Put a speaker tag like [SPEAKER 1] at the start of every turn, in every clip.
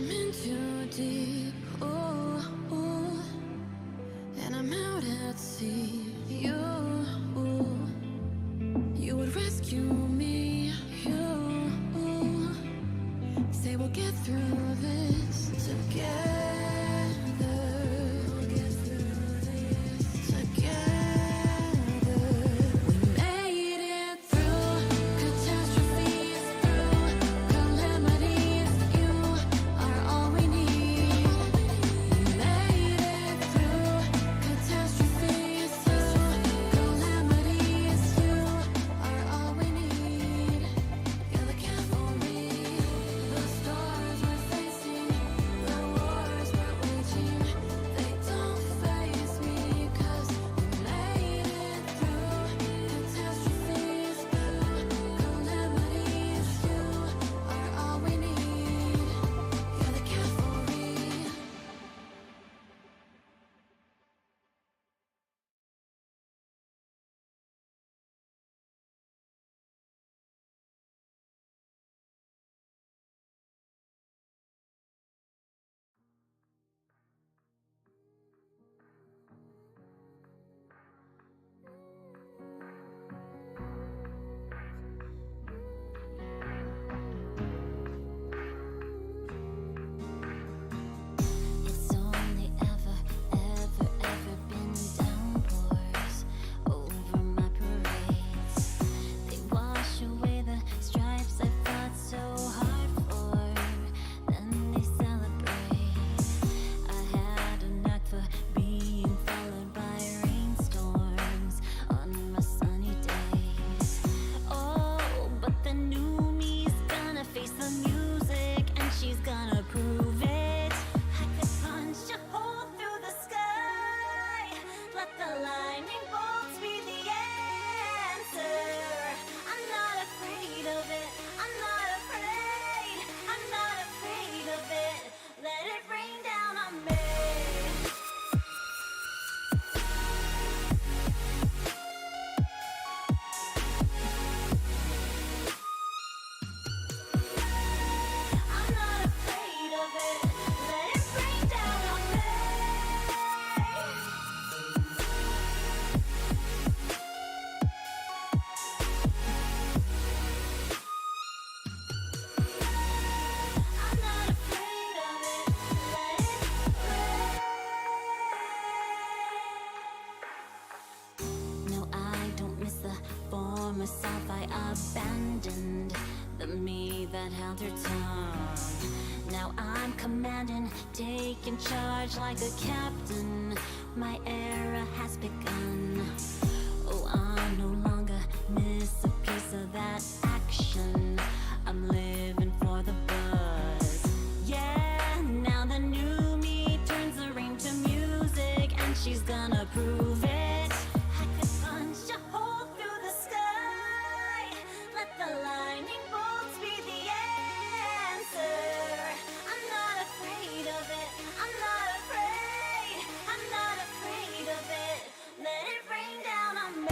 [SPEAKER 1] I'm in too deep, ooh, ooh, and I'm out at sea. You would rescue me. You say we'll get through this together. We'll get through this together. We made it through catastrophes, through calamities. You are all we need. We made it through catastrophes, through calamities. You are all we need. You're the cavalry, the stars we're facing, the wars we're waging. They don't faze me, 'cause we made it through catastrophes, through calamities. You are all we need. You're the cavalry. It's only ever been downpours over my parades. They wash away the stripes I fought so hard for, then they celebrate. I had a knack for being followed by rainstorms on my sunny days. Oh, but the new me's gonna face the music, and she's gonna prove it. I could punch a hole through the sky. Let the lightning bolts be the answer. I'm not afraid of it. I'm not afraid. I'm not afraid of it. Let it rain down on me. I'm not afraid of it. Let it rain down on me. I'm not afraid of it. Let it rain. No, I don't miss the former self I abandoned, the me that held her tongue. Now I'm commanding, taking charge like a captain. My era has begun. Oh, I'm no longer miss a piece of that action. I'm living for the buzz. Yeah, now the new me turns the rain to music, and she's gonna prove it. I could punch a hole through the sky. Let the lightning bolts be the answer. I'm not afraid of it. I'm not afraid. I'm not afraid of it. Let it rain down on me.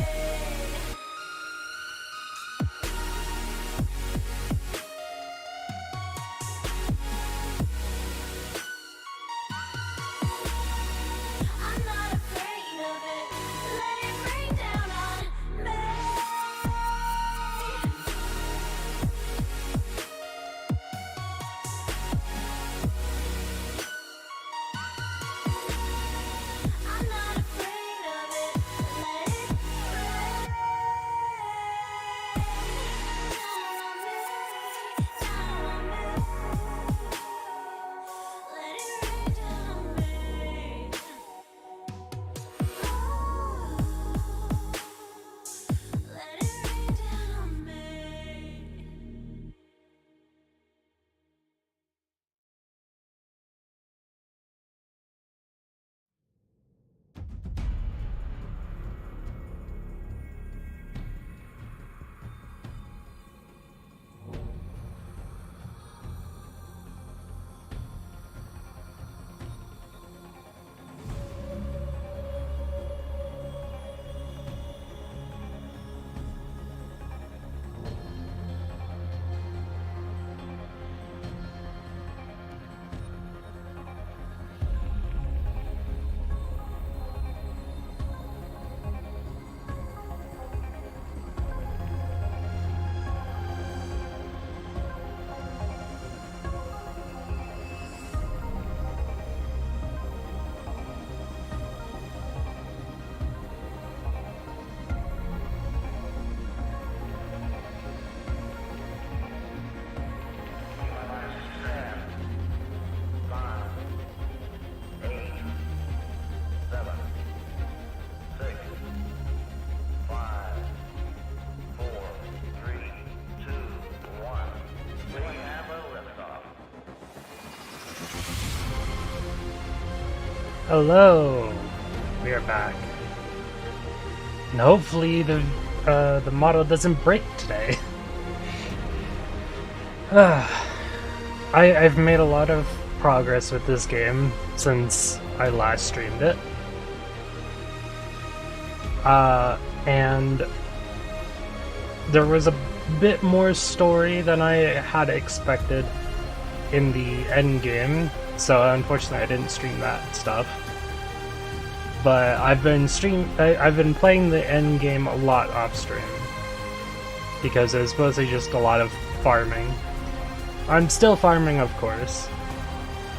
[SPEAKER 2] Hello, we are back, and hopefully the model doesn't break today. I've made a lot of progress with this game since I last streamed it, and there was a bit more story than I had expected in the end game. So unfortunately, I didn't stream that stuff. But I've been playing the end game a lot off stream because it was mostly just a lot of farming. I'm still farming, of course,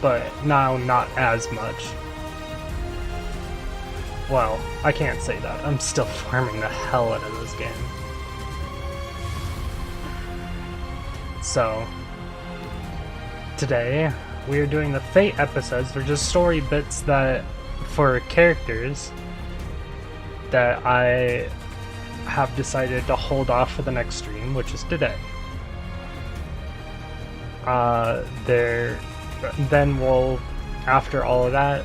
[SPEAKER 2] but now not as much. Well, I can't say that. I'm still farming the hell out of this game. So today we are doing the Fate episodes. They're just story bits that for characters that I have decided to hold off for the next stream, which is today. Then after all of that,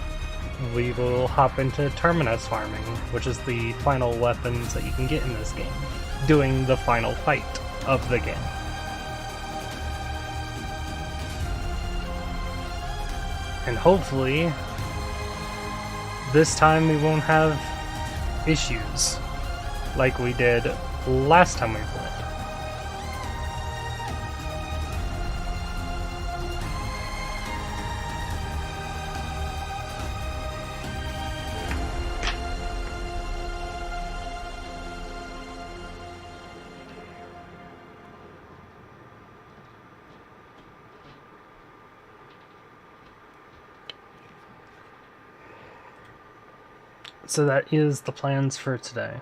[SPEAKER 2] we will hop into Terminus farming, which is the final weapons that you can get in this game, doing the final fight of the game. And hopefully, this time we won't have issues like we did last time we played. So that is the plans for today.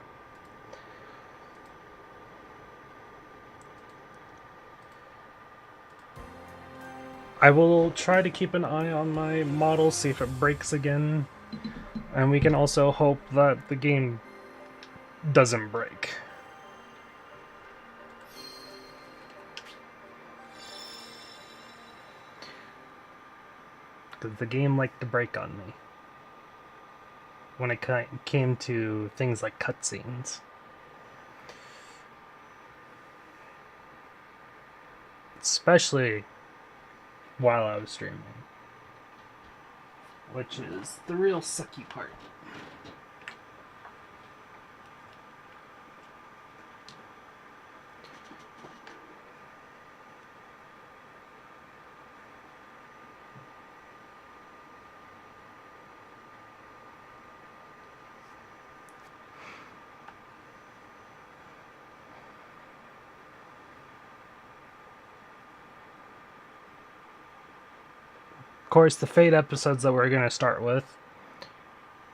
[SPEAKER 2] I will try to keep an eye on my model, see if it breaks again, and we can also hope that the game doesn't break. Because the game liked to break on me when it came to things like cutscenes. Especially while I was streaming. Which is the real sucky part. Of course, the Fate episodes that we're going to start with,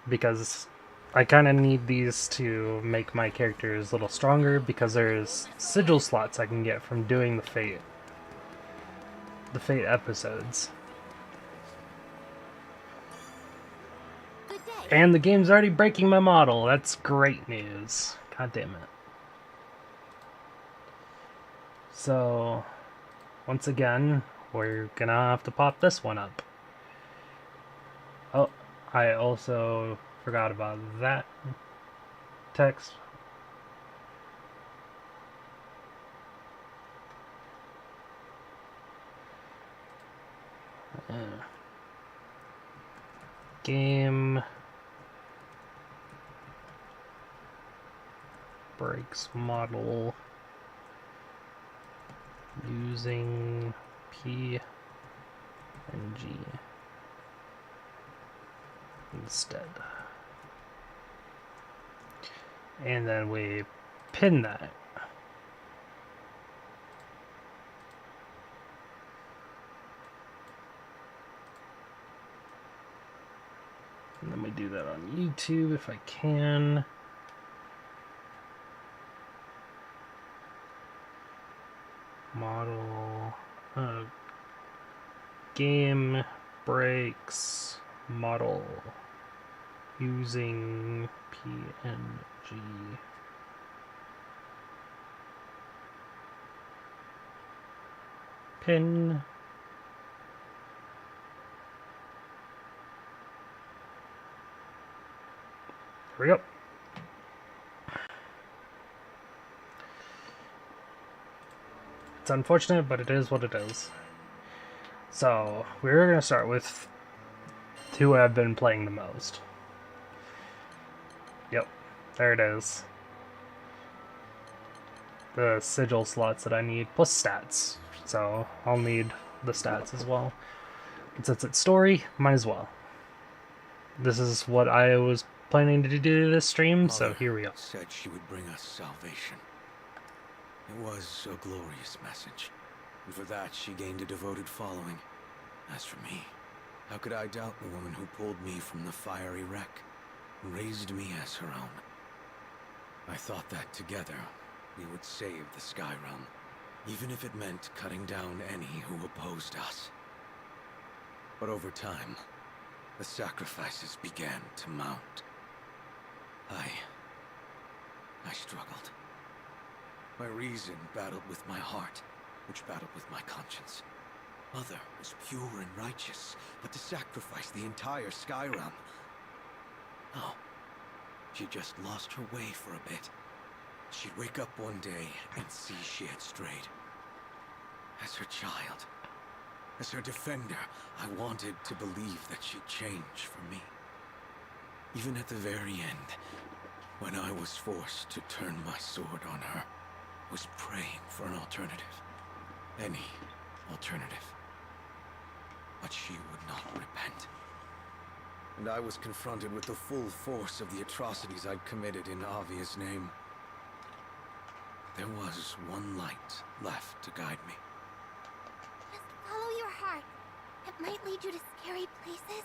[SPEAKER 2] because I kind of need these to make my characters a little stronger, because there's sigil slots I can get from doing the Fate episodes. And the game's already breaking my model. That's great news. God damn it. So, once again, we're gonna have to pop this one up. Oh, I also forgot about that text. Game breaks model using PNG instead. And then we pin that. And then we do that on YouTube if I can. Model game breaks model using PNG. Pin we go. It's unfortunate, but it is what it is. So, we're going to start with who I've been playing the most. Yep, there it is. The sigil slots that I need, plus stats. So, I'll need the stats as well. And since it's story, might as well. This is what I was planning to do this stream, so here we go.
[SPEAKER 3] Said she would bring us salvation. It was a glorious message, and for that she gained a devoted following. As for me, how could I doubt the woman who pulled me from the fiery wreck, and raised me as her own? I thought that together we would save the Sky Realm, even if it meant cutting down any who opposed us. But over time, the sacrifices began to mount. I struggled. My reason battled with my heart, which battled with my conscience. Mother was pure and righteous, but to sacrifice the entire Sky Realm... No. She just lost her way for a bit. She'd wake up one day and see she had strayed. As her child, as her defender, I wanted to believe that she'd change for me. Even at the very end, when I was forced to turn my sword on her, I was praying for an alternative. Any alternative. But she would not repent. And I was confronted with the full force of the atrocities I'd committed in Avia's name. There was one light left to guide me.
[SPEAKER 4] Just follow your heart. It might lead you to scary places,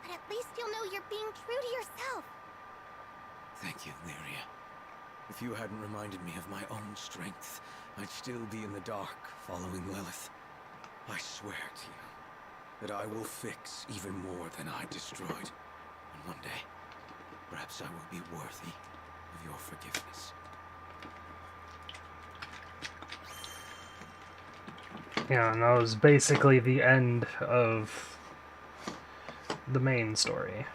[SPEAKER 4] but at least you'll know you're being true to yourself.
[SPEAKER 3] Thank you, Lyria. If you hadn't reminded me of my own strength, I'd still be in the dark following Lilith. I swear to you that I will fix even more than I destroyed. And one day, perhaps I will be worthy of your forgiveness.
[SPEAKER 2] Yeah, and that was basically the end of the main story.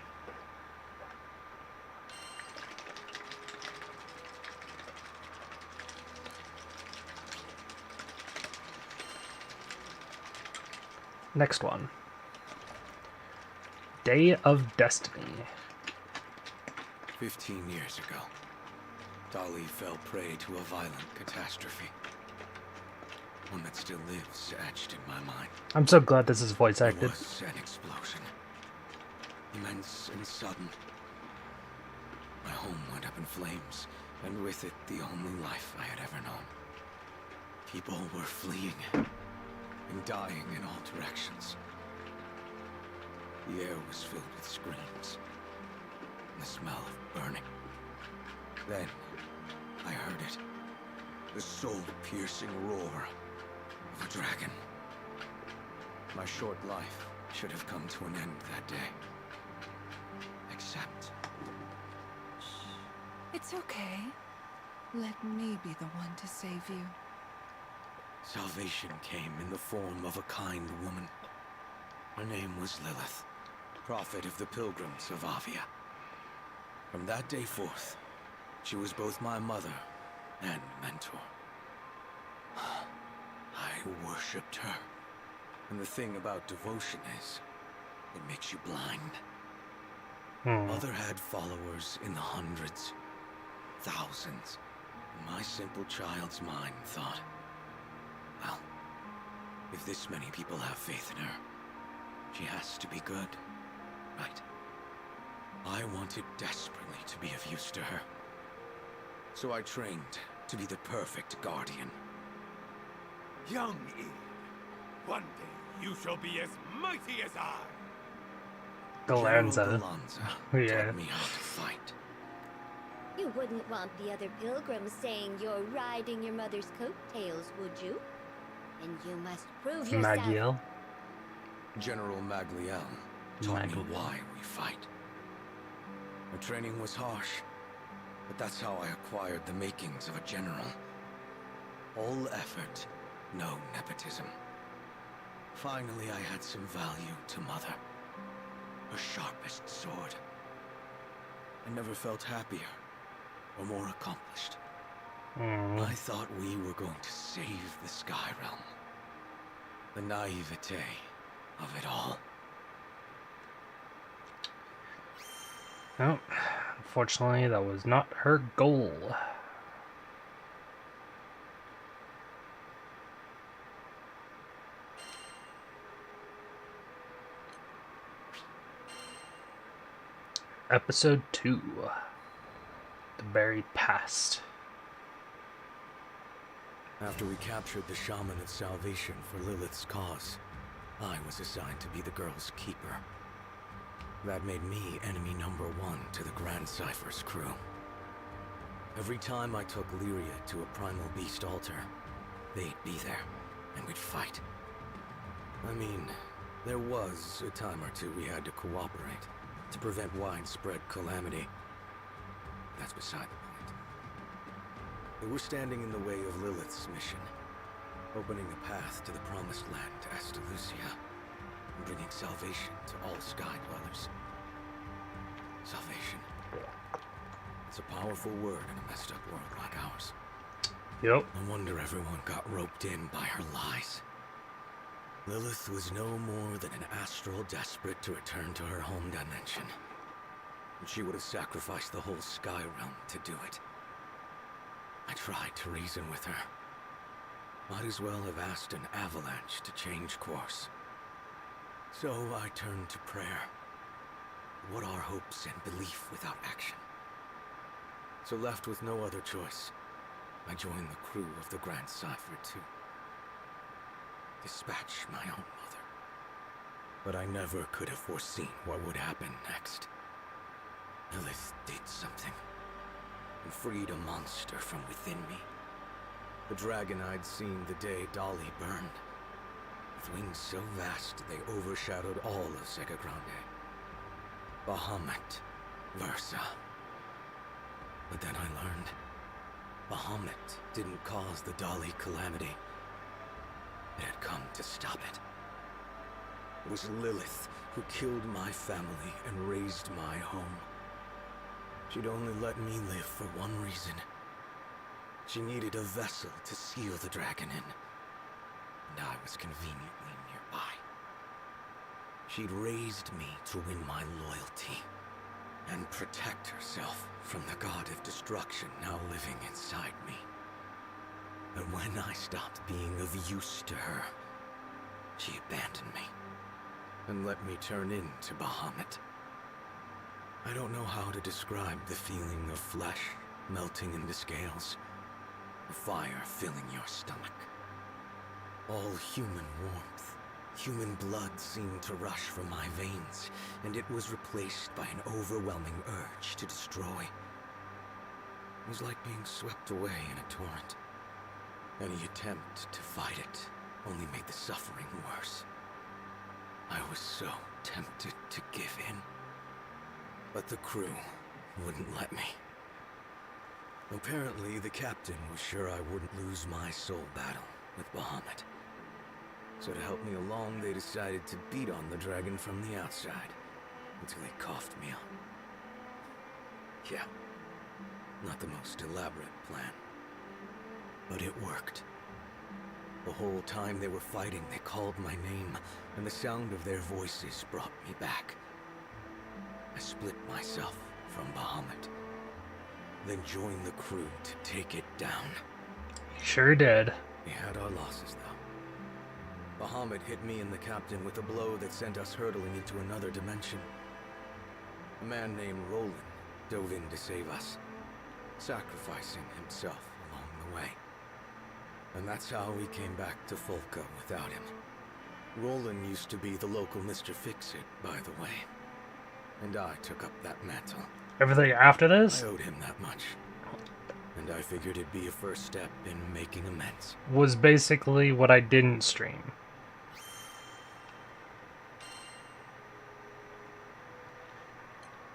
[SPEAKER 2] Next one. Day of Destiny.
[SPEAKER 3] 15 years ago, Dolly fell prey to a violent catastrophe. One that still lives etched in my mind.
[SPEAKER 2] I'm so glad this is voice
[SPEAKER 3] It
[SPEAKER 2] acted.
[SPEAKER 3] was an explosion. Immense and sudden. My home went up in flames, and with it the only life I had ever known. People were fleeing and dying in all directions. The air was filled with screams and the smell of burning. Then I heard it. The soul-piercing roar of a dragon. My short life should have come to an end that day. Except...
[SPEAKER 5] It's okay. Let me be the one to save you.
[SPEAKER 3] Salvation came in the form of a kind woman. Her name was Lilith, prophet of the pilgrims of Avia. From that day forth, she was both my mother and mentor. I worshipped her. And the thing about devotion is, it makes you blind. Mother had followers in the hundreds, thousands. And my simple child's mind thought, well, if this many people have faith in her, she has to be good, right? I wanted desperately to be of use to her. So I trained to be the perfect guardian.
[SPEAKER 6] Young Eve, one day you shall be as mighty as I.
[SPEAKER 2] Galanza.
[SPEAKER 3] General Galanza
[SPEAKER 2] Yeah.
[SPEAKER 3] taught me how to fight.
[SPEAKER 4] You wouldn't want the other pilgrims saying you're riding your mother's coattails, would you? And you must prove yourself.
[SPEAKER 2] Magiel.
[SPEAKER 3] General Magliel taught me
[SPEAKER 2] Magliel.
[SPEAKER 3] why we fight. My training was harsh, but that's how I acquired the makings of a general. All effort, no nepotism. Finally, I had some value to Mother. Her sharpest sword. I never felt happier or more accomplished.
[SPEAKER 2] Hmm.
[SPEAKER 3] I thought we were going to save the Sky Realm. The naivete of it all.
[SPEAKER 2] No, unfortunately, that was not her goal. Episode 2. The Buried Past.
[SPEAKER 3] After we captured the Shaman of Salvation for Lilith's cause, I was assigned to be the girl's keeper. That made me enemy number 1 to the Grand Cypher's crew. Every time I took Lyria to a primal beast altar, they'd be there, and we'd fight. I mean, there was a time or two we had to cooperate to prevent widespread calamity. That's beside the point. They were standing in the way of Lilith's mission, opening a path to the Promised Land to Astalucia, and bringing salvation to all Sky Dwellers. Salvation. It's a powerful word in a messed up world like ours.
[SPEAKER 2] Yep.
[SPEAKER 3] No wonder everyone got roped in by her lies. Lilith was no more than an astral desperate to return to her home dimension. And she would have sacrificed the whole Sky Realm to do it. I tried to reason with her. Might as well have asked an avalanche to change course. So I turned to prayer. What are hopes and belief without action? So left with no other choice, I joined the crew of the Grand Cypher to dispatch my own mother. But I never could have foreseen what would happen next. Lilith did something, and freed a monster from within me. The dragon I'd seen the day Dolly burned, with wings so vast they overshadowed all of Sega Grande. Bahamut Versa. But then I learned, Bahamut didn't cause the Dolly calamity. It had come to stop it. It was Lilith who killed my family and razed my home. She'd only let me live for one reason. She needed a vessel to seal the dragon in, and I was conveniently nearby. She'd raised me to win my loyalty and protect herself from the god of destruction now living inside me. And when I stopped being of use to her, she abandoned me and let me turn into Bahamut. I don't know how to describe the feeling of flesh melting into scales, a fire filling your stomach. All human warmth, human blood seemed to rush from my veins, and it was replaced by an overwhelming urge to destroy. It was like being swept away in a torrent. Any attempt to fight it only made the suffering worse. I was so tempted to give in, but the crew wouldn't let me. Apparently, the captain was sure I wouldn't lose my soul battle with Bahamut. So to help me along, they decided to beat on the dragon from the outside until he coughed me up. Yeah, not the most elaborate plan, but it worked. The whole time they were fighting, they called my name, and the sound of their voices brought me back. I split myself from Bahamut, then joined the crew to take it down.
[SPEAKER 2] Sure did.
[SPEAKER 3] We had our losses, though. Bahamut hit me and the captain with a blow that sent us hurtling into another dimension. A man named Roland dove in to save us, sacrificing himself along the way. And that's how we came back to Folka without him. Roland used to be the local Mr. Fix-It, by the way. And I took up that mantle.
[SPEAKER 2] Everything after this
[SPEAKER 3] I owed him that much. And I figured it'd be a first step in making amends.
[SPEAKER 2] was basically what I didn't stream.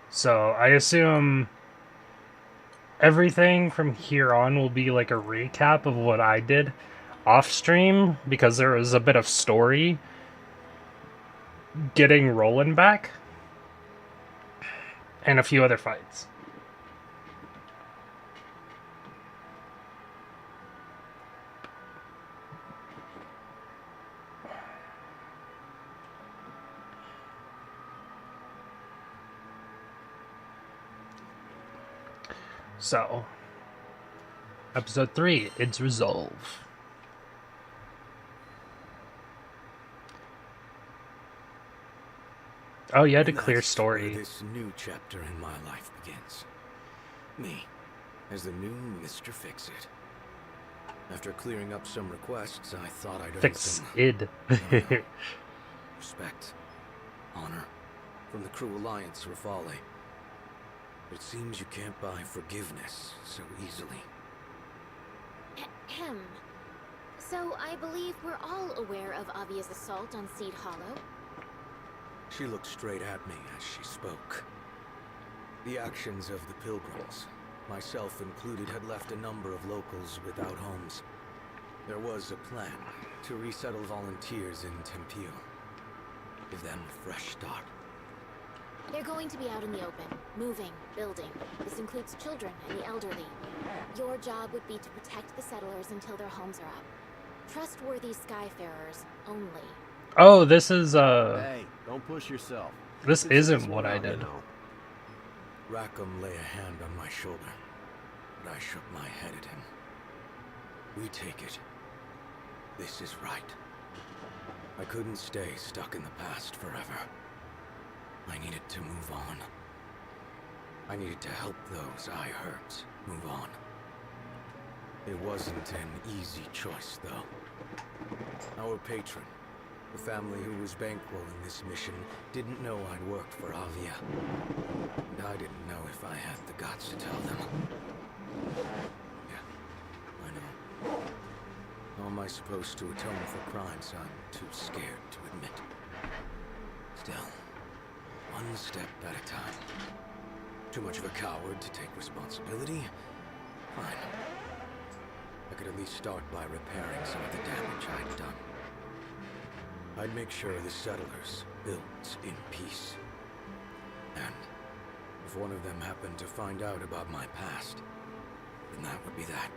[SPEAKER 2] So I assume everything from here on will be like a recap of what I did off stream, because there was a bit of story getting Roland back and a few other fights. So, episode 3, Its Resolve. Oh, you had a
[SPEAKER 3] And
[SPEAKER 2] clear
[SPEAKER 3] that's
[SPEAKER 2] story.
[SPEAKER 3] where this new chapter in my life begins. Me, as the new Mr. Fix-It. After clearing up some requests, I thought I'd earn
[SPEAKER 2] Fix
[SPEAKER 3] some
[SPEAKER 2] id.
[SPEAKER 3] respect, honor from the crew alliance Rafale. It seems you can't buy forgiveness so easily.
[SPEAKER 7] Ahem. So I believe we're all aware of Avia's assault on Seed Hollow.
[SPEAKER 3] She looked straight at me as she spoke. The actions of the pilgrims, myself included, had left a number of locals without homes. There was a plan to resettle volunteers in Tempio. Give them a fresh start.
[SPEAKER 7] They're going to be out in the open, moving, building. This includes children and the elderly. Your job would be to protect the settlers until their homes are up. Trustworthy Skyfarers only.
[SPEAKER 2] Oh, this is,
[SPEAKER 8] Hey, don't push yourself.
[SPEAKER 2] this
[SPEAKER 8] You can
[SPEAKER 2] isn't
[SPEAKER 8] fix
[SPEAKER 2] what
[SPEAKER 8] one
[SPEAKER 2] I
[SPEAKER 8] out, you
[SPEAKER 2] did.
[SPEAKER 8] know.
[SPEAKER 3] Rackham lay a hand on my shoulder, but I shook my head at him. We take it. This is right. I couldn't stay stuck in the past forever. I needed to move on. I needed to help those I hurt move on. It wasn't an easy choice, though. Our patron, the family who was bankrolling this mission, didn't know I'd worked for Avia. And I didn't know if I had the guts to tell them. Yeah, I know. How am I supposed to atone for crimes I'm too scared to admit? Still, one step at a time. Too much of a coward to take responsibility? Fine. I could at least start by repairing some of the damage I'd done. I'd make sure the settlers built in peace. And if one of them happened to find out about my past, then that would be that.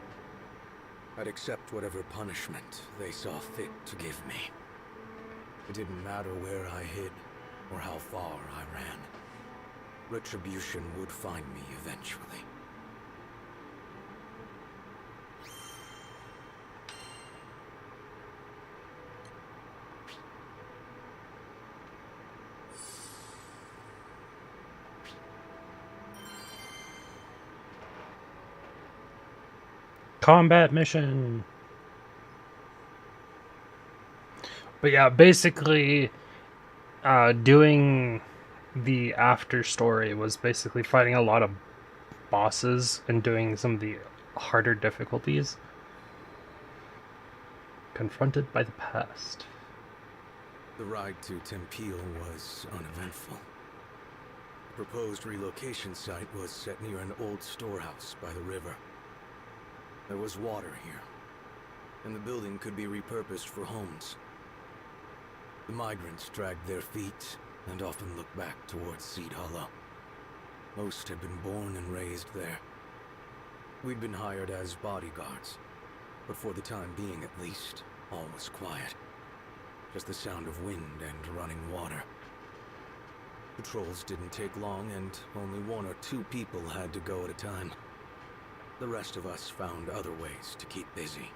[SPEAKER 3] I'd accept whatever punishment they saw fit to give me. It didn't matter where I hid or how far I ran. Retribution would find me eventually.
[SPEAKER 2] Combat mission. But yeah, basically, doing the after story was basically fighting a lot of bosses and doing some of the harder difficulties. Confronted by the past.
[SPEAKER 3] The ride to Tempio was uneventful. The proposed relocation site was set near an old storehouse by the river. There was water here, and the building could be repurposed for homes. The migrants dragged their feet and often looked back towards Seed Hollow. Most had been born and raised there. We'd been hired as bodyguards, but for the time being at least, all was quiet. Just the sound of wind and running water. Patrols didn't take long, and only one or two people had to go at a time. The rest of us found other ways to keep busy.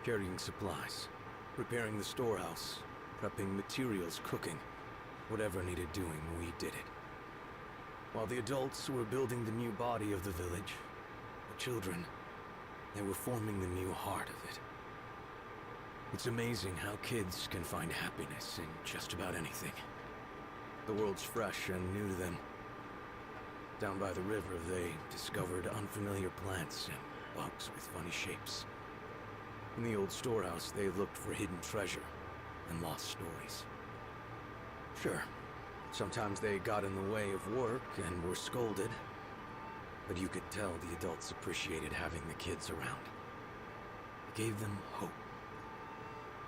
[SPEAKER 3] Carrying supplies, repairing the storehouse, prepping materials, cooking. Whatever needed doing, we did it. While the adults were building the new body of the village, the children, they were forming the new heart of it. It's amazing how kids can find happiness in just about anything. The world's fresh and new to them. Down by the river, they discovered unfamiliar plants and bugs with funny shapes. In the old storehouse, they looked for hidden treasure and lost stories. Sure, sometimes they got in the way of work and were scolded, but you could tell the adults appreciated having the kids around. It gave them hope.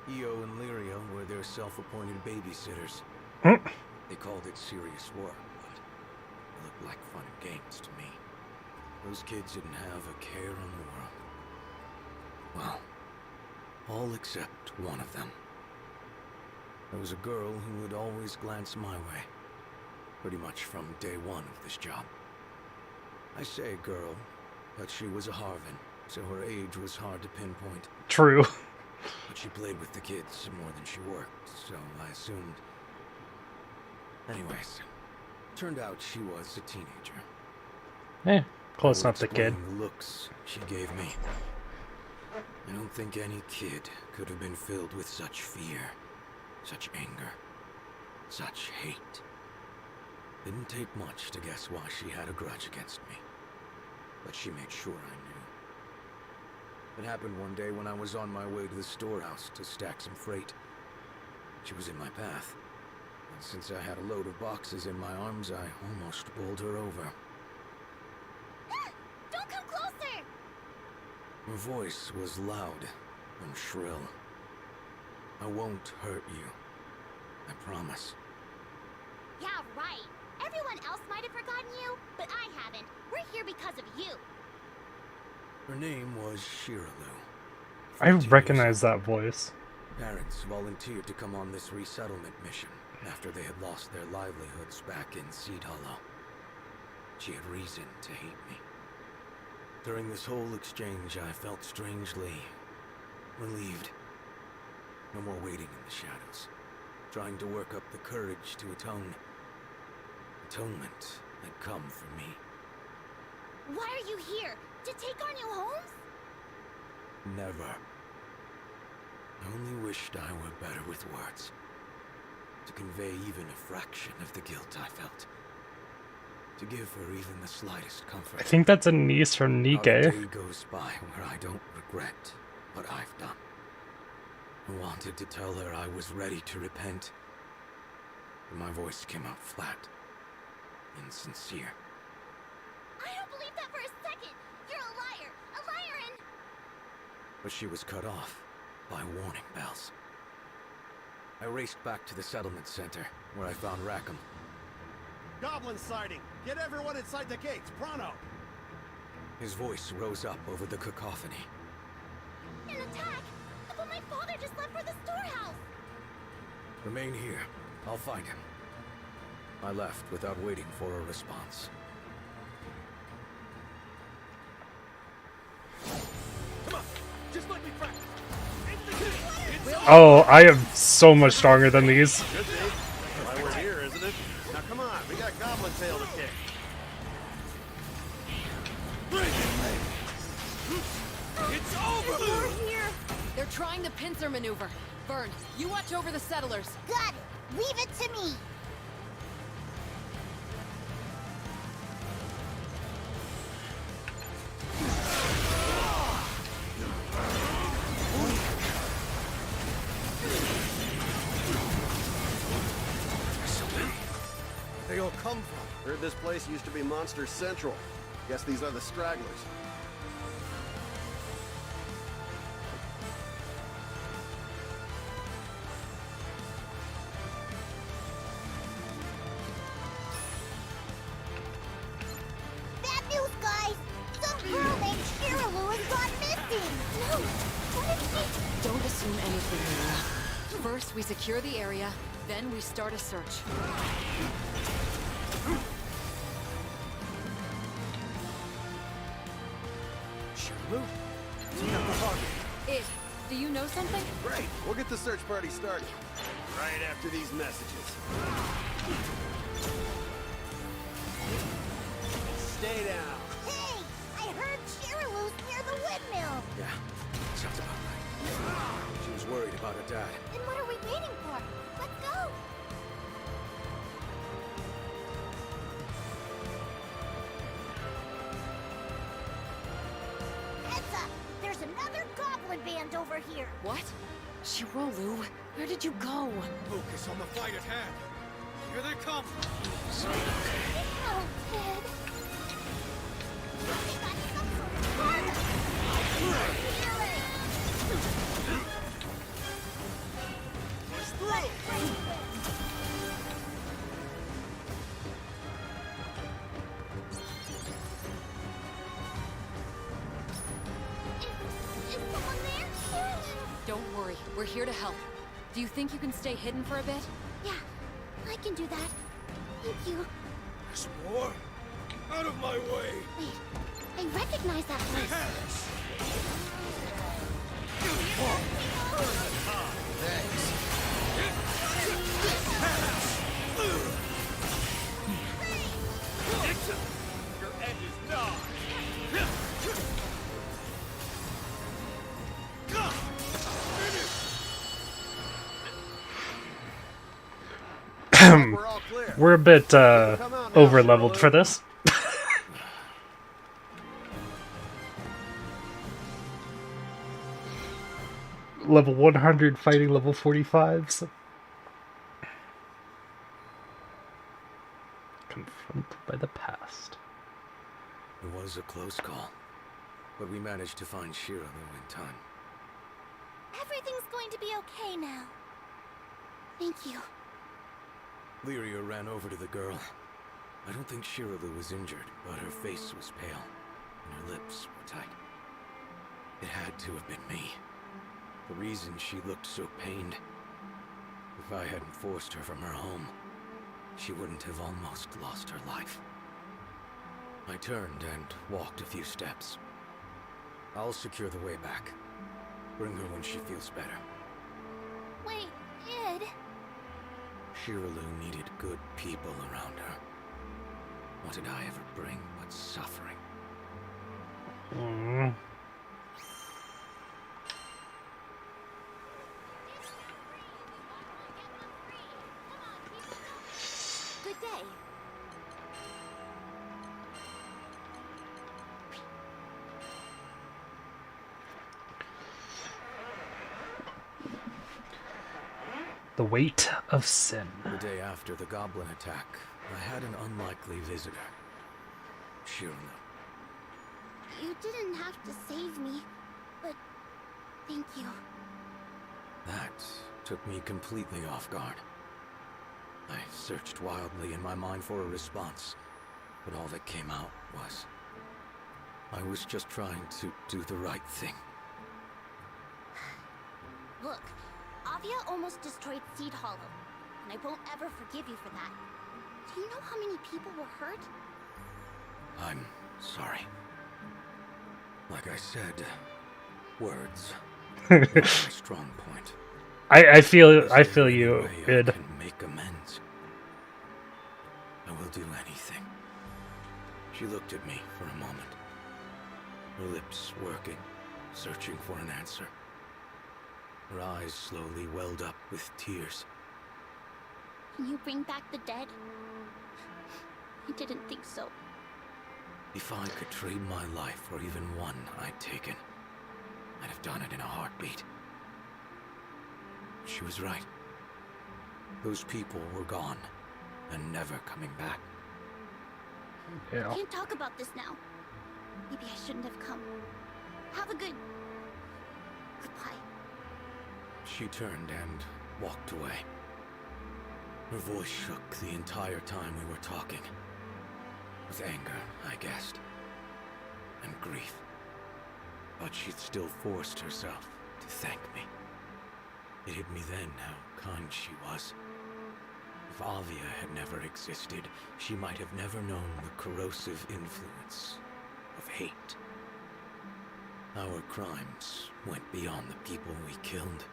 [SPEAKER 3] Io and Lirio were their self-appointed babysitters. They called it serious work, but it looked like fun and games to me. Those kids didn't have a care in the world. Well, all except one of them. There was a girl who would always glance my way, pretty much from day one of this job. I say girl, but she was a Harvin, so her age was hard to pinpoint.
[SPEAKER 2] True.
[SPEAKER 3] But she played with the kids more than she worked, so I assumed. Anyways, turned out she was a teenager.
[SPEAKER 2] Close
[SPEAKER 3] I will
[SPEAKER 2] enough to kid.
[SPEAKER 3] explain the looks she gave me. I don't think any kid could have been filled with such fear, such anger, such hate. Didn't take much to guess why she had a grudge against me. But she made sure I knew. It happened one day when I was on my way to the storehouse to stack some freight. She was in my path. And since I had a load of boxes in my arms, I almost bowled her over.
[SPEAKER 7] Don't come closer!
[SPEAKER 3] Her voice was loud and shrill. I won't hurt you. I promise.
[SPEAKER 7] Yeah, right. Everyone else might have forgotten you, but I haven't. We're here because of you.
[SPEAKER 3] Her name was Shiralu.
[SPEAKER 2] I recognize that voice.
[SPEAKER 3] Parents volunteered to come on this resettlement mission after they had lost their livelihoods back in Seed Hollow. She had reason to hate me. During this whole exchange, I felt strangely relieved. No more waiting in the shadows, trying to work up the courage to atone. Atonement had come for me.
[SPEAKER 7] Why are you here? To take our new homes?
[SPEAKER 3] Never. I only wished I were better with words. To convey even a fraction of the guilt I felt. To give her even the slightest comfort.
[SPEAKER 2] I think that's a niece from
[SPEAKER 3] Not a
[SPEAKER 2] Nike.
[SPEAKER 3] day goes by where I don't regret what I've done. I wanted to tell her I was ready to repent. But my voice came out flat. Insincere.
[SPEAKER 7] I don't believe that for a second! You're a liar! A liar and...
[SPEAKER 3] But she was cut off by warning bells. I raced back to the settlement center, where I found Rackham.
[SPEAKER 8] Goblin sighting! Get everyone inside the gates, pronto!
[SPEAKER 3] His voice rose up over the cacophony.
[SPEAKER 7] An attack! But my father just left for the storehouse!
[SPEAKER 3] Remain here. I'll find him. I left without waiting for a response.
[SPEAKER 6] Come on, just like we practiced.
[SPEAKER 2] Oh, I am so much stronger than these.
[SPEAKER 8] Should be. Why we're here, isn't it? Now come on, we got goblin tail to kick.
[SPEAKER 6] It's over!
[SPEAKER 9] We're here! They're trying the pincer maneuver. Vern, you watch over the settlers.
[SPEAKER 7] Got it! Leave it to me!
[SPEAKER 3] They all come from?
[SPEAKER 8] Heard this place used to be Monster Central. Guess these are the stragglers.
[SPEAKER 7] Bad news, guys! Some girl named Shiralu has gone missing! No! What is she?
[SPEAKER 9] Don't assume anything, Mira. First, we secure the area, then we start a search.
[SPEAKER 3] Shiralu? Take out the harbor.
[SPEAKER 9] Id, do you know something?
[SPEAKER 8] Great, we'll get the search party started. Right after these messages. Stay down.
[SPEAKER 7] Hey! I heard Shiralu's near the windmill!
[SPEAKER 3] Yeah, sounds about right. She was worried about her dad.
[SPEAKER 7] Then what are we waiting for? Let's go! Heads up! There's another goblin band over here!
[SPEAKER 9] What? Shirolu, where did you go?
[SPEAKER 6] Focus on the fight at hand. Here they come!
[SPEAKER 7] Oh, Ted! They got some sort of harness!
[SPEAKER 6] Push through!
[SPEAKER 7] Is someone there?
[SPEAKER 9] Don't worry, we're here to help. Do you think you can stay hidden for a bit?
[SPEAKER 7] Yeah, I can do that. Thank you.
[SPEAKER 6] There's more? Out of my way!
[SPEAKER 4] Wait, I recognize that voice.
[SPEAKER 6] Your end is nigh!
[SPEAKER 8] We're all clear.
[SPEAKER 2] We're a bit over leveled for this. Level 100 fighting level 45s. Confronted by the past.
[SPEAKER 3] It was a close call, but we managed to find Shiralu in time.
[SPEAKER 4] Everything's going to be okay now. Thank you.
[SPEAKER 3] Lyria ran over to the girl. I don't think Shiralu was injured, but her face was pale, and her lips were tight. It had to have been me. The reason she looked so pained. If I hadn't forced her from her home, she wouldn't have almost lost her life. I turned and walked a few steps. I'll secure the way back. Bring her when she feels better.
[SPEAKER 4] Wait, Id.
[SPEAKER 3] Shiralu needed good people around her. What did I ever bring but suffering?
[SPEAKER 2] Mm.
[SPEAKER 4] Good day.
[SPEAKER 2] The weight of sin.
[SPEAKER 3] The day after the goblin attack, I had an unlikely visitor. Shiralu.
[SPEAKER 4] You didn't have to save me, but thank you.
[SPEAKER 3] That took me completely off guard. I searched wildly in my mind for a response, but all that came out was... I was just trying to do the right thing.
[SPEAKER 4] Look, Avia almost destroyed Seed Hollow, and I won't ever forgive you for that. Do you know how many people were hurt?
[SPEAKER 3] I'm sorry. Like I said, words are my strong point.
[SPEAKER 2] I feel
[SPEAKER 3] Is there any
[SPEAKER 2] you,
[SPEAKER 3] way I
[SPEAKER 2] Id.
[SPEAKER 3] can make amends? I will do anything. She looked at me for a moment. Her lips working, searching for an answer. Her eyes slowly welled up with tears.
[SPEAKER 4] Can you bring back the dead? I didn't think so.
[SPEAKER 3] If I could trade my life for even one I'd taken, I'd have done it in a heartbeat. She was right. Those people were gone, and never coming back.
[SPEAKER 2] Yeah.
[SPEAKER 4] I can't talk about this now. Maybe I shouldn't have come. Have a good... goodbye.
[SPEAKER 3] She turned and walked away. Her voice shook the entire time we were talking. With anger, I guessed. And grief. But she'd still forced herself to thank me. It hit me then how kind she was. If Avia had never existed, she might have never known the corrosive influence of hate. Our crimes went beyond the people we killed.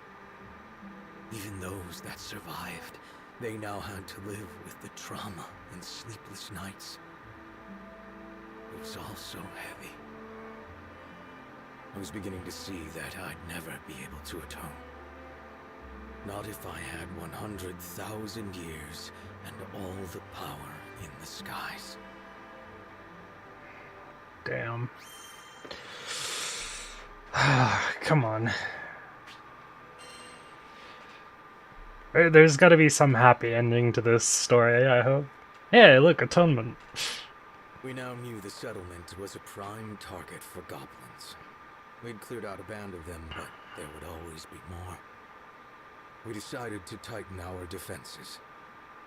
[SPEAKER 3] Even those that survived, they now had to live with the trauma and sleepless nights. It was all so heavy. I was beginning to see that I'd never be able to atone. Not if I had 100,000 years and all the power in the skies.
[SPEAKER 2] Damn. Come on. There's gotta be some happy ending to this story, I hope. Hey, look, atonement.
[SPEAKER 3] We now knew the settlement was a prime target for goblins. We'd cleared out a band of them, but there would always be more. We decided to tighten our defenses.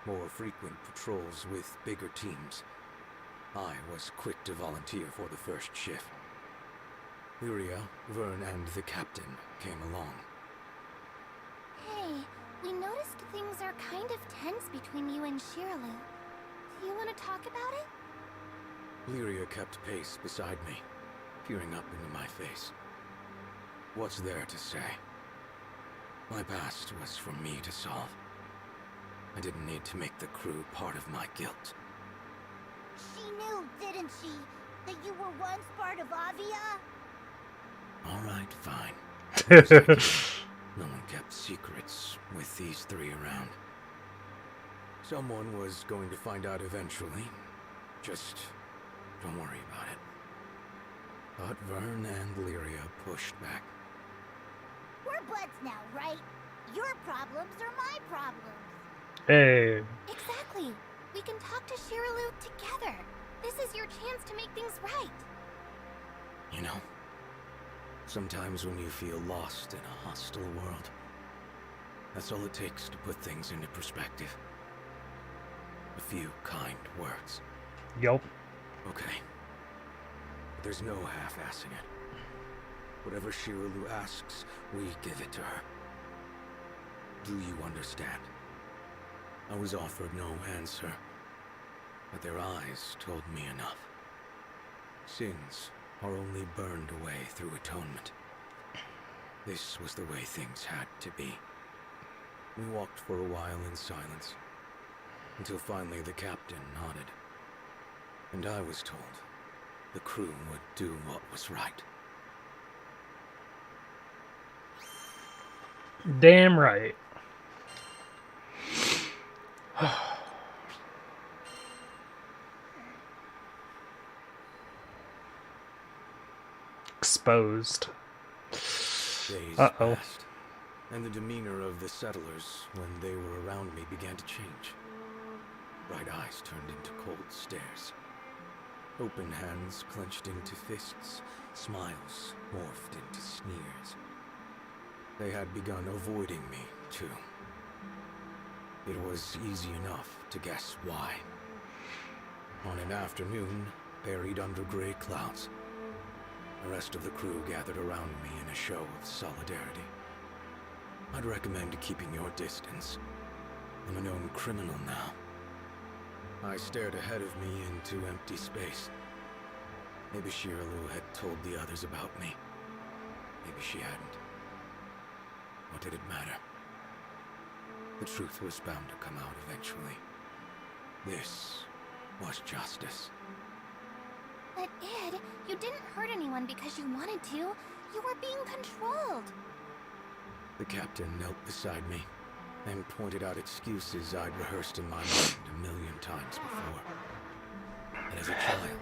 [SPEAKER 3] More frequent patrols with bigger teams. I was quick to volunteer for the first shift. Lyria, Vern, and the captain came along.
[SPEAKER 4] Hey, we noticed things are kind of tense between you and Shiralu. Do you want to talk about it?
[SPEAKER 3] Lyria kept pace beside me, peering up into my face. What's there to say? My past was for me to solve. I didn't need to make the crew part of my guilt.
[SPEAKER 4] She knew, didn't she, that you were once part of Avia?
[SPEAKER 3] Alright, fine. No one kept secrets with these three around. Someone was going to find out eventually. Just don't worry about it. But Vern and Lyria pushed back.
[SPEAKER 4] We're buds now, right? Your problems are my problems.
[SPEAKER 2] Hey.
[SPEAKER 7] Exactly. We can talk to Shiralu together. This is your chance to make things right.
[SPEAKER 3] You know, sometimes when you feel lost in a hostile world, that's all it takes to put things into perspective. A few kind words.
[SPEAKER 2] Yup.
[SPEAKER 3] Okay. But there's no half-assing it. Whatever Shiralu asks, we give it to her. Do you understand? I was offered no answer, but their eyes told me enough. Sins are only burned away through atonement. This was the way things had to be. We walked for a while in silence, until finally the captain nodded. And I was told the crew would do what was right.
[SPEAKER 2] Damn right. Exposed.
[SPEAKER 3] Days
[SPEAKER 2] Uh-oh.
[SPEAKER 3] passed, and the demeanor of the settlers when they were around me began to change. Bright eyes turned into cold stares. Open hands clenched into fists, smiles morphed into sneers. They had begun avoiding me, too. It was easy enough to guess why. On an afternoon, buried under gray clouds, the rest of the crew gathered around me in a show of solidarity. I'd recommend keeping your distance. I'm a known criminal now. I stared ahead of me into empty space. Maybe Shiralu had told the others about me. Maybe she hadn't. What did it matter? The truth was bound to come out eventually. This was justice.
[SPEAKER 7] But Id, you didn't hurt anyone because you wanted to. You were being controlled.
[SPEAKER 3] The captain knelt beside me and pointed out excuses I'd rehearsed in my mind a million times before. And as a child,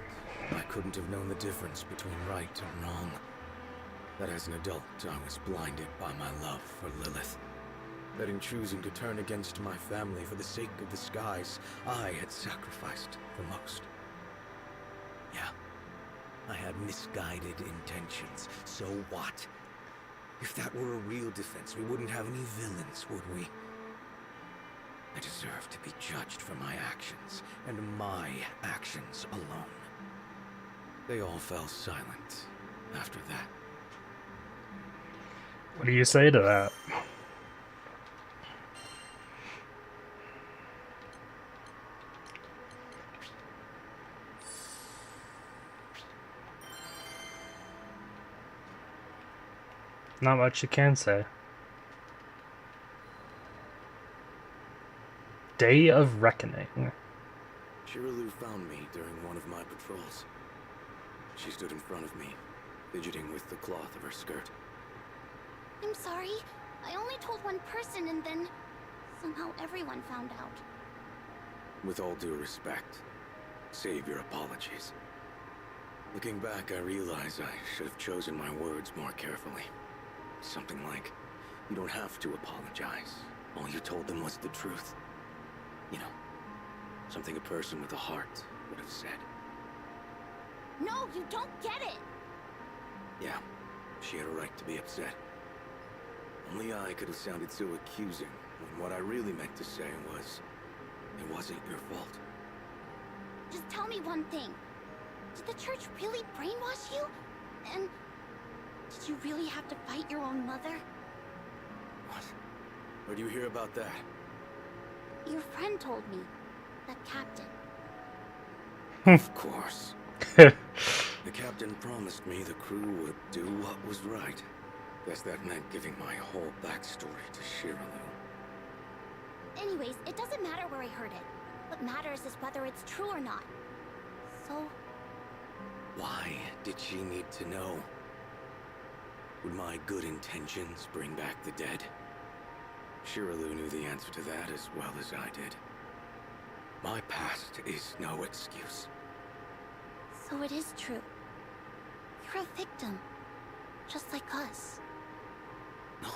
[SPEAKER 3] I couldn't have known the difference between right and wrong. That as an adult, I was blinded by my love for Lilith. That in choosing to turn against my family for the sake of the skies, I had sacrificed the most. Yeah, I had misguided intentions. So what? If that were a real defense, we wouldn't have any villains, would we? I deserve to be judged for my actions, and my actions alone. They all fell silent after that.
[SPEAKER 2] What do you say to that? Not much you can say. Day of Reckoning.
[SPEAKER 3] Shiralu found me during one of my patrols. She stood in front of me, fidgeting with the cloth of her skirt.
[SPEAKER 7] I'm sorry. I only told one person and then somehow everyone found out.
[SPEAKER 3] With all due respect, save your apologies. Looking back, I realize I should have chosen my words more carefully. Something like, you don't have to apologize. All you told them was the truth. You know, something a person with a heart would have said.
[SPEAKER 4] No, you don't get it!
[SPEAKER 3] Yeah, she had a right to be upset. Only I could have sounded so accusing when what I really meant to say was, it wasn't your fault.
[SPEAKER 4] Just tell me one thing. Did the church really brainwash you? And did you really have to fight your own mother?
[SPEAKER 3] What? Where'd you hear about that?
[SPEAKER 4] Your friend told me. That captain.
[SPEAKER 3] Of course. The captain promised me the crew would do what was right. Guess that meant giving my whole backstory to Shiralu.
[SPEAKER 4] Anyways, it doesn't matter where I heard it. What matters is whether it's true or not. So,
[SPEAKER 3] Why did she need to know? Would my good intentions bring back the dead? Shiralu knew the answer to that as well as I did. My past is no excuse.
[SPEAKER 4] so it is true. You're a victim. Just like us.
[SPEAKER 3] No.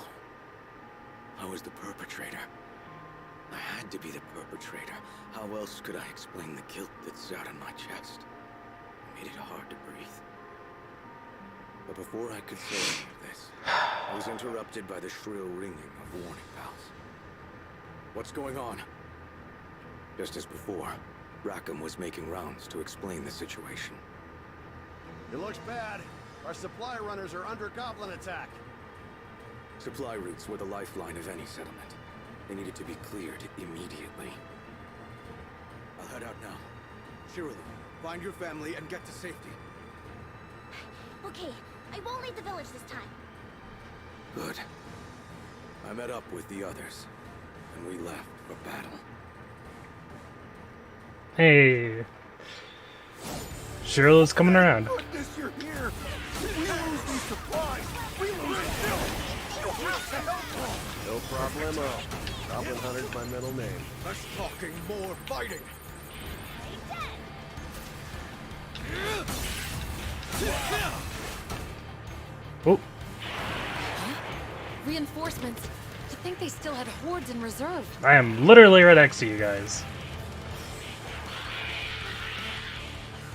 [SPEAKER 3] I was the perpetrator. I had to be the perpetrator. How else could I explain the guilt that sat on my chest? It made it hard to breathe. But before I could say any of this, I was interrupted by the shrill ringing of warning bells. What's going on? Just as before, Rackham was making rounds to explain the situation.
[SPEAKER 8] It looks bad. Our supply runners are under goblin attack.
[SPEAKER 3] Supply routes were the lifeline of any settlement. They needed to be cleared immediately. I'll head out now. Shiralu, find your family and get to safety.
[SPEAKER 4] Okay, I won't leave the village this time.
[SPEAKER 3] Good. I met up with the others, and we left for battle.
[SPEAKER 2] Hey. Shiralu's coming around.
[SPEAKER 6] Goodness, you're here! We lose these supplies! We lose the village! You have to help us!
[SPEAKER 8] No problemo. Goblin Hunter's my middle name.
[SPEAKER 3] Less talking, more fighting!
[SPEAKER 2] Oh,
[SPEAKER 9] Reinforcements. To think they still had hordes in reserve.
[SPEAKER 2] I am literally right next to you guys.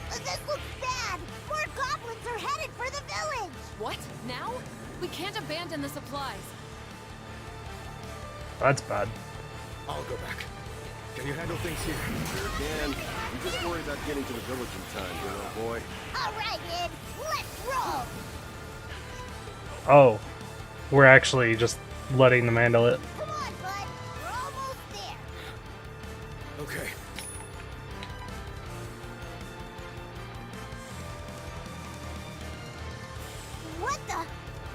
[SPEAKER 4] This looks bad! More goblins are headed for the village!
[SPEAKER 9] What? Now? We can't abandon the supplies.
[SPEAKER 2] That's bad.
[SPEAKER 3] I'll go back. Can you handle things here?
[SPEAKER 8] Sure can. I'm just worried about getting to the village in time, you know, boy.
[SPEAKER 4] Alright, Ed, let's roll!
[SPEAKER 2] Oh, we're actually just letting them handle it.
[SPEAKER 4] Come on, bud! We're almost there!
[SPEAKER 3] Okay.
[SPEAKER 4] What the?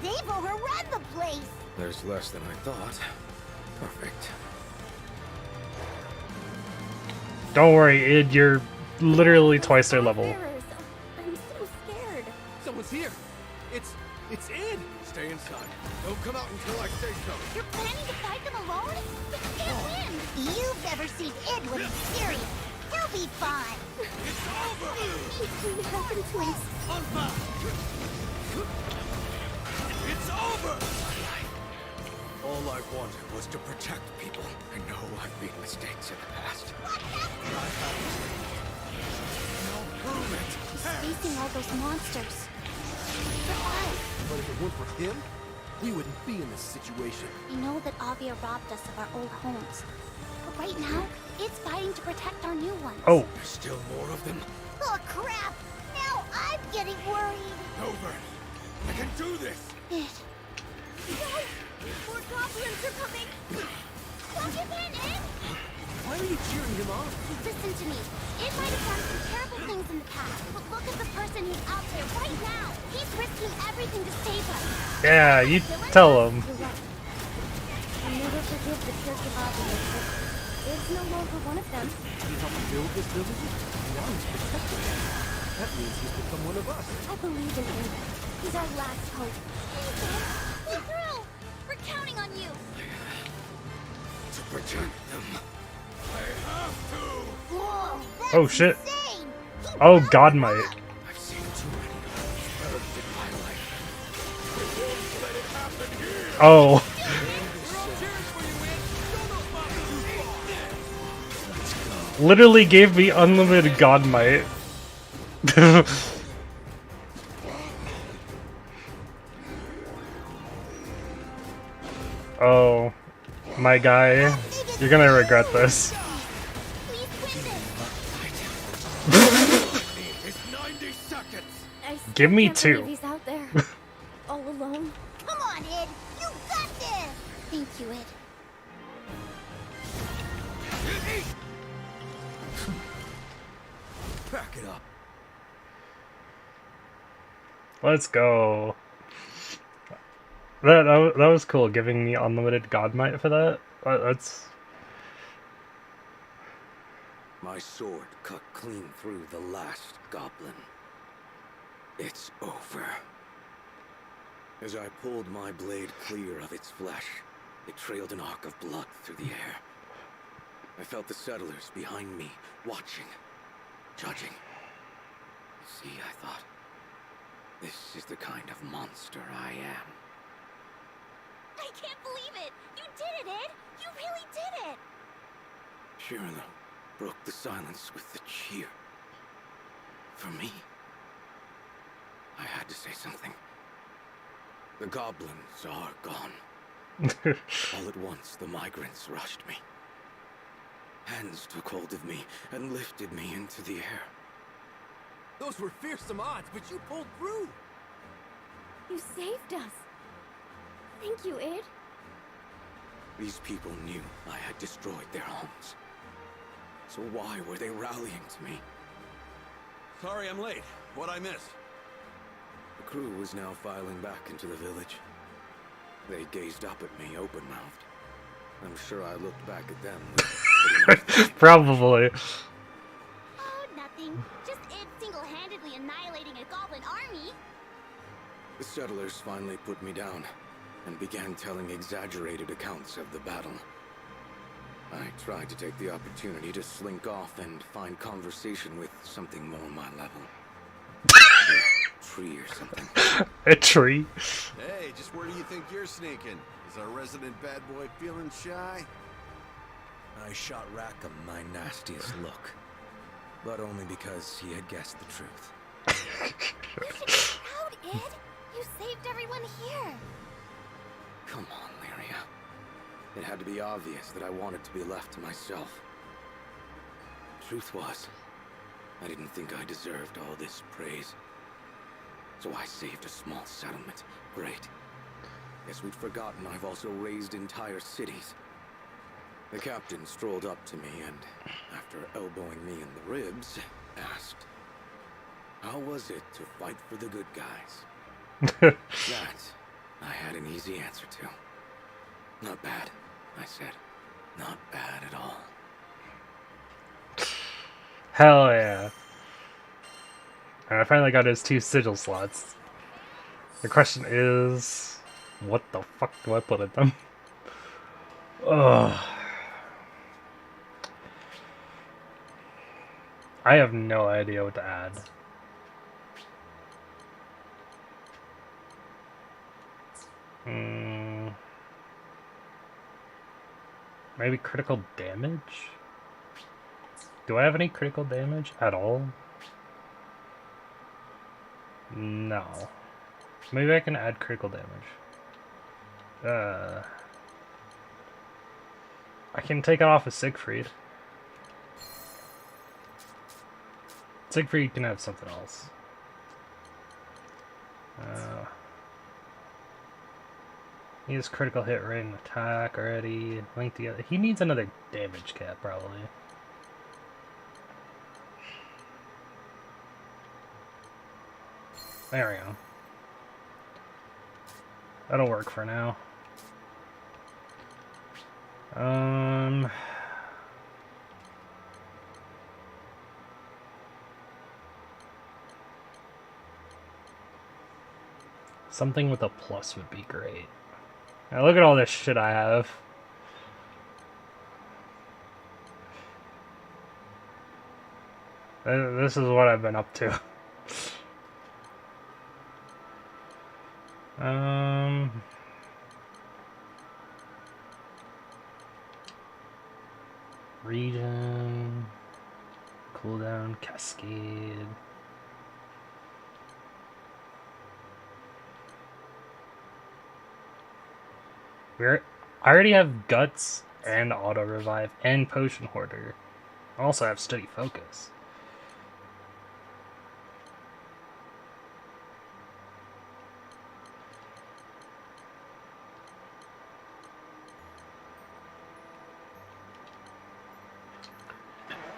[SPEAKER 4] They've overrun the place!
[SPEAKER 3] There's less than I thought. Perfect.
[SPEAKER 2] Don't worry, Id, you're literally twice their level.
[SPEAKER 4] I'm so scared.
[SPEAKER 3] Someone's here! It's Id! Stay inside. Don't come out until I say so.
[SPEAKER 4] You're planning to fight them alone? But you can't win! You've never seen Ed when he's serious. He'll be fine.
[SPEAKER 3] It's over!
[SPEAKER 4] Anything happened to us?
[SPEAKER 3] Unbound! It's over! All I wanted was to protect people. I know I've made mistakes in the past.
[SPEAKER 4] What happened?
[SPEAKER 3] I haven't. Now prove it!
[SPEAKER 4] He's facing all those monsters.
[SPEAKER 6] But if it weren't for him, we wouldn't be in this situation.
[SPEAKER 4] We know that Avia robbed us of our old homes. But right now, it's fighting to protect our new ones.
[SPEAKER 2] Oh,
[SPEAKER 3] There's still more of them.
[SPEAKER 4] Oh, crap! Now I'm getting worried.
[SPEAKER 3] Over. I can do this!
[SPEAKER 4] No! More goblins are coming! Don't give in, Ed!
[SPEAKER 6] Why are you cheering him on?
[SPEAKER 4] Listen to me. It might have done some terrible things in the past, but look at the person who's out there right now. He's risking everything to save us.
[SPEAKER 2] yeah, you tell them.
[SPEAKER 4] You're right. I'll never forgive the Church of Avia, but it's no longer one of them.
[SPEAKER 6] He helped build this village, and now he's protecting it. That means he's become one of us.
[SPEAKER 4] I believe in him. He's our last hope. Please, Ed, pull through! We're counting on you!
[SPEAKER 3] To protect them. I have to!
[SPEAKER 4] Whoa! That's
[SPEAKER 2] Oh, shit.
[SPEAKER 4] insane! He
[SPEAKER 2] Oh,
[SPEAKER 4] powered
[SPEAKER 2] God
[SPEAKER 4] up.
[SPEAKER 2] might.
[SPEAKER 3] I've seen too many birds in my life. I won't let it happen here!
[SPEAKER 2] Oh. Literally gave me unlimited god might. Oh, my guy, you're gonna regret this.
[SPEAKER 4] Please win this!
[SPEAKER 3] It's 90 seconds!
[SPEAKER 4] I still
[SPEAKER 2] Give me
[SPEAKER 4] can't
[SPEAKER 2] two.
[SPEAKER 4] believe he's out there. All alone. Come on, Ed! You got this! Thank you, Ed.
[SPEAKER 3] Back it up.
[SPEAKER 2] Let's go. That was cool, giving me unlimited God Might for that. That's...
[SPEAKER 3] My sword cut clean through the last goblin. It's over. As I pulled my blade clear of its flesh, it trailed an arc of blood through the air. I felt the settlers behind me, watching, judging. See, I thought, this is the kind of monster I am.
[SPEAKER 4] I can't believe it! You did it, Ed! You really did it!
[SPEAKER 3] Shirley broke the silence with a cheer. For me, I had to say something. The goblins are gone. All at once, the migrants rushed me. Hands took hold of me and lifted me into the air.
[SPEAKER 6] Those were fearsome odds, but you pulled through.
[SPEAKER 4] You saved us. Thank you, Ed.
[SPEAKER 3] These people knew I had destroyed their homes. So why were they rallying to me?
[SPEAKER 8] Sorry I'm late. What'd I miss?
[SPEAKER 3] The crew was now filing back into the village. They gazed up at me open-mouthed. I'm sure I looked back at them with
[SPEAKER 2] Probably.
[SPEAKER 4] Oh, nothing. Just Ed single-handedly annihilating a goblin army.
[SPEAKER 3] The settlers finally put me down and began telling exaggerated accounts of the battle. I tried to take the opportunity to slink off and find conversation with something more my level. A tree or something.
[SPEAKER 2] A tree?
[SPEAKER 8] Hey, just where do you think you're sneaking? Is our resident bad boy feeling shy?
[SPEAKER 3] I shot Rackham my nastiest look, but only because he had guessed the truth.
[SPEAKER 4] You should be proud, Ed. You saved everyone here.
[SPEAKER 3] Come on, Lyria. It had to be obvious that I wanted to be left to myself. Truth was, I didn't think I deserved all this praise. So I saved a small settlement. Great. Guess we'd forgotten I've also raised entire cities. The captain strolled up to me and, after elbowing me in the ribs, asked, how was it to fight for the good guys? That, I had an easy answer to. Not bad, I said. Not bad at all.
[SPEAKER 2] Hell yeah. And I finally got his 2 sigil slots. The question is, what the fuck do I put in them? Ugh. I have no idea what to add. Maybe critical damage? Do I have any critical damage at all? No. Maybe I can add critical damage. I can take it off of Siegfried. Siegfried can have something else. He has critical hit rate and attack already. Linked together. He needs another damage cap, probably. There we go. That'll work for now. Something with a plus would be great. Now look at all this shit I have. This is what I've been up to. Region, cooldown, cascade. I already have guts and auto revive and potion hoarder. I also have steady focus.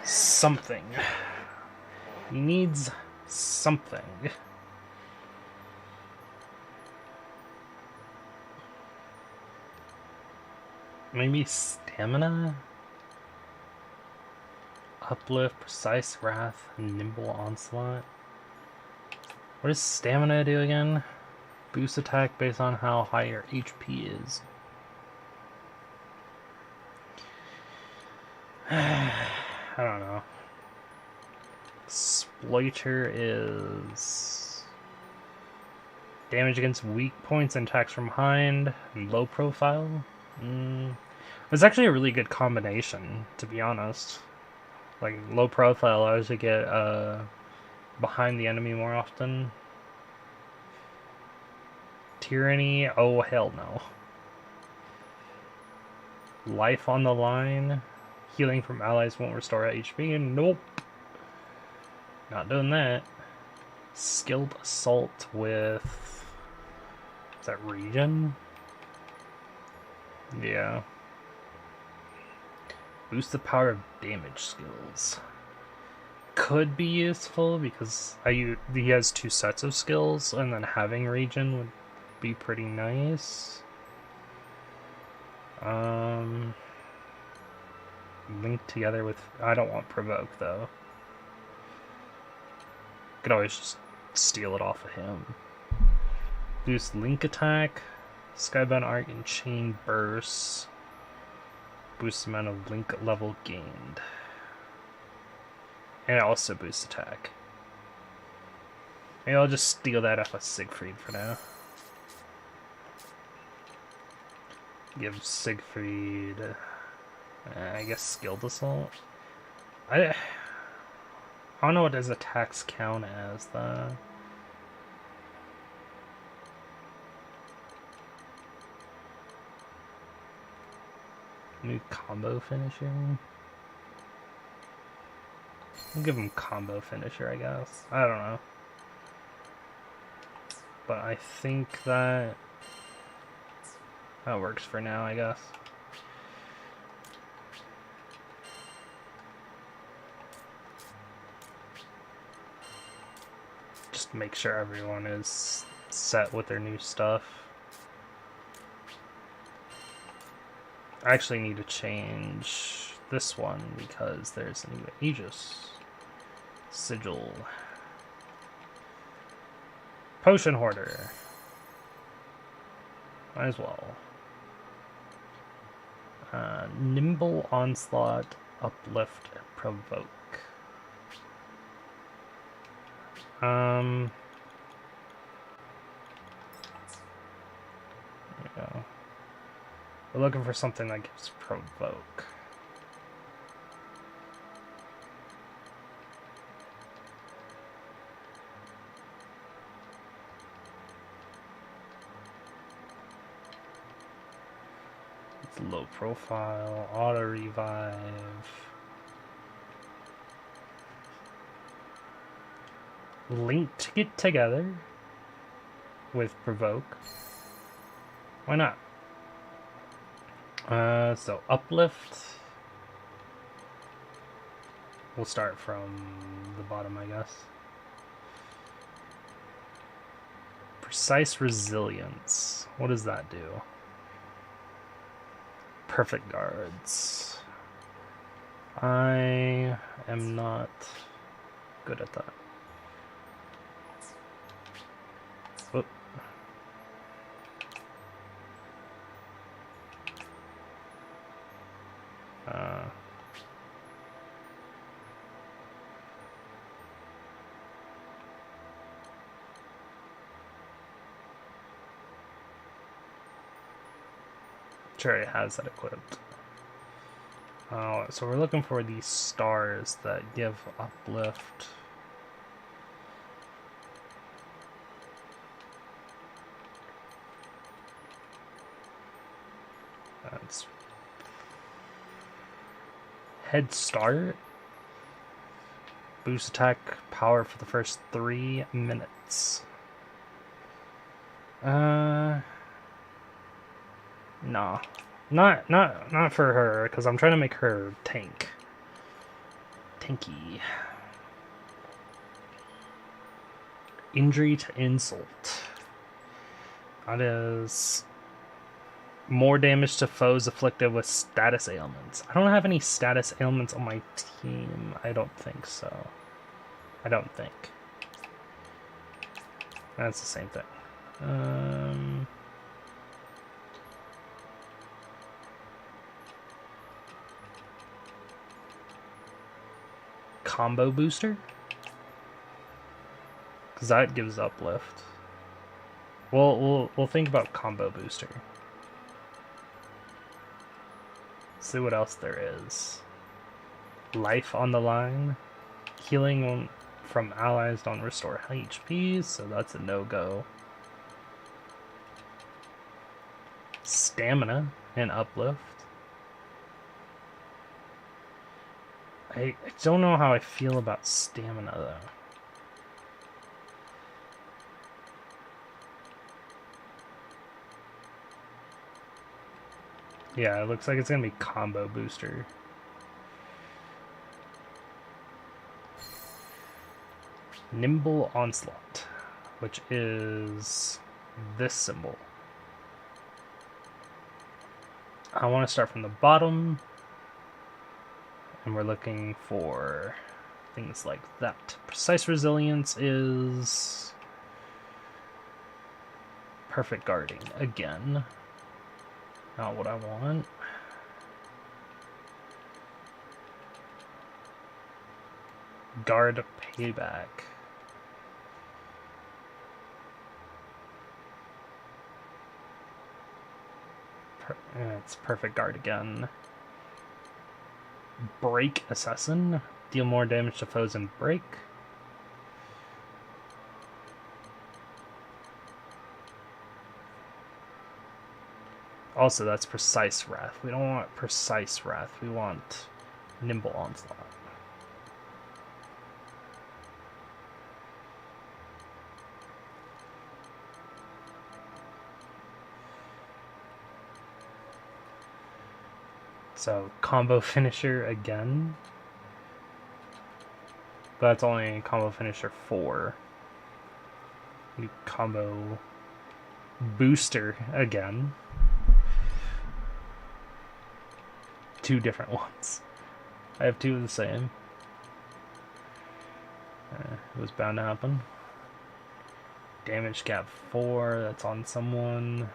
[SPEAKER 2] Something. He needs something. Maybe stamina? Uplift, precise wrath, nimble onslaught. What does stamina do again? Boost attack based on how high your HP is. I don't know. Exploiter is damage against weak points and attacks from behind, and low profile. It's actually a really good combination, to be honest. Like, low profile allows you to get behind the enemy more often. Tyranny? Oh, hell no. Life on the line. Healing from allies won't restore HP. Nope. Not doing that. Skilled assault with... Is that regen? Yeah. Boost the power of damage skills. Could be useful because he has 2 sets of skills, and then having regen would be pretty nice. Linked together with... I don't want provoke though. Could always just steal it off of him. Boost link attack, skybound arc, and chain bursts. Boosts the amount of link level gained. And it also boosts attack. Maybe I'll just steal that off of Siegfried for now. Give Siegfried, I guess, skilled assault. I don't know what his attacks count as, though. New combo finisher? I'll give him combo finisher, I guess. I don't know. But I think that works for now, I guess. Just make sure everyone is set with their new stuff. I actually need to change this one because there's a new Aegis. Sigil. Potion Hoarder. Might as well. Nimble Onslaught, Uplift, and Provoke. There we go. We're looking for something that gives Provoke. It's low profile, auto revive. Linked it together with Provoke. Why not? So Uplift. We'll start from the bottom, I guess. Precise Resilience. What does that do? Perfect guards. I am not good at that. Whoop. Sure, it has that equipped. So we're looking for these stars that give uplift. That's Head Start. Boost attack power for the first 3 minutes. No. Not for her, because I'm trying to make her tank. Tanky. Injury to insult. That is More damage to foes afflicted with status ailments. I don't have any status ailments on my team. I don't think so. I don't think. That's the same thing. Combo booster? Because that gives uplift. We'll think about combo booster. See what else there is. Life on the line. Healing from allies don't restore HP, so that's a no-go. Stamina and uplift. I don't know how I feel about stamina, though. Yeah, it looks like it's gonna be combo booster. Nimble Onslaught, which is this symbol. I want to start from the bottom, and we're looking for things like that. Precise Resilience is perfect guarding again. Not what I want. Guard Payback. It's perfect guard again. Break Assassin. Deal more damage to foes in break. Also, that's Precise Wrath. We don't want Precise Wrath. We want Nimble Onslaught. So, combo finisher again. But that's only combo finisher 4. New combo booster again. 2 different ones. I have 2 of the same. It was bound to happen. Damage cap 4, that's on someone.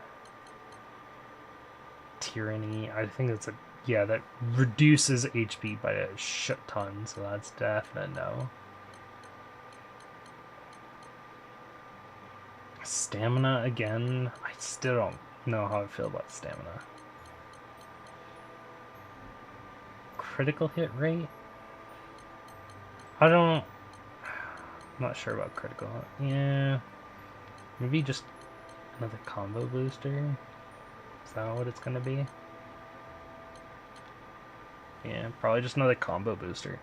[SPEAKER 2] Tyranny, I think that's a... Yeah, that reduces HP by a shit ton, so that's definite no. Stamina again. I still don't know how I feel about stamina. Critical hit rate? I'm not sure about critical. Yeah. Maybe just another combo booster? Is that what it's gonna be? Yeah, probably just another combo booster.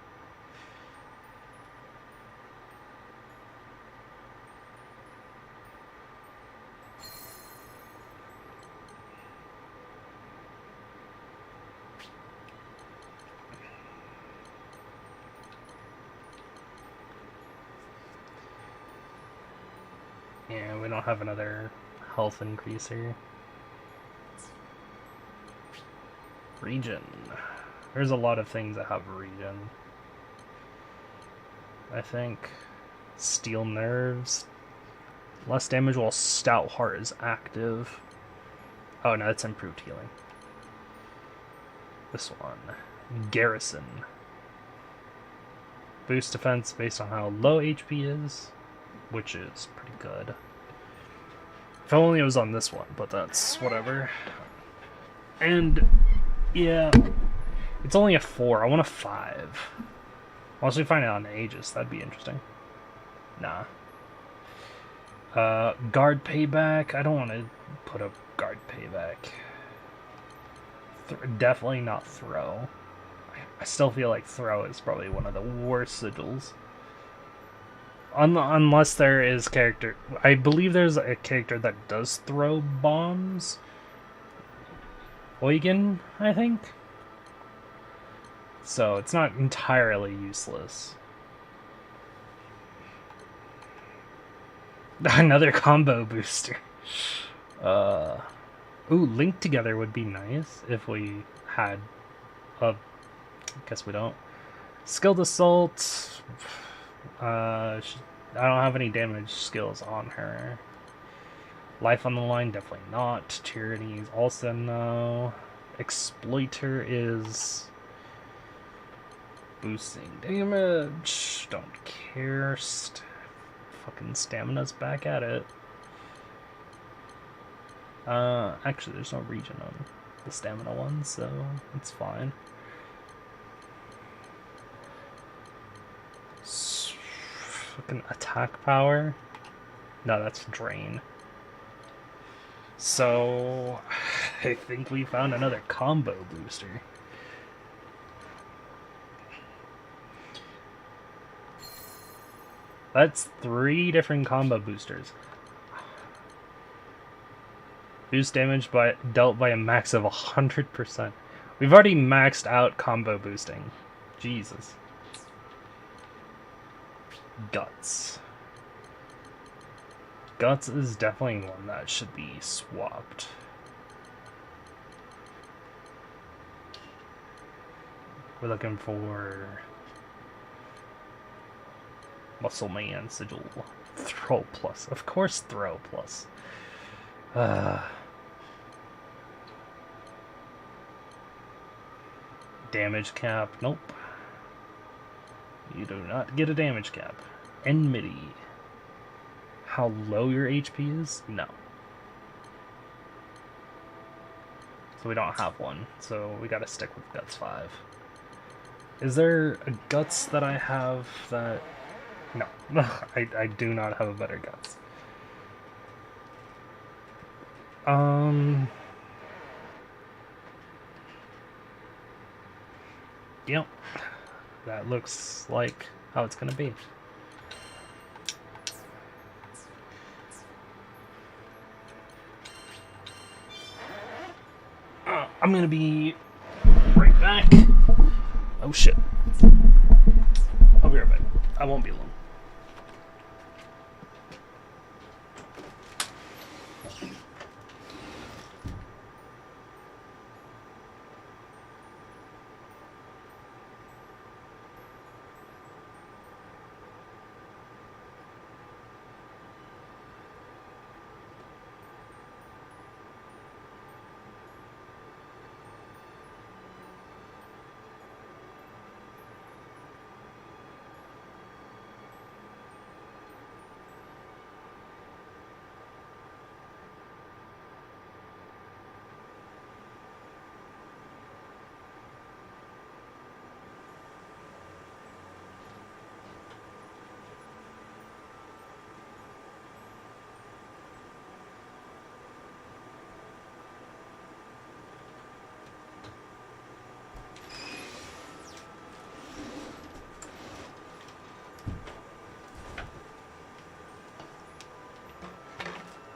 [SPEAKER 2] Yeah, we don't have another health increaser. Regen. There's a lot of things that have regen. I think Steel Nerves. Less damage while Stout Heart is active. Oh no, it's improved healing. This one. Garrison. Boost defense based on how low HP is, which is pretty good. If only it was on this one, but that's whatever. And yeah, it's only a 4. I want a 5. Once we find out on Aegis, that'd be interesting. Nah. Guard Payback. I don't want to put a Guard Payback. Definitely not Throw. I still feel like Throw is probably one of the worst sigils. Unless there is character... I believe there's a character that does throw bombs. Eugen, I think? So it's not entirely useless. Another combo booster. Ooh, link together would be nice if we had a... guess we don't. Skilled Assault. I don't have any damage skills on her. Life on the Line, definitely not. Tyranny is also no. Exploiter is boosting damage. Don't care. Fucking Stamina's back at it. Actually, there's no region on the stamina one, so it's fine. Fucking attack power? No, that's drain. So, I think we found another combo booster. That's 3 different combo boosters. Boost damage dealt by a max of 100%. We've already maxed out combo boosting. Jesus. Guts. Guts is definitely one that should be swapped. We're looking for Muscle Man Sigil. Throw plus. Of course Throw plus. Damage cap. Nope. You do not get a damage cap. Enmity. How low your HP is? No. So we don't have one. So we gotta stick with Guts 5. Is there a Guts that I have that... No. I do not have a better Guts. Yep. That looks like how it's gonna be. I'm gonna be right back. Oh shit. I'll be right back. I won't be long.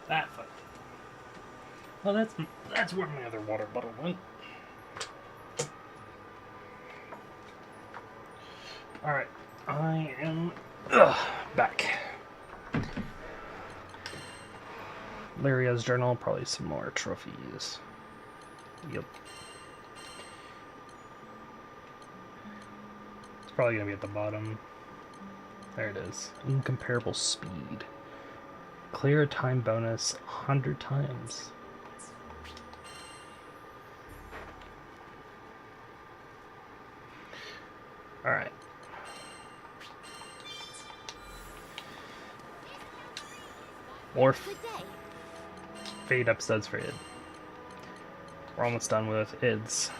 [SPEAKER 2] That fuck. Well, that's where my other water bottle went. Alright, I am back. Lyria's journal, probably some more trophies. Yep. It's probably gonna be at the bottom. There it is. Incomparable speed. Clear time bonus 100 times. Alright. More Fate episodes for id. We're almost done with ids.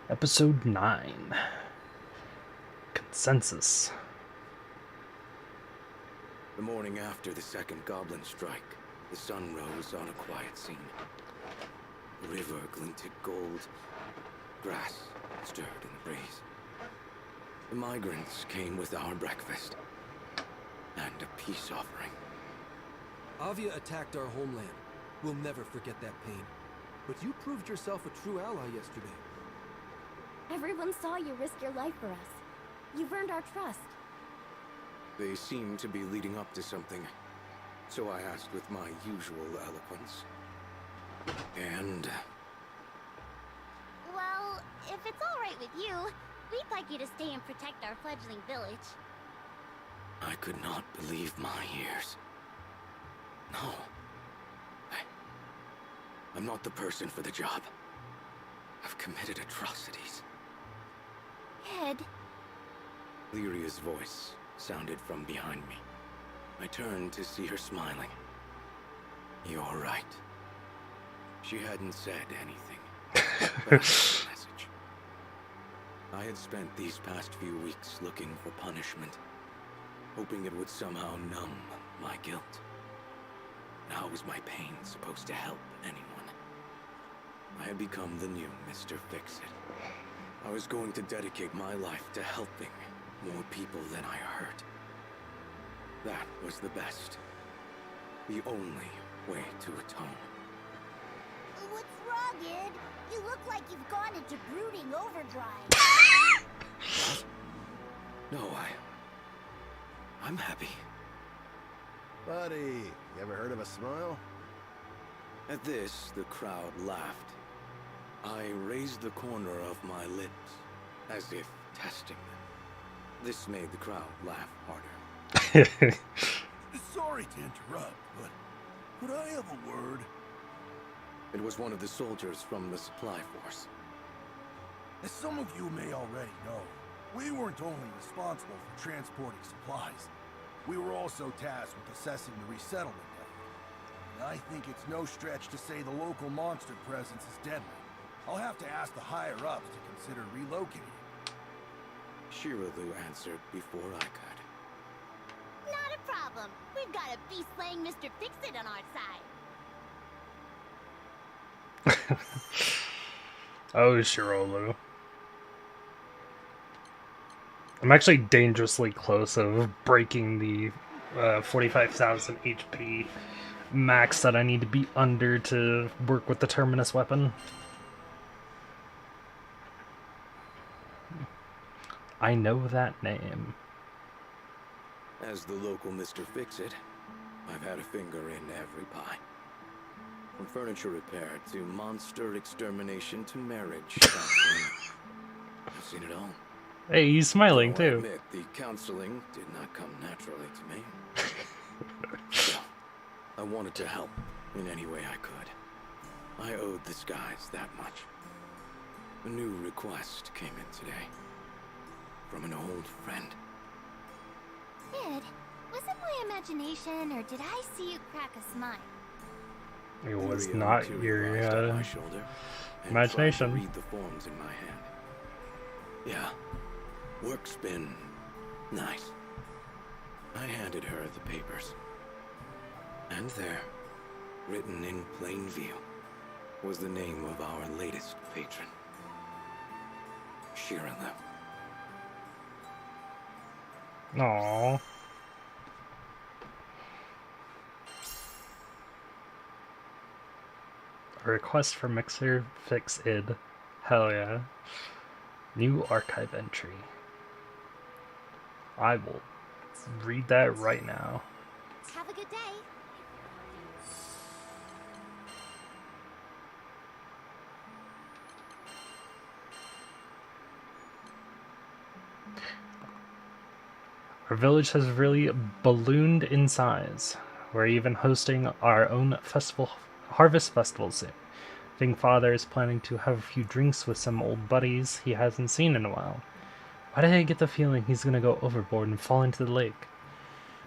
[SPEAKER 2] Episode 9. Consensus.
[SPEAKER 3] The morning after the second goblin strike, the sun rose on a quiet scene. The river glinted gold. Grass stirred in the breeze. The migrants came with our breakfast and a peace offering.
[SPEAKER 10] Avia attacked our homeland. We'll never forget that pain. But you proved yourself a true ally yesterday.
[SPEAKER 4] Everyone saw you risk your life for us. You've earned our trust.
[SPEAKER 3] They seemed to be leading up to something, so I asked with my usual eloquence. And
[SPEAKER 4] Well, if it's all right with you, we'd like you to stay and protect our fledgling village.
[SPEAKER 3] I could not believe my ears. No. I'm not the person for the job. I've committed atrocities.
[SPEAKER 4] Ed,
[SPEAKER 3] Lyria's voice sounded from behind me. I turned to see her smiling. You're right. She hadn't said anything, but I got the message. I had spent these past few weeks looking for punishment, hoping it would somehow numb my guilt. How was my pain supposed to help anyone? I had become the new Mr. Fix-It. I was going to dedicate my life to helping more people than I hurt. That was the best. The only way to atone.
[SPEAKER 4] what's wrong, Ed? You look like you've gone into brooding overdrive.
[SPEAKER 3] No, I'm happy.
[SPEAKER 8] Buddy, you ever heard of a smile?
[SPEAKER 3] At this, the crowd laughed. I raised the corner of my lips, as if testing them. This made the crowd laugh harder.
[SPEAKER 6] Sorry to interrupt, but could I have a word?
[SPEAKER 3] It was one of the soldiers from the supply force.
[SPEAKER 6] As some of you may already know, we weren't only responsible for transporting supplies. We were also tasked with assessing the resettlement effort. And I think it's no stretch to say the local monster presence is deadly. I'll have to ask the higher-ups to consider relocating.
[SPEAKER 3] Shiralu answered before I could.
[SPEAKER 4] Not a problem. We've got a beast-slaying Mr. Fix-It on our side.
[SPEAKER 2] Oh, Shirolu. I'm actually dangerously close of breaking the 45,000 HP max that I need to be under to work with the Terminus weapon. I know that name.
[SPEAKER 3] As the local Mr. Fix-It, I've had a finger in every pie. From furniture repair to monster extermination to marriage counseling. I've seen it all.
[SPEAKER 2] Hey, he's smiling
[SPEAKER 3] Though I
[SPEAKER 2] too.
[SPEAKER 3] admit, the counseling did not come naturally to me. Still, I wanted to help in any way I could. I owed the skies that much. A new request came in today. From an old friend.
[SPEAKER 4] Ed, was it my imagination, or did I see you crack a smile?
[SPEAKER 2] It was
[SPEAKER 3] Lyria
[SPEAKER 2] not
[SPEAKER 3] materialized
[SPEAKER 2] your
[SPEAKER 3] on my shoulder and
[SPEAKER 2] imagination.
[SPEAKER 3] tried to read the forms in my hand. Yeah, work's been nice. I handed her the papers. And there, written in plain view, was the name of our latest patron. Shiralu.
[SPEAKER 2] Aww. A request for Mixer Fix Id. Hell yeah. New archive entry. I will read that right now.
[SPEAKER 4] Have a good day.
[SPEAKER 2] Our village has really ballooned in size. We're even hosting our own harvest festival soon. I think Father is planning to have a few drinks with some old buddies he hasn't seen in a while. Why did I get the feeling he's gonna go overboard and fall into the lake?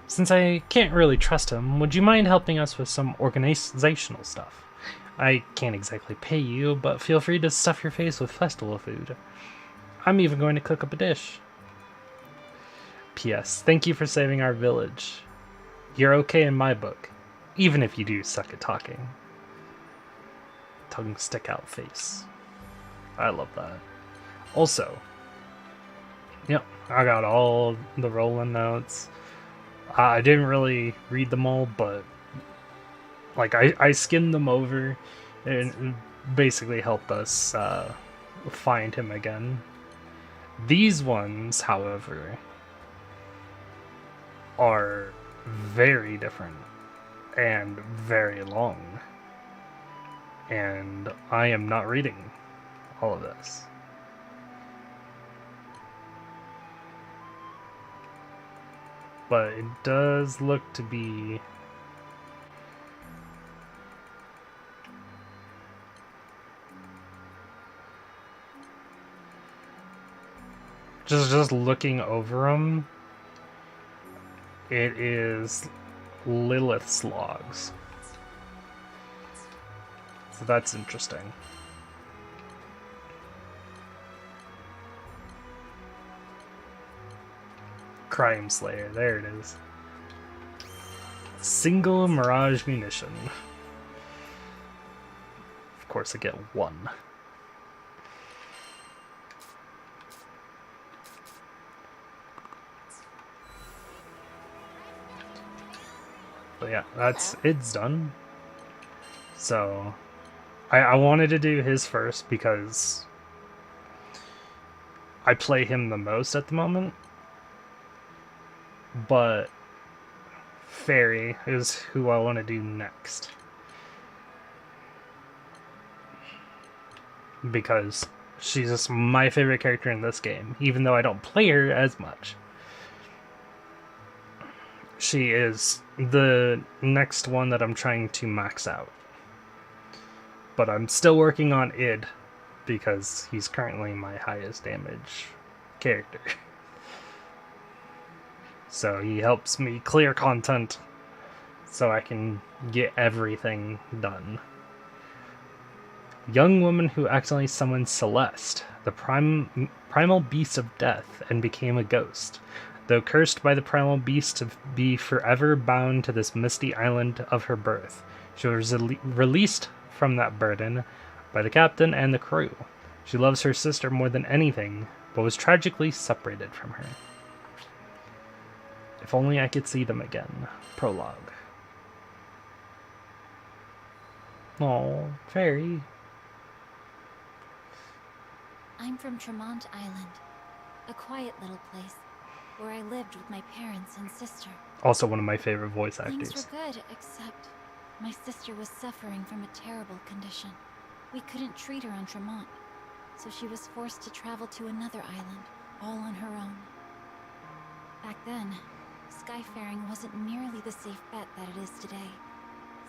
[SPEAKER 2] Since I can't really trust him, would you mind helping us with some organizational stuff? I can't exactly pay you, but feel free to stuff your face with festival food. I'm even going to cook up a dish. P.S. Thank you for saving our village. You're okay in my book, even if you do suck at talking. Tongue stick out face. I love that. Also, yep, I got all the rolling notes. I didn't really read them all, but like I skimmed them over and it basically helped us find him again. These ones, however, are very different and very long. and I am not reading all of this. But it does look to be just looking over them. It is Lilith's logs. So that's interesting. Crime Slayer, there it is. Single Mirage munition. Of course I get one. But yeah, it's done. So I wanted to do his first because I play him the most at the moment. But Fairy is who I want to do next. Because she's just my favorite character in this game, even though I don't play her as much. She is the next one that I'm trying to max out. But I'm still working on Id, because he's currently my highest damage character. So he helps me clear content so I can get everything done. Young woman who accidentally summoned Celeste, the primal beast of death, and became a ghost. Though cursed by the primal beast to be forever bound to this misty island of her birth, she was released from that burden by the captain and the crew. She loves her sister more than anything, but was tragically separated from her. If only I could see them again. Prologue. Oh, Fairy.
[SPEAKER 1] I'm from Tremont Island, a quiet little place where I lived with my parents and sister.
[SPEAKER 2] Also one of my favorite voice actors.
[SPEAKER 1] Things were good, except my sister was suffering from a terrible condition. We couldn't treat her on Tremont, so she was forced to travel to another island, all on her own. Back then, skyfaring wasn't nearly the safe bet that it is today,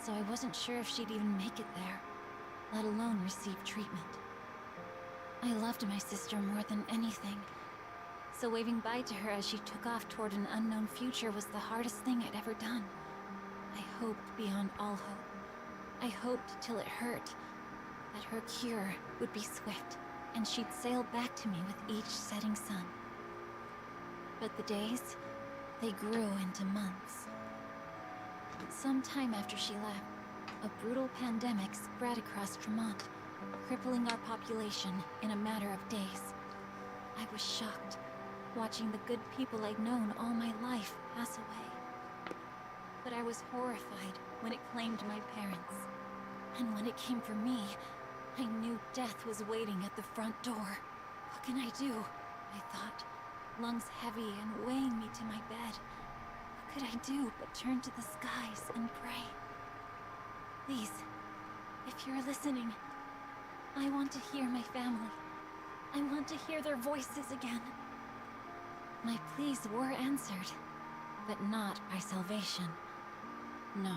[SPEAKER 1] so I wasn't sure if she'd even make it there, let alone receive treatment. I loved my sister more than anything, so waving bye to her as she took off toward an unknown future was the hardest thing I'd ever done. I hoped beyond all hope. I hoped till it hurt, that her cure would be swift, and she'd sail back to me with each setting sun. But the days, they grew into months. Sometime after she left, a brutal pandemic spread across Tremont, crippling our population in a matter of days. I was shocked, watching the good people I'd known all my life pass away. But I was horrified when it claimed my parents. And when it came for me, I knew death was waiting at the front door. What can I do? I thought, lungs heavy and weighing me to my bed. What could I do but turn to the skies and pray? Please, if you're listening, I want to hear my family. I want to hear their voices again. My pleas were answered, but not by salvation. No,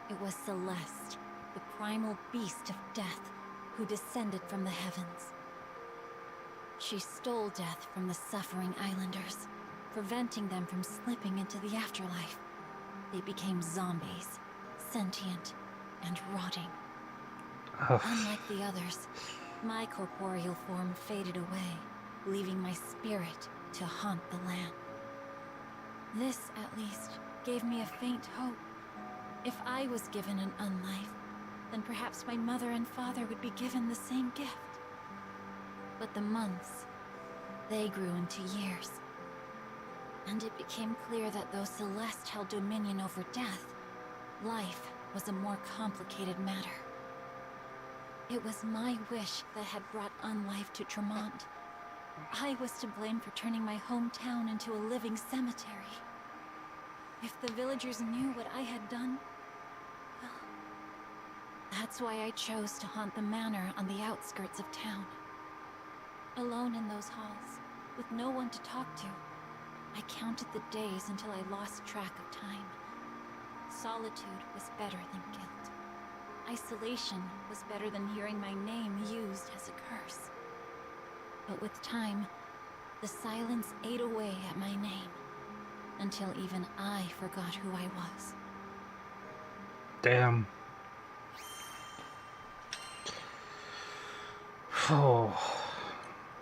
[SPEAKER 1] it was Celeste, the primal beast of death, who descended from the heavens. She stole death from the suffering islanders, preventing them from slipping into the afterlife. They became zombies, sentient and rotting. Unlike the others, my corporeal form faded away, leaving my spirit to haunt the land. This, at least, gave me a faint hope. If I was given an unlife, then perhaps my mother and father would be given the same gift. But the months, they grew into years. And it became clear that though Celeste held dominion over death, life was a more complicated matter. It was my wish that had brought unlife to Tremont. I was to blame for turning my hometown into a living cemetery. If the villagers knew what I had done, well, That's why I chose to haunt the manor on the outskirts of town. Alone in those halls, with no one to talk to, I counted the days until I lost track of time. Solitude was better than guilt. Isolation was better than hearing my name used as a curse. But with time, the silence ate away at my name, until even I forgot who I was.
[SPEAKER 2] Damn. Oh,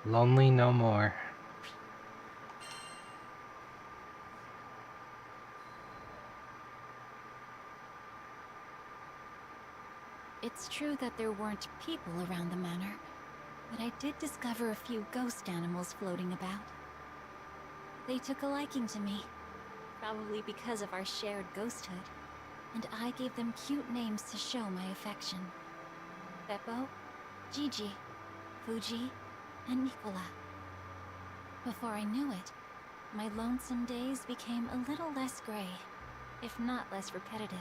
[SPEAKER 2] lonely no more.
[SPEAKER 1] It's true that there weren't people around the manor, but I did discover a few ghost animals floating about. They took a liking to me, probably because of our shared ghosthood, and I gave them cute names to show my affection. Beppo, Gigi, Fuji, and Nicola. Before I knew it, my lonesome days became a little less gray, if not less repetitive.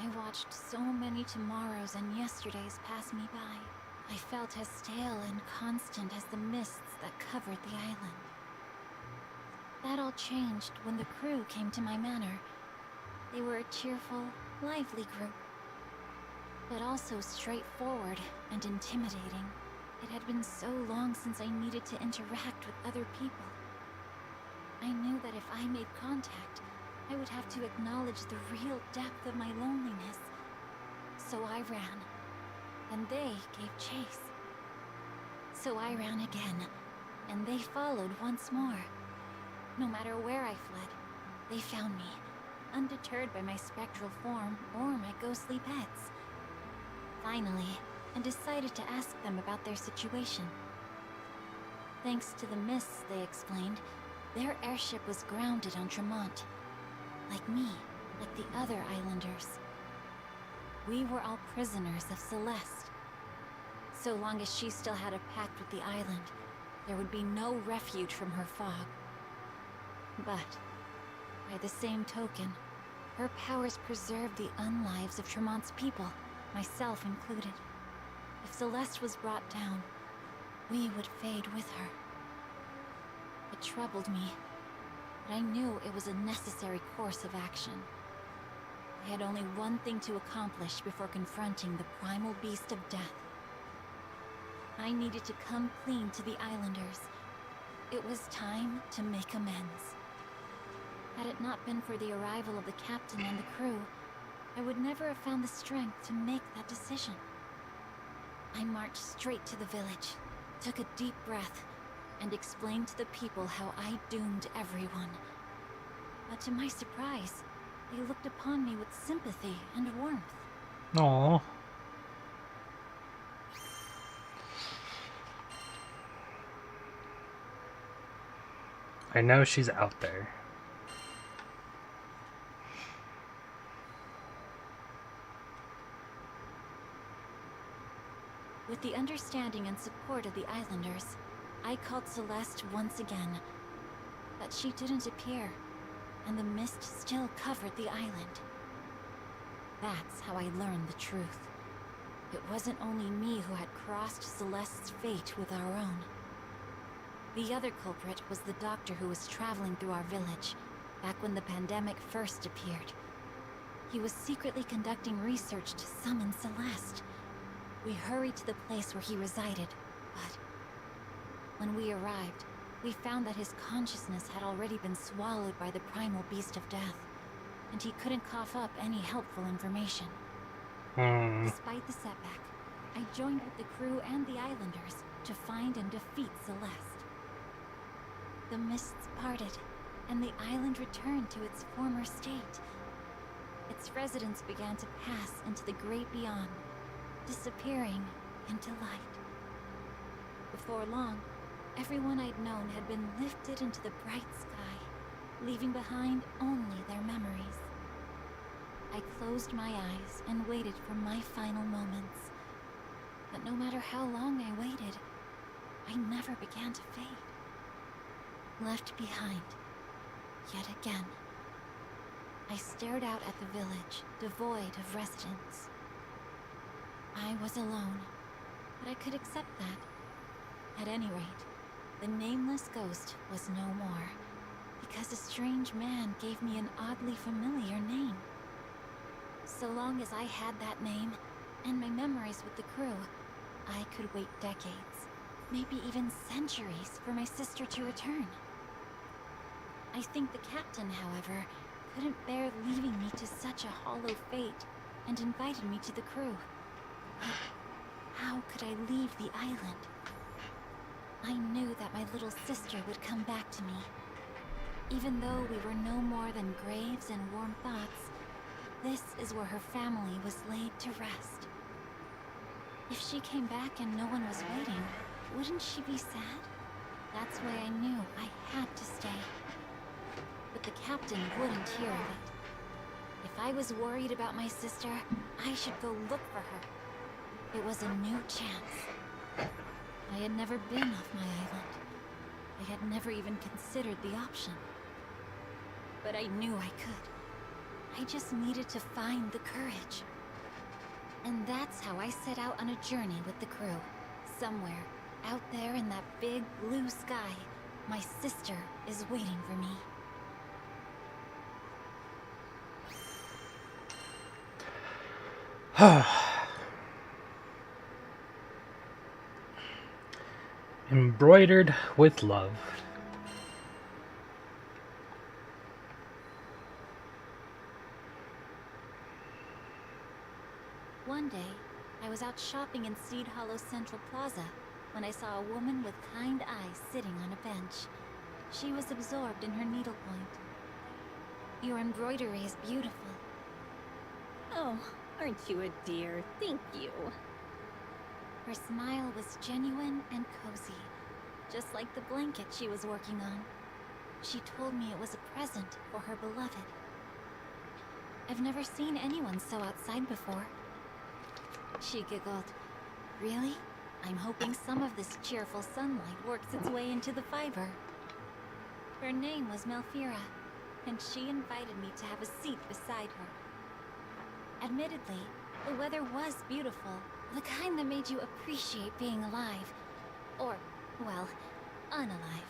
[SPEAKER 1] I watched so many tomorrows and yesterdays pass me by. I felt as stale and constant as the mists that covered the island. That all changed when the crew came to my manor. They were a cheerful, lively group, but also straightforward and intimidating. It had been so long since I needed to interact with other people. I knew that if I made contact, I would have to acknowledge the real depth of my loneliness. So I ran, and they gave chase. So I ran again, and they followed once more. No matter where I fled, they found me, undeterred by my spectral form or my ghostly pets. Finally, I decided to ask them about their situation. Thanks to the mists, they explained, their airship was grounded on Tremont. Like me, like the other islanders. We were all prisoners of Celeste. So long as she still had a pact with the island, there would be no refuge from her fog. But, by the same token, her powers preserved the unlives of Tremont's people, myself included. If Celeste was brought down, we would fade with her. It troubled me, but I knew it was a necessary course of action. I had only one thing to accomplish before confronting the primal beast of death. I needed to come clean to the islanders. It was time to make amends. Had it not been for the arrival of the captain and the crew, I would never have found the strength to make that decision. I marched straight to the village, took a deep breath, and explained to the people how I doomed everyone. But to my surprise, they looked upon me with sympathy and warmth.
[SPEAKER 2] Aww. I know she's out there.
[SPEAKER 1] With the understanding and support of the islanders, I called Celeste once again. But she didn't appear, and the mist still covered the island. That's how I learned the truth. It wasn't only me who had crossed Celeste's fate with our own. The other culprit was the doctor who was traveling through our village, back when the pandemic first appeared. He was secretly conducting research to summon Celeste. We hurried to the place where he resided, but when we arrived, we found that his consciousness had already been swallowed by the primal beast of death, and he couldn't cough up any helpful information. Despite the setback, I joined with the crew and the islanders to find and defeat Celeste. The mists parted, and the island returned to its former state. Its residents began to pass into the great beyond, disappearing into light. Before long, everyone I'd known had been lifted into the bright sky, leaving behind only their memories. I closed my eyes and waited for my final moments. But no matter how long I waited, I never began to fade. Left behind, yet again. I stared out at the village, devoid of residents. I was alone, but I could accept that. At any rate, the nameless ghost was no more, because a strange man gave me an oddly familiar name. So long as I had that name, and my memories with the crew, I could wait decades, maybe even centuries, for my sister to return. I think the captain, however, couldn't bear leaving me to such a hollow fate, and invited me to the crew. But how could I leave the island? I knew that my little sister would come back to me. Even though we were no more than graves and warm thoughts, this is where her family was laid to rest. If she came back and no one was waiting, wouldn't she be sad? That's why I knew I had to stay. But the captain wouldn't hear of it. If I was worried about my sister, I should go look for her. It was a new chance. I had never been off my island. I had never even considered the option. But I knew I could. I just needed to find the courage. And that's how I set out on a journey with the crew. Somewhere, out there in that big blue sky, my sister is waiting for me.
[SPEAKER 2] Embroidered with love.
[SPEAKER 1] One day, I was out shopping in Seed Hollow Central Plaza when I saw a woman with kind eyes sitting on a bench. She was absorbed in her needlepoint. Your embroidery is beautiful.
[SPEAKER 4] Oh, aren't you a dear? Thank you.
[SPEAKER 1] Her smile was genuine and cozy, just like the blanket she was working on. She told me it was a present for her beloved. I've never seen anyone so outside before. She giggled. Really? I'm hoping some of this cheerful sunlight works its way into the fiber. Her name was Malfira, and she invited me to have a seat beside her. Admittedly, the weather was beautiful, the kind that made you appreciate being alive. Or, well, unalive.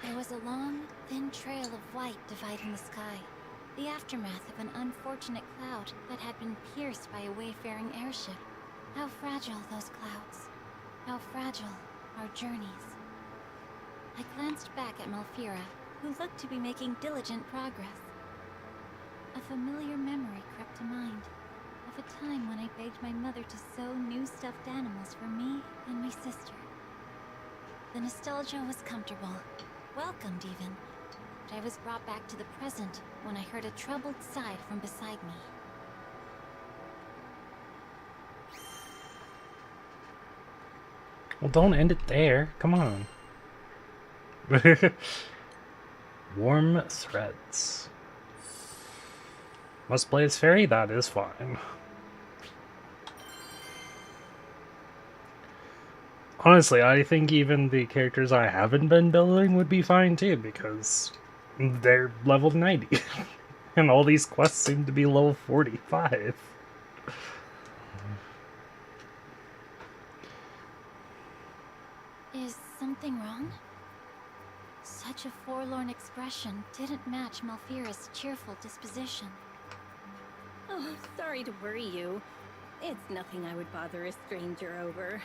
[SPEAKER 1] There was a long, thin trail of white dividing the sky, the aftermath of an unfortunate cloud that had been pierced by a wayfaring airship. How fragile those clouds. How fragile our journeys. I glanced back at Malfira, who looked to be making diligent progress. A familiar memory crept to mind, of a time when I begged my mother to sew new stuffed animals for me and my sister. The nostalgia was comfortable, welcomed even, but I was brought back to the present when I heard a troubled sigh from beside me.
[SPEAKER 2] Well, don't end it there. Come on. Warm threads. Must play as fairy? That is fine. Honestly, I think even the characters I haven't been building would be fine too, because they're level 90. And all these quests seem to be level 45.
[SPEAKER 1] Is something wrong? Such a forlorn expression didn't match Malfira's cheerful disposition.
[SPEAKER 4] Oh, sorry to worry you. It's nothing I would bother a stranger over.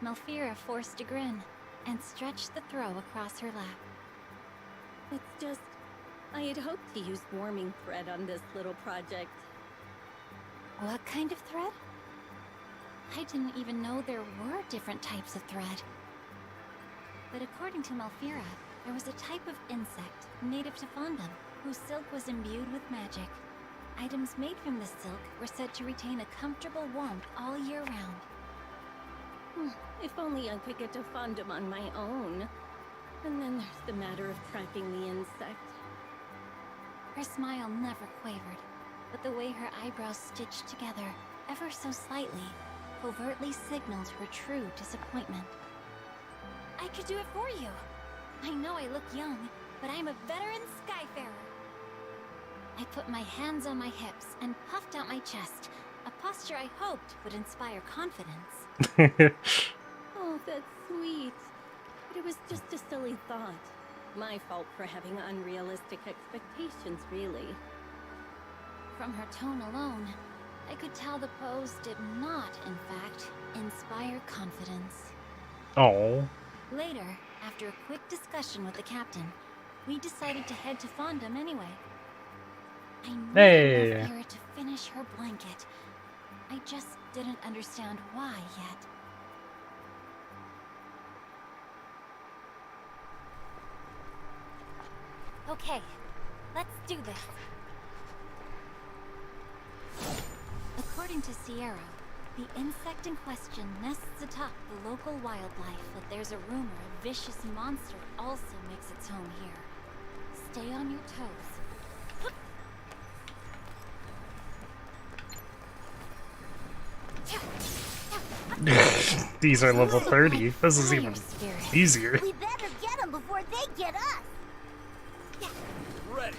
[SPEAKER 1] Malfira forced a grin and stretched the throw across her lap.
[SPEAKER 4] It's just, I had hoped to use warming thread on this little project.
[SPEAKER 1] What kind of thread? I didn't even know there were different types of thread. But according to Malfira, there was a type of insect native to Fondom whose silk was imbued with magic. Items made from this silk were said to retain a comfortable warmth all year round.
[SPEAKER 4] If only I could get to Fondom on my own. And then there's the matter of tracking the insect.
[SPEAKER 1] Her smile never quavered, but the way her eyebrows stitched together, ever so slightly, covertly signaled her true disappointment. I could do it for you. I know I look young, but I'm a veteran Skyfarer. I put my hands on my hips and puffed out my chest, A posture I hoped would inspire confidence.
[SPEAKER 11] Oh, that's sweet. But it was just a silly thought. My fault for having unrealistic expectations, really.
[SPEAKER 1] From her tone alone, I could tell the pose did not, in fact, inspire confidence.
[SPEAKER 2] Oh.
[SPEAKER 1] Later, after a quick discussion with the captain, we decided to head to Fondom anyway. I needed Elvira to finish her blanket. I just didn't understand why yet. Okay, let's do this. According to Sierra, the insect in question nests atop the local wildlife, but there's a rumor a vicious monster also makes its home here. Stay on your toes.
[SPEAKER 2] These are level 30. This is even easier.
[SPEAKER 4] We better get them before they get us.
[SPEAKER 8] Ready.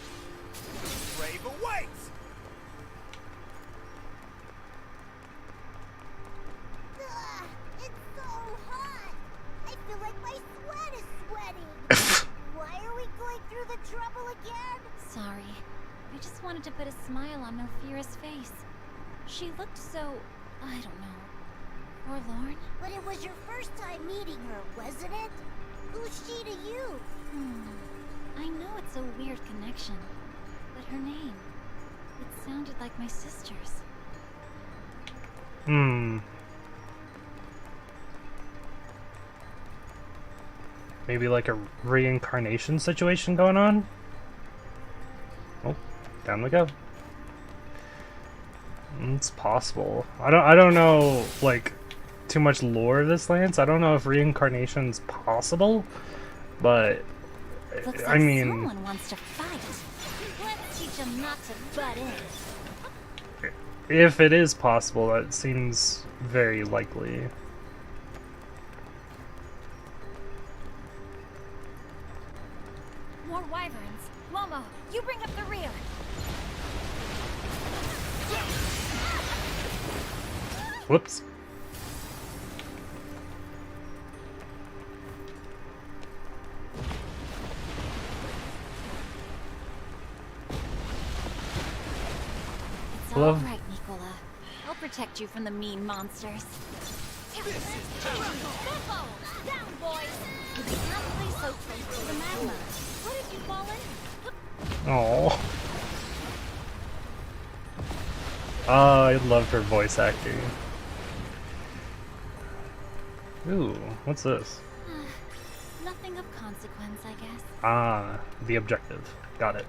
[SPEAKER 8] Brave awaits.
[SPEAKER 4] It's so hot. I feel like my sweat is sweating. Why are we going through the trouble again?
[SPEAKER 1] Sorry. I just wanted to put a smile on Melfira's face. She looked so, I don't know, forlorn.
[SPEAKER 4] But it was your first time meeting her, wasn't it? Who's she to you?
[SPEAKER 1] I know it's a weird connection, but her name, it sounded like my sister's.
[SPEAKER 2] Maybe like a reincarnation situation going on? Oh, down we go. It's possible. I don't know like too much lore of this Lance. I don't know if reincarnation's possible, but
[SPEAKER 1] Looks like
[SPEAKER 2] I mean,
[SPEAKER 1] someone wants to fight. Let's teach them not to butt in.
[SPEAKER 2] if it is possible, that seems very likely.
[SPEAKER 1] More wyverns. Momo, you bring up the rear.
[SPEAKER 2] Whoops.
[SPEAKER 1] It's all right, Nicola. I'll protect you from the mean monsters. Tempo! Down, boys! You can't play so close to the magma. What if you fall in?
[SPEAKER 2] Oh. I love her voice acting. Ooh, what's this?
[SPEAKER 1] Nothing of consequence, I guess.
[SPEAKER 2] Ah, the objective. Got it.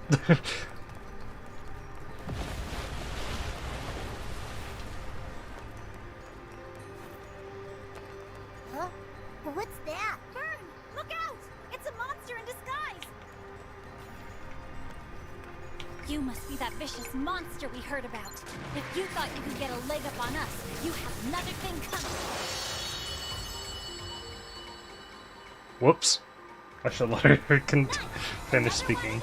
[SPEAKER 4] Huh? What's that?
[SPEAKER 1] Burn! Look out! It's a monster in disguise! You must be that vicious monster we heard about. If you thought you could get a leg up on us, you have another thing coming.
[SPEAKER 2] Whoops. I should let her finish speaking.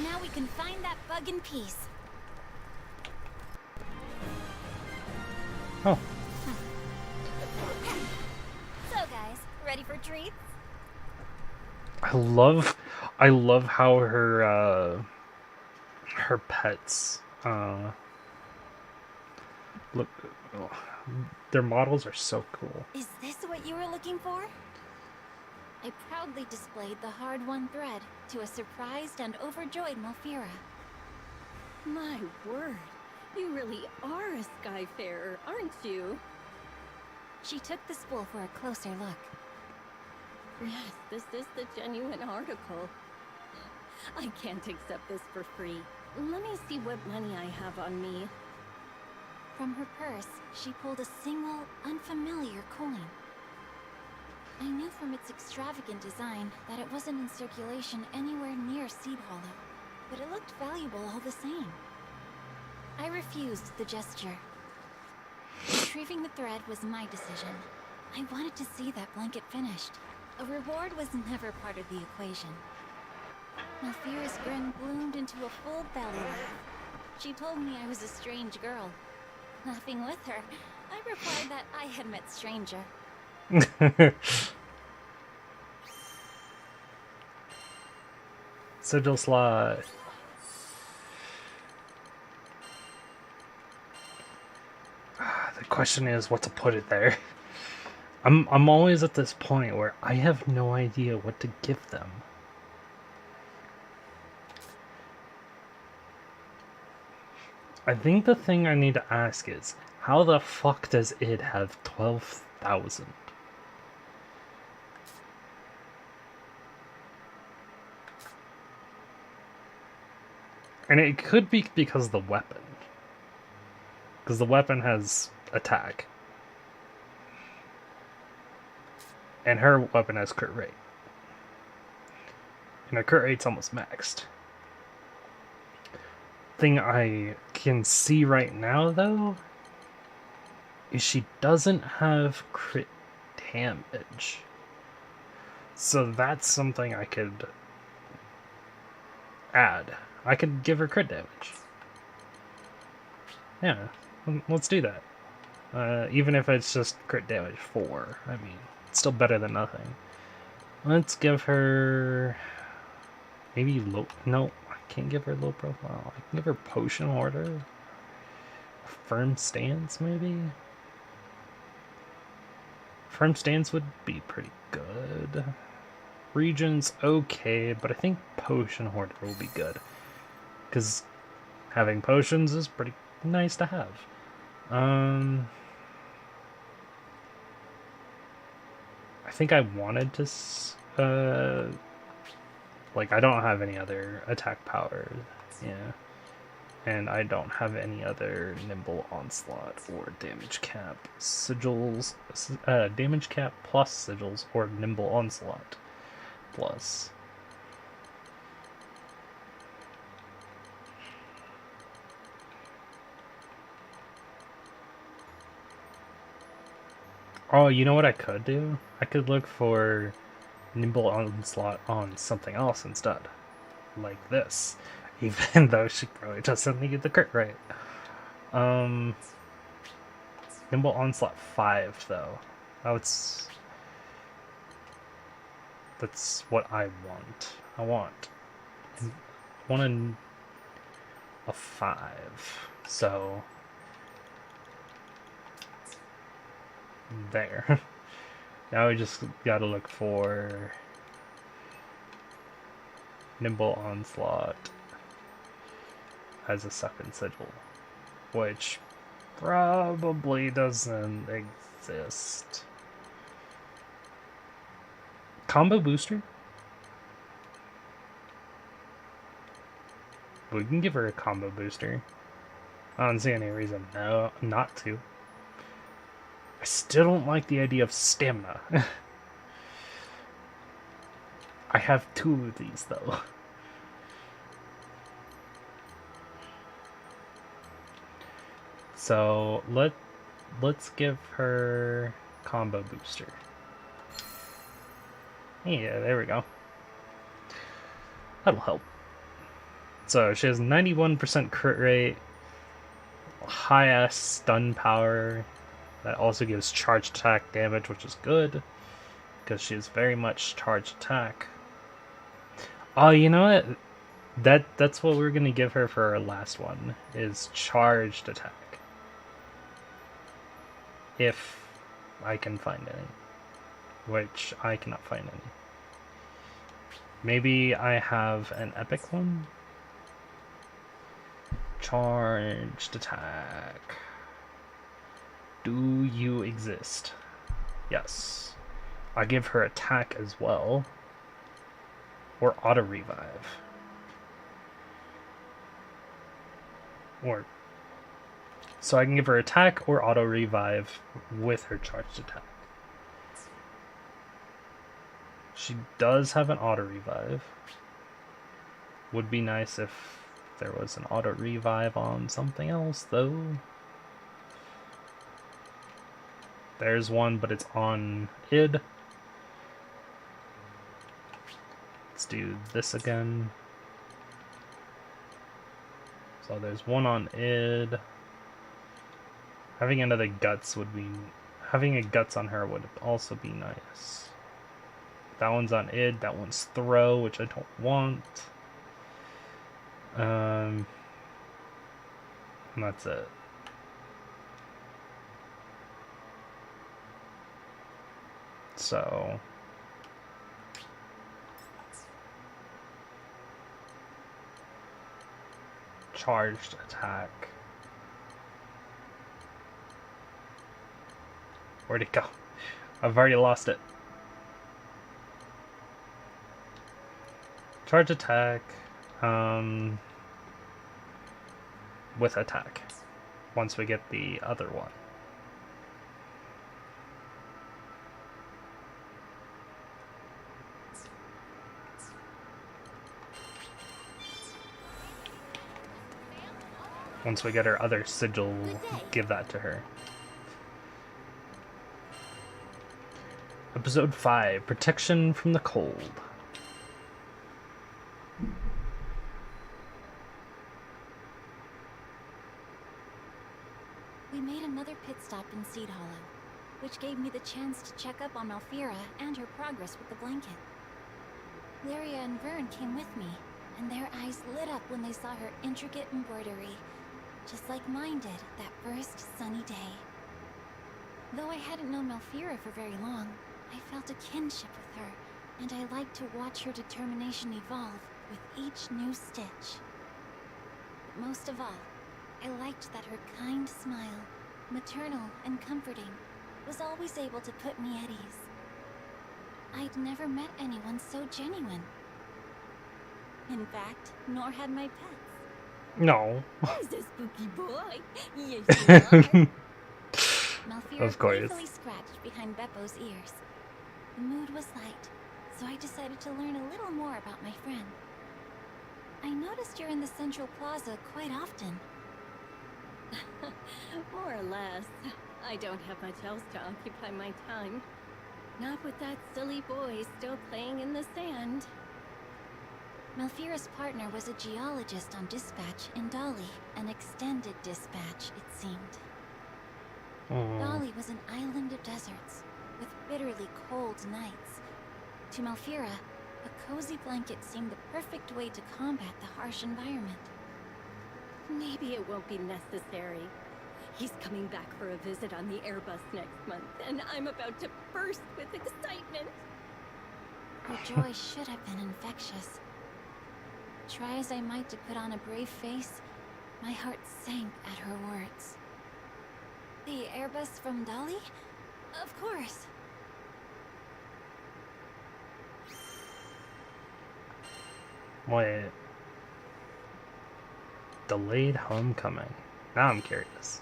[SPEAKER 1] Now we can find that bug in peace.
[SPEAKER 2] Oh.
[SPEAKER 1] So guys, ready for treats?
[SPEAKER 2] I love how her pets look. Oh, their models are so cool.
[SPEAKER 1] Is this what you were looking for? I proudly displayed the hard-won thread to a surprised and overjoyed Melfira.
[SPEAKER 11] My word. You really are a Skyfarer, aren't you?
[SPEAKER 1] She took the spool for a closer look.
[SPEAKER 11] Yes, this is the genuine article. I can't accept this for free. Let me see what money I have on me.
[SPEAKER 1] From her purse, she pulled a single, unfamiliar coin. I knew from its extravagant design that it wasn't in circulation anywhere near Seed Hollow, but it looked valuable all the same. I refused the gesture. Retrieving the thread was my decision. I wanted to see that blanket finished. A reward was never part of the equation. Melfira's grin bloomed into a full belly laugh. She told me I was a strange girl, Laughing with her, I replied that I had met stranger.
[SPEAKER 2] Sigil slot. The question is what to put it there. I'm always at this point where I have no idea what to give them. I think the thing I need to ask is, how the fuck does it have 12,000? And it could be because of the weapon. Because the weapon has attack. And her weapon has crit rate. And her crit rate's almost maxed. Thing I can see right now, though, is she doesn't have crit damage. So that's something I could add. I could give her crit damage. Yeah, let's do that. Even if it's just crit damage 4. I mean, it's still better than nothing. Let's give her... maybe low... no, I can't give her low profile. I can give her potion order. Firm stance, maybe? Firm stance would be pretty good. Region's okay, but I think potion hoarder will be good. Because having potions is pretty nice to have. I think I wanted to... like, I don't have any other attack power. Yeah. And I don't have any other nimble onslaught or damage cap. Sigils... damage cap plus sigils or nimble onslaught plus. Oh, you know what I could do? I could look for nimble onslaught on something else instead. Like this. Even though she probably doesn't need the crit rate. Nimble onslaught 5 though. That's what I want. I want a 5. So there. Now we just gotta look for nimble onslaught as a second sigil, which probably doesn't exist. Combo booster? We can give her a combo booster. I don't see any reason not to. I still don't like the idea of stamina. I have 2 of these though. So let's give her combo booster. Yeah, there we go. That'll help. So she has 91% crit rate, high ass stun power. That also gives charged attack damage, which is good because she is very much charged attack. Oh, you know what? That's what we're gonna give her for our last one, is charged attack. If I can find any. Which I cannot find any. Maybe I have an epic one? Charged attack. Do you exist? Yes. I give her attack as well. Or auto revive. So I can give her attack or auto revive with her charged attack. She does have an auto revive. Would be nice if there was an auto revive on something else though. There's one, but it's on id. Let's do this again. So there's one on id. Having another guts would be... Having a guts on her would also be nice. That one's on id, that one's throw, which I don't want. And that's it. So... Charged attack. Where'd it go? I've already lost it. Charge attack. With attack. Once we get the other one. Once we get her other sigil, we'll give that to her. Episode 5, Protection from the Cold.
[SPEAKER 1] We made another pit stop in Seed Hollow, which gave me the chance to check up on Malfira and her progress with the blanket. Lyria and Vern came with me, and their eyes lit up when they saw her intricate embroidery, just like mine did that first sunny day. Though I hadn't known Malfira for very long, I felt a kinship with her, and I liked to watch her determination evolve with each new stitch. But most of all, I liked that her kind smile, maternal and comforting, was always able to put me at ease. I'd never met anyone so genuine. In fact, nor had my pets.
[SPEAKER 2] No.
[SPEAKER 1] Who's a spooky boy? Yes, you are. Malfira
[SPEAKER 2] Of course.
[SPEAKER 1] playfully scratched behind Beppo's ears. The mood was light, so I decided to learn a little more about my friend. I noticed you're in the Central Plaza quite often.
[SPEAKER 11] More or less. I don't have much else to occupy my time. Not with that silly boy still playing in the sand.
[SPEAKER 1] Malfira's partner was a geologist on dispatch in Dolly, an extended dispatch, it seemed. Dolly was an island of deserts, with bitterly cold nights. To Malfira, a cozy blanket seemed the perfect way to combat the harsh environment.
[SPEAKER 11] Maybe it won't be necessary. He's coming back for a visit on the Airbus next month, and I'm about to burst with excitement.
[SPEAKER 1] Her joy should have been infectious. Try as I might to put on a brave face, my heart sank at her words. The Airbus from Dolly? Of course.
[SPEAKER 2] Wait. Delayed homecoming. Now I'm curious.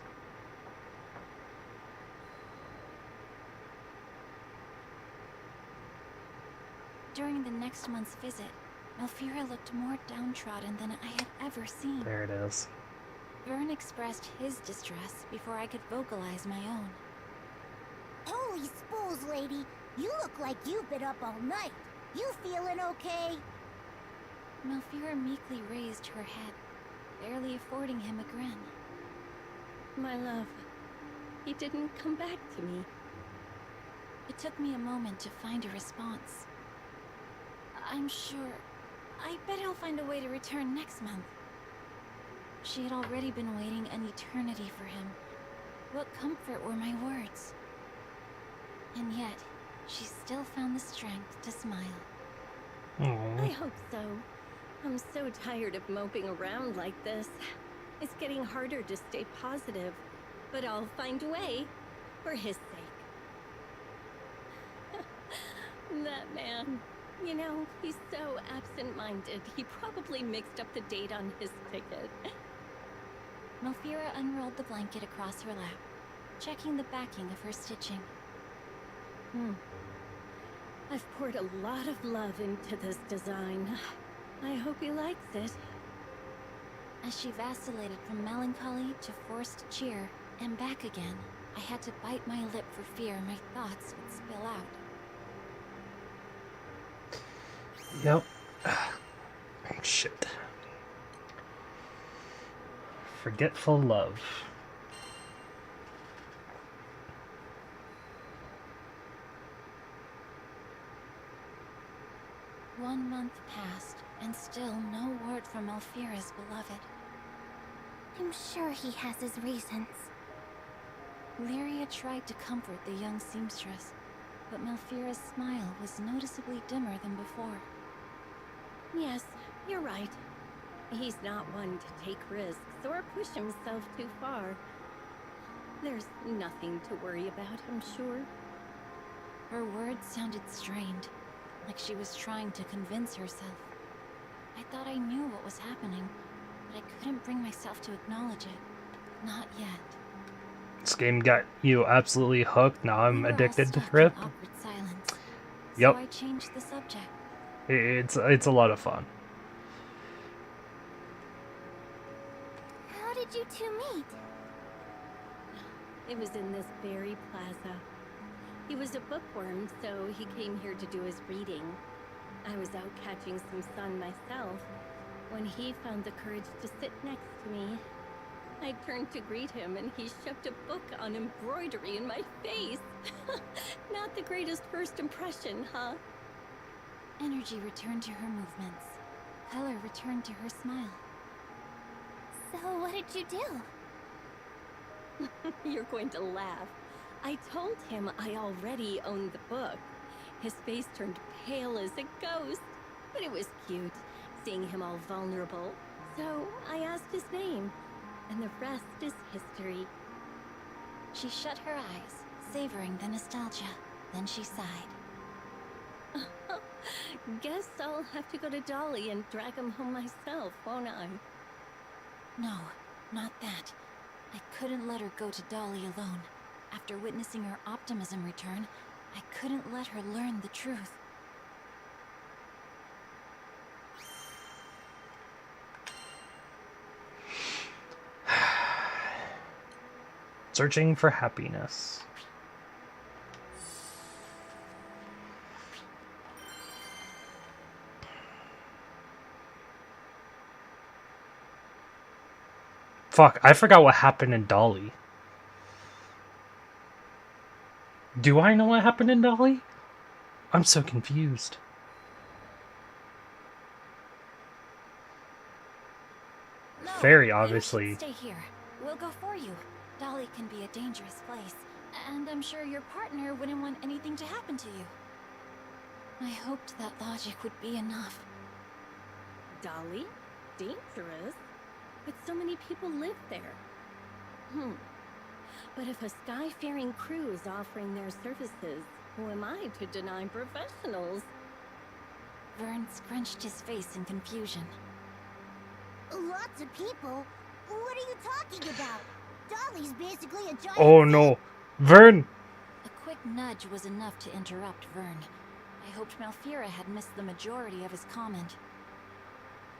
[SPEAKER 1] During the next month's visit, Malfira looked more downtrodden than I had ever seen.
[SPEAKER 2] There it is.
[SPEAKER 1] Vern expressed his distress before I could vocalize my own.
[SPEAKER 4] Holy spools, lady! You look like you've been up all night. You feeling okay?
[SPEAKER 1] Malfira meekly raised her head, barely affording him a grin.
[SPEAKER 11] My love, he didn't come back to me.
[SPEAKER 1] It took me a moment to find a response. I'm sure. I bet he'll find a way to return next month. She had already been waiting an eternity for him. What comfort were my words? And yet, she still found the strength to smile.
[SPEAKER 2] Aww.
[SPEAKER 11] I hope so. I'm so tired of moping around like this. It's getting harder to stay positive, but I'll find a way for his sake. That man, you know, he's so absent-minded, he probably mixed up the date on his ticket.
[SPEAKER 1] Malfira unrolled the blanket across her lap, checking the backing of her stitching.
[SPEAKER 11] I've poured a lot of love into this design. I hope he likes it.
[SPEAKER 1] As she vacillated from melancholy to forced cheer and back again, I had to bite my lip for fear my thoughts would spill out.
[SPEAKER 2] Yep. Shit. Forgetful love.
[SPEAKER 1] 1 month passed, and still no word from Alfira's beloved.
[SPEAKER 4] I'm sure he has his reasons.
[SPEAKER 1] Lyria tried to comfort the young seamstress, but Malfira's smile was noticeably dimmer than before.
[SPEAKER 11] Yes, you're right. He's not one to take risks or push himself too far. There's nothing to worry about, I'm sure.
[SPEAKER 1] Her words sounded strained, like she was trying to convince herself. I thought I knew what was happening, but I couldn't bring myself to acknowledge it. Not yet.
[SPEAKER 2] This game got you absolutely hooked. Now I'm
[SPEAKER 1] We were all
[SPEAKER 2] addicted to
[SPEAKER 1] stuck in
[SPEAKER 2] Thrift.
[SPEAKER 1] awkward silence.
[SPEAKER 2] Yep.
[SPEAKER 1] So I changed the subject.
[SPEAKER 2] It's a lot of fun.
[SPEAKER 4] How did you two meet?
[SPEAKER 11] It was in this very plaza. He was a bookworm, so he came here to do his reading. I was out catching some sun myself when he found the courage to sit next to me. I turned to greet him and he shoved a book on embroidery in my face. Not the greatest first impression, huh?
[SPEAKER 1] Energy returned to her movements. Color returned to her smile.
[SPEAKER 4] So what did you do?
[SPEAKER 11] You're going to laugh. I told him I already owned the book. His face turned pale as a ghost, but it was cute, seeing him all vulnerable. So I asked his name, and the rest is history.
[SPEAKER 1] She shut her eyes, savoring the nostalgia. Then she sighed.
[SPEAKER 11] Guess I'll have to go to Dolly and drag him home myself, won't I?
[SPEAKER 1] No, not that. I couldn't let her go to Dolly alone. After witnessing her optimism return, I couldn't let her learn the truth.
[SPEAKER 2] Searching for happiness. Fuck, I forgot what happened in Dolly. Do I know what happened in Dolly? I'm so confused.
[SPEAKER 1] No,
[SPEAKER 2] Very
[SPEAKER 1] you
[SPEAKER 2] obviously.
[SPEAKER 1] should stay here. We'll go for you. Dolly can be a dangerous place, and I'm sure your partner wouldn't want anything to happen to you. I hoped that logic would be enough.
[SPEAKER 11] Dolly? Dangerous? But so many people live there. But if a sky-faring crew is offering their services, who am I to deny professionals?
[SPEAKER 1] Vern scrunched his face in confusion.
[SPEAKER 4] Lots of people? What are you talking about? Dolly's basically a giant...
[SPEAKER 2] Oh no. Vern!
[SPEAKER 1] A quick nudge was enough to interrupt Vern. I hoped Malfira had missed the majority of his comment.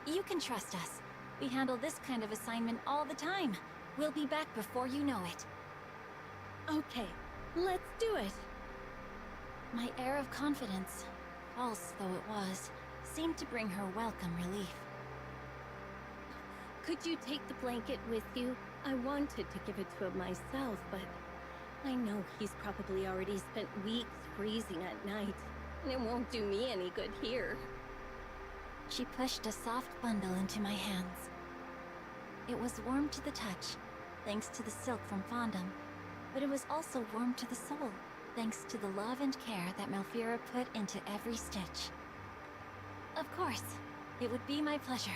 [SPEAKER 1] You can trust us. We handle this kind of assignment all the time. We'll be back before you know it.
[SPEAKER 11] Okay, let's do it.
[SPEAKER 1] My air of confidence, false though it was, seemed to bring her welcome relief.
[SPEAKER 11] Could you take the blanket with you? I wanted to give it to him myself, but I know he's probably already spent weeks freezing at night, and it won't do me any good here.
[SPEAKER 1] She pushed a soft bundle into my hands. It was warm to the touch, thanks to the silk from Fondom, but it was also warm to the soul, thanks to the love and care that Malfira put into every stitch. Of course, it would be my pleasure.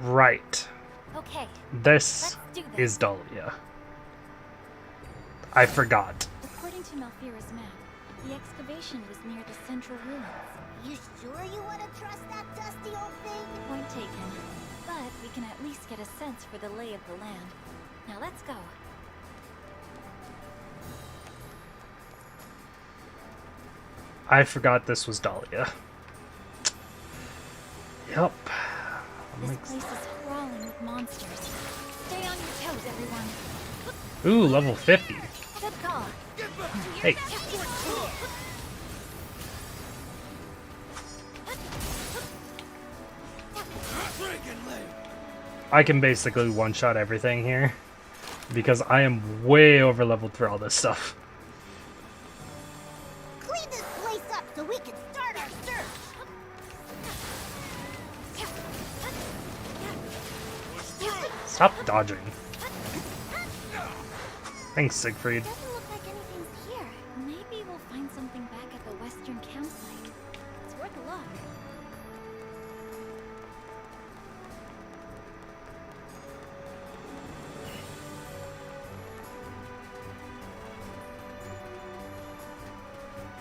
[SPEAKER 2] Right.
[SPEAKER 1] Okay.
[SPEAKER 2] This
[SPEAKER 1] let's do this.
[SPEAKER 2] is Dahlia. I forgot.
[SPEAKER 1] According to Malfira's map, the excavation was near the central ruins.
[SPEAKER 4] You sure you want to trust that dusty old thing?
[SPEAKER 1] Point taken. But we can at least get a sense for the lay of the land. Now let's go.
[SPEAKER 2] I forgot this was Dahlia. Yep.
[SPEAKER 1] This place is crawling with monsters. Stay on your toes, everyone.
[SPEAKER 2] Ooh, level 50.
[SPEAKER 1] Good call.
[SPEAKER 2] Hey. I can basically one-shot everything here because I am way over leveled for all this stuff.
[SPEAKER 4] place up so we can start our search.
[SPEAKER 2] Stop dodging. Thanks, Siegfried.
[SPEAKER 1] Doesn't look like anything's here. Maybe we'll find something back at the western campsite. It's worth a look.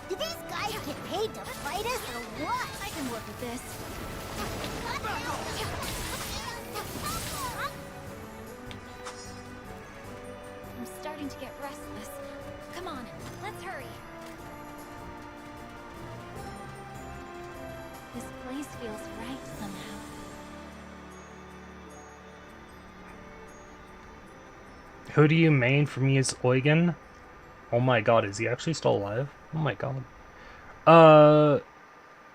[SPEAKER 4] Do these guys get paid to fight us or what?
[SPEAKER 1] I can work with this. I'm starting to get restless. Come on, let's hurry. This place feels right somehow.
[SPEAKER 2] Who do you main for me is Eugen? Oh my god, is he actually still alive? Oh my god.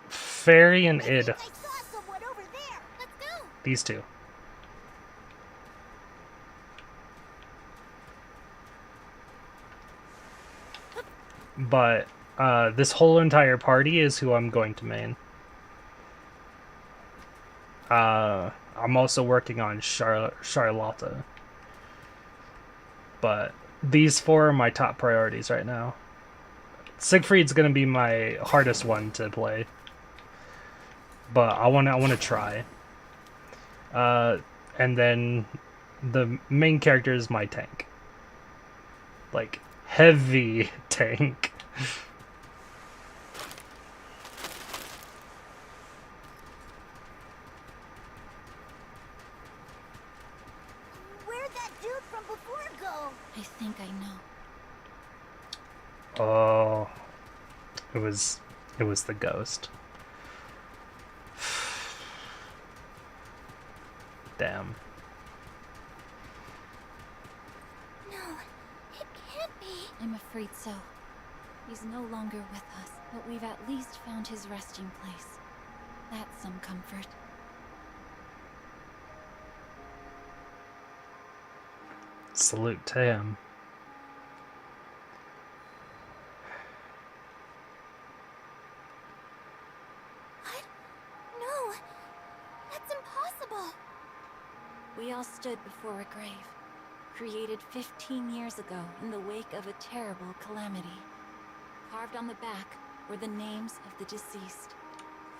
[SPEAKER 2] Fairy and Id.
[SPEAKER 4] I saw someone over there. Let's go.
[SPEAKER 2] These two. But, this whole entire party is who I'm going to main. I'm also working on Charlotta. But these four are my top priorities right now. Siegfried's gonna be my hardest one to play. But I wanna try. And then the main character is my tank. Like, heavy tank.
[SPEAKER 4] Where'd that dude from before go?
[SPEAKER 1] I think I know.
[SPEAKER 2] Oh, it was the ghost. Damn.
[SPEAKER 1] No, it can't be. I'm afraid so. He's no longer with us, but we've at least found his resting place. That's some comfort.
[SPEAKER 2] Salute to him.
[SPEAKER 1] What? No, that's impossible. We all stood before a grave, created 15 years ago in the wake of a terrible calamity. Carved on the back were the names of the deceased.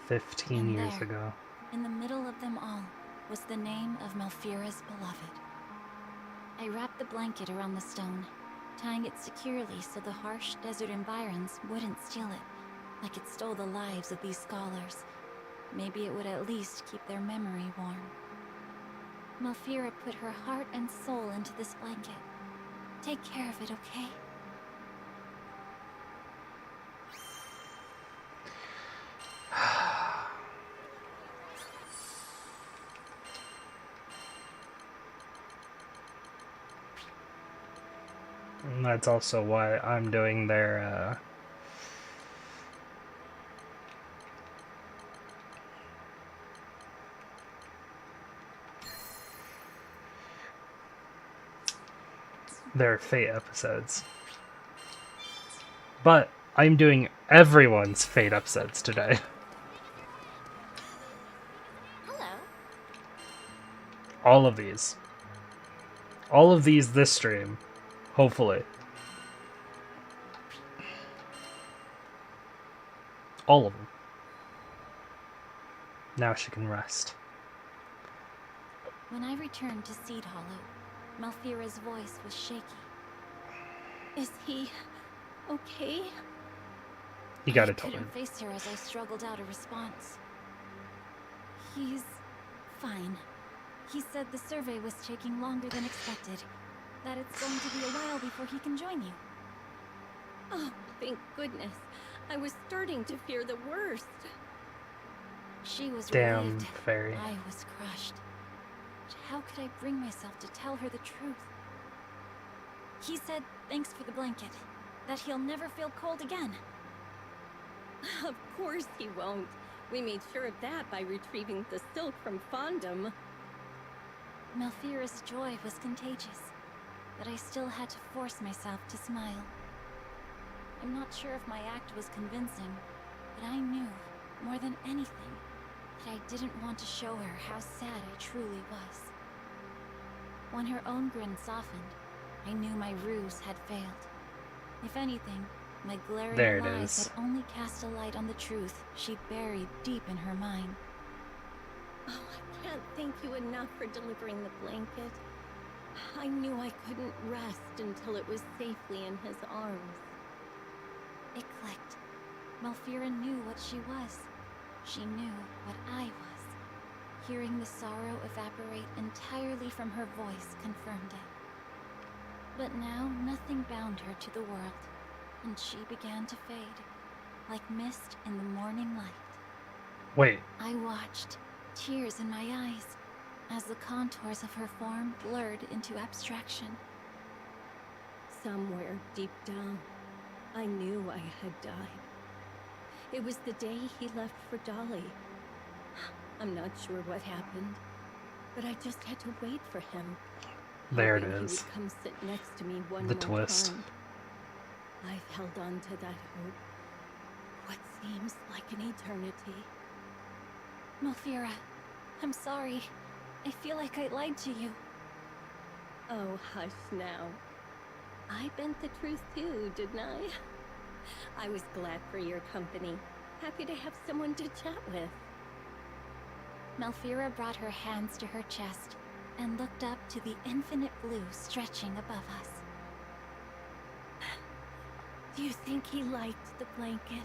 [SPEAKER 2] 15
[SPEAKER 1] And
[SPEAKER 2] years
[SPEAKER 1] there,
[SPEAKER 2] ago.
[SPEAKER 1] in the middle of them all, was the name of Malfira's beloved. I wrapped the blanket around the stone, tying it securely so the harsh desert environs wouldn't steal it, like it stole the lives of these scholars. Maybe it would at least keep their memory warm. Malfira put her heart and soul into this blanket. Take care of it, okay?
[SPEAKER 2] And that's also why I'm doing their, their Fate episodes. But I'm doing everyone's Fate episodes today.
[SPEAKER 1] Hello.
[SPEAKER 2] All of these. All of these this stream. Hopefully. All of them. Now she can rest.
[SPEAKER 1] When I returned to Seed Hollow, Malfira's voice was shaky. Is he okay?
[SPEAKER 2] You gotta
[SPEAKER 1] I
[SPEAKER 2] tell her.
[SPEAKER 1] couldn't face her as I struggled out a response. He's fine. He said the survey was taking longer than expected. That it's going to be a while before he can join you.
[SPEAKER 11] Oh, thank goodness. I was starting to fear the worst.
[SPEAKER 1] She was
[SPEAKER 2] Damn,
[SPEAKER 1] relieved.
[SPEAKER 2] Fairy.
[SPEAKER 1] I was crushed. But how could I bring myself to tell her the truth? He said thanks for the blanket, that he'll never feel cold again.
[SPEAKER 11] Of course he won't. We made sure of that by retrieving the silk from Fondom.
[SPEAKER 1] Malfira's joy was contagious, but I still had to force myself to smile. I'm not sure if my act was convincing, but I knew, more than anything, that I didn't want to show her how sad I truly was. When her own grin softened, I knew my ruse had failed. If anything, my glaring
[SPEAKER 2] There it
[SPEAKER 1] lies
[SPEAKER 2] is.
[SPEAKER 1] had only cast a light on the truth she buried deep in her mind.
[SPEAKER 11] Oh, I can't thank you enough for delivering the blanket. I knew I couldn't rest until it was safely in his arms.
[SPEAKER 1] It clicked. Malfira knew what she was. She knew what I was. Hearing the sorrow evaporate entirely from her voice confirmed it. But now nothing bound her to the world, and she began to fade, like mist in the morning light.
[SPEAKER 2] Wait,
[SPEAKER 1] I watched, tears in my eyes, as the contours of her form blurred into abstraction.
[SPEAKER 11] Somewhere deep down, I knew I had died. It was the day he left for Dolly. I'm not sure what happened, but I just had to wait for him.
[SPEAKER 2] there it
[SPEAKER 11] hoping He
[SPEAKER 2] is.
[SPEAKER 11] would come sit next to me one
[SPEAKER 2] The
[SPEAKER 11] more
[SPEAKER 2] twist.
[SPEAKER 11] time. I've held on to that hope. What seems like an eternity.
[SPEAKER 1] Malfira, I'm sorry. I feel like I lied to you.
[SPEAKER 11] Oh, hush now. I bent the truth too, didn't I? I was glad for your company. Happy to have someone to chat with.
[SPEAKER 1] Malfira brought her hands to her chest and looked up to the infinite blue stretching above us.
[SPEAKER 11] Do you think he liked the blanket?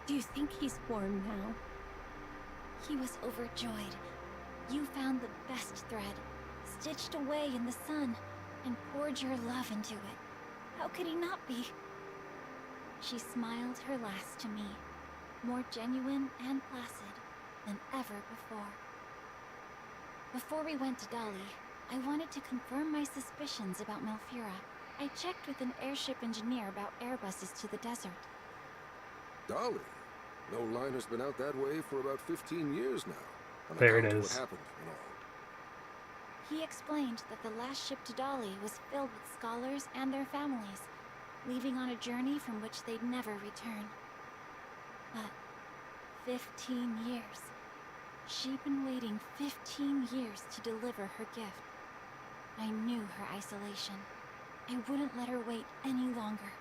[SPEAKER 11] Do you think he's warm now?
[SPEAKER 1] He was overjoyed. You found the best thread, stitched away in the sun, and poured your love into it. How could he not be? She smiled her last to me, more genuine and placid than ever before. Before we went to Dolly, I wanted to confirm my suspicions about Malfira. I checked with an airship engineer about airbuses to the desert.
[SPEAKER 10] Dolly? No liner's been out that way for about 15 years now. On
[SPEAKER 2] There it
[SPEAKER 10] account of
[SPEAKER 2] is.
[SPEAKER 10] What happened and all.
[SPEAKER 1] He explained that the last ship to Dolly was filled with scholars and their families, leaving on a journey from which they'd never return. But 15 years. She'd been waiting 15 years to deliver her gift. I knew her isolation. I wouldn't let her wait any longer.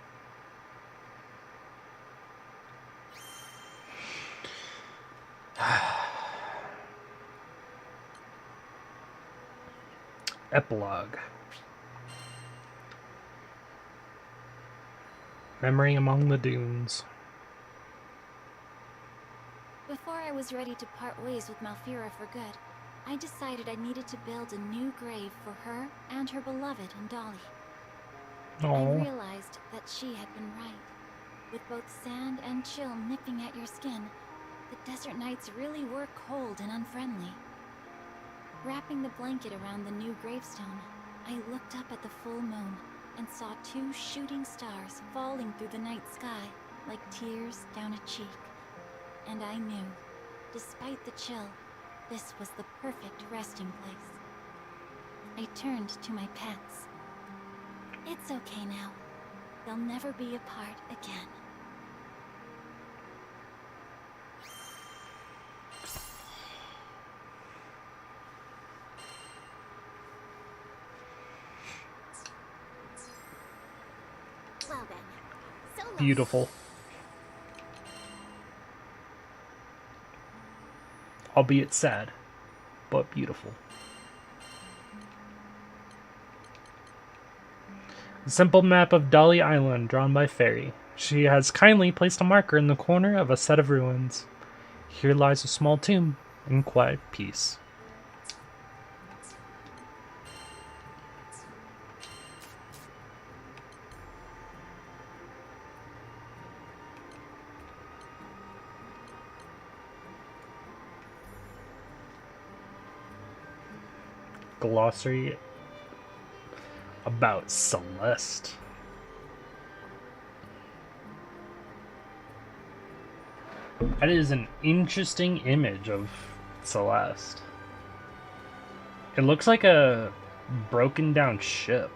[SPEAKER 2] Epilogue. Memory among the dunes.
[SPEAKER 1] Before I was ready to part ways with Malfira for good, I decided I needed to build a new grave for her and her beloved in Dolly. I
[SPEAKER 2] Oh,
[SPEAKER 1] realized that she had been right. With both sand and chill nipping at your skin, the desert nights really were cold and unfriendly. Wrapping the blanket around the new gravestone, I looked up at the full moon and saw 2 shooting stars falling through the night sky like tears down a cheek. And I knew, despite the chill, this was the perfect resting place. I turned to my pets. It's okay now. They'll never be apart again.
[SPEAKER 4] Well then, so long.
[SPEAKER 2] beautiful. Albeit sad, but beautiful. A simple map of Dolly Island drawn by Fairy. She has kindly placed a marker in the corner of a set of ruins. Here lies a small tomb in quiet peace. Glossary about Celeste. That is an interesting image of Celeste. It looks like a broken down ship.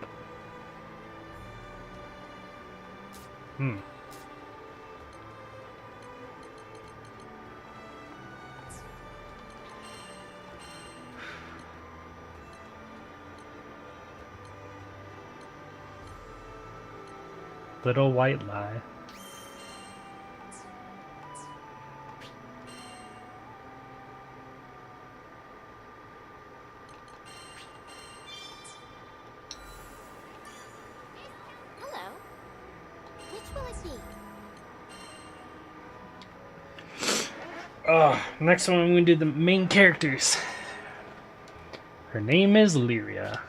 [SPEAKER 2] Little white lie.
[SPEAKER 7] Hello. Which will it be?
[SPEAKER 2] Next one, I'm gonna do the main characters. Her name is Lyria.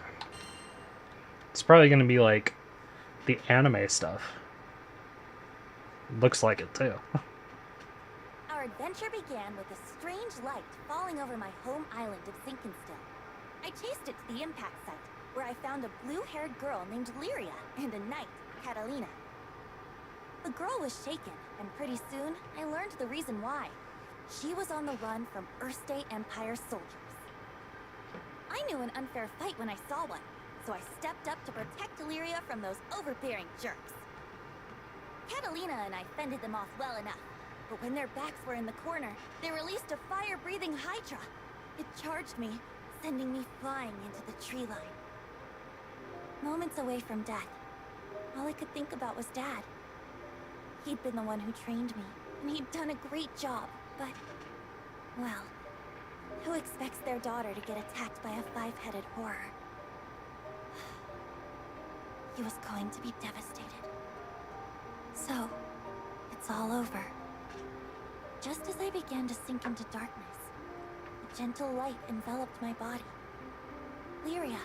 [SPEAKER 2] It's probably gonna be like the anime stuff. Looks like it too.
[SPEAKER 12] Our adventure began with a strange light falling over my home island of Sinkenstill. I chased it to the impact site, where I found a blue-haired girl named Lyria and a knight, Catalina. The girl was shaken, and pretty soon, I learned the reason why. She was on the run from Erste Empire soldiers. I knew an unfair fight when I saw one, so I stepped up to protect Lyria from those overbearing jerks. Catalina and I fended them off well enough, but when their backs were in the corner, they released a fire-breathing Hydra. It charged me, sending me flying into the tree line. Moments away from death, all I could think about was Dad. He'd been the one who trained me, and he'd done a great job, but, well, who expects their daughter to get attacked by a five-headed horror? He was going to be devastated. So, it's all over. Just as I began to sink into darkness, a gentle light enveloped my body. Lyria,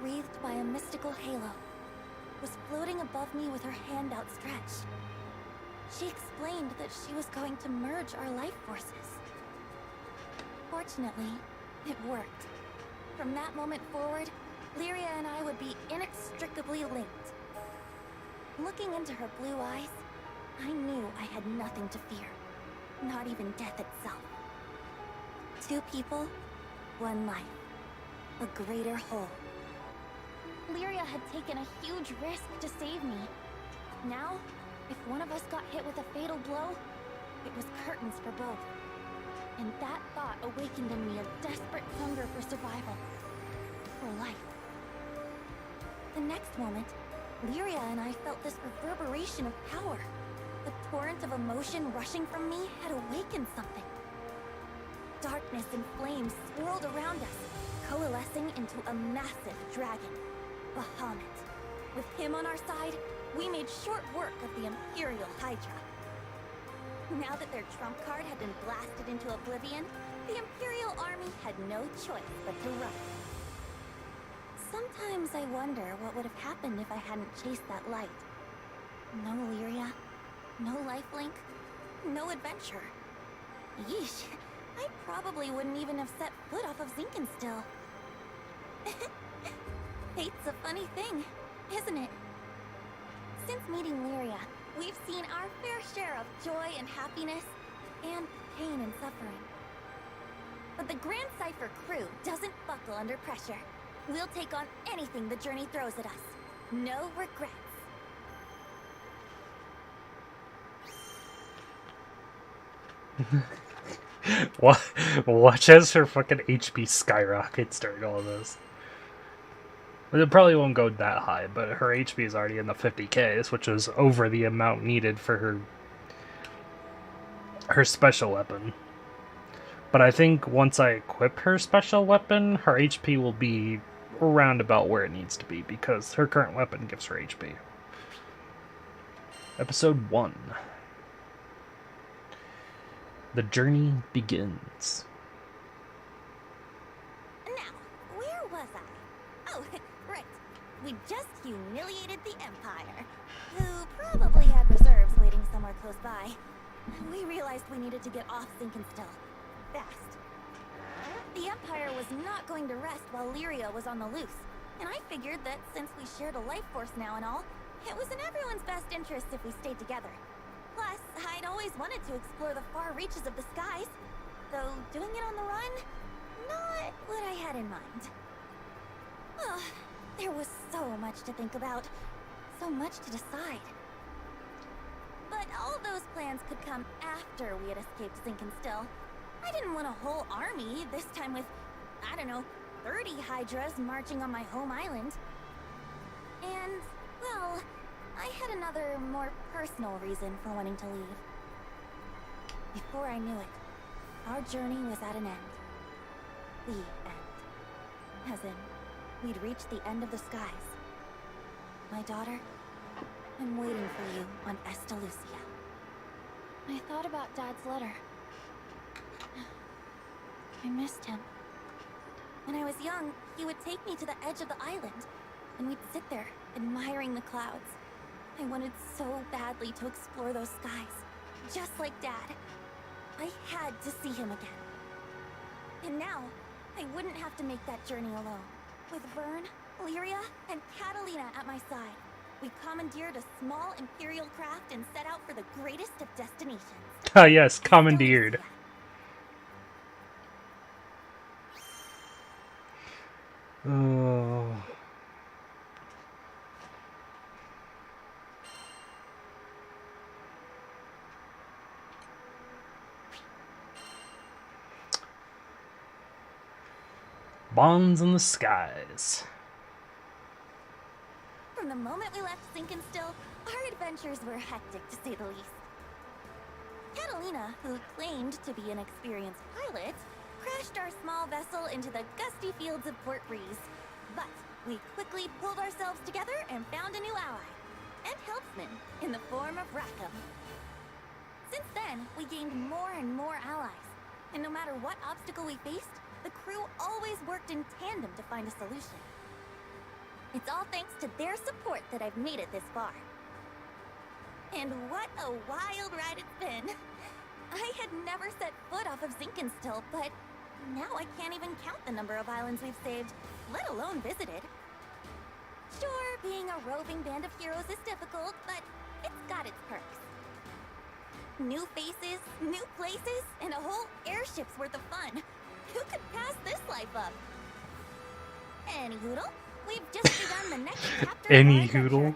[SPEAKER 12] wreathed by a mystical halo, was floating above me with her hand outstretched. She explained that she was going to merge our life forces. Fortunately, it worked. From that moment forward, Lyria and I would be inextricably linked. Looking into her blue eyes, I knew I had nothing to fear. Not even death itself. Two people, one life. A greater whole. Lyria had taken a huge risk to save me. Now, if one of us got hit with a fatal blow, it was curtains for both. And that thought awakened in me a desperate hunger for survival. For life. The next moment, Lyria and I felt this reverberation of power. The torrent of emotion rushing from me had awakened something. Darkness and flames swirled around us, coalescing into a massive dragon, Bahamut. With him on our side, we made short work of the Imperial Hydra. Now that their trump card had been blasted into oblivion, the Imperial army had no choice but to run. Sometimes I wonder what would have happened if I hadn't chased that light. No Lyria, no lifelink, no adventure. Yeesh, I probably wouldn't even have set foot off of Sinkenstill. Fate's a funny thing, isn't it? Since meeting Lyria, we've seen our fair share of joy and happiness, and pain and suffering. But the Grand Cypher crew doesn't buckle under pressure. We'll take on anything the journey throws at us. No regrets.
[SPEAKER 2] Watch as her fucking HP skyrockets during all of this. It probably won't go that high, but her HP is already in the 50Ks, which is over the amount needed for her special weapon. But I think once I equip her special weapon, her HP will be around about where it needs to be, because her current weapon gives her HP. Episode 1. The journey begins.
[SPEAKER 12] Now, where was I? Oh, right. We just humiliated the Empire, who probably had reserves waiting somewhere close by. We realized we needed to get off Sinkenstill. Fast. The Empire was not going to rest while Lyria was on the loose, and I figured that since we shared a life force now and all, it was in everyone's best interest if we stayed together. Plus, I'd always wanted to explore the far reaches of the skies, though doing it on the run, not what I had in mind. Oh, there was so much to think about, so much to decide. all those plans could come after we had escaped Zinkenstill. I didn't want a whole army, this time with, I don't know, 30 Hydras marching on my home island. And, well, I had another, more personal reason for wanting to leave. Before I knew it, our journey was at an end. The end. As in, we'd reached the end of the skies. My daughter, I'm waiting for you on Estalucia. I thought about Dad's letter. I missed him. When I was young, he would take me to the edge of the island, and we'd sit there, admiring the clouds. I wanted so badly to explore those skies, just like Dad. I had to see him again. And now, I wouldn't have to make that journey alone. With Vern, Lyria, and Catalina at my side, we commandeered a small Imperial craft and set out for the greatest of destinations.
[SPEAKER 2] Ah, yes, commandeered. Oh. Bonds in the skies.
[SPEAKER 12] From the moment we left Zinkenstill, our adventures were hectic to say the least. Catalina, who claimed to be an experienced pilot, crashed our small vessel into the gusty fields of Port Rees. But we quickly pulled ourselves together and found a new ally, and helpsman, in the form of Rackham. Since then, we gained more and more allies, and no matter what obstacle we faced, the crew always worked in tandem to find a solution. It's all thanks to their support that I've made it this far. And what a wild ride it's been! I had never set foot off of Zinkenstill, but now I can't even count the number of islands we've saved, let alone visited. Sure, being a roving band of heroes is difficult, but it's got its perks. New faces, new places, and a whole airship's worth of fun. Who could pass this life up? Any hoodle? We've just begun the next chapter of
[SPEAKER 2] Any
[SPEAKER 12] our adventure.
[SPEAKER 2] hoodle?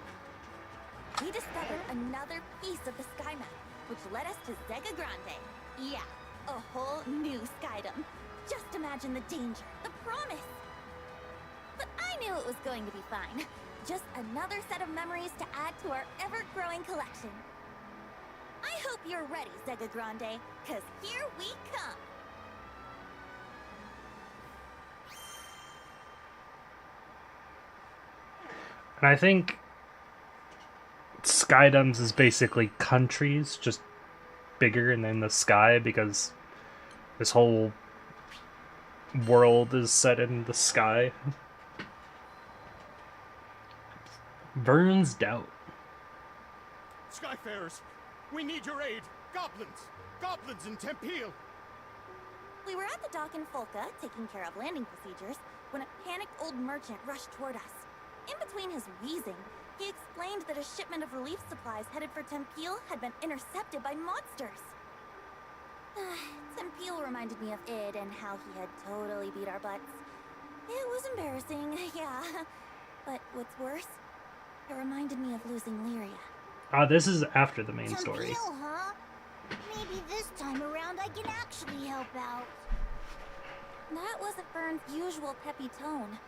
[SPEAKER 12] We discovered another piece of the sky map, which led us to Zega Grande. Yeah, a whole new skydom. Just imagine the danger, the promise. But I knew it was going to be fine. Just another set of memories to add to our ever-growing collection. I hope you're ready, Zega Grande, 'cause here we come.
[SPEAKER 2] And I think Skydoms is basically countries, just bigger and in the sky, because this whole world is set in the sky. Vern's doubt.
[SPEAKER 8] Skyfarers, we need your aid. Goblins! Goblins in Tempeal!
[SPEAKER 12] We were at the dock in Folka, taking care of landing procedures, when a panicked old merchant rushed toward us. In between his wheezing, he explained that a shipment of relief supplies headed for Tempeal had been intercepted by monsters. Tempeal reminded me of Id and how he had totally beat our butts. It was embarrassing, yeah. But what's worse, it reminded me of losing Lyria.
[SPEAKER 2] This is after the main story.
[SPEAKER 4] Tempeal, huh? Maybe this time around I can actually help out.
[SPEAKER 12] That wasn't Vern's usual peppy tone.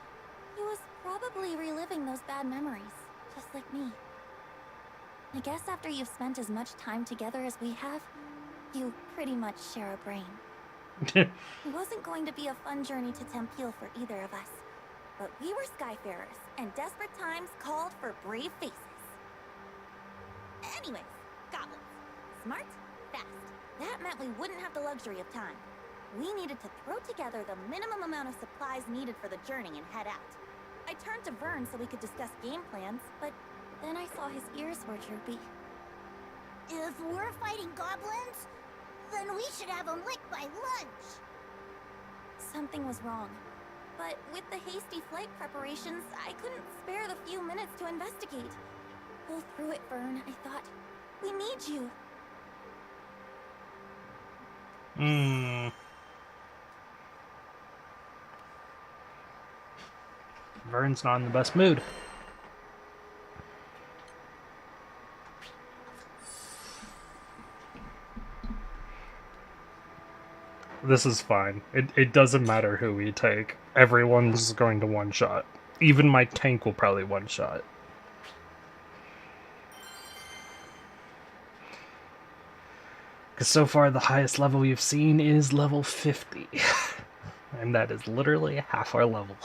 [SPEAKER 12] He was probably reliving those bad memories, just like me. I guess after you've spent as much time together as we have, you pretty much share a brain. It wasn't going to be a fun journey to Tempeal for either of us, but we were Skyfarers, and desperate times called for brave faces. Anyways, goblins. Smart, fast. That meant we wouldn't have the luxury of time. We needed to throw together the minimum amount of supplies needed for the journey and head out. I turned to Vern so we could discuss game plans, but then I saw his ears were droopy.
[SPEAKER 4] If we're fighting goblins, then we should have them licked by lunch.
[SPEAKER 12] Something was wrong. But with the hasty flight preparations, I couldn't spare the few minutes to investigate. Pull through it, Vern, I thought. We need you.
[SPEAKER 2] Vern's not in the best mood. This is fine. It doesn't matter who we take. Everyone's going to one-shot. Even my tank will probably one-shot. Because so far the highest level we've seen is level 50. And that is literally half our level.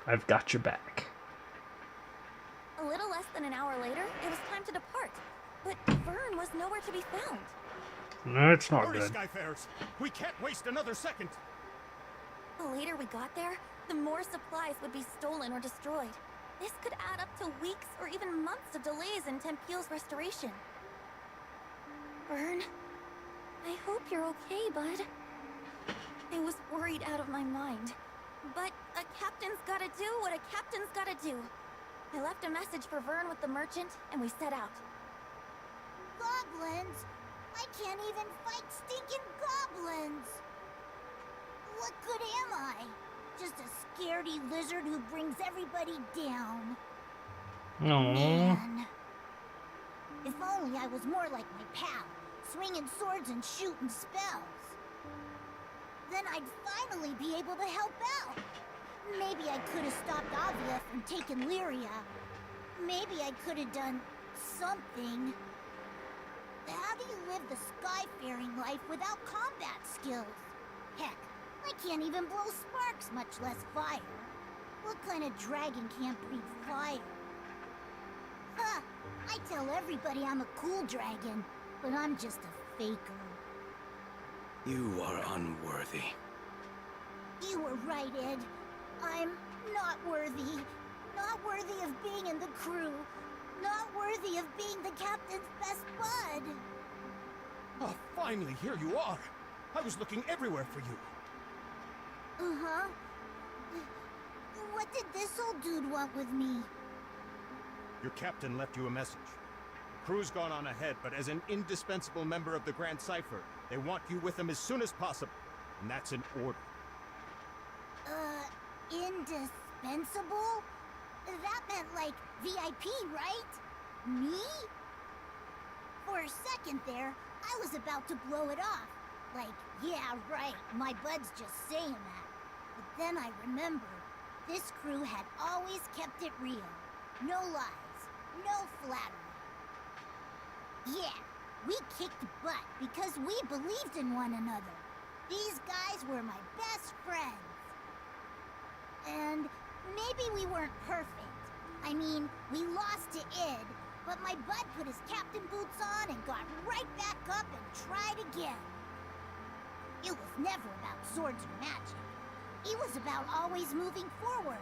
[SPEAKER 2] I've got your back.
[SPEAKER 12] A little less than an hour later, it was time to depart. But Vern was nowhere to be found.
[SPEAKER 2] No, it's not
[SPEAKER 8] Hurry,
[SPEAKER 2] good.
[SPEAKER 8] Skyfarers! We can't waste another second!
[SPEAKER 12] The later we got there, the more supplies would be stolen or destroyed. This could add up to weeks or even months of delays in Tempeal's restoration. Vern, I hope you're okay, bud. I was worried out of my mind. But a captain's gotta do what a captain's gotta do. I left a message for Vern with the merchant, and we set out.
[SPEAKER 13] Goblins? I can't even fight stinking goblins! What good am I? Just a scaredy lizard who brings everybody down.
[SPEAKER 2] Aww.
[SPEAKER 13] Man. If only I was more like my pal, swinging swords and shooting spells. Then I'd finally be able to help out. Maybe I could have stopped Avia from taking Lyria. Maybe I could have done something. How do you live the skyfaring life without combat skills? Heck, I can't even blow sparks, much less fire. What kind of dragon can't breathe fire? Huh, I tell everybody I'm a cool dragon, but I'm just a faker.
[SPEAKER 3] You are unworthy.
[SPEAKER 13] You were right, Ed. I'm not worthy. Not worthy of being in the crew. Not worthy of being the captain's best bud.
[SPEAKER 8] Oh, finally, here you are! I was looking everywhere for you.
[SPEAKER 13] Uh-huh. What did this old dude want with me?
[SPEAKER 8] Your captain left you a message. The crew's gone on ahead, but as an indispensable member of the Grand Cipher, they want you with them as soon as possible. And that's an order.
[SPEAKER 13] Indispensable? That meant like VIP, right? Me? For a second there, I was about to blow it off. Like, yeah, right, my bud's just saying that. But then I remembered, this crew had always kept it real. No lies, no flattery. Yeah, we kicked butt because we believed in one another. These guys were my best friends. And maybe we weren't perfect. I mean, we lost to Id, but my bud put his captain boots on and got right back up and tried again. It was never about swords or magic. It was about always moving forward,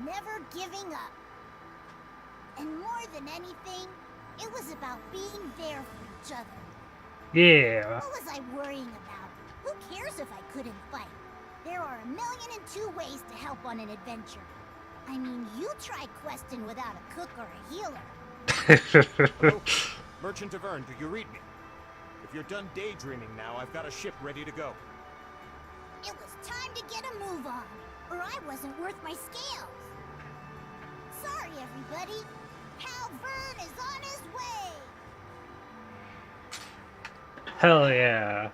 [SPEAKER 13] never giving up. And more than anything, it was about being there for each other.
[SPEAKER 2] Yeah.
[SPEAKER 13] What was I worrying about? Who cares if I couldn't fight? There are 1,000,002 ways to help on an adventure. I mean, you try questing without a cook or a healer.
[SPEAKER 8] Hello? Merchant of Vern, do you read me? If you're done daydreaming now, I've got a ship ready to go.
[SPEAKER 13] It was time to get a move on, or I wasn't worth my scales. Sorry, everybody. Pal Vern is on his way.
[SPEAKER 2] Hell yeah.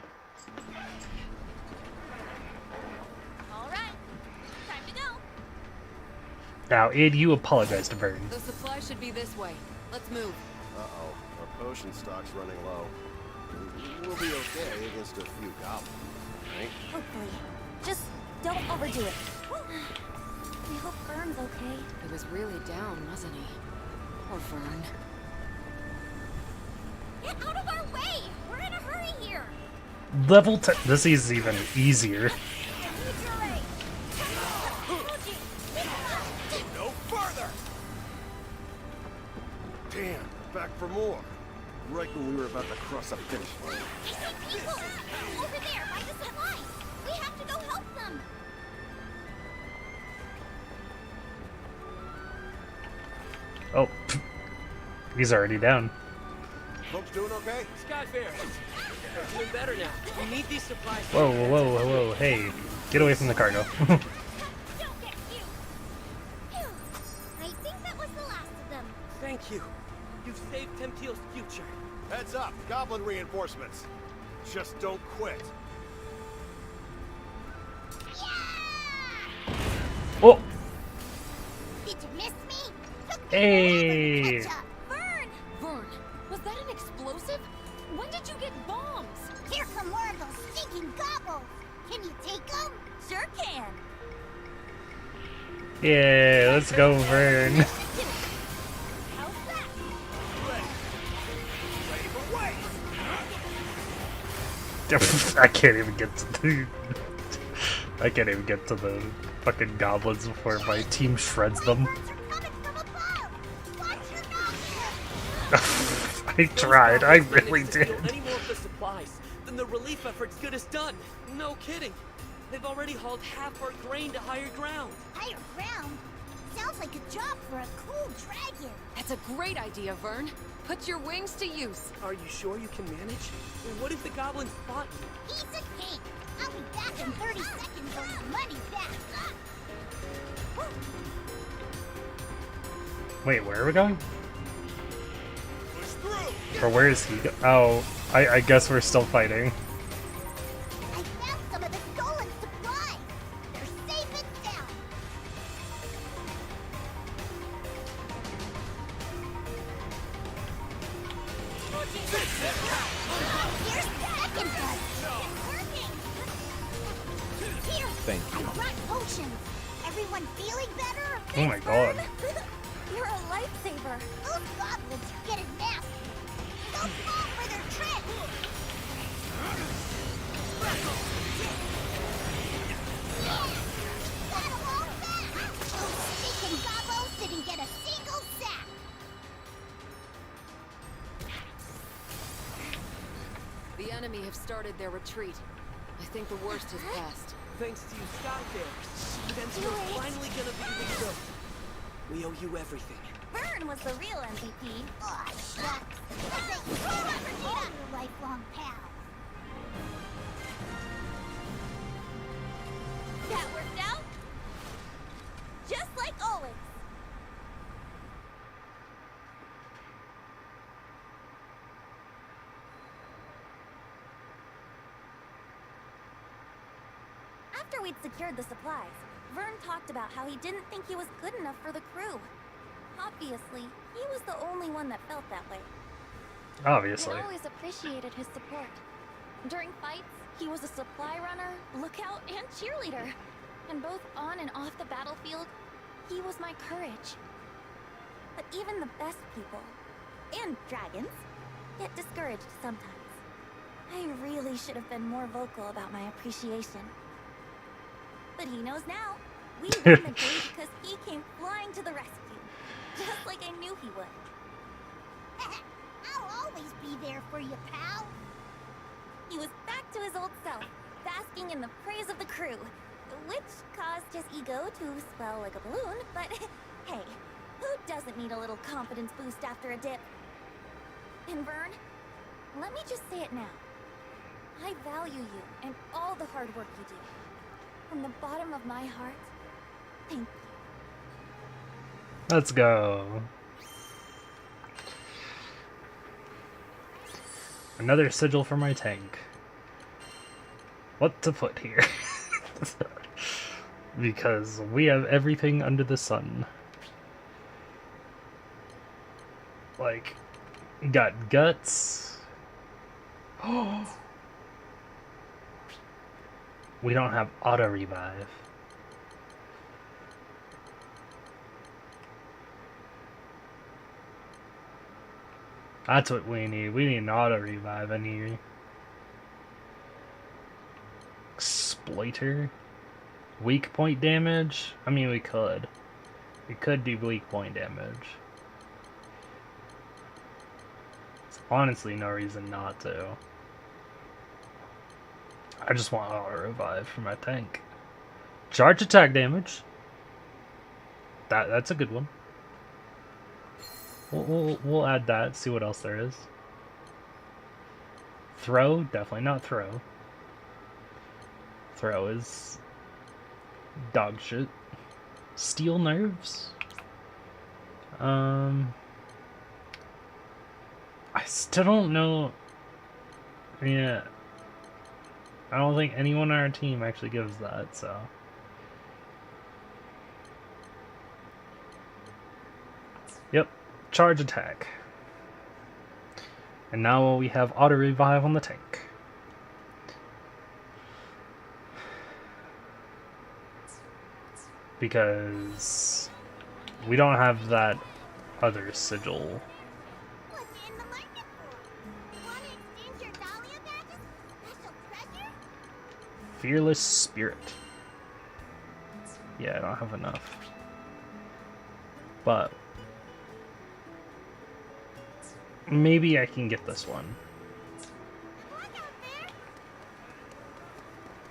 [SPEAKER 12] All right, time to go.
[SPEAKER 2] Now, Id, you apologize to Vern.
[SPEAKER 9] The supply should be this way. Let's move.
[SPEAKER 14] Uh-oh, our potion stock's running low. We'll be okay against a few goblins, right?
[SPEAKER 12] Hopefully. Just don't overdo it. I hope Vern's okay.
[SPEAKER 9] He was really down, wasn't he? Poor Vern.
[SPEAKER 12] Get out of our way! We're in a hurry here!
[SPEAKER 2] Level 10. This is even easier.
[SPEAKER 14] No further! Damn, back for more. Right when we were about to cross a finish line.
[SPEAKER 12] People! Over there, by the supplies! We have to go help them!
[SPEAKER 2] Oh, pff. He's already down.
[SPEAKER 14] Folks doing okay?
[SPEAKER 15] Skyfair, doing better now. We need these supplies.
[SPEAKER 2] Whoa, whoa, whoa, whoa, hey. Get away from the cargo.
[SPEAKER 12] Don't get you! Phew. I think that was the last of them.
[SPEAKER 15] Thank Thank you. You've saved Tempeal's future.
[SPEAKER 14] Heads up, goblin reinforcements. Just don't quit.
[SPEAKER 2] Oh!
[SPEAKER 13] Did you miss me? Took me
[SPEAKER 2] Hey!
[SPEAKER 13] forever to catch up.
[SPEAKER 9] Vern, was that an explosive? When did you get bombs?
[SPEAKER 13] Here come more of those stinking gobbles. Can you take them? Sure can.
[SPEAKER 2] Yeah, let's go, Vern.
[SPEAKER 13] How's that?
[SPEAKER 14] Ready for weight!
[SPEAKER 2] I can't even get to the... I can't even get to the fucking goblins before my team shreds them. I tried, I really did.
[SPEAKER 15] Any more of the supplies, then the relief effort's good as done. No kidding. They've already hauled half our grain to higher ground.
[SPEAKER 13] Higher ground? Sounds like a job for a cool dragon.
[SPEAKER 9] That's a great idea, Vern. Put your wings to use.
[SPEAKER 15] Are you sure you can manage? What if the goblins spot you?
[SPEAKER 13] Piece of cake. I'll be back in 30 seconds or your money back.
[SPEAKER 2] Wait, where are we going? Or where is he go- Oh, I guess we're still fighting.
[SPEAKER 13] I found some of the stolen supplies. They're safe and sound. Here's second gun. It's working. Here.
[SPEAKER 14] Thank you.
[SPEAKER 13] I brought potions. Everyone feeling better?
[SPEAKER 2] Oh my god.
[SPEAKER 13] You're a lifesaver. Those goblins are getting nasty. Don't fall for their trick. Got 'em all back. Those stinking gobos didn't get a single sack.
[SPEAKER 9] The enemy have started their retreat. I think the worst has passed.
[SPEAKER 15] Thanks to you, Skyfarers. Tempeal's finally gonna be rebuilt. We owe you everything.
[SPEAKER 13] Vern was the real MVP. Aw, shucks. I bet you never forget on your lifelong pal. That worked out? Just like always. After we'd secured the supplies, Vern talked about how he didn't think he was good enough for the crew. Obviously, he was the only one that felt that way.
[SPEAKER 2] Obviously.
[SPEAKER 12] I always appreciated his support. During fights, he was a supply runner, lookout, and cheerleader. And both on and off the battlefield, he was my courage. But even the best people, and dragons, get discouraged sometimes. I really should have been more vocal about my appreciation. But he knows now. We won the day because he came flying to the rescue. Just like I knew he would. I'll always be there for you, pal. He was back to his old self, basking in the praise of the crew, which caused his ego to swell like a balloon, but hey, who doesn't need a little confidence boost after a dip? And Vern, let me just say it now. I value you and all the hard work you do. From the bottom of my heart, thank you.
[SPEAKER 2] Let's go. Another sigil for my tank. What to put here? Because we have everything under the sun. Like, got guts. We don't have auto revive. That's what we need. We need an auto revive in here. Exploiter. Weak point damage? I mean, we could. We could do weak point damage. There's honestly no reason not to. I just want auto revive for my tank. Charge attack damage. That's a good one. We'll add that, see what else there is. Throw? Definitely not throw. Throw is dog shit. Steel nerves? I still don't know. Yeah. I don't think anyone on our team actually gives that, so. Yep. Charge attack. And now we have auto revive on the tank. Because we don't have that other sigil.
[SPEAKER 13] What's in the market for? Want to exchange your Dahlia badges for special treasure?
[SPEAKER 2] Fearless Spirit. Yeah, I don't have enough. But maybe I can get this one.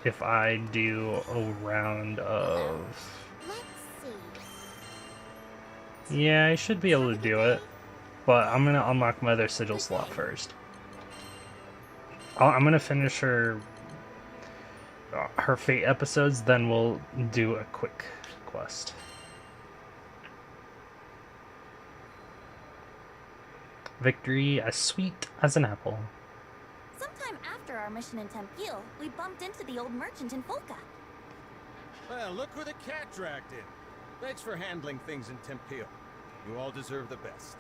[SPEAKER 2] If I do a round of... Yeah, I should be able to do it. But I'm going to unlock my other sigil slot first. I'm going to finish her fate episodes, then we'll do a quick quest. Victory as sweet as an apple.
[SPEAKER 12] Sometime after our mission in Tempeal, we bumped into the old merchant in Volca.
[SPEAKER 8] Well, look who the cat dragged in. Thanks for handling things in Tempeal. You all deserve the best.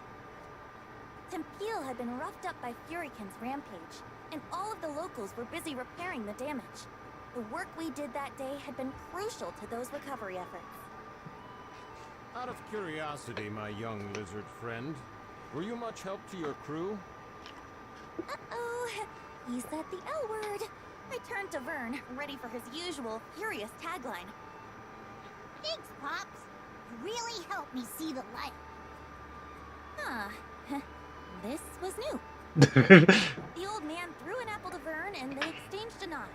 [SPEAKER 12] Tempeal had been roughed up by Furikin's rampage, and all of the locals were busy repairing the damage. The work we did that day had been crucial to those recovery efforts.
[SPEAKER 8] Out of curiosity, my young lizard friend, were you much help to your crew?
[SPEAKER 12] Uh-oh, he said the L word. I turned to Vern, ready for his usual furious tagline.
[SPEAKER 13] Thanks, Pops. You really helped me see the light.
[SPEAKER 12] Huh. This was new. The old man threw an apple to Vern and they exchanged a nod.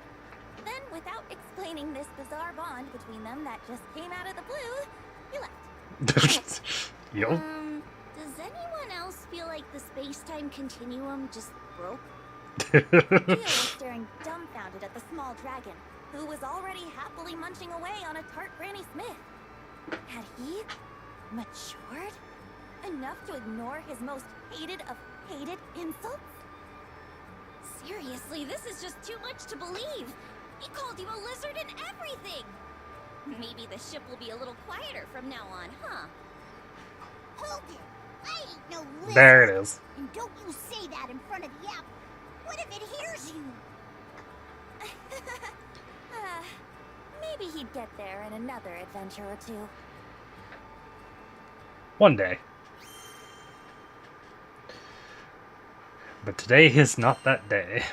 [SPEAKER 12] Then, without explaining this bizarre bond between them that just came out of the blue, he left.
[SPEAKER 2] Yo.
[SPEAKER 4] Does anyone else feel like the space-time continuum just broke?
[SPEAKER 12] Theo was staring dumbfounded at the small dragon, who was already happily munching away on a tart Granny Smith. Had he matured enough to ignore his most hated of hated insults?
[SPEAKER 4] Seriously, this is just too much to believe. He called you a lizard and everything. Maybe the ship will be a little quieter from now on, huh?
[SPEAKER 13] Hold it! I ain't no lizard!
[SPEAKER 2] There it is.
[SPEAKER 13] And don't you say that in front of the apple. What if it hears you?
[SPEAKER 12] Maybe he'd get there in another adventure or two.
[SPEAKER 2] One day. But today is not that day.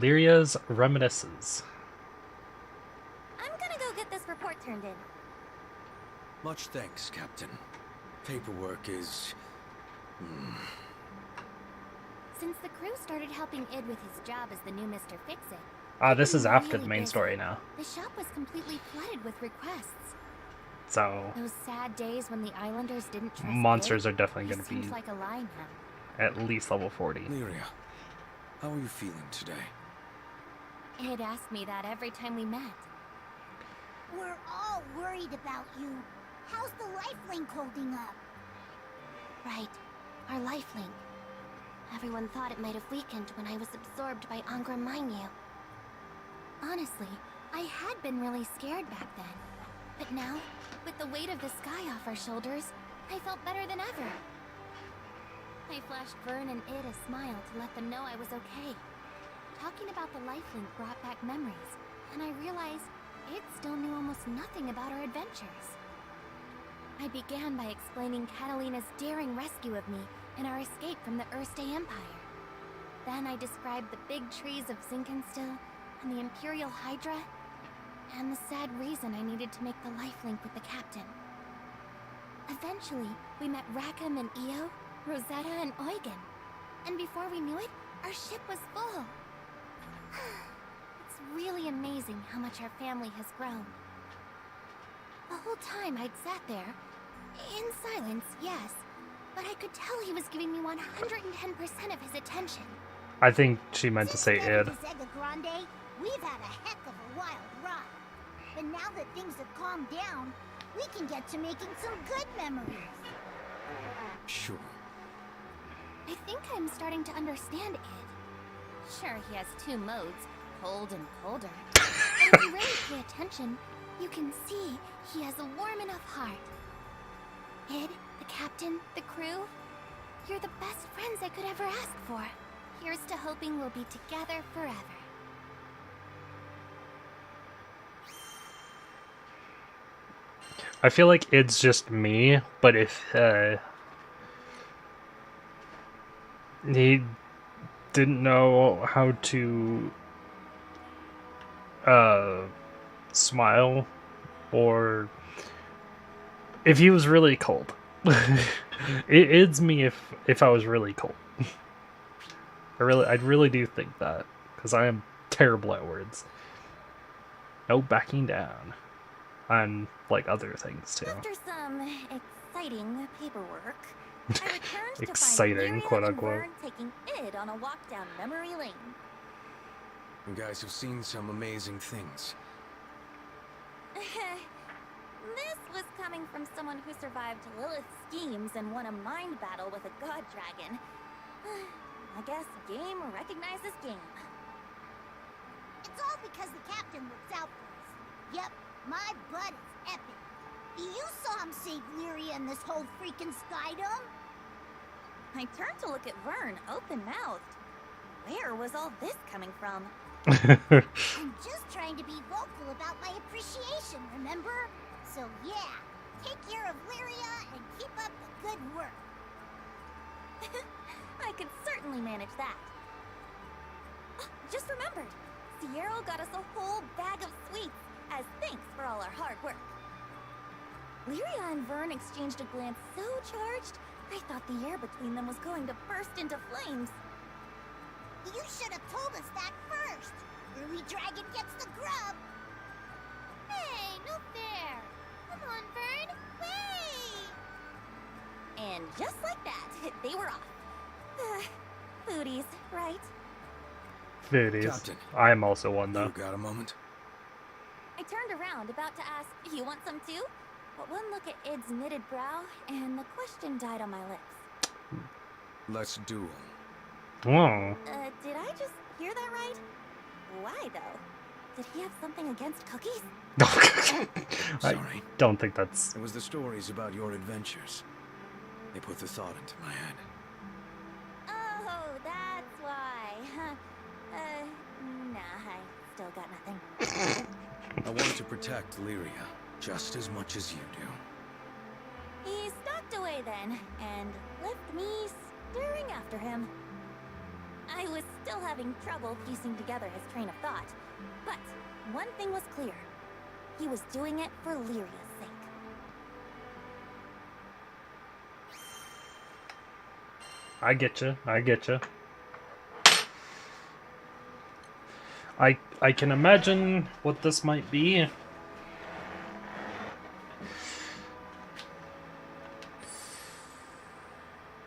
[SPEAKER 2] Lyria's Reminiscences.
[SPEAKER 12] I'm gonna go get this report turned in.
[SPEAKER 3] Much thanks, Captain. Paperwork is...
[SPEAKER 4] Since the crew started helping Id with his job as the new Mr. Fix-It...
[SPEAKER 2] This is after the
[SPEAKER 4] really
[SPEAKER 2] main
[SPEAKER 4] busy.
[SPEAKER 2] story now.
[SPEAKER 4] The shop was completely flooded with requests.
[SPEAKER 2] So...
[SPEAKER 4] Those sad days when the Islanders didn't trust
[SPEAKER 2] monsters
[SPEAKER 4] Id,
[SPEAKER 2] are definitely
[SPEAKER 4] he
[SPEAKER 2] going to be
[SPEAKER 4] seems like a lie now.
[SPEAKER 2] at least level 40.
[SPEAKER 3] Lyria, how are you feeling today?
[SPEAKER 4] Id asked me that every time we met.
[SPEAKER 13] We're all worried about you. How's the lifelink holding up?
[SPEAKER 4] Right, our lifelink. Everyone thought it might have weakened when I was absorbed by Angra Mainyu. Honestly, I had been really scared back then. But now, with the weight of the sky off our shoulders, I felt better than ever. I flashed Vern and Id a smile to let them know I was okay. Talking about the lifelink brought back memories, and I realized Id still knew almost nothing about our adventures. I began by explaining Catalina's daring rescue of me and our escape from the Erste Empire. Then I described the big trees of Zinkenstill and the Imperial Hydra, and the sad reason I needed to make the lifelink with the captain. Eventually, we met Rackham and Io, Rosetta and Eugen, and before we knew it, our ship was full. It's really amazing how much our family has grown. The whole time I'd sat there, in silence, yes, but I could tell he was giving me 110% of his attention.
[SPEAKER 2] I think she meant to say Id.
[SPEAKER 13] Sega Grande, we've had a heck of a wild ride. And now that things have calmed down, we can get to making some good memories.
[SPEAKER 3] Sure.
[SPEAKER 4] I think I'm starting to understand Id. Sure, he has two modes, cold and colder. But if you really pay attention, you can see he has a warm enough heart. Id, the captain, the crew, you're the best friends I could ever ask for. Here's to hoping we'll be together forever.
[SPEAKER 2] I feel like it's just me, but if he didn't know how to smile, or if he was really cold. It's me if I was really cold. I really do think that, because I am terrible at words. No backing down. And like other things too.
[SPEAKER 12] After some exciting paperwork, I returned to
[SPEAKER 2] Exciting,
[SPEAKER 12] find Lyria
[SPEAKER 2] quote
[SPEAKER 12] and
[SPEAKER 2] unquote.
[SPEAKER 12] Vern taking Id on a walk down memory lane.
[SPEAKER 3] You guys have seen some amazing things.
[SPEAKER 12] This was coming from someone who survived Lilith's schemes and won a mind battle with a god dragon. I guess game recognizes game.
[SPEAKER 13] It's all because the captain looks out for us. Yep, my butt is epic. You saw him save Lyria and this whole freaking skydome?
[SPEAKER 12] I turned to look at Vern, open-mouthed. Where was all this coming from?
[SPEAKER 13] I'm just trying to be vocal about my appreciation, remember? So yeah, take care of Lyria and keep up the good work.
[SPEAKER 12] I could certainly manage that. Oh, just remembered. Sierra got us a whole bag of sweets as thanks for all our hard work. Lyria and Vern exchanged a glance so charged, I thought the air between them was going to burst into flames.
[SPEAKER 13] You should have told us that first. Early dragon gets the grub. Hey, no fair. Come on, Vern. Wait!
[SPEAKER 12] And just like that, they were off. Foodies, right?
[SPEAKER 2] Foodies.
[SPEAKER 3] Captain.
[SPEAKER 2] I am also one though.
[SPEAKER 3] You got a moment?
[SPEAKER 12] I turned around, about to ask, you want some too? But one look at Id's knitted brow, and the question died on my lips.
[SPEAKER 3] Let's duel.
[SPEAKER 2] Oh.
[SPEAKER 12] Did I just hear that right? Why, though? Did he have something against cookies?
[SPEAKER 3] Sorry.
[SPEAKER 2] I don't think that's...
[SPEAKER 3] It was the stories about your adventures. They put the thought into my head.
[SPEAKER 12] Oh, that's why. Nah, I still got nothing.
[SPEAKER 3] I want to protect Lyria just as much as you do.
[SPEAKER 12] He stalked away then, and left me staring after him. I was still having trouble piecing together his train of thought, but one thing was clear. He was doing it for Lyria's sake.
[SPEAKER 2] I get you. I can imagine what this might be.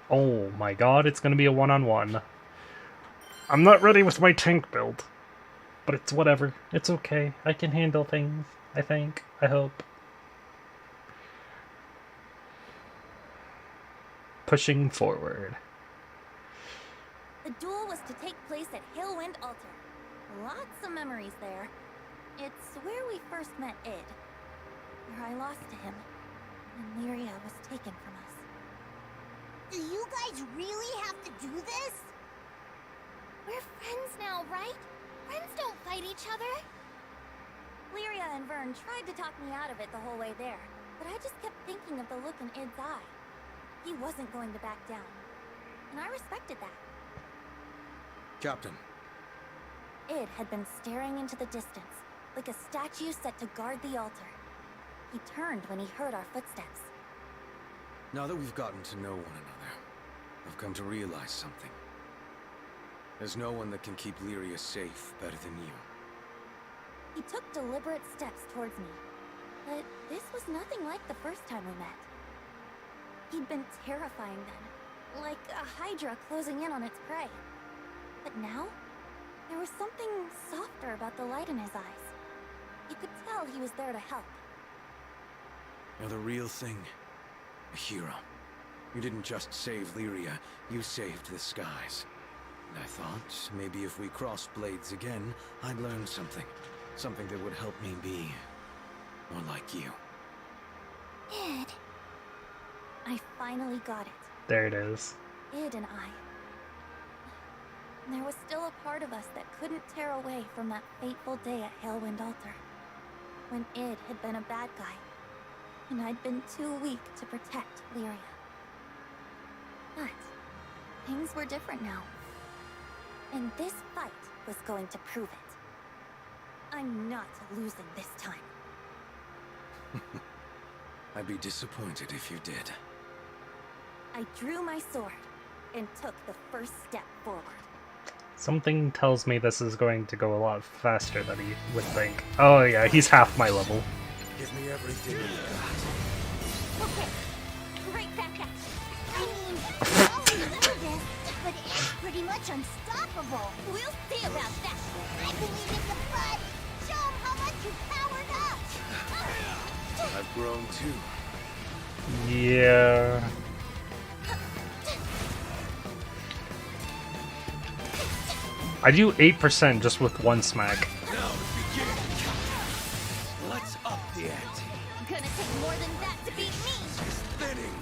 [SPEAKER 2] Oh my god, it's gonna be a one-on-one. I'm not ready with my tank build. But it's whatever. It's okay. I can handle things, I think. I hope. Pushing forward.
[SPEAKER 12] The duel was to take place at Hillwind Altar. Lots of memories there. It's where we first met Id. Where I lost to him. And Lyria was taken from us.
[SPEAKER 13] Do you guys really have to do this?
[SPEAKER 4] We're friends now, right? Friends don't fight each other.
[SPEAKER 12] Lyria and Vern tried to talk me out of it the whole way there, but I just kept thinking of the look in Id's eye. He wasn't going to back down. And I respected that.
[SPEAKER 3] Captain.
[SPEAKER 12] Id had been staring into the distance, like a statue set to guard the altar. He turned when he heard our footsteps.
[SPEAKER 3] Now that we've gotten to know one another, I've come to realize something. There's no one that can keep Lyria safe better than you.
[SPEAKER 12] He took deliberate steps towards me, but this was nothing like the first time we met. He'd been terrifying then, like a hydra closing in on its prey. But now, there was something softer about the light in his eyes. You could tell he was there to help.
[SPEAKER 3] You're the real thing. A hero. You didn't just save Lyria, you saved the skies. And I thought, maybe if we crossed blades again, I'd learn something. Something that would help me be more like you.
[SPEAKER 12] Id. I finally got it.
[SPEAKER 2] There it is.
[SPEAKER 12] Id and I. There was still a part of us that couldn't tear away from that fateful day at Halewind Altar. When Id had been a bad guy, and I'd been too weak to protect Lyria. But things were different now. And this fight was going to prove it. I'm not losing this time.
[SPEAKER 3] I'd be disappointed if you did.
[SPEAKER 12] I drew my sword and took the first step forward.
[SPEAKER 2] Something tells me this is going to go a lot faster than he would think. Oh yeah, he's half my level.
[SPEAKER 3] Give me everything you got.
[SPEAKER 13] Okay, right back at you. I mean, we always knew this, but it's pretty much unstoppable. We'll see about that. I believe in the bud. Show him how much you powered up.
[SPEAKER 3] I've grown too.
[SPEAKER 2] Yeah. I do 8% just with one smack.
[SPEAKER 3] Now it begins. Let's up the ante.
[SPEAKER 12] Gonna take more than that to beat me.
[SPEAKER 3] Spinning.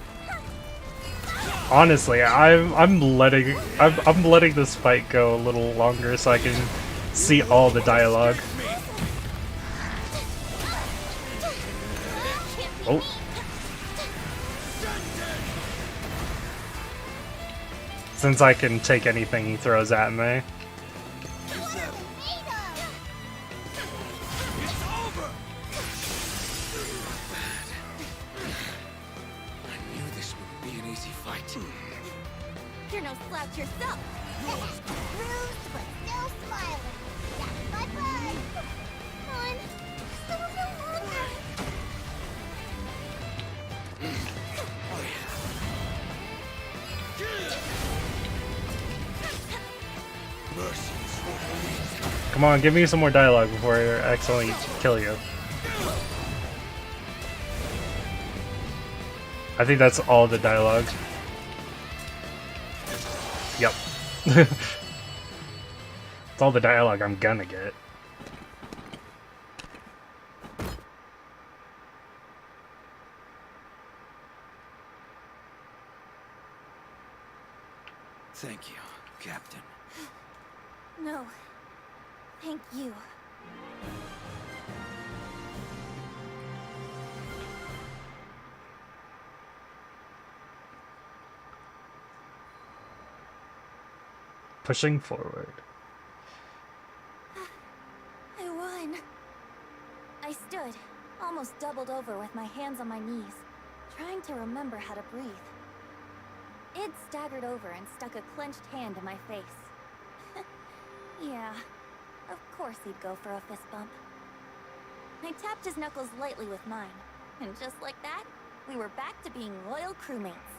[SPEAKER 2] Honestly, I'm letting this fight go a little longer so I can see all the dialogue. Oh. Since I can take anything he throws at me.
[SPEAKER 12] You're no slouch yourself.
[SPEAKER 13] Bruised, but still smiling. That's my bud. Come on, just a little longer.
[SPEAKER 2] Come on, give me some more dialogue before I accidentally kill you. I think that's all the dialogue. Yep. It's all the dialogue I'm gonna get.
[SPEAKER 3] Thank you, Captain.
[SPEAKER 12] No. Thank you.
[SPEAKER 2] Pushing forward.
[SPEAKER 12] I won. I stood, almost doubled over with my hands on my knees, trying to remember how to breathe. Id staggered over and stuck a clenched hand in my face. Yeah, of course he'd go for a fist bump. I tapped his knuckles lightly with mine, and just like that, we were back to being loyal crewmates.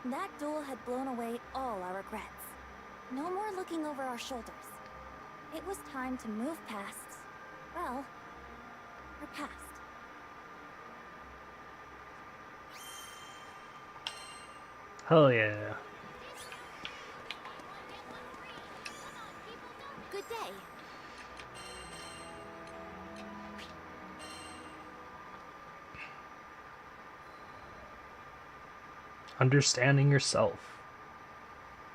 [SPEAKER 12] That duel had blown away all our regrets. No more looking over our shoulders. It was time to move past, well, our past.
[SPEAKER 2] Hell yeah.
[SPEAKER 12] Good day.
[SPEAKER 2] Understanding yourself.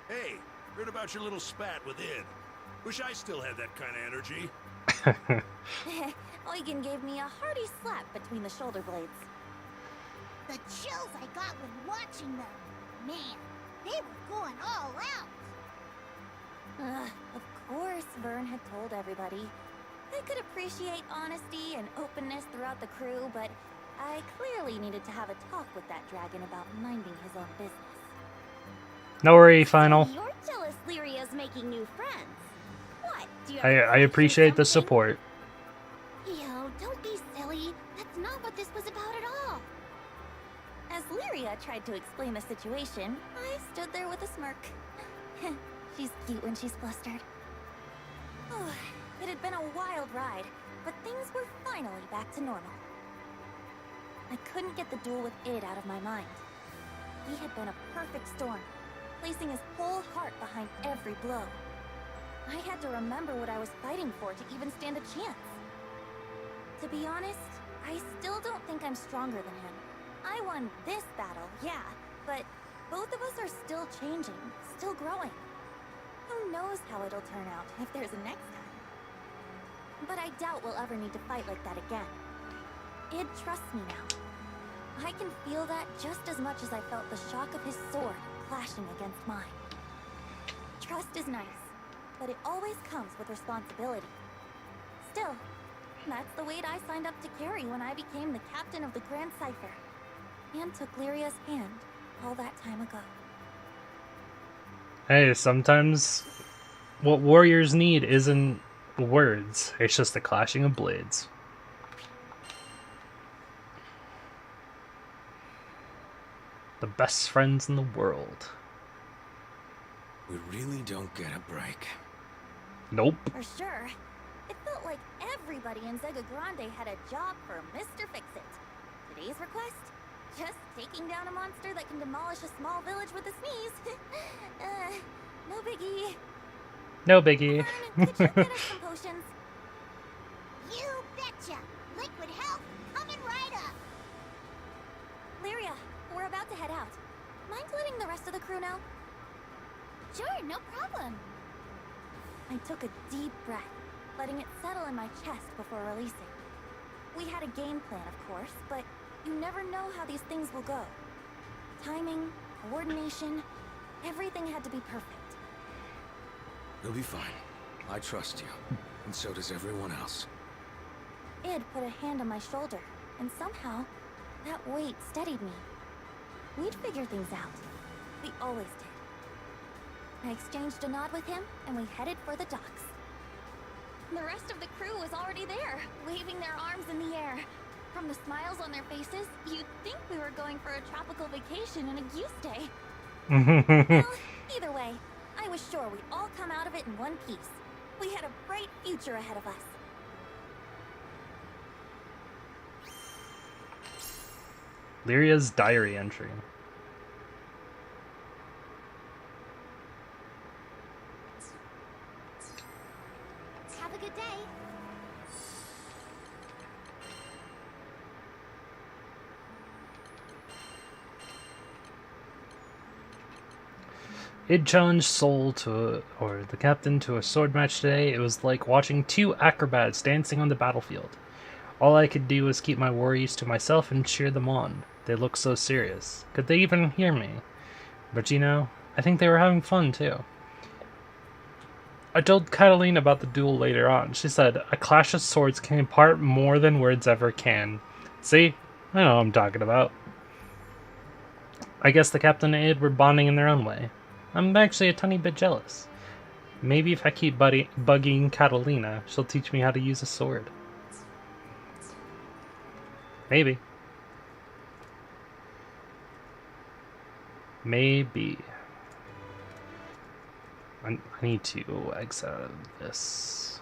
[SPEAKER 16] Hey, heard about your little spat with Id. Wish I still had that kind of energy.
[SPEAKER 12] Eugen gave me a hearty slap between the shoulder blades.
[SPEAKER 13] The chills I got when watching them. Man, they were going all out.
[SPEAKER 12] Of course, Vern had told everybody. I could appreciate honesty and openness throughout the crew, but I clearly needed to have a talk with that dragon about minding his own business.
[SPEAKER 2] No worry, Final.
[SPEAKER 13] You're jealous Lyria's making new friends. What? Do you
[SPEAKER 2] I appreciate the support.
[SPEAKER 4] Yo, don't be silly. That's not what this was about at all.
[SPEAKER 12] As Lyria tried to explain the situation, I stood there with a smirk. She's cute when she's flustered. It had been a while wild ride, but things were finally back to normal. I couldn't get the duel with Id out of my mind. He had been a perfect storm, placing his whole heart behind every blow. I had to remember what I was fighting for to even stand a chance. To be honest, I still don't think I'm stronger than him. I won this battle, yeah, but both of us are still changing, still growing. Who knows how it'll turn out if there's a next time. But I doubt we'll ever need to fight like that again. Id trusts me now. I can feel that just as much as I felt the shock of his sword clashing against mine. Trust is nice, but it always comes with responsibility. Still, that's the weight I signed up to carry when I became the captain of the Grand Cipher, and took Lyria's hand all that time ago.
[SPEAKER 2] Hey, sometimes what warriors need isn't words, it's just the clashing of blades. The best friends in the world.
[SPEAKER 3] We really don't get a break.
[SPEAKER 2] Nope.
[SPEAKER 12] For sure. It felt like everybody in Zega Grande had a job for Mr. Fix-It. Today's request? Just taking down a monster that can demolish a small village with a sneeze. No biggie.
[SPEAKER 2] No biggie.
[SPEAKER 12] Could you get us some potions?
[SPEAKER 13] You betcha! Liquid health coming right up!
[SPEAKER 12] Lyria, we're about to head out. Mind letting the rest of the crew know?
[SPEAKER 4] Sure, no problem.
[SPEAKER 12] I took a deep breath, letting it settle in my chest before releasing. We had a game plan, of course, but you never know how these things will go. Timing, coordination, everything had to be perfect.
[SPEAKER 3] You'll be fine. I trust you, and so does everyone else.
[SPEAKER 12] Id put a hand on my shoulder, and somehow, that weight steadied me. We'd figure things out. We always did. I exchanged a nod with him, and we headed for the docks. The rest of the crew was already there, waving their arms in the air. From the smiles on their faces, you'd think we were going for a tropical vacation in a goose day. Well, either way, I was sure we'd all come out of it in one piece. We had a bright future ahead of us.
[SPEAKER 2] Lyria's diary entry.
[SPEAKER 4] Have a good day.
[SPEAKER 2] Id challenged Soul or the captain to a sword match today. It was like watching two acrobats dancing on the battlefield. All I could do was keep my worries to myself and cheer them on. They looked so serious. Could they even hear me? But you know, I think they were having fun too. I told Catalina about the duel later on. She said, a clash of swords can impart more than words ever can. See? I know what I'm talking about. I guess the captain and Id were bonding in their own way. I'm actually a tiny bit jealous. Maybe if I keep bugging Catalina, she'll teach me how to use a sword. Maybe. Maybe. I need to exit out of this.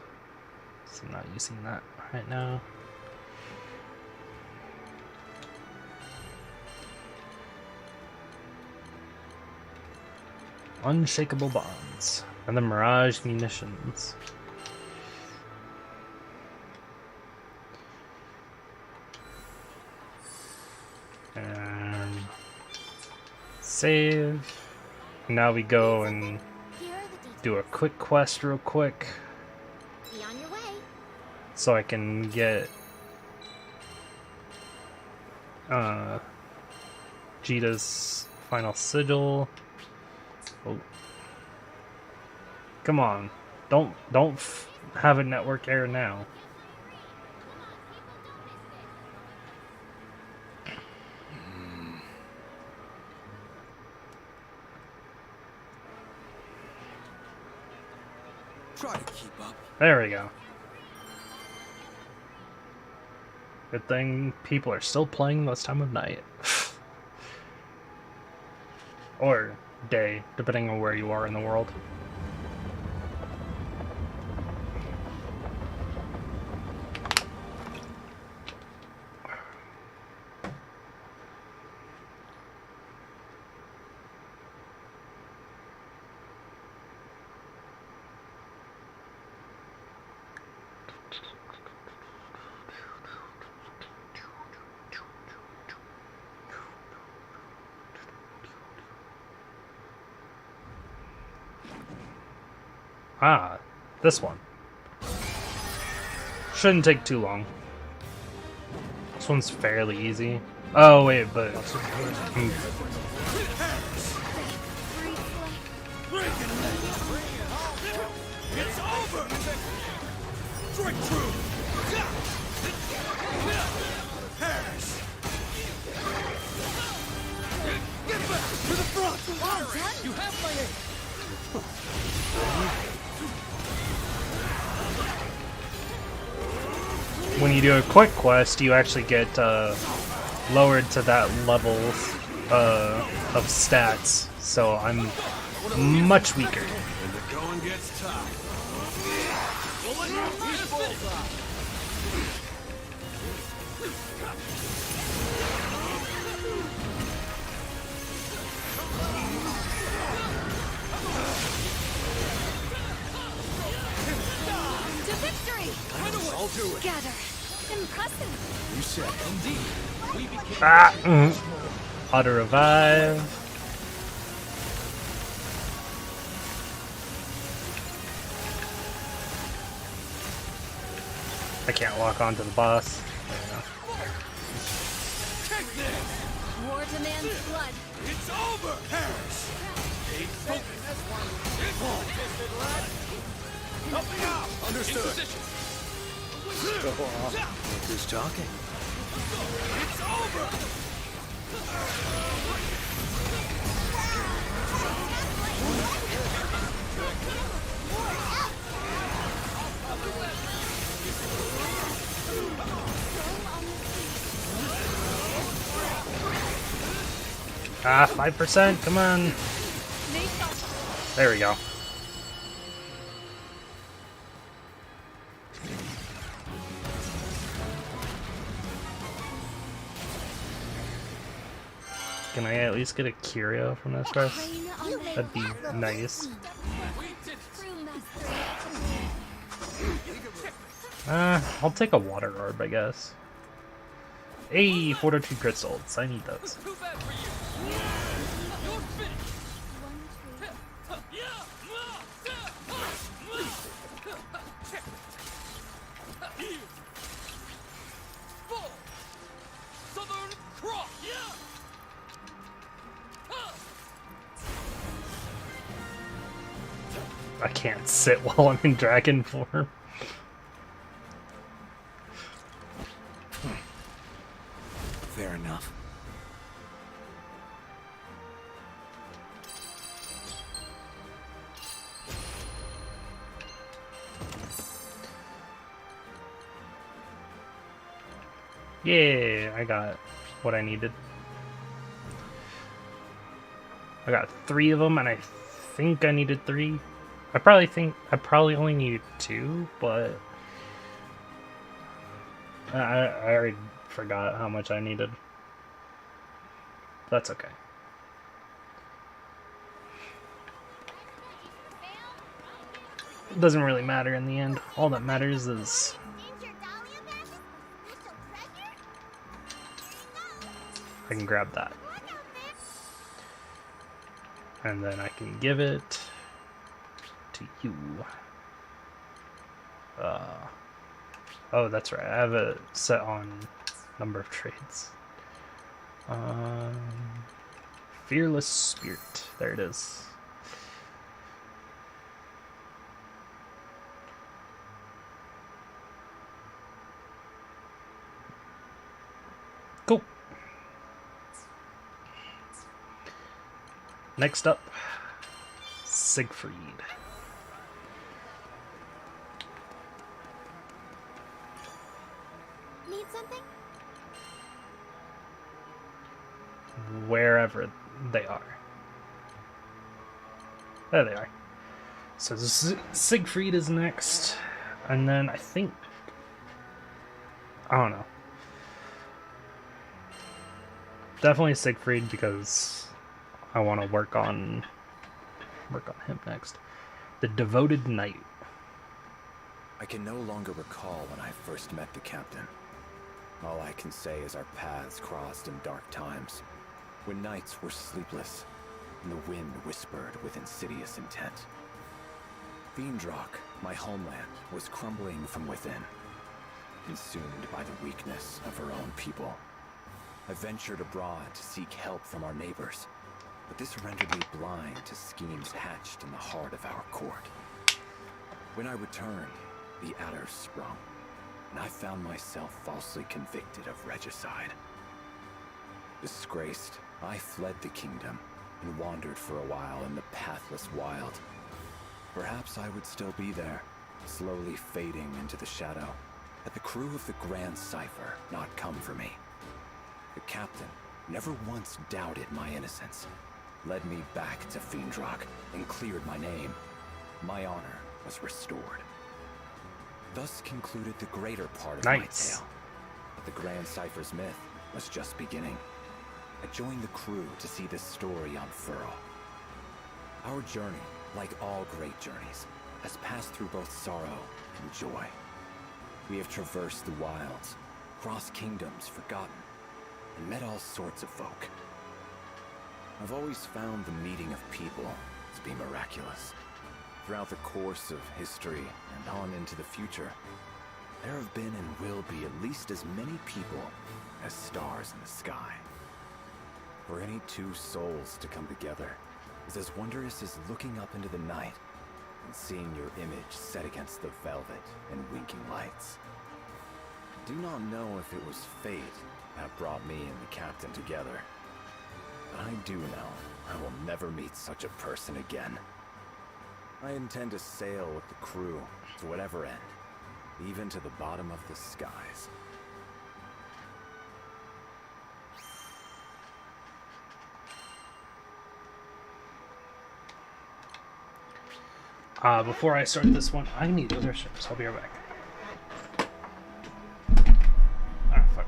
[SPEAKER 2] So I'm not using that right now. Unshakable bonds and the Mirage munitions. And save. Now we go and do a quick quest real quick.
[SPEAKER 4] Be on your way.
[SPEAKER 2] So I can get Jita's final sigil. Oh. Come on. Don't have a network error now.
[SPEAKER 3] Try to keep up.
[SPEAKER 2] There we go. Good thing people are still playing this time of night. Or day, depending on where you are in the world. Ah, this one. Shouldn't take too long. This one's fairly easy. Oh wait, but
[SPEAKER 16] It's over! Strike true! Harris! Get back to the front! You have my aim!
[SPEAKER 2] when you do a quick quest, you actually get lowered to that level of stats. So I'm much weaker.
[SPEAKER 16] And the going gets tough.
[SPEAKER 12] To victory!
[SPEAKER 16] I'll do it.
[SPEAKER 12] Gather. Impressive.
[SPEAKER 16] You said indeed. We became
[SPEAKER 2] Auto revive. I can't walk onto the boss.
[SPEAKER 12] War demands blood.
[SPEAKER 16] It's over, Harris! Help me out! Understood. Go on. Who's talking? It's over!
[SPEAKER 2] Ah, 5%, come on. There we go. Can I at least get a curio from this quest? That'd be nice. I'll take a water orb, I guess. Hey, fortitude crystals. I need those. I can't sit while I'm in dragon form.
[SPEAKER 3] Fair enough.
[SPEAKER 2] Yeah, I got what I needed. I got 3 of them, and I think I needed 3. I probably only needed 2, but I already forgot how much I needed. That's okay. It doesn't really matter in the end. All that matters is I can grab that. And then I can give it to you. Oh, that's right. I have it set on number of trades. Fearless Spirit. There it is. Cool. Next up, Siegfried.
[SPEAKER 4] Need something?
[SPEAKER 2] Wherever they are. There they are. So Siegfried is next, and then I think, I don't know. Definitely Siegfried because I want to work on him next. The Devoted Knight.
[SPEAKER 17] I can no longer recall when I first met the captain. All I can say is our paths crossed in dark times, when nights were sleepless, and the wind whispered with insidious intent. Fiendrock, my homeland, was crumbling from within, consumed by the weakness of her own people. I ventured abroad to seek help from our neighbors, but this rendered me blind to schemes hatched in the heart of our court. When I returned, the adder sprung, and I found myself falsely convicted of regicide. Disgraced, I fled the kingdom and wandered for a while in the pathless wild. Perhaps I would still be there, slowly fading into the shadow, had the crew of the Grand Cipher not come for me. The captain never once doubted my innocence, led me back to Fiendrock, and cleared my name. My honor was restored. Thus concluded the greater part of my tale. But the Grand Cipher's myth was just beginning. I joined the crew to see this story unfurl. Our journey, like all great journeys, has passed through both sorrow and joy. We have traversed the wilds, crossed kingdoms forgotten, and met all sorts of folk. I've always found the meeting of people to be miraculous. Throughout the course of history and on into the future, there have been and will be at least as many people as stars in the sky. For any two souls to come together is as wondrous as looking up into the night and seeing your image set against the velvet and winking lights. I do not know if it was fate that brought me and the captain together. But I do know I will never meet such a person again. I intend to sail with the crew to whatever end, even to the bottom of the skies.
[SPEAKER 2] Before I start this one, I need other ships. I'll be right back. Ah, fuck.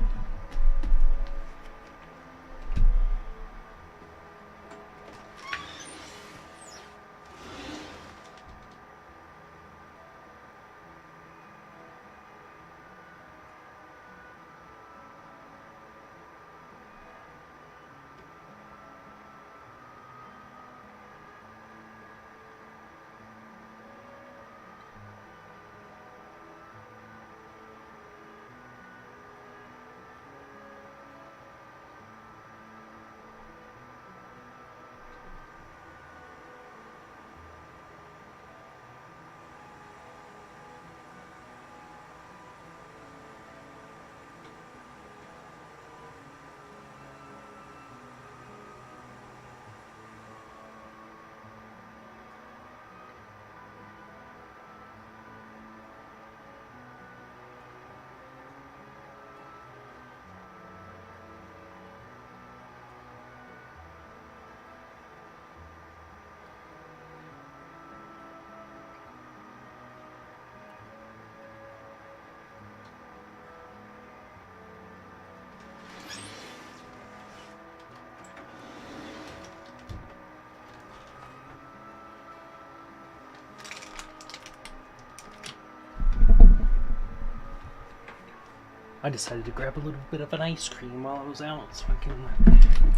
[SPEAKER 2] I decided to grab a little bit of an ice cream while I was out so I can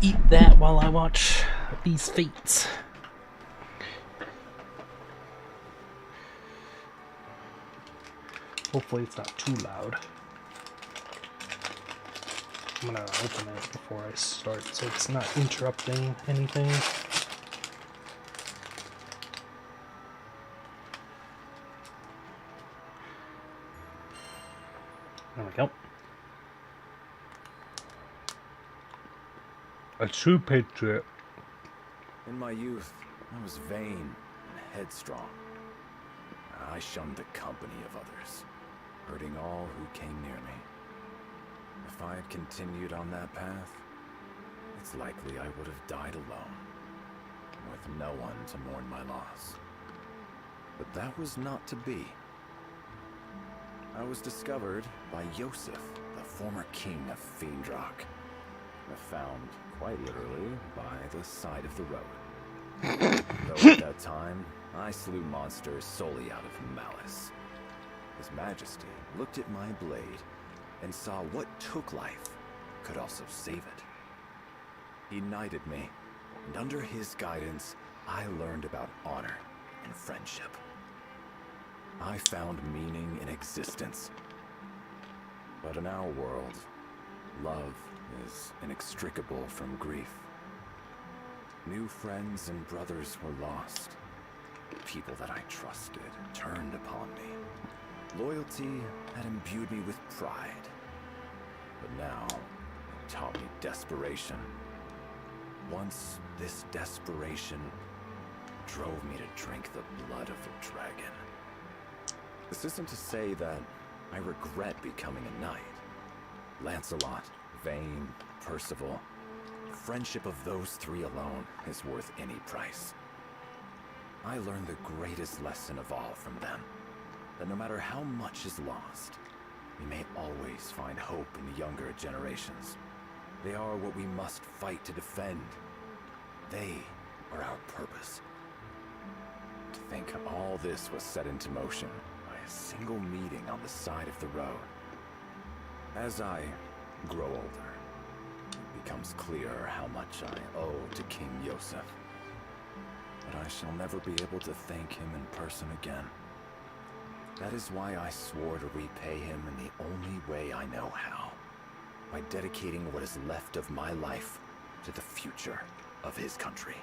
[SPEAKER 2] eat that while I watch these fates. Hopefully it's not too loud. I'm gonna open it before I start so it's not interrupting anything. There we go. A true patriot.
[SPEAKER 17] In my youth, I was vain and headstrong. I shunned the company of others, hurting all who came near me. If I had continued on that path, it's likely I would have died alone, with no one to mourn my loss. But that was not to be. I was discovered by Yosef, the former king of Fiendrock. Found, quite literally, by the side of the road. Though at that time, I slew monsters solely out of malice. His Majesty looked at my blade and saw what took life could also save it. He knighted me, and under his guidance, I learned about honor and friendship. I found meaning in existence. But in our world, love is inextricable from grief. New friends and brothers were lost. People that I trusted turned upon me. Loyalty had imbued me with pride. But now, it taught me desperation. Once, this desperation drove me to drink the blood of a dragon. This isn't to say that I regret becoming a knight. Lancelot, Vayne, Percival, the friendship of those three alone is worth any price. I learned the greatest lesson of all from them, that no matter how much is lost, we may always find hope in the younger generations. They are what we must fight to defend. They are our purpose. To think all this was set into motion by a single meeting on the side of the road. As I grow older, it becomes clearer how much I owe to King Yosef. But I shall never be able to thank him in person again. That is why I swore to repay him in the only way I know how. By dedicating what is left of my life to the future of his country.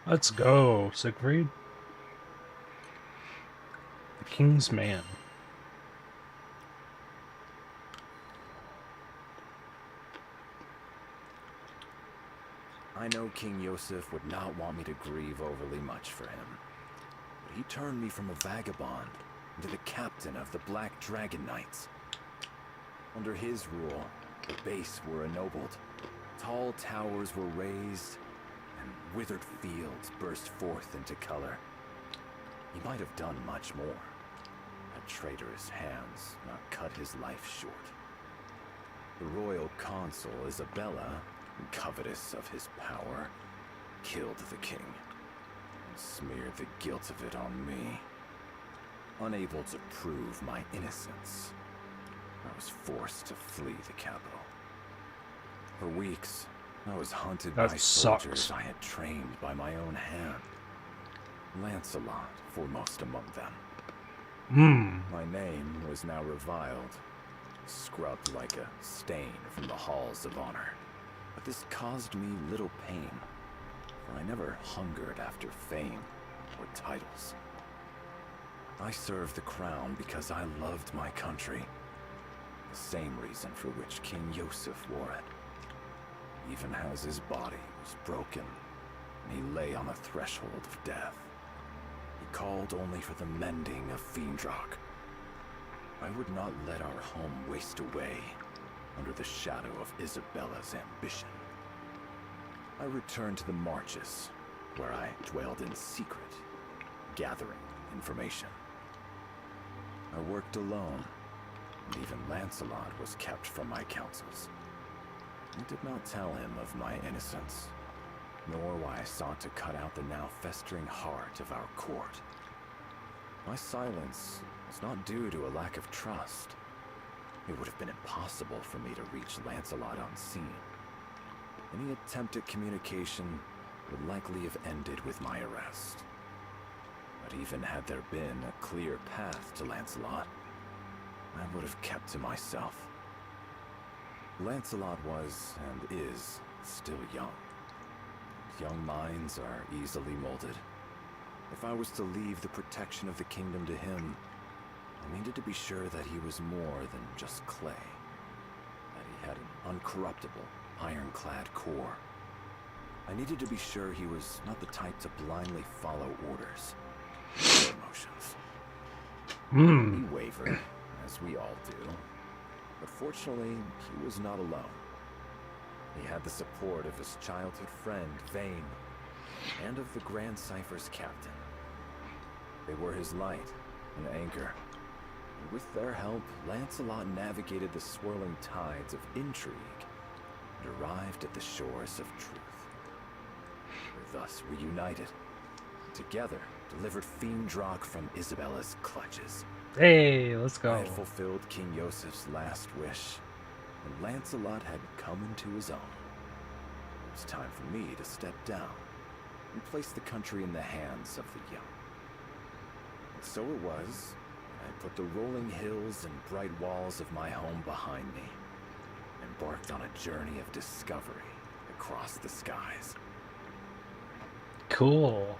[SPEAKER 2] Let's go, Siegfried. The King's Man.
[SPEAKER 17] I know King Yosef would not want me to grieve overly much for him. But he turned me from a vagabond into the captain of the Black Dragon Knights. Under his rule, the base were ennobled. Tall towers were raised, and withered fields burst forth into color. He might have done much more, had traitorous hands not cut his life short. The royal consort Isabella, covetous of his power, killed the king, and smeared the guilt of it on me. Unable to prove my innocence, I was forced to flee the capital. For weeks, I was hunted by soldiers I had trained by my own hand. Lancelot foremost among them. My name was now reviled, scrubbed like a stain from the halls of honor. But this caused me little pain, for I never hungered after fame or titles. I served the crown because I loved my country, the same reason for which King Yosef wore it. Even as his body was broken, and he lay on the threshold of death, he called only for the mending of Fiendrock. I would not let our home waste away under the shadow of Isabella's ambition. I returned to the marches, where I dwelled in secret, gathering information. I worked alone, and even Lancelot was kept from my counsels. I did not tell him of my innocence, nor why I sought to cut out the now festering heart of our court. My silence was not due to a lack of trust. It would have been impossible for me to reach Lancelot unseen. Any attempt at communication would likely have ended with my arrest. But even had there been a clear path to Lancelot, I would have kept to myself. Lancelot was, and is, still young. Young minds are easily molded. If I was to leave the protection of the kingdom to him, I needed to be sure that he was more than just clay. That he had an uncorruptible, ironclad core. I needed to be sure he was not the type to blindly follow orders or emotions. He wavered, as we all do. But fortunately, he was not alone. He had the support of his childhood friend, Vayne, and of the Grand Cypher's captain. They were his light and anchor. And with their help, Lancelot navigated the swirling tides of intrigue and arrived at the shores of truth. We're thus reunited, and together delivered Fiendrock from Isabella's clutches.
[SPEAKER 2] Hey, let's go.
[SPEAKER 17] I had fulfilled King Yosef's last wish, and Lancelot had come into his own. It was time for me to step down and place the country in the hands of the young. And so it was, I put the rolling hills and bright walls of my home behind me, embarked on a journey of discovery across the skies.
[SPEAKER 2] Cool.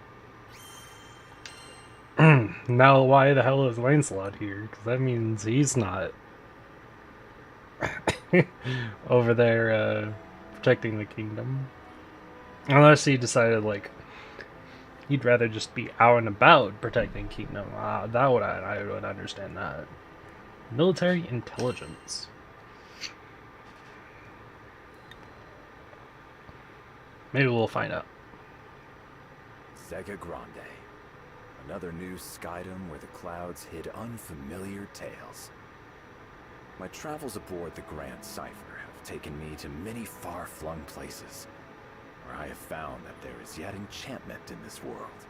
[SPEAKER 2] Now why the hell is Lancelot here? Because that means he's not over there protecting the kingdom. Unless he decided, like, he'd rather just be out and about protecting kingdom. I would understand that. Military intelligence. Maybe we'll find out.
[SPEAKER 17] Zega Grande. Another new skydom where the clouds hid unfamiliar tales. My travels aboard the Grand Cipher have taken me to many far-flung places, where I have found that there is yet enchantment in this world.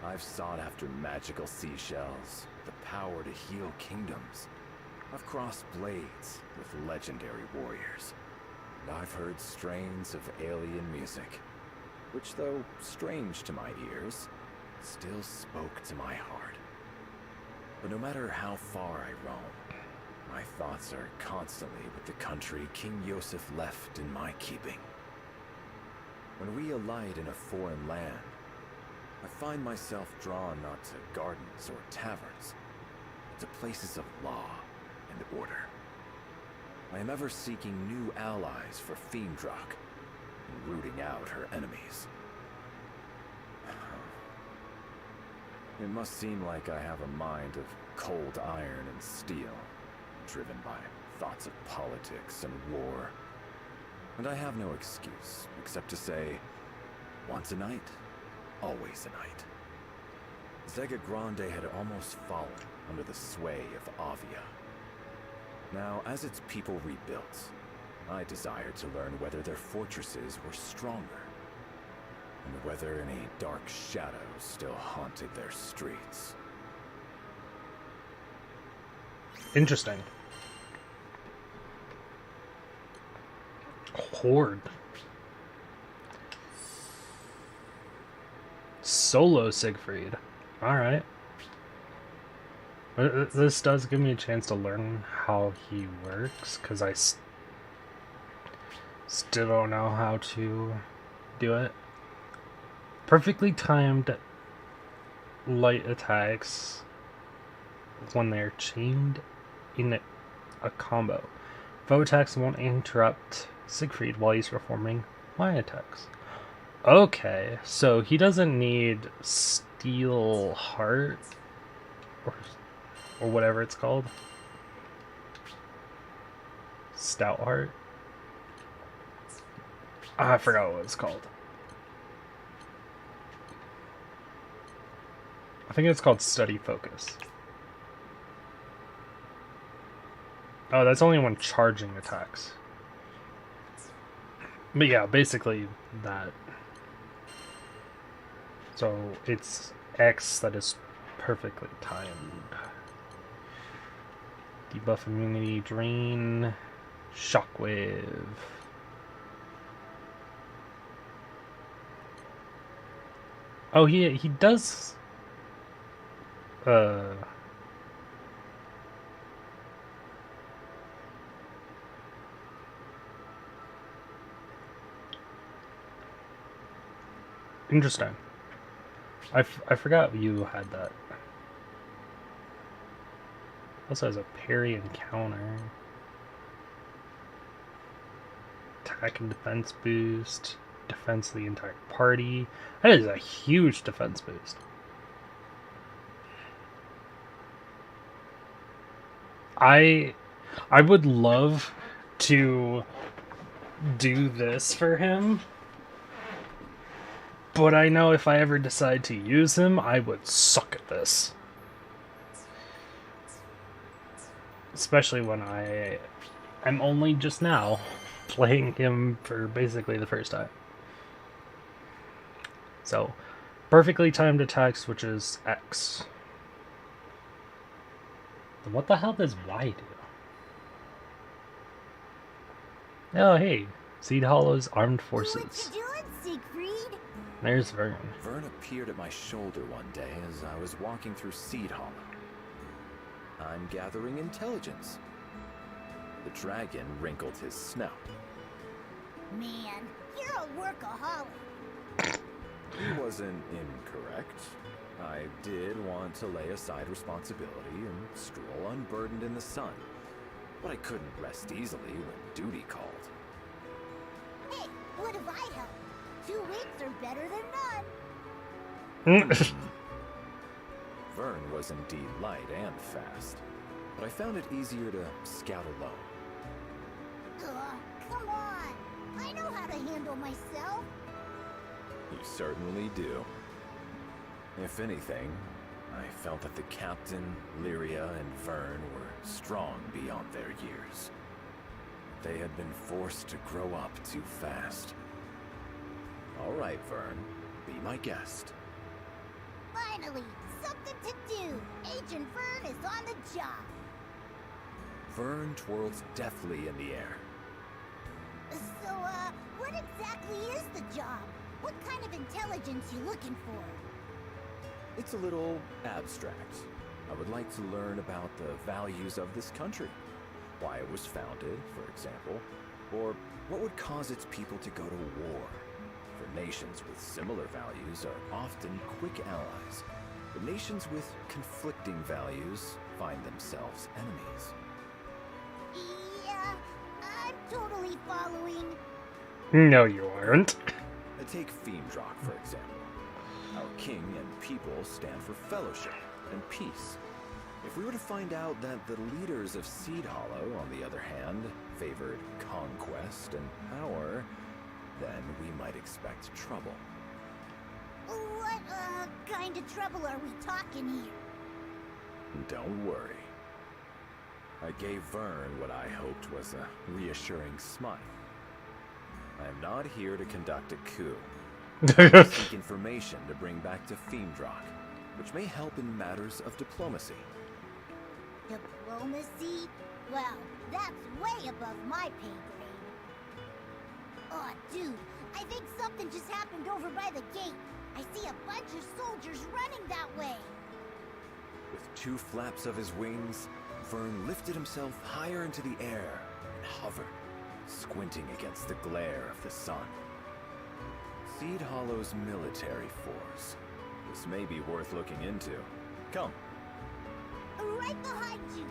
[SPEAKER 17] I've sought after magical seashells, the power to heal kingdoms. I've crossed blades with legendary warriors. And I've heard strains of alien music, which, though strange to my ears, still spoke to my heart. But no matter how far I roam, my thoughts are constantly with the country King Yosef left in my keeping. When we alight in a foreign land, I find myself drawn not to gardens or taverns, but to places of law and order. I am ever seeking new allies for Fiendrock and rooting out her enemies. It must seem like I have a mind of cold iron and steel, driven by thoughts of politics and war. And I have no excuse, except to say, once a night, always a night. Zega Grande had almost fallen under the sway of Avia. Now, as its people rebuilt, I desired to learn whether their fortresses were stronger, and whether any dark shadows still haunted their streets.
[SPEAKER 2] Interesting. Horde. Solo Siegfried. Alright. This does give me a chance to learn how he works, because I still don't know how to do it. Perfectly timed light attacks when they're chained in a combo. Foe attacks won't interrupt Siegfried while he's performing my attacks. Okay, so he doesn't need Steel Heart or whatever it's called. Stout Heart. I forgot what it's called. I think it's called Steady Focus. Oh, that's only when charging attacks. But yeah, basically that. So it's X that is perfectly timed. Debuff immunity, drain, shockwave. Oh, he does. Interesting. I forgot you had that. Also has a parry and counter. Attack and defense boost. Defense of the entire party. That is a huge defense boost. I would love to do this for him, but I know if I ever decide to use him, I would suck at this. Especially when I am only just now playing him for basically the first time. So, perfectly timed attacks, which is X. What the hell does Y do? Oh, hey. Seed Hollow's Armed Forces.
[SPEAKER 13] What you doing, Siegfried?
[SPEAKER 2] There's Vern.
[SPEAKER 17] Vern appeared at my shoulder one day as I was walking through Seed Hollow. I'm gathering intelligence. The dragon wrinkled his snout.
[SPEAKER 13] Man, you're a workaholic.
[SPEAKER 17] He wasn't incorrect. I did want to lay aside responsibility and stroll unburdened in the sun, but I couldn't rest easily when duty called.
[SPEAKER 13] Hey, what if I help? 2 weeks are better than none.
[SPEAKER 17] Vern was indeed light and fast, but I found it easier to scout alone.
[SPEAKER 13] Come on. I know how to handle myself.
[SPEAKER 17] You certainly do. If anything, I felt that the captain, Lyria, and Vern were strong beyond their years. They had been forced to grow up too fast. All right, Vern, be my guest.
[SPEAKER 13] Finally, something to do. Agent Vern is on the job.
[SPEAKER 17] Vern twirls deftly in the air.
[SPEAKER 13] So, what exactly is the job? What kind of intelligence you looking for?
[SPEAKER 17] It's a little abstract. I would like to learn about the values of this country. Why it was founded, for example. Or what would cause its people to go to war. For nations with similar values are often quick allies. But nations with conflicting values find themselves enemies.
[SPEAKER 13] Yeah, I'm totally following.
[SPEAKER 2] No, you aren't.
[SPEAKER 17] Take Fiendrock, for example. Our king and people stand for fellowship and peace. If we were to find out that the leaders of Seed Hollow, on the other hand, favored conquest and power, then we might expect trouble.
[SPEAKER 13] What, kind of trouble are we talking here?
[SPEAKER 17] Don't worry. I gave Vern what I hoped was a reassuring smile. I'm not here to conduct a coup. I seek information to bring back to Fiendrock, which may help in matters of diplomacy.
[SPEAKER 13] Diplomacy? Well, that's way above my pay grade. Oh, dude, I think something just happened over by the gate. I see a bunch of soldiers running that way.
[SPEAKER 17] With 2 flaps of his wings, Vern lifted himself higher into the air and hovered, squinting against the glare of the sun. Seed Hollow's military force. This may be worth looking into. Come.
[SPEAKER 13] Right behind you.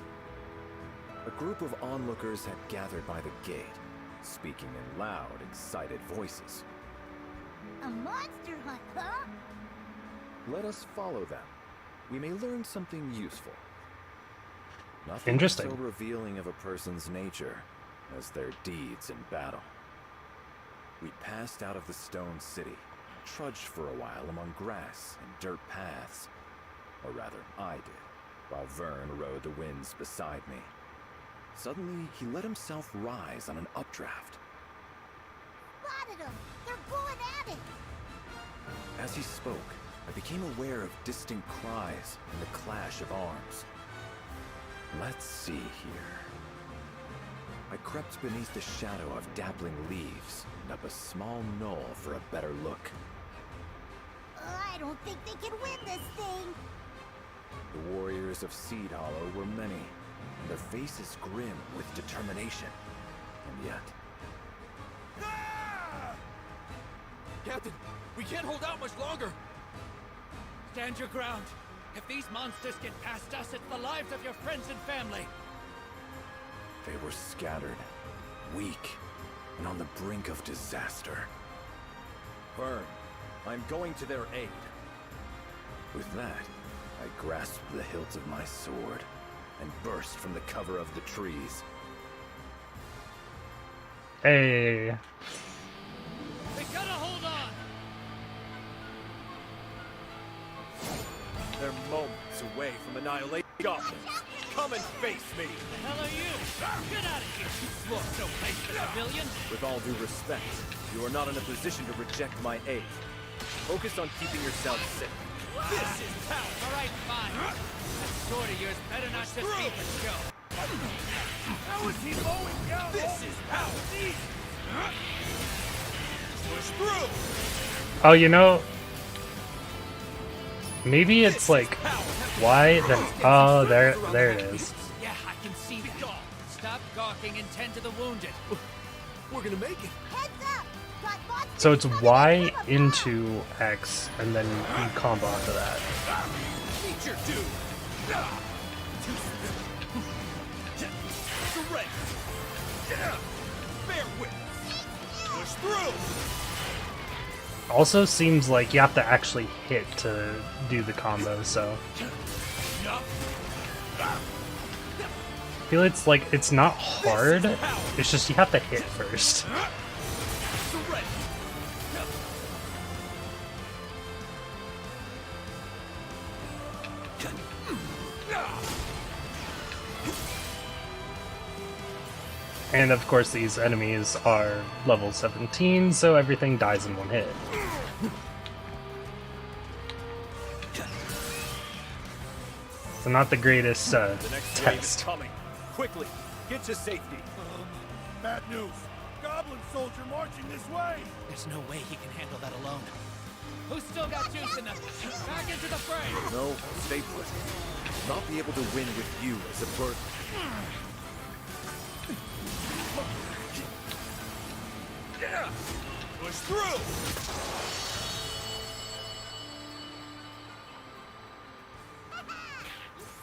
[SPEAKER 17] A group of onlookers had gathered by the gate, speaking in loud, excited voices.
[SPEAKER 13] A monster hunt, huh?
[SPEAKER 17] Let us follow them. We may learn something useful. Nothing
[SPEAKER 2] Interesting.
[SPEAKER 17] so revealing of a person's nature as their deeds in battle. We passed out of the stone city, trudged for a while among grass and dirt paths. Or rather, I did, while Vern rode the winds beside me. Suddenly, he let himself rise on an updraft.
[SPEAKER 13] Spotted them! They're going at it!
[SPEAKER 17] As he spoke, I became aware of distant cries and the clash of arms. Let's see here. I crept beneath the shadow of dappling leaves and up a small knoll for a better look.
[SPEAKER 13] I don't think they can win this thing!
[SPEAKER 17] The warriors of Seed Hollow were many, and their faces grim with determination. And yet...
[SPEAKER 15] Captain, we can't hold out much longer! Stand your ground. If these monsters get past us, it's the lives of your friends and family.
[SPEAKER 17] They were scattered, weak, and on the brink of disaster. Vern, I'm going to their aid. With that, I grasped the hilt of my sword and burst from the cover of the trees.
[SPEAKER 2] Hey.
[SPEAKER 15] We gotta hold on!
[SPEAKER 8] They're moments away from annihilation. Goblins, come and face me!
[SPEAKER 15] The hell are you? Get out of here! You look no place for civilians!
[SPEAKER 8] With all due respect, you are not in a position to reject my aid. Focus on keeping yourself safe.
[SPEAKER 15] This is power! Alright, fine. That sword of yours better not just be for show. How is he mowing down? This is power!
[SPEAKER 2] Oh, you know, maybe it's like, why the, oh, there it is.
[SPEAKER 15] Yeah, I can see that. Stop gawking and tend to the wounded.
[SPEAKER 10] We're gonna make it.
[SPEAKER 13] Heads up! Got monsters
[SPEAKER 2] So it's
[SPEAKER 13] coming in
[SPEAKER 2] Y
[SPEAKER 13] from above.
[SPEAKER 2] into X, and then you combo after that.
[SPEAKER 15] Meet your dude. Surrender. Bear witness. Push through.
[SPEAKER 2] Also seems like you have to actually hit to do the combo, so. I feel it's like, it's not hard, it's just you have to hit first. And of course these enemies are level 17, so everything dies in one hit. So not the greatest
[SPEAKER 8] The next wave is
[SPEAKER 2] test.
[SPEAKER 8] coming. Quickly, get to safety.
[SPEAKER 6] Bad news. Goblin soldier marching this way.
[SPEAKER 15] There's no way he can handle that alone. Who's still got juice in them? Back into the fray!
[SPEAKER 17] No, stay put. I'll not be able to win with you as a burden.
[SPEAKER 16] Push through.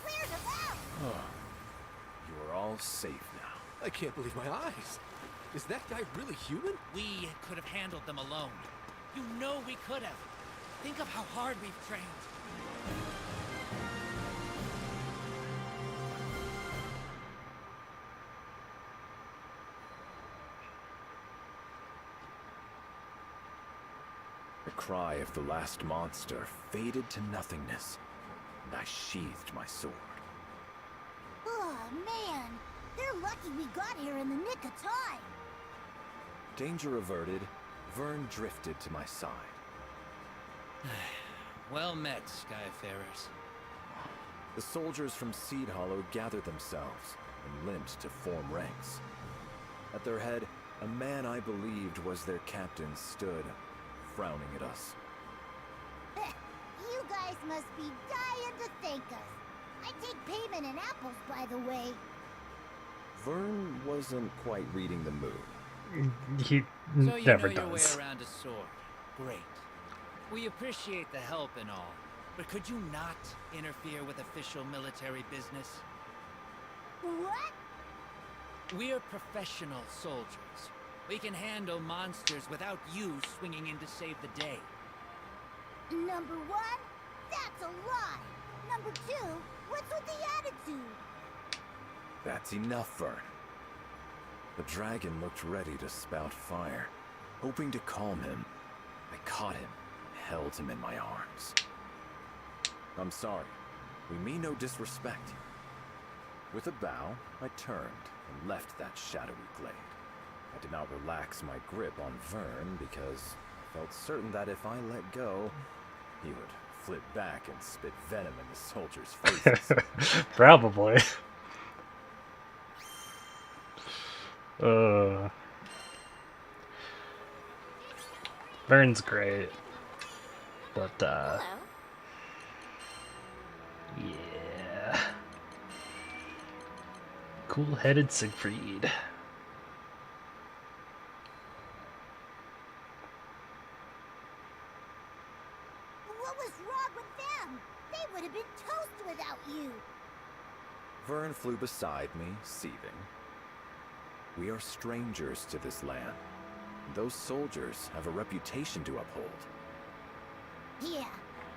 [SPEAKER 13] Cleared them out!
[SPEAKER 17] You are all safe now.
[SPEAKER 10] I can't believe my eyes. Is that guy really human?
[SPEAKER 15] We could have handled them alone. You know we could have. Think of how hard we've trained.
[SPEAKER 17] The cry of the last monster faded to nothingness, and I sheathed my sword.
[SPEAKER 13] Oh, man. They're lucky we got here in the nick of time.
[SPEAKER 17] Danger averted, Vern drifted to my side.
[SPEAKER 15] Well met, Skyfarers.
[SPEAKER 17] The soldiers from Seed Hollow gathered themselves and limped to form ranks. At their head, a man I believed was their captain stood, frowning at us.
[SPEAKER 13] You guys must be dying to thank us. I take payment in apples, by the way.
[SPEAKER 17] Vern wasn't quite reading the mood.
[SPEAKER 2] He
[SPEAKER 15] So you
[SPEAKER 2] never
[SPEAKER 15] know your way
[SPEAKER 2] does.
[SPEAKER 15] around a sword. Great. We appreciate the help and all, but could you not interfere with official military business?
[SPEAKER 13] What?
[SPEAKER 15] We're professional soldiers. We can handle monsters without you swinging in to save the day.
[SPEAKER 13] Number one, that's a lie. Number two, what's with the attitude?
[SPEAKER 17] That's enough, Vern. The dragon looked ready to spout fire. Hoping to calm him, I caught him and held him in my arms. I'm sorry. We mean no disrespect. With a bow, I turned and left that shadowy glade. I did not relax my grip on Vern because I felt certain that if I let go, he would flip back and spit venom in the soldiers' faces.
[SPEAKER 2] Probably. Vern's great. But, yeah. Cool-headed Siegfried.
[SPEAKER 13] What was wrong with them? They would have been toast without you.
[SPEAKER 17] Vern flew beside me, seething. We are strangers to this land. Those soldiers have a reputation to uphold.
[SPEAKER 13] Yeah,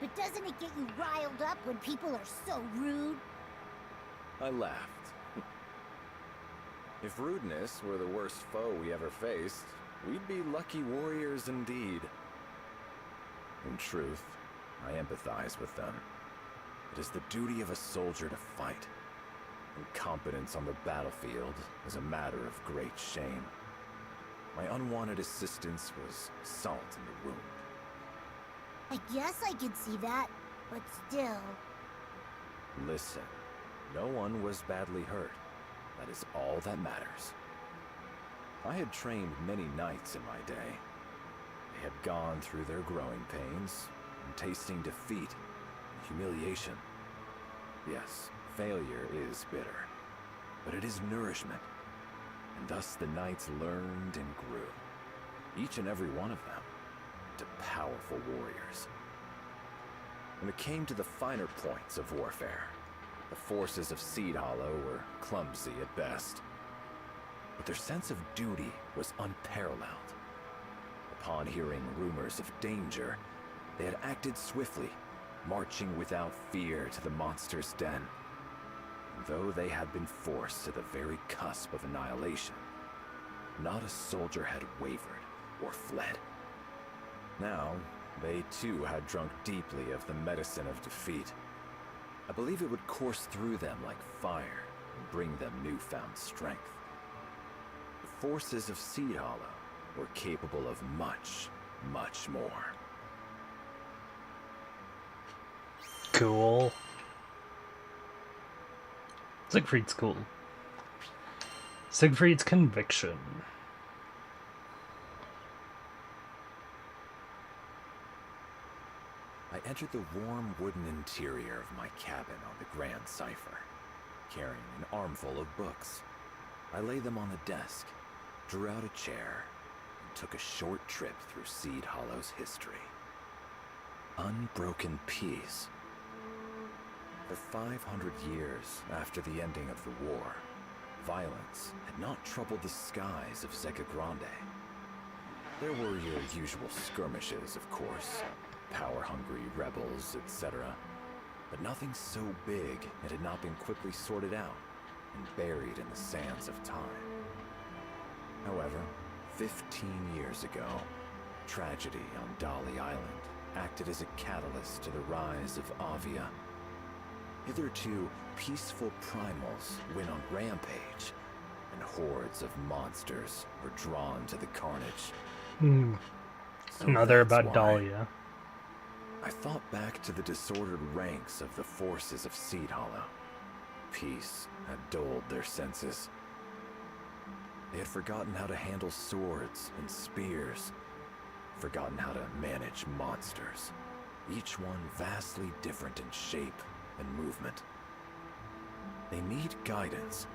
[SPEAKER 13] but doesn't it get you riled up when people are so rude?
[SPEAKER 17] I laughed. If rudeness were the worst foe we ever faced, we'd be lucky warriors indeed. In truth, I empathize with them. It is the duty of a soldier to fight. Incompetence on the battlefield is a matter of great shame. My unwanted assistance was salt in the wound.
[SPEAKER 13] I guess I could see that, but still.
[SPEAKER 17] Listen, no one was badly hurt. That is all that matters. I had trained many knights in my day. They had gone through their growing pains, and tasting defeat, humiliation. Yes, failure is bitter, but it is nourishment. And thus the knights learned and grew, each and every one of them, to powerful warriors. When it came to the finer points of warfare, the forces of Seed Hollow were clumsy at best. But their sense of duty was unparalleled. Upon hearing rumors of danger, they had acted swiftly, marching without fear to the monster's den. And though they had been forced to the very cusp of annihilation, not a soldier had wavered or fled. Now, they too had drunk deeply of the medicine of defeat. I believe it would course through them like fire and bring them newfound strength. The forces of Seed Hollow were capable of much, much more.
[SPEAKER 2] Cool. Siegfried's cool. Siegfried's conviction.
[SPEAKER 17] I entered the warm wooden interior of my cabin on the Grand Cipher, carrying an armful of books. I laid them on the desk, drew out a chair, and took a short trip through Seed Hollow's history. Unbroken peace. For 500 years after the ending of the war, violence had not troubled the skies of Zeka Grande. There were your usual skirmishes, of course, power-hungry rebels, etc. But nothing so big it had not been quickly sorted out and buried in the sands of time. However, 15 years ago, tragedy on Dolly Island acted as a catalyst to the rise of Avia. Hitherto peaceful primals went on rampage, and hordes of monsters were drawn to the carnage. So
[SPEAKER 2] Another
[SPEAKER 17] that's
[SPEAKER 2] about
[SPEAKER 17] why
[SPEAKER 2] Dahlia.
[SPEAKER 17] I thought back to the disordered ranks of the forces of Seed Hollow. Peace had dulled their senses. They had forgotten how to handle swords and spears, forgotten how to manage monsters, each one vastly different in shape and movement. They need guidance.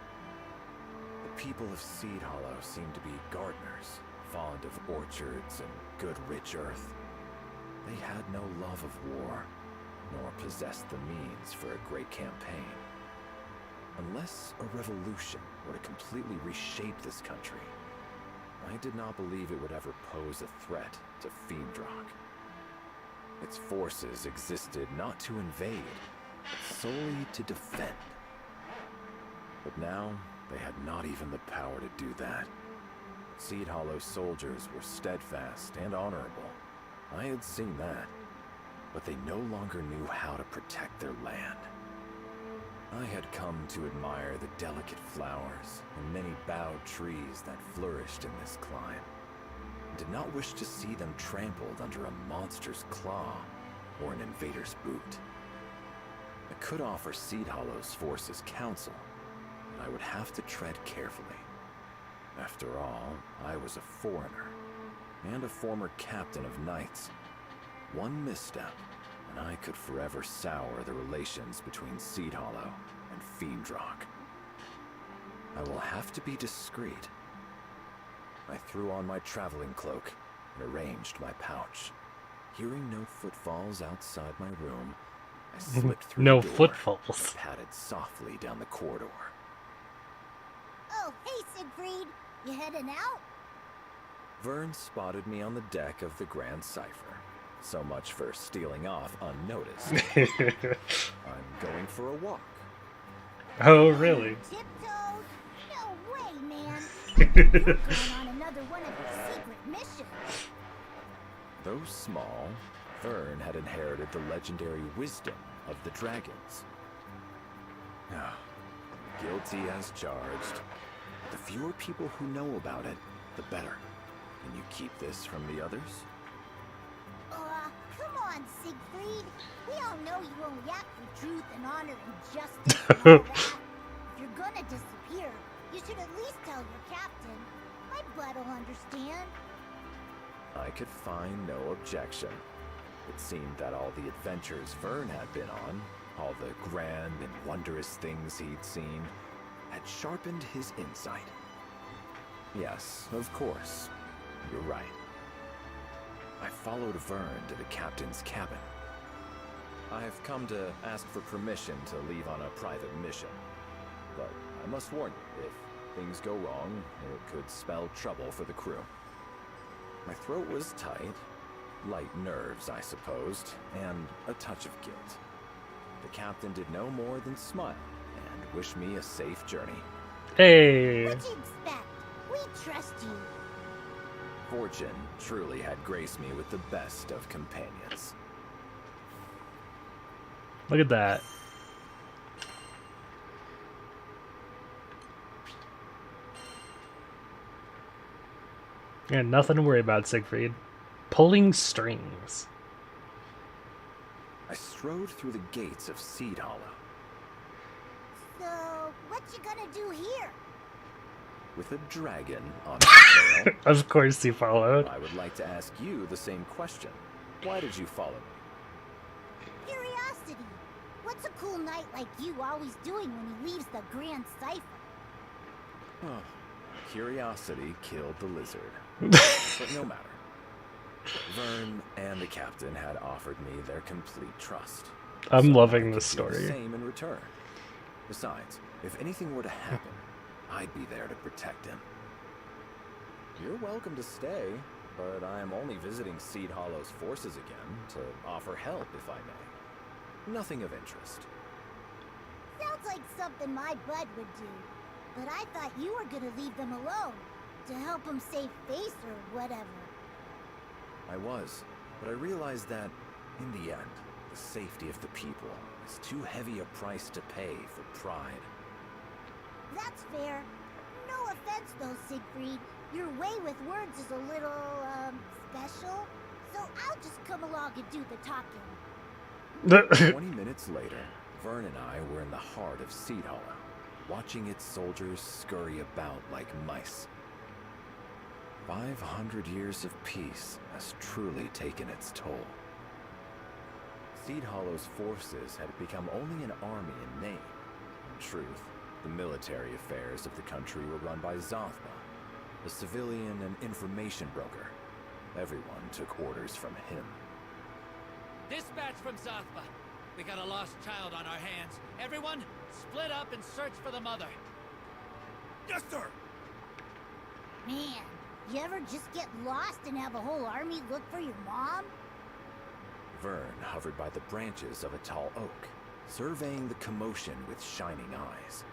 [SPEAKER 17] The people of Seed Hollow seem to be gardeners, fond of orchards and good rich earth. They had no love of war, nor possessed the means for a great campaign. Unless a revolution were to completely reshape this country, I did not believe it would ever pose a threat to Fiendrock. Its forces existed not to invade, but solely to defend. But now, they had not even the power to do that. Seed Hollow soldiers were steadfast and honorable. I had seen that, but they no longer knew how to protect their land. I had come to admire the delicate flowers and many bowed trees that flourished in this clime, and did not wish to see them trampled under a monster's claw or an invader's boot. I could offer Seed Hollow's forces counsel, but I would have to tread carefully. After all, I was a foreigner, and a former captain of knights. One misstep, and I could forever sour the relations between Seed Hollow and Fiendrock. I will have to be discreet. I threw on my traveling cloak and arranged my pouch. Hearing no footfalls outside my room, I slipped through
[SPEAKER 2] No
[SPEAKER 17] the door
[SPEAKER 2] footfalls.
[SPEAKER 17] and padded softly down the corridor.
[SPEAKER 13] Oh, hey, Siegfried. You heading out?
[SPEAKER 17] Vern spotted me on the deck of the Grand Cipher. So much for stealing off unnoticed. I'm going for a walk.
[SPEAKER 2] Oh, really?
[SPEAKER 13] Tiptoes? No way, man. You're going on another one of your secret missions.
[SPEAKER 17] Though small, Vern had inherited the legendary wisdom of the dragons. Ah, guilty as charged. The fewer people who know about it, the better. Can you keep this from the others?
[SPEAKER 13] Come on, Siegfried. We all know you only act for truth and honor and justice and all that. If you're gonna disappear, you should at least tell your captain. My butt'll understand.
[SPEAKER 17] I could find no objection. It seemed that all the adventures Vern had been on, all the grand and wondrous things he'd seen, had sharpened his insight. Yes, of course. You're right. I followed Vern to the captain's cabin. I've come to ask for permission to leave on a private mission. But I must warn you, if things go wrong, it could spell trouble for the crew. My throat was tight, light nerves, I supposed, and a touch of guilt. The captain did no more than smile and wish me a safe journey.
[SPEAKER 2] Hey!
[SPEAKER 13] What'd you expect? We trust you.
[SPEAKER 17] Fortune truly had graced me with the best of companions.
[SPEAKER 2] Look at that. Yeah, nothing to worry about, Siegfried. Pulling strings.
[SPEAKER 17] I strode through the gates of Seed Hollow.
[SPEAKER 13] So, what you gonna do here?
[SPEAKER 17] With a dragon on my tail.
[SPEAKER 2] Of course he followed.
[SPEAKER 17] I would like to ask you the same question. Why did you follow me?
[SPEAKER 13] Curiosity. What's a cool knight like you always doing when he leaves the Grand Cipher?
[SPEAKER 17] Oh, curiosity killed the lizard. But no matter. Vern and the captain had offered me their complete trust.
[SPEAKER 2] I'm
[SPEAKER 17] So
[SPEAKER 2] loving
[SPEAKER 17] I
[SPEAKER 2] this
[SPEAKER 17] could do
[SPEAKER 2] story.
[SPEAKER 17] the same in return. Besides, if anything were to happen, I'd be there to protect him. You're welcome to stay, but I am only visiting Seed Hollow's forces again to offer help if I may. Nothing of interest.
[SPEAKER 13] Sounds like something my bud would do. But I thought you were gonna leave them alone. To help them save face or whatever.
[SPEAKER 17] I was, but I realized that, in the end, the safety of the people is too heavy a price to pay for pride.
[SPEAKER 13] That's fair. No offense though, Siegfried. Your way with words is a little, special. So I'll just come along and do the talking.
[SPEAKER 17] 20 minutes later, Vern and I were in the heart of Seed Hollow, watching its soldiers scurry about like mice. 500 years of peace has truly taken its toll. Seed Hollow's forces had become only an army in name. In truth, the military affairs of the country were run by Zothma, a civilian and information broker. Everyone took orders from him.
[SPEAKER 15] Dispatch from Zothma. We got a lost child on our hands. Everyone, split up and search for the mother.
[SPEAKER 6] Yes, sir!
[SPEAKER 13] Man, you ever just get lost and have a whole army look for your mom?
[SPEAKER 17] Vern hovered by the branches of a tall oak, surveying the commotion with shining eyes.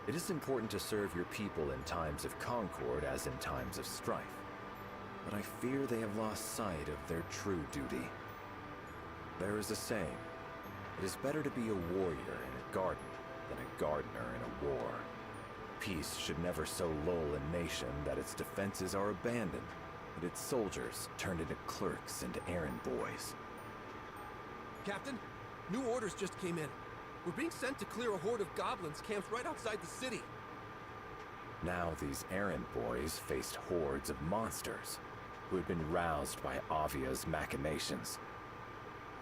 [SPEAKER 17] It is important to serve your people in times of concord as in times of strife, but I fear they have lost sight of their true duty. There is a saying, it is better to be a warrior in a garden than a gardener in a war. Peace should never so lull a nation that its defenses are abandoned, but its soldiers turned into clerks and errand boys.
[SPEAKER 10] Captain, new orders just came in. We're being sent to clear a horde of goblins camped right outside the city.
[SPEAKER 17] Now these errand boys faced hordes of monsters who had been roused by Avia's machinations.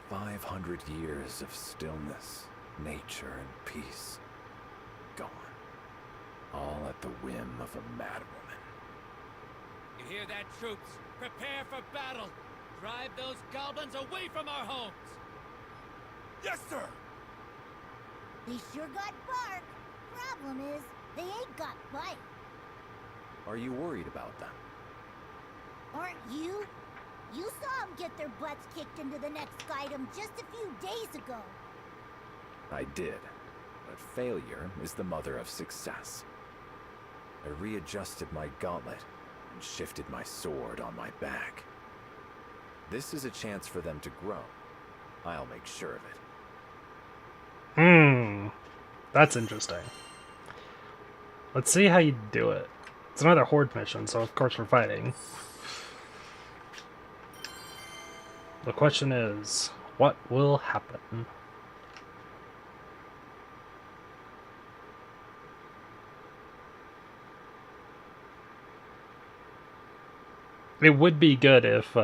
[SPEAKER 17] 500 years of stillness, nature, and peace. Gone. All at the whim of a madwoman.
[SPEAKER 15] You hear that, troops? Prepare for battle! Drive those goblins away from our homes!
[SPEAKER 6] Yes, sir!
[SPEAKER 13] They sure got bark. Problem is, they ain't got bite.
[SPEAKER 17] Are you worried about them?
[SPEAKER 13] Aren't you? You saw them get their butts kicked into the next item just a few days ago.
[SPEAKER 17] I did, but failure is the mother of success. I readjusted my gauntlet and shifted my sword on my back. This is a chance for them to grow. I'll make sure of it.
[SPEAKER 2] That's interesting. Let's see how you do it. It's another horde mission, so of course we're fighting. The question is, what will happen? It would be good if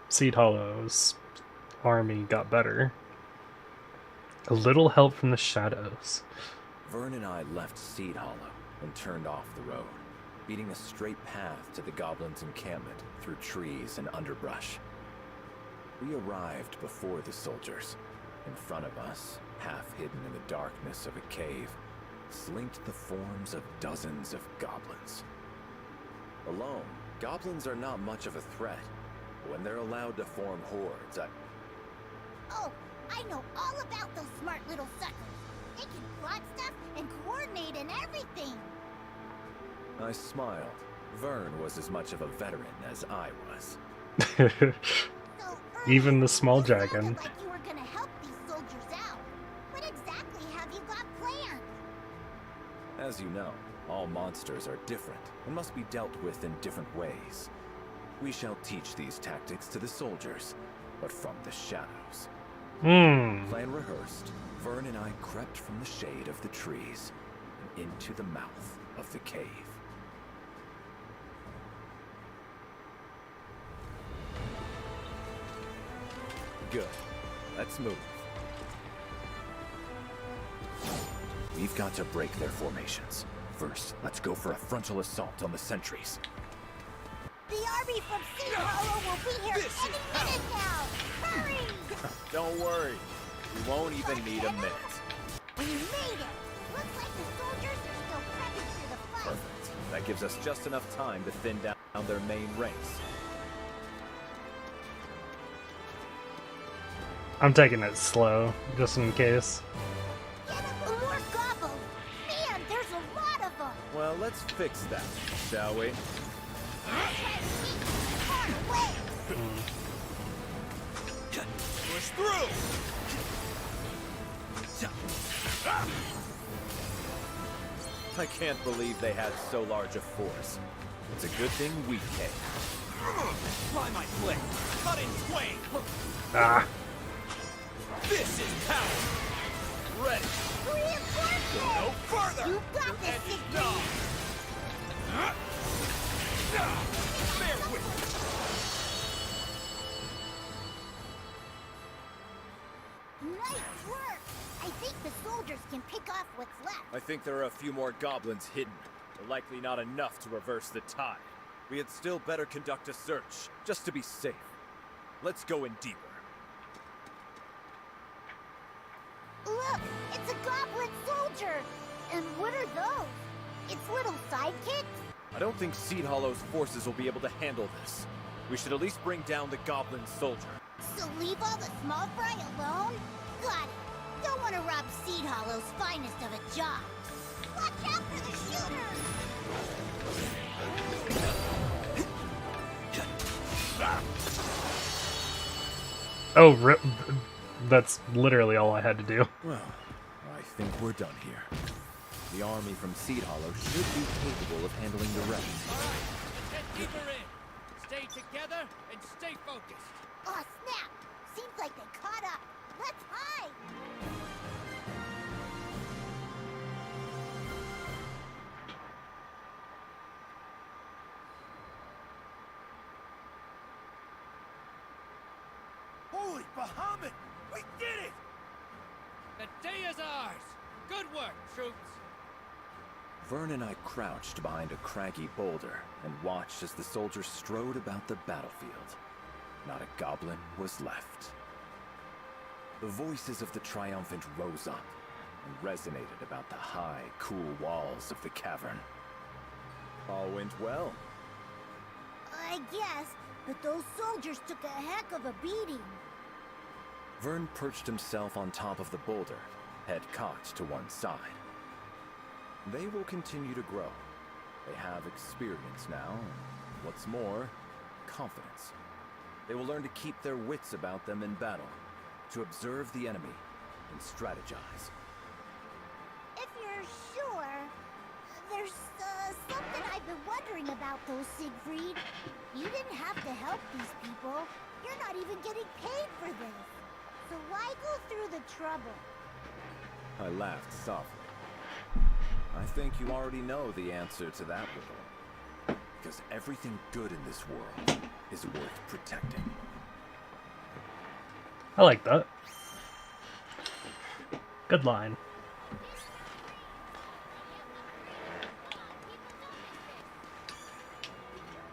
[SPEAKER 2] Seed Hollow's army got better. A little help from the shadows.
[SPEAKER 17] Vern and I left Seed Hollow and turned off the road, beating a straight path to the goblins' encampment through trees and underbrush. We arrived before the soldiers. In front of us, half hidden in the darkness of a cave, slinked the forms of dozens of goblins. Alone, goblins are not much of a threat. When they're allowed to form hordes,
[SPEAKER 13] Oh, I know all about those smart little suckers. They can plot stuff and coordinate and everything.
[SPEAKER 17] I smiled. Vern was as much of a veteran as I was.
[SPEAKER 2] Even the small dragon.
[SPEAKER 13] Like you were gonna help these soldiers out. What exactly have you got planned?
[SPEAKER 17] As you know, all monsters are different and must be dealt with in different ways. We shall teach these tactics to the soldiers, but from the shadows. Plan rehearsed, Vern and I crept from the shade of the trees and into the mouth of the cave. Good. Let's move. We've got to break their formations. First, let's go for a frontal assault on the sentries.
[SPEAKER 13] The army from Seed Hollow will be here any minute now! Hurry!
[SPEAKER 17] Don't worry. We won't even need a minute.
[SPEAKER 13] We made it! Looks like the soldiers are still prepping for the fight.
[SPEAKER 17] Perfect. That gives us just enough time to thin down their main ranks.
[SPEAKER 2] I'm taking it slow, just in case.
[SPEAKER 13] More gobbles! Man, there's a lot of them!
[SPEAKER 17] Well, let's fix that, shall we?
[SPEAKER 16] Push through!
[SPEAKER 17] I can't believe they had so large a force. It's a good thing we came.
[SPEAKER 15] Fly my blade! Cut in twain!
[SPEAKER 2] Ah.
[SPEAKER 15] This is power! Ready! No further!
[SPEAKER 13] You got this, Siegfried!
[SPEAKER 15] Bear with me!
[SPEAKER 13] Nice work! I think the soldiers can pick off what's left.
[SPEAKER 17] I think there are a few more goblins hidden, but likely not enough to reverse the tide. We had still better conduct a search, just to be safe. Let's go in deeper.
[SPEAKER 13] Look! It's a goblin soldier! And what are those? It's little sidekicks?
[SPEAKER 17] I don't think Seed Hollow's forces will be able to handle this. We should at least bring down the goblin soldier.
[SPEAKER 13] So leave all the small fry alone? Got it. Don't want to rob Seed Hollow's finest of a job. Watch out for the shooters!
[SPEAKER 2] Oh, that's literally all I had to do.
[SPEAKER 17] Well, I think we're done here. The army from Seed Hollow should be capable of handling the rest.
[SPEAKER 15] Alright, get deeper in. Stay together and stay focused.
[SPEAKER 13] Oh, snap! Seems like they caught up. Let's hide!
[SPEAKER 6] Holy Bahamut! We did it!
[SPEAKER 15] The day is ours! Good work, troops!
[SPEAKER 17] Vern and I crouched behind a craggy boulder and watched as the soldiers strode about the battlefield. Not a goblin was left. The voices of the triumphant rose up and resonated about the high, cool walls of the cavern. All went well.
[SPEAKER 13] I guess, but those soldiers took a heck of a beating.
[SPEAKER 17] Vern perched himself on top of the boulder, head cocked to one side. They will continue to grow. They have experience now, and what's more, confidence. They will learn to keep their wits about them in battle, to observe the enemy and strategize.
[SPEAKER 13] If you're sure, there's something I've been wondering about those, Siegfried. You didn't have to help these people. You're not even getting paid for this. So why go through the trouble?
[SPEAKER 17] I laughed softly. I think you already know the answer to that riddle. because everything good in this world is worth protecting.
[SPEAKER 2] I like that. Good line.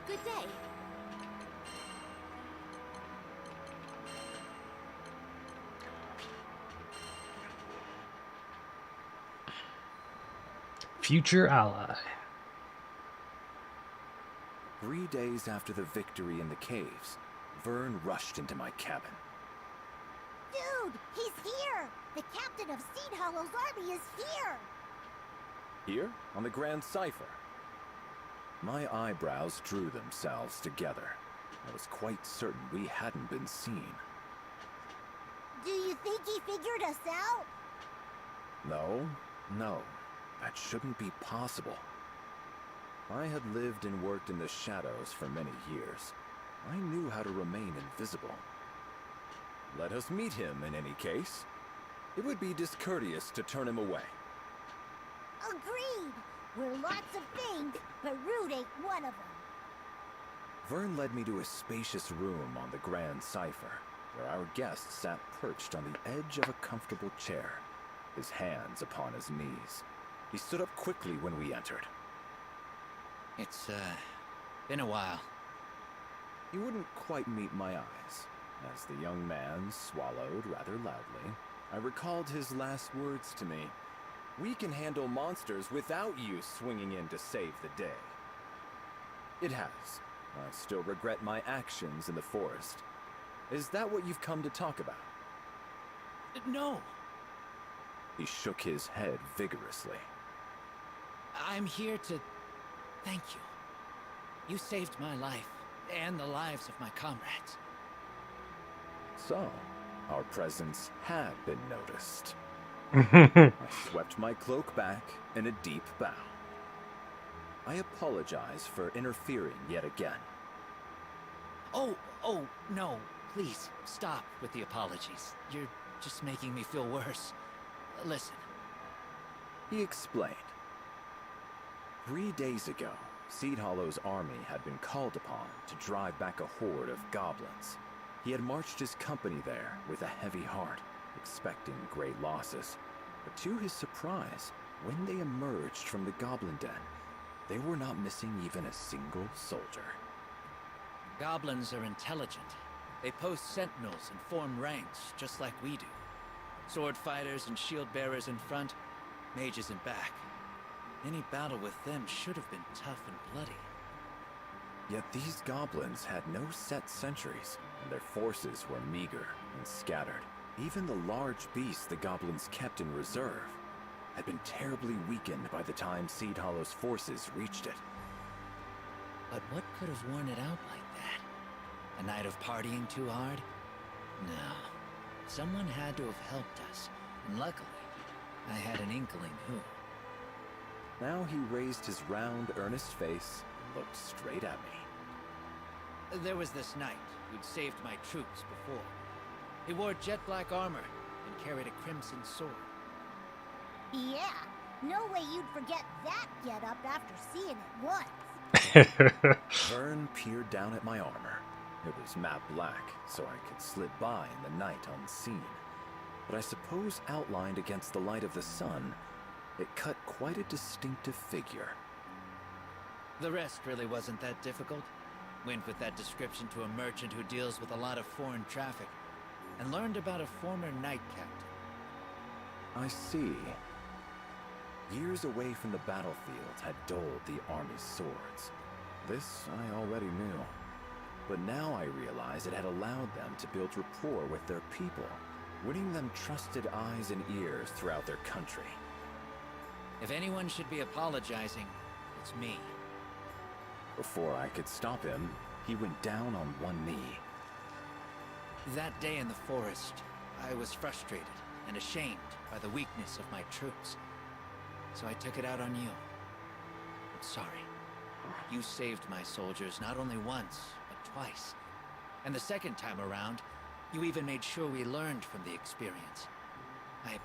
[SPEAKER 7] Good day.
[SPEAKER 2] Future ally.
[SPEAKER 17] 3 days after the victory in the caves, Vern rushed into my cabin.
[SPEAKER 13] Dude, he's here! The captain of Seed Hollow's army is here!
[SPEAKER 17] Here, on the Grand Cipher. My eyebrows drew themselves together. I was quite certain we hadn't been seen.
[SPEAKER 13] Do you think he figured us out?
[SPEAKER 17] No, that shouldn't be possible. I had lived and worked in the shadows for many years. I knew how to remain invisible. Let us meet him in any case. It would be discourteous to turn him away.
[SPEAKER 13] Agreed! We're lots of things, but Rude ain't one of them.
[SPEAKER 17] Vern led me to a spacious room on the Grand Cipher, where our guest sat perched on the edge of a comfortable chair, his hands upon his knees. He stood up quickly when we entered.
[SPEAKER 15] It's, been a while.
[SPEAKER 17] He wouldn't quite meet my eyes. As the young man swallowed rather loudly, I recalled his last words to me. We can handle monsters without you swinging in to save the day. It has. I still regret my actions in the forest. Is that what you've come to talk about?
[SPEAKER 15] No.
[SPEAKER 17] He shook his head vigorously.
[SPEAKER 15] I'm here to thank you. You saved my life, and the lives of my comrades.
[SPEAKER 17] So, our presence had been noticed. I swept my cloak back in a deep bow. I apologize for interfering yet again.
[SPEAKER 15] Oh, no. Please, stop with the apologies. You're just making me feel worse. Listen.
[SPEAKER 17] He explained. 3 days ago, Seed Hollow's army had been called upon to drive back a horde of goblins. He had marched his company there with a heavy heart, expecting great losses. But to his surprise, when they emerged from the goblin den, they were not missing even a single soldier.
[SPEAKER 15] Goblins are intelligent. They post sentinels and form ranks, just like we do. Sword fighters and shield bearers in front, mages in back. Any battle with them should have been tough and bloody.
[SPEAKER 17] Yet these goblins had no set sentries, and their forces were meager and scattered. Even the large beasts the goblins kept in reserve had been terribly weakened by the time Seed Hollow's forces reached it.
[SPEAKER 15] But what could have worn it out like that? A night of partying too hard? No. Someone had to have helped us, and luckily, I had an inkling who.
[SPEAKER 17] Now he raised his round, earnest face and looked straight at me.
[SPEAKER 15] There was this knight who'd saved my troops before. He wore jet black armor and carried a crimson sword.
[SPEAKER 13] Yeah, no way you'd forget that getup after seeing it once.
[SPEAKER 17] Vern peered down at my armor. It was matte black, so I could slip by in the night unseen. But I suppose outlined against the light of the sun, it cut quite a distinctive figure.
[SPEAKER 15] The rest really wasn't that difficult. Went with that description to a merchant who deals with a lot of foreign traffic, and learned about a former knight captain.
[SPEAKER 17] I see. Years away from the battlefield had dulled the army's swords. This I already knew. But now I realize it had allowed them to build rapport with their people, winning them trusted eyes and ears throughout their country.
[SPEAKER 15] If anyone should be apologizing, it's me.
[SPEAKER 17] Before I could stop him, he went down on one knee.
[SPEAKER 15] That day in the forest, I was frustrated and ashamed by the weakness of my troops. So I took it out on you. I'm sorry. You saved my soldiers not only once, but twice. And the second time around, you even made sure we learned from the experience. I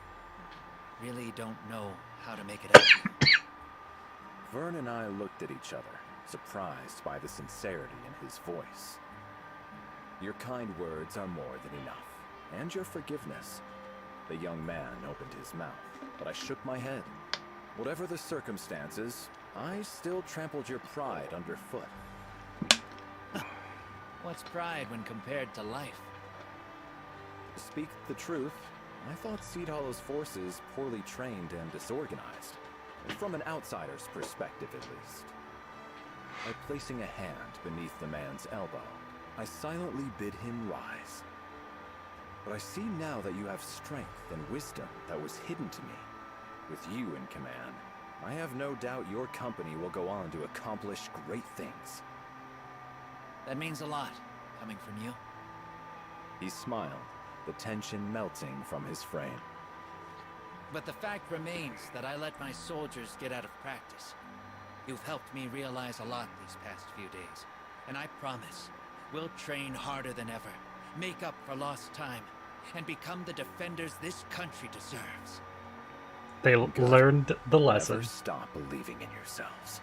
[SPEAKER 15] really don't know how to make it up.
[SPEAKER 17] Vern and I looked at each other, surprised by the sincerity in his voice. Your kind words are more than enough, and your forgiveness. The young man opened his mouth, but I shook my head. Whatever the circumstances, I still trampled your pride underfoot.
[SPEAKER 15] What's pride when compared to life?
[SPEAKER 17] To speak the truth, I thought Seed Hollow's forces poorly trained and disorganized, from an outsider's perspective at least. By placing a hand beneath the man's elbow, I silently bid him rise. But I see now that you have strength and wisdom that was hidden to me. With you in command, I have no doubt your company will go on to accomplish great things.
[SPEAKER 15] That means a lot, coming from you.
[SPEAKER 17] He smiled, the tension melting from his frame.
[SPEAKER 15] But the fact remains that I let my soldiers get out of practice. You've helped me realize a lot these past few days, and I promise we'll train harder than ever, make up for lost time, and become the defenders this country deserves.
[SPEAKER 2] They learned the lesson.
[SPEAKER 17] Never stop believing in yourselves.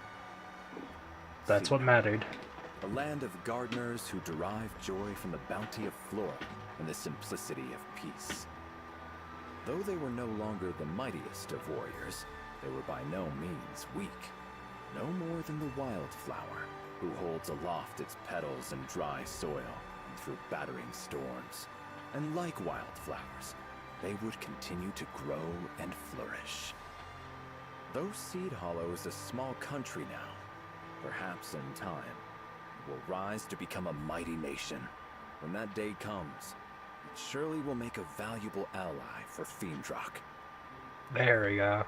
[SPEAKER 2] That's what mattered.
[SPEAKER 17] A land of gardeners who derive joy from the bounty of flora and the simplicity of peace. Though they were no longer the mightiest of warriors, they were by no means weak. No more than the wildflower, who holds aloft its petals in dry soil and through battering storms. And like wildflowers, they would continue to grow and flourish. Though Seed Hollow is a small country now, perhaps in time, it will rise to become a mighty nation. When that day comes, it surely will make a valuable ally for Fiendrock.
[SPEAKER 2] There we go.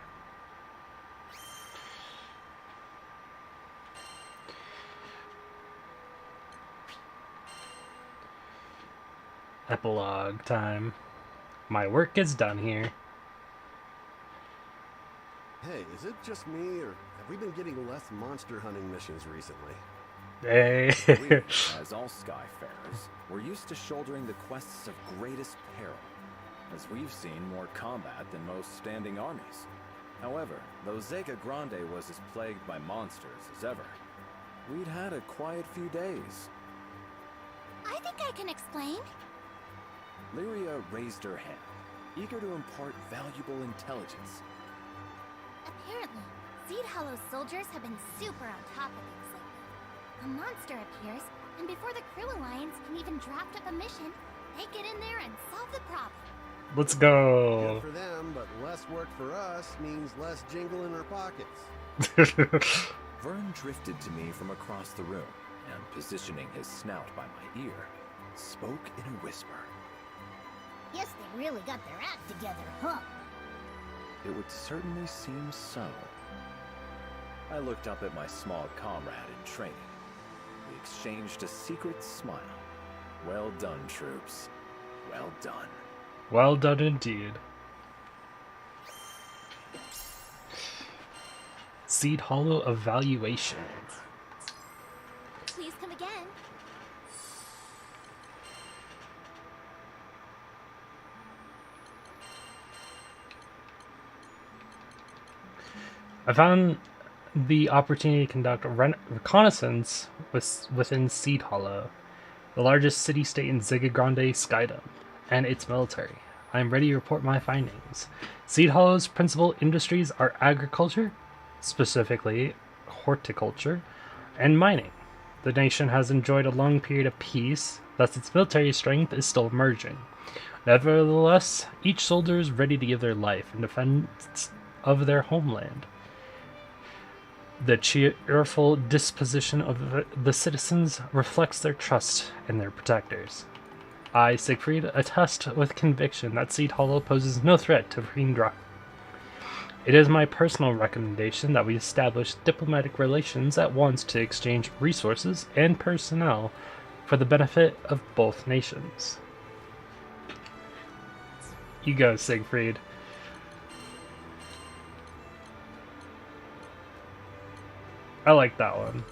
[SPEAKER 2] Epilogue time. My work is done here.
[SPEAKER 14] Hey, is it just me, or have we been getting less monster hunting missions recently?
[SPEAKER 2] Hey.
[SPEAKER 17] We, as all Skyfarers, we're used to shouldering the quests of greatest peril, as we've seen more combat than most standing armies. However, though Zega Grande was as plagued by monsters as ever, we'd had a quiet few days.
[SPEAKER 4] I think I can explain.
[SPEAKER 17] Lyria raised her hand, eager to impart valuable intelligence.
[SPEAKER 4] Apparently, Seed Hollow's soldiers have been super on top of things lately. A monster appears, and before the Crew Alliance can even draft up a mission, they get in there and solve the problem.
[SPEAKER 2] Let's go.
[SPEAKER 14] Good for them, but less work for us means less jingle in our pockets.
[SPEAKER 17] Vern drifted to me from across the room, and positioning his snout by my ear, spoke in a whisper.
[SPEAKER 13] Guess they really got their act together, huh?
[SPEAKER 17] It would certainly seem so. I looked up at my small comrade in training. We exchanged a secret smile. Well done, troops. Well done.
[SPEAKER 2] Well done indeed. Seed Hollow evaluation.
[SPEAKER 4] Please come again.
[SPEAKER 2] I found the opportunity to conduct a reconnaissance within Seed Hollow, the largest city-state in Zega Grande Skydom, and its military. I am ready to report my findings. Seed Hollow's principal industries are agriculture, specifically horticulture, and mining. The nation has enjoyed a long period of peace, thus its military strength is still emerging. Nevertheless, each soldier is ready to give their life in defense of their homeland. The cheerful disposition of the citizens reflects their trust in their protectors. I, Siegfried, attest with conviction that Seed Hollow poses no threat to Fiendrock. It is my personal recommendation that we establish diplomatic relations at once to exchange resources and personnel for the benefit of both nations. You go, Siegfried. I like that one.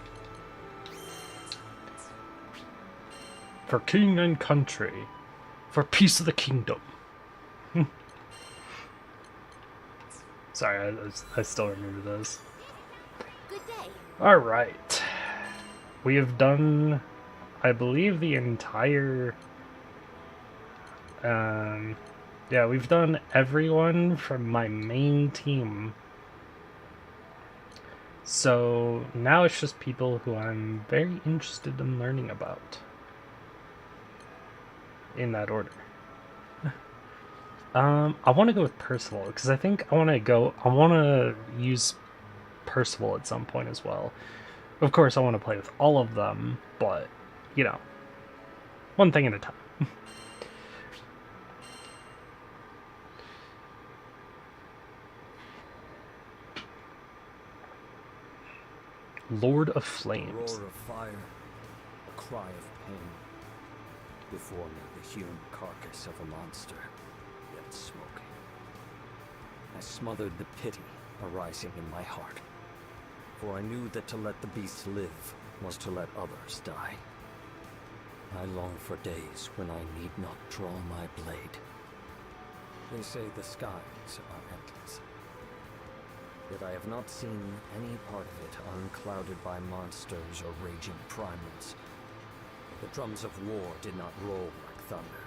[SPEAKER 2] For king and country. For peace of the kingdom. Sorry, I still remember those.
[SPEAKER 4] Good day.
[SPEAKER 2] Alright. we have done, I believe, the entire... yeah, we've done everyone from my main team. So now it's just people who I'm very interested in learning about. In that order. I want to go with Percival, because I think I want to use Percival at some point as well. Of course, I want to play with all of them, but, you know, one thing at a time. Lord of Flames.
[SPEAKER 18] A roar of fire, a cry of pain. Before me, the hewn carcass of a monster, yet smoking. I smothered the pity arising in my heart, for I knew that to let the beast live was to let others die. I long for days when I need not draw my blade. They say the skies are endless. Yet I have not seen any part of it unclouded by monsters or raging primals. The drums of war did not roll like thunder,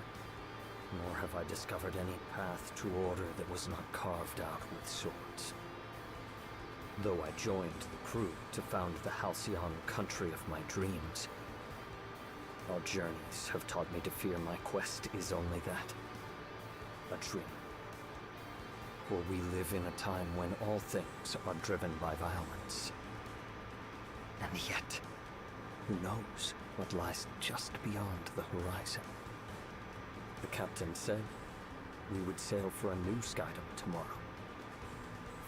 [SPEAKER 18] nor have I discovered any path to order that was not carved out with swords. Though I joined the crew to found the halcyon country of my dreams, our journeys have taught me to fear my quest is only that, a dream. For we live in a time when all things are driven by violence. And yet, who knows what lies just beyond the horizon? The captain said we would sail for a new skydom tomorrow.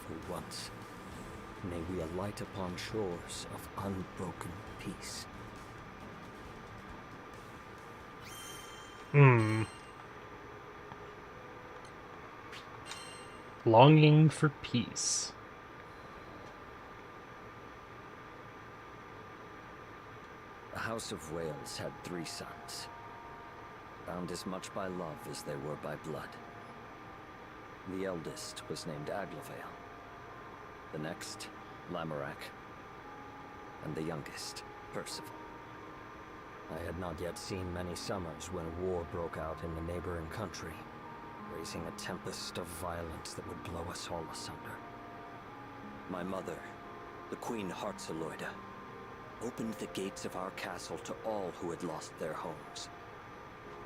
[SPEAKER 18] For once, may we alight upon shores of unbroken peace.
[SPEAKER 2] Longing for peace.
[SPEAKER 18] The House of Wales had 3 sons, bound as much by love as they were by blood. The eldest was named Aglovale, the next, Lamorak, and the youngest, Percival. I had not yet seen many summers when war broke out in the neighboring country, raising a tempest of violence that would blow us all asunder. My mother, the Queen Heartseloida, opened the gates of our castle to all who had lost their homes,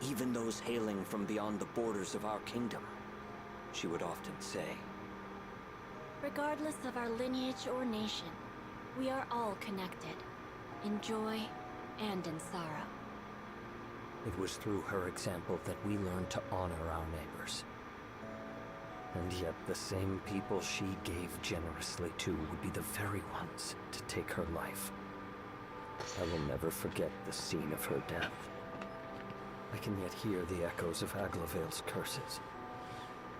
[SPEAKER 18] even those hailing from beyond the borders of our kingdom. She would often say,
[SPEAKER 7] regardless of our lineage or nation, we are all connected, in joy and in sorrow.
[SPEAKER 18] It was through her example that we learned to honor our neighbors. And yet the same people she gave generously to would be the very ones to take her life. I will never forget the scene of her death. I can yet hear the echoes of Aglovale's curses.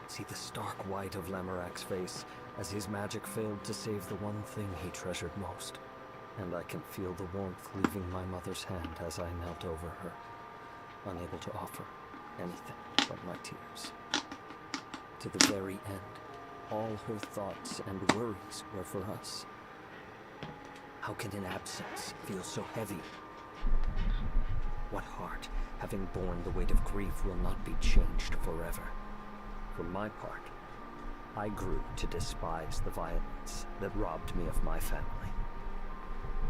[SPEAKER 18] See the stark white of Lamorak's face as his magic failed to save the one thing he treasured most. And I can feel the warmth leaving my mother's hand as I knelt over her, unable to offer anything but my tears. To the very end, all her thoughts and worries were for us. How can an absence feel so heavy? What heart, having borne the weight of grief, will not be changed forever? For my part, I grew to despise the violence that robbed me of my family.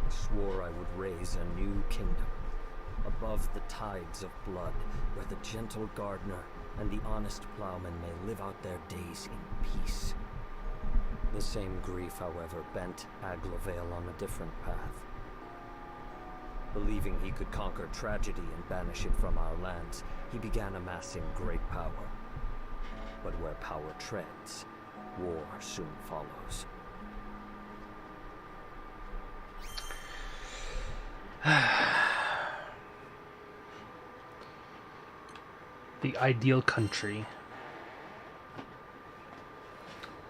[SPEAKER 18] I swore I would raise a new kingdom, above the tides of blood, where the gentle gardener and the honest plowman may live out their days in peace. The same grief, however, bent Aglovale on a different path. Believing he could conquer tragedy and banish it from our lands, he began amassing great power. But where power treads, war soon follows.
[SPEAKER 2] The ideal country.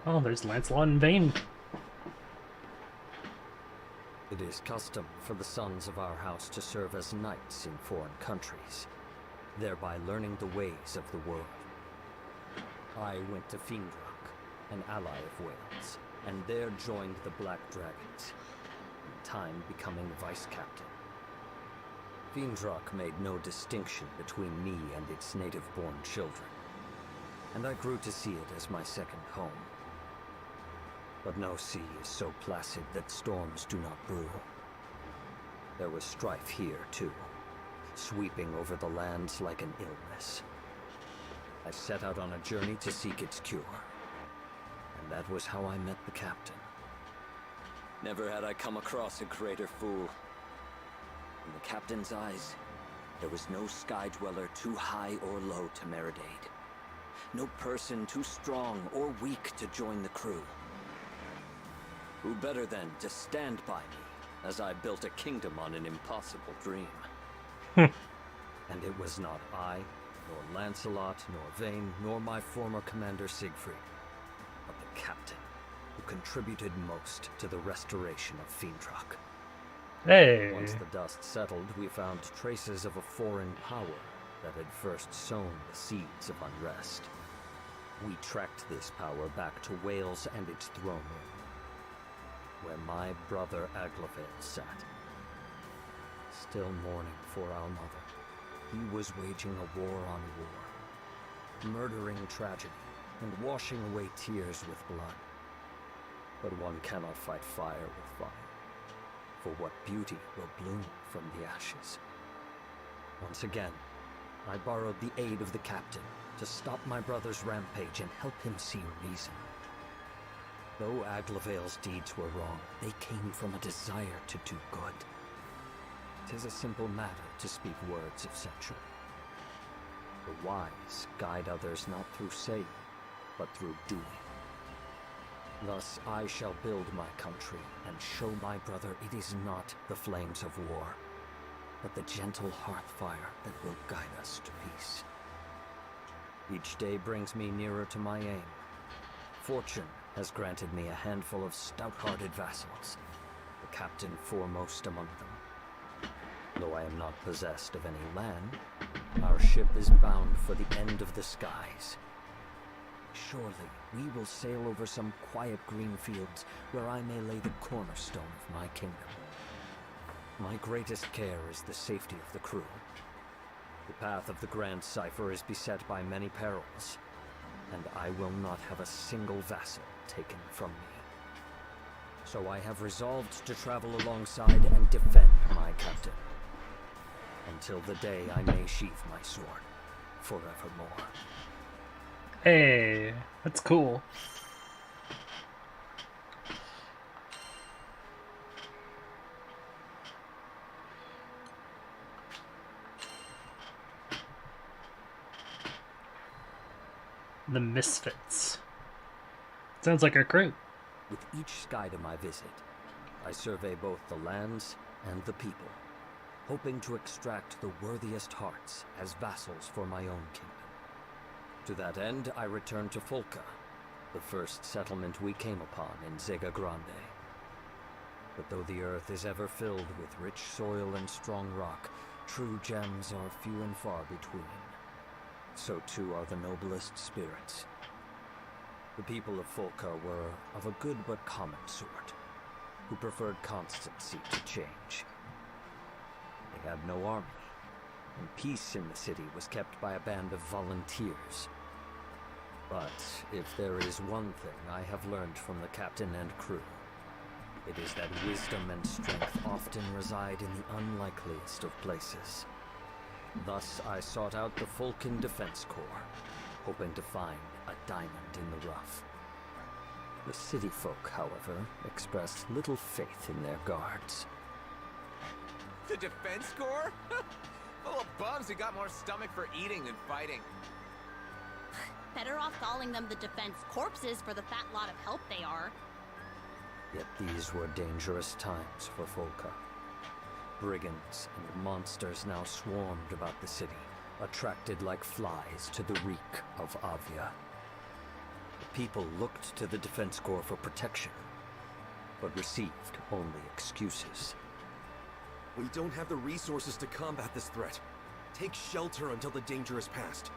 [SPEAKER 2] Oh, there's Lancelot and Vayne.
[SPEAKER 18] It is custom for the sons of our house to serve as knights in foreign countries, thereby learning the ways of the world. I went to Fiendrock, an ally of Wales, and there joined the Black Dragons, in time becoming vice captain Fiendrock made no distinction between me and its native-born children, and I grew to see it as my second home. But no sea is so placid that storms do not brew. There was strife here, too, sweeping over the lands like an illness. I set out on a journey to seek its cure, and that was how I met the captain. Never had I come across a greater fool. In the captain's eyes, there was no sky dweller too high or low to merit aid. No person too strong or weak to join the crew. Who better than to stand by me as I built a kingdom on an impossible dream? And it was not I, nor Lancelot, nor Vayne, nor my former commander Siegfried, but the captain, who contributed most to the restoration of Fiendrock.
[SPEAKER 2] Hey!
[SPEAKER 18] Once the dust settled, we found traces of a foreign power that had first sown the seeds of unrest. We tracked this power back to Wales and its throne room, where my brother Aglavel sat, still mourning for our mother. He was waging a war on war, murdering tragedy and washing away tears with blood. But one cannot fight fire with fire, for what beauty will bloom from the ashes? Once again, I borrowed the aid of the captain to stop my brother's rampage and help him see reason. Though Aglavel's deeds were wrong, they came from a desire to do good. 'Tis a simple matter to speak words of censure. The wise guide others not through saying, but through doing. Thus I shall build my country and show my brother it is not the flames of war, but the gentle hearth fire that will guide us to peace. Each day brings me nearer to my aim. Fortune has granted me a handful of stout-hearted vassals, the captain foremost among them. Though I am not possessed of any land, our ship is bound for the end of the skies. Surely we will sail over some quiet green fields where I may lay the cornerstone of my kingdom. My greatest care is the safety of the crew. The path of the Grand Cipher is beset by many perils, and I will not have a single vassal taken from me. So I have resolved to travel alongside and defend my captain, until the day I may sheath my sword forevermore.
[SPEAKER 2] Hey, that's cool. The Misfits. Sounds like our crew.
[SPEAKER 18] With each sky to my visit, I survey both the lands and the people, hoping to extract the worthiest hearts as vassals for my own kingdom. To that end, I returned to Folca, the first settlement we came upon in Zega Grande. But though the earth is ever filled with rich soil and strong rock, true gems are few and far between. So too are the noblest spirits. The people of Folca were of a good but common sort, who preferred constancy to change. They had no army, and peace in the city was kept by a band of volunteers. But if there is one thing I have learned from the captain and crew, it is that wisdom and strength often reside in the unlikeliest of places. Thus I sought out the Fulcan Defense Corps, hoping to find a diamond in the rough. The city folk, however, expressed little faith in their guards.
[SPEAKER 19] The Defense Corps? Full of bums who got more stomach for eating than fighting.
[SPEAKER 20] Better off calling them the Defense Corpses for the fat lot of help they are.
[SPEAKER 18] Yet these were dangerous times for Folca. Brigands and monsters now swarmed about the city, attracted like flies to the reek of Avia. The people looked to the Defense Corps for protection, but received only excuses.
[SPEAKER 10] We don't have the resources to combat this threat. Take shelter until the danger is past.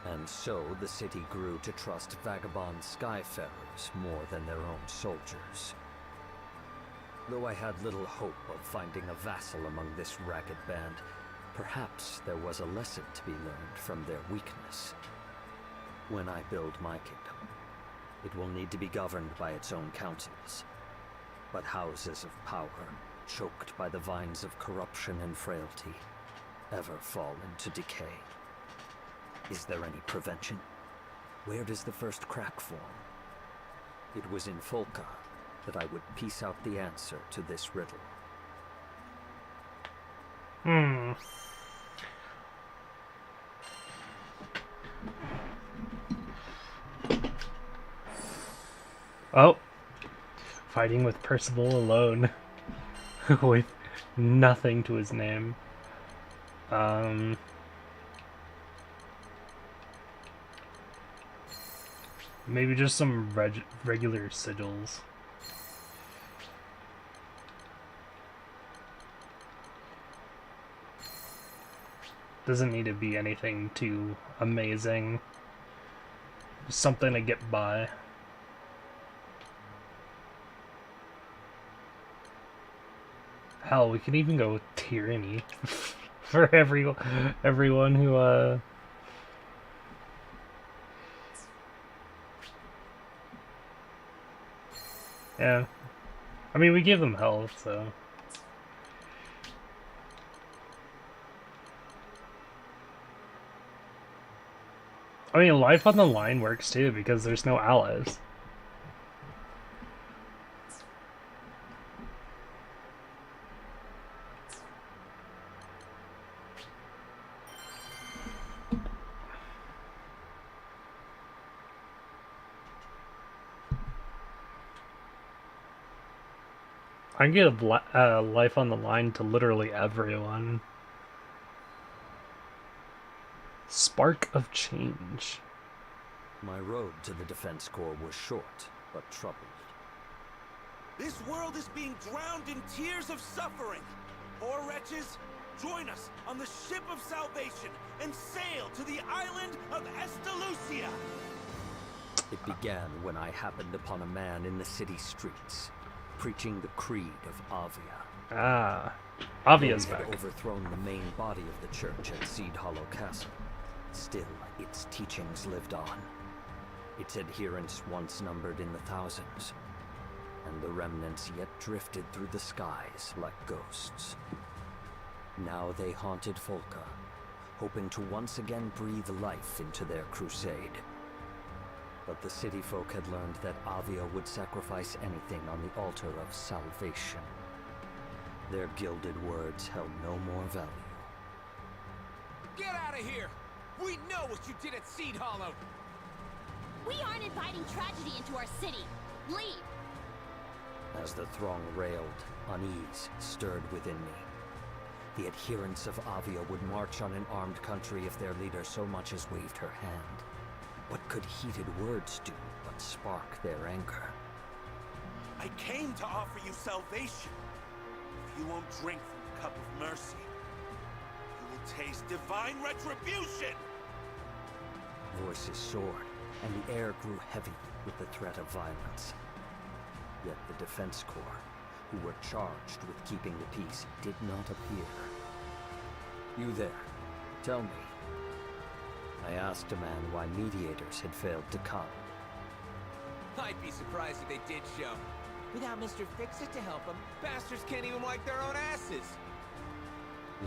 [SPEAKER 18] And so the city grew to trust vagabond skyfarers more than their own soldiers. Though I had little hope of finding a vassal among this ragged band, perhaps there was a lesson to be learned from their weakness. When I build my kingdom, it will need to be governed by its own councils. But houses of power, choked by the vines of corruption and frailty, ever fall into decay. Is there any prevention? Where does the first crack form? It was in Folka that I would piece out the answer to this riddle.
[SPEAKER 2] Oh. Fighting with Percival alone. With nothing to his name. Maybe just some regular sigils. Doesn't need to be anything too amazing. Just something to get by. Hell, we could even go with tyranny for everyone who yeah. I mean, we give them health, so. I mean, life on the line works too, because there's no allies. I can give life on the line to literally everyone. Spark of change.
[SPEAKER 18] My road to the Defense Corps was short, but troubled.
[SPEAKER 3] This world is being drowned in tears of suffering. Poor wretches, join us on the ship of salvation and sail to the island of Estalucia.
[SPEAKER 18] It began when I happened upon a man in the city streets, preaching the creed of Avia.
[SPEAKER 2] Ah, Avia's
[SPEAKER 18] He had
[SPEAKER 2] back.
[SPEAKER 18] overthrown the main body of the church at Seed Hollow Castle. Still, its teachings lived on. Its adherents once numbered in the thousands, and the remnants yet drifted through the skies like ghosts. Now they haunted Folka, hoping to once again breathe life into their crusade. But the city folk had learned that Avia would sacrifice anything on the altar of salvation. Their gilded words held no more value.
[SPEAKER 19] Get out of here! We know what you did at Seed Hollow!
[SPEAKER 20] We aren't inviting tragedy into our city. Leave!
[SPEAKER 18] As the throng railed, unease stirred within me. The adherents of Avia would march on an armed country if their leader so much as waved her hand. What could heated words do but spark their anger?
[SPEAKER 3] I came to offer you salvation. If you won't drink from the cup of mercy, you will taste divine retribution!
[SPEAKER 18] Voices soared, and the air grew heavy with the threat of violence. Yet the Defense Corps, who were charged with keeping the peace, did not appear. You there, tell me. I asked a man why mediators had failed to come.
[SPEAKER 19] I'd be surprised if they did show. Without Mr. Fix-It to help them, bastards can't even wipe their own asses.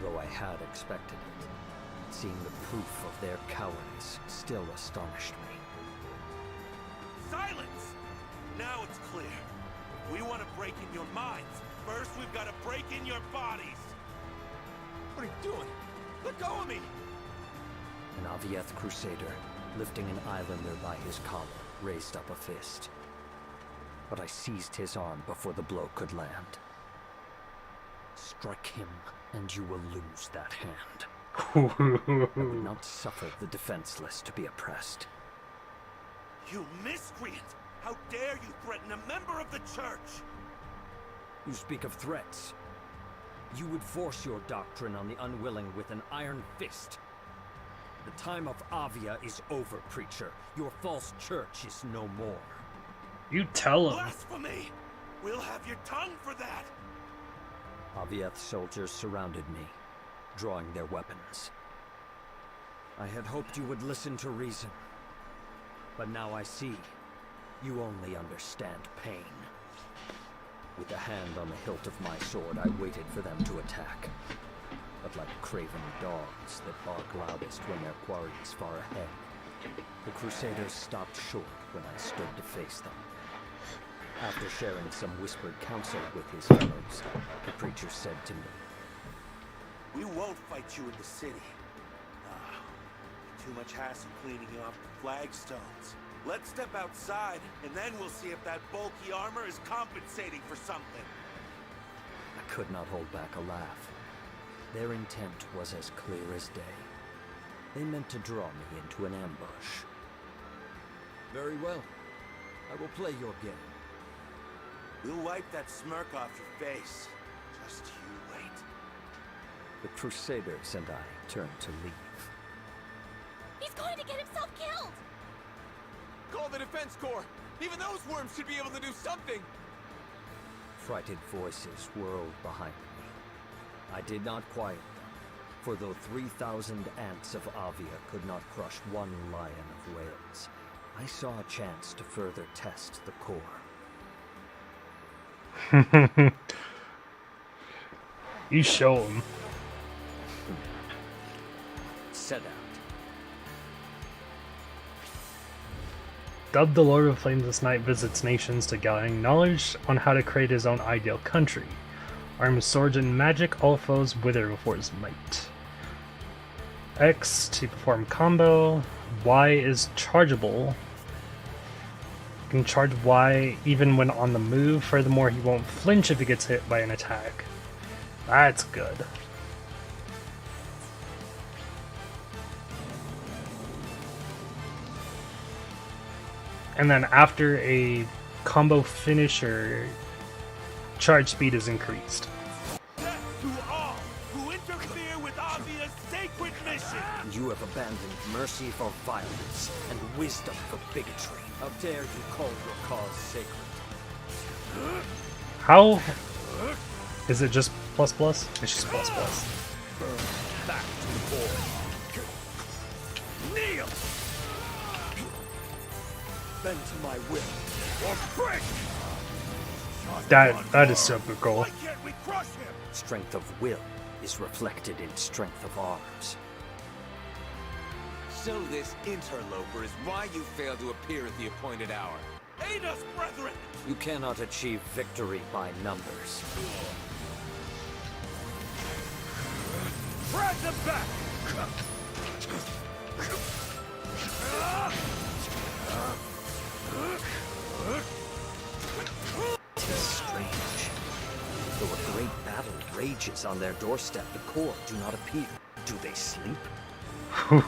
[SPEAKER 18] Though I had expected it, seeing the proof of their cowardice still astonished me.
[SPEAKER 3] Silence! Now it's clear. If we want to break in your minds, first we've got to break in your bodies. What are you doing? Let go of me!
[SPEAKER 18] An Avieth crusader, lifting an islander by his collar, raised up a fist. But I seized his arm before the blow could land. Strike him, and you will lose that hand. I would not suffer the defenseless to be oppressed.
[SPEAKER 3] You miscreant! How dare you threaten a member of the church!
[SPEAKER 18] You speak of threats. You would force your doctrine on the unwilling with an iron fist. The time of Avia is over, preacher. Your false church is no more.
[SPEAKER 2] You tell him.
[SPEAKER 3] Blasphemy!
[SPEAKER 16] We'll have your tongue for that!
[SPEAKER 18] Aviath's soldiers surrounded me, drawing their weapons. I had hoped you would listen to reason, but now I see you only understand pain. With a hand on the hilt of my sword, I waited for them to attack. But like craven dogs that bark loudest when their quarry is far ahead, the Crusaders stopped short when I stood to face them. After sharing some whispered counsel with his fellows, the preacher said to me,
[SPEAKER 3] We won't fight you in the city. No. Too much hassle cleaning off the flagstones. Let's step outside, and then we'll see if that bulky armor is compensating for something.
[SPEAKER 18] I could not hold back a laugh. Their intent was as clear as day. They meant to draw me into an ambush.
[SPEAKER 10] Very well. I will play your game.
[SPEAKER 3] We'll wipe that smirk off your face. Just you wait.
[SPEAKER 18] The Crusaders and I turned to leave.
[SPEAKER 20] He's going to get himself killed!
[SPEAKER 19] Call the defense corps! Even those worms should be able to do something!
[SPEAKER 18] Frightened voices whirled behind me. I did not quiet them, for though 3,000 ants of Avia could not crush one lion of Wales, I saw a chance to further test the core.
[SPEAKER 2] You show him.
[SPEAKER 18] Set out.
[SPEAKER 2] Dubbed the Lord of Flames, this knight visits nations to gain knowledge on how to create his own ideal country. Arms swords and magic, all foes wither before his might. X to perform combo. Y is chargeable. You can charge Y even when on the move. Furthermore, he won't flinch if he gets hit by an attack. That's good. And then after a combo finisher, charge speed is increased.
[SPEAKER 16] Death to all who interfere with Avia's sacred mission!
[SPEAKER 18] You have abandoned mercy for violence and wisdom for bigotry. How dare you call your cause sacred?
[SPEAKER 2] How? Is it just plus plus? It's just plus plus.
[SPEAKER 16] Back to war. Kneel!
[SPEAKER 18] Bend to my will.
[SPEAKER 16] Or break!
[SPEAKER 2] That is super cool.
[SPEAKER 16] Why can't we crush him?
[SPEAKER 18] Strength of will is reflected in strength of arms.
[SPEAKER 19] So this interloper is why you failed to appear at the appointed hour.
[SPEAKER 16] Aid us, brethren!
[SPEAKER 18] You cannot achieve victory by numbers.
[SPEAKER 16] Drag them back!
[SPEAKER 18] It is strange. Though a great battle rages on their doorstep, the corps do not appear. Do they sleep?
[SPEAKER 16] My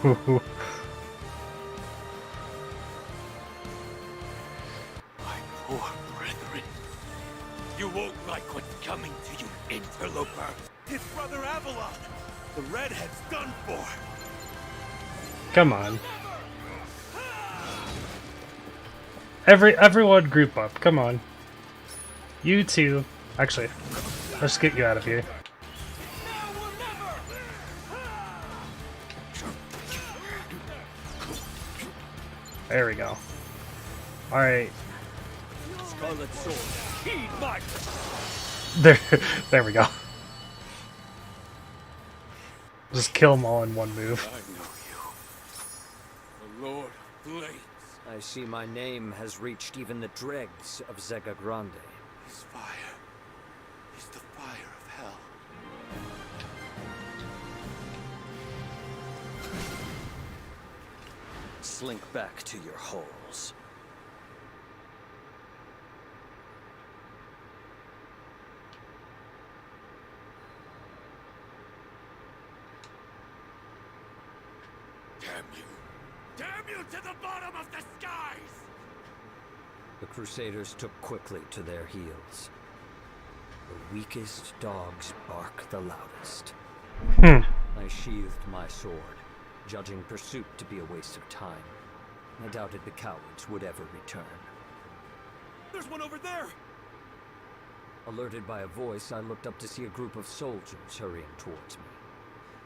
[SPEAKER 16] poor brethren. You won't like what's coming to you, interloper. His brother Avalon. The redhead's done for.
[SPEAKER 2] Come on. Everyone group up. Come on. You two. Actually, let's get you out of here. There we go. Alright.
[SPEAKER 16] Scarlet Sword, heed my...
[SPEAKER 2] There we go. Just kill them all in one move.
[SPEAKER 16] I know you. The Lord of Flames.
[SPEAKER 18] I see my name has reached even the dregs of Zega Grande.
[SPEAKER 3] His fire is the fire of hell.
[SPEAKER 18] Slink back to your holes.
[SPEAKER 16] Damn you! Damn you to the bottom of the skies!
[SPEAKER 18] The Crusaders took quickly to their heels. The weakest dogs bark the loudest. I sheathed my sword, judging pursuit to be a waste of time. I doubted the cowards would ever return.
[SPEAKER 16] There's one over there!
[SPEAKER 18] Alerted by a voice, I looked up to see a group of soldiers hurrying towards me.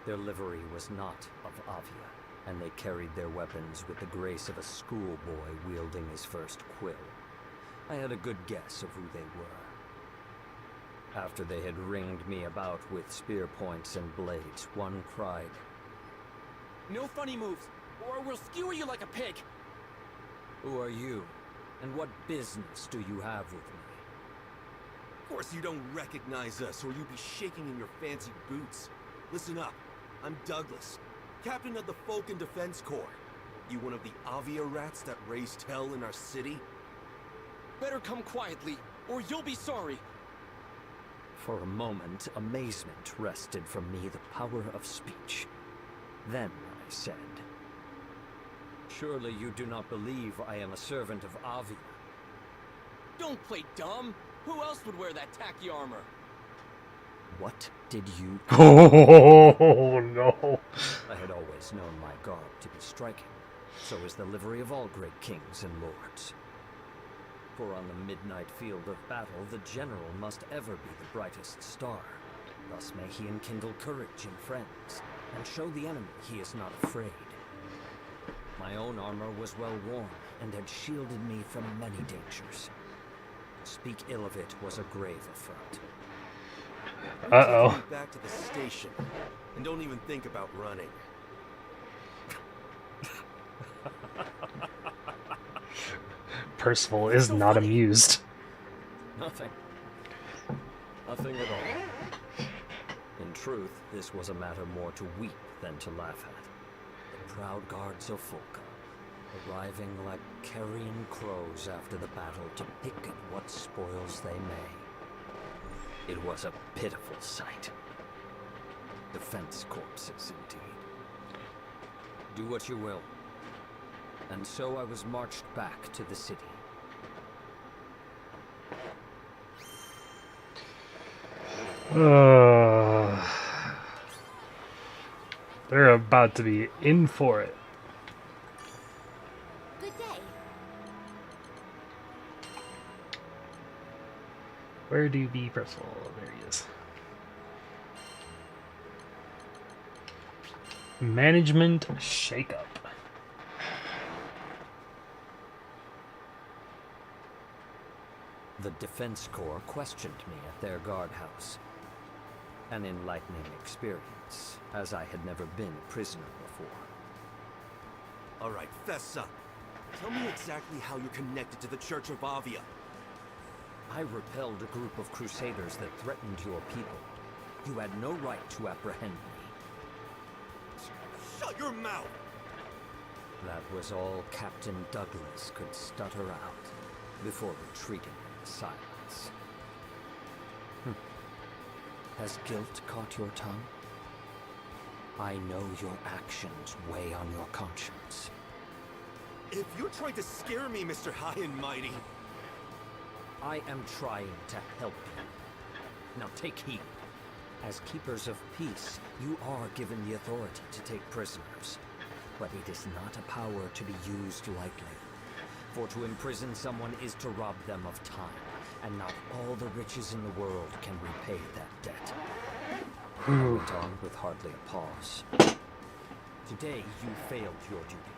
[SPEAKER 18] Their livery was not of Avia, and they carried their weapons with the grace of a schoolboy wielding his first quill. I had a good guess of who they were. After they had ringed me about with spear points and blades, one cried,
[SPEAKER 19] No funny moves, or we'll skewer you like a pig!
[SPEAKER 18] "Who are you, and what business do you have with me?"
[SPEAKER 3] Of course you don't recognize us, or you'd be shaking in your fancy boots. Listen up. I'm Douglas, captain of the Falcon Defense Corps. You one of the Avia rats that raised hell in our city?
[SPEAKER 19] Better come quietly, or you'll be sorry!
[SPEAKER 18] For a moment, amazement wrested from me the power of speech. Then I said, "Surely you do not believe I am a servant of Avia?"
[SPEAKER 19] Don't play dumb! Who else would wear that tacky armor?
[SPEAKER 18] What did you...
[SPEAKER 2] Oh, no.
[SPEAKER 18] I had always known my garb to be striking. So is the livery of all great kings and lords. For on the midnight field of battle, the general must ever be the brightest star. Thus may he enkindle courage in friends, and show the enemy he is not afraid. My own armor was well worn, and had shielded me from many dangers. To speak ill of it was a grave affront.
[SPEAKER 2] Uh-oh.
[SPEAKER 3] Take me back to the station, and don't even think about running.
[SPEAKER 2] Percival is not amused.
[SPEAKER 18] Nothing. Nothing at all. In truth, this was a matter more to weep than to laugh at. The proud guards of Fulka, arriving like carrion crows after the battle to pick at what spoils they may. It was a pitiful sight. Defense corpses, indeed. Do what you will. And so I was marched back to the city.
[SPEAKER 2] They're about to be in for it.
[SPEAKER 7] Good day.
[SPEAKER 2] Where do be Percival? There he is. Management shakeup.
[SPEAKER 18] The Defense Corps questioned me at their guardhouse. An enlightening experience, as I had never been a prisoner before.
[SPEAKER 3] All right, fess up. Tell me exactly how you're connected to the Church of Avia.
[SPEAKER 18] I repelled a group of crusaders that threatened your people. You had no right to apprehend me.
[SPEAKER 3] Shut your mouth!
[SPEAKER 18] That was all Captain Douglas could stutter out before retreating into silence. Has guilt caught your tongue? I know your actions weigh on your conscience.
[SPEAKER 3] If you're trying to scare me, Mr. High and Mighty...
[SPEAKER 18] I am trying to help you. Now take heed. As keepers of peace, you are given the authority to take prisoners. But it is not a power to be used lightly. For to imprison someone is to rob them of time, and not all the riches in the world can repay that debt. I went on with hardly a pause. Today you failed your duty.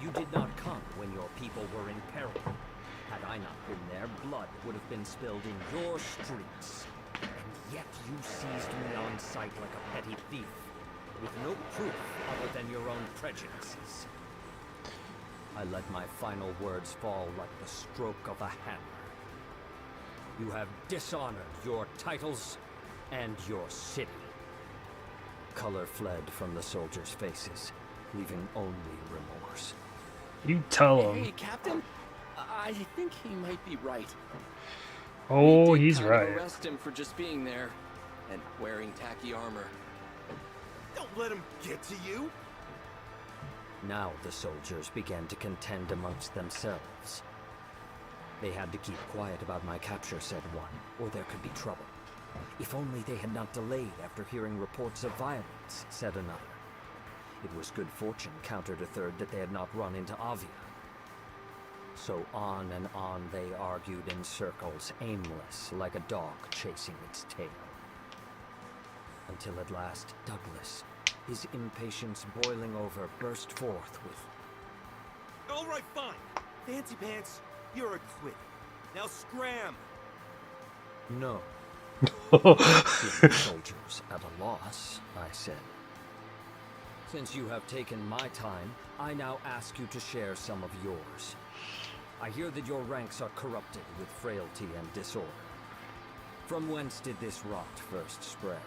[SPEAKER 18] You did not come when your people were in peril. Had I not been there, blood would have been spilled in your streets. And yet you seized me on sight like a petty thief, with no proof other than your own prejudices. I let my final words fall like the stroke of a hammer. You have dishonored your titles and your city. Color fled from the soldiers' faces, leaving only remorse.
[SPEAKER 2] You tell him.
[SPEAKER 19] Hey, Captain. I think he might be right.
[SPEAKER 2] Oh,
[SPEAKER 19] We did
[SPEAKER 2] he's
[SPEAKER 19] kind of
[SPEAKER 2] right.
[SPEAKER 19] arrest him for just being there and wearing tacky armor.
[SPEAKER 3] Don't let him get to you!
[SPEAKER 18] Now the soldiers began to contend amongst themselves. They had to keep quiet about my capture, said one, or there could be trouble. If only they had not delayed after hearing reports of violence, said another. It was good fortune, countered a third, that they had not run into Avia. So on and on they argued in circles, aimless, like a dog chasing its tail. Until at last, Douglas, his impatience boiling over, burst forth with...
[SPEAKER 16] All right, fine. Fancy Pants, you're acquitted. Now scram!
[SPEAKER 18] No. The soldiers at a loss, I said. Since you have taken my time, I now ask you to share some of yours. I hear that your ranks are corrupted with frailty and disorder. From whence did this rot first spread?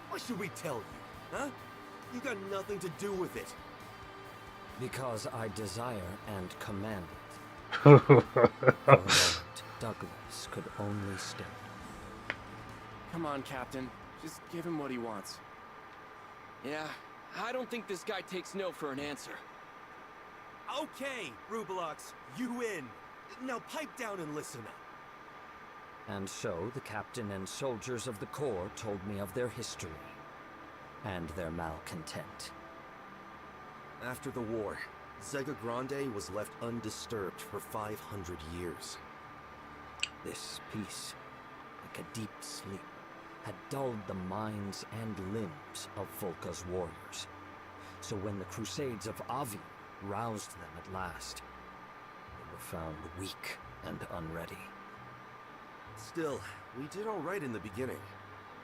[SPEAKER 16] What should we tell you, huh? You got nothing to do with it.
[SPEAKER 18] Because I desire and command it. For a moment, Douglas could only stare.
[SPEAKER 21] Come on, Captain. Just give him what he wants. Yeah, I don't think this guy takes no for an answer.
[SPEAKER 16] Okay, Rublox, you win. Now pipe down and listen up.
[SPEAKER 18] And so the captain and soldiers of the Corps told me of their history and their malcontent.
[SPEAKER 22] After the war, Zega Grande was left undisturbed for 500 years.
[SPEAKER 18] This peace, like a deep sleep, had dulled the minds and limbs of Volca's warriors. So when the Crusades of Avi roused them at last, they were found weak and unready.
[SPEAKER 22] Still, we did all right in the beginning.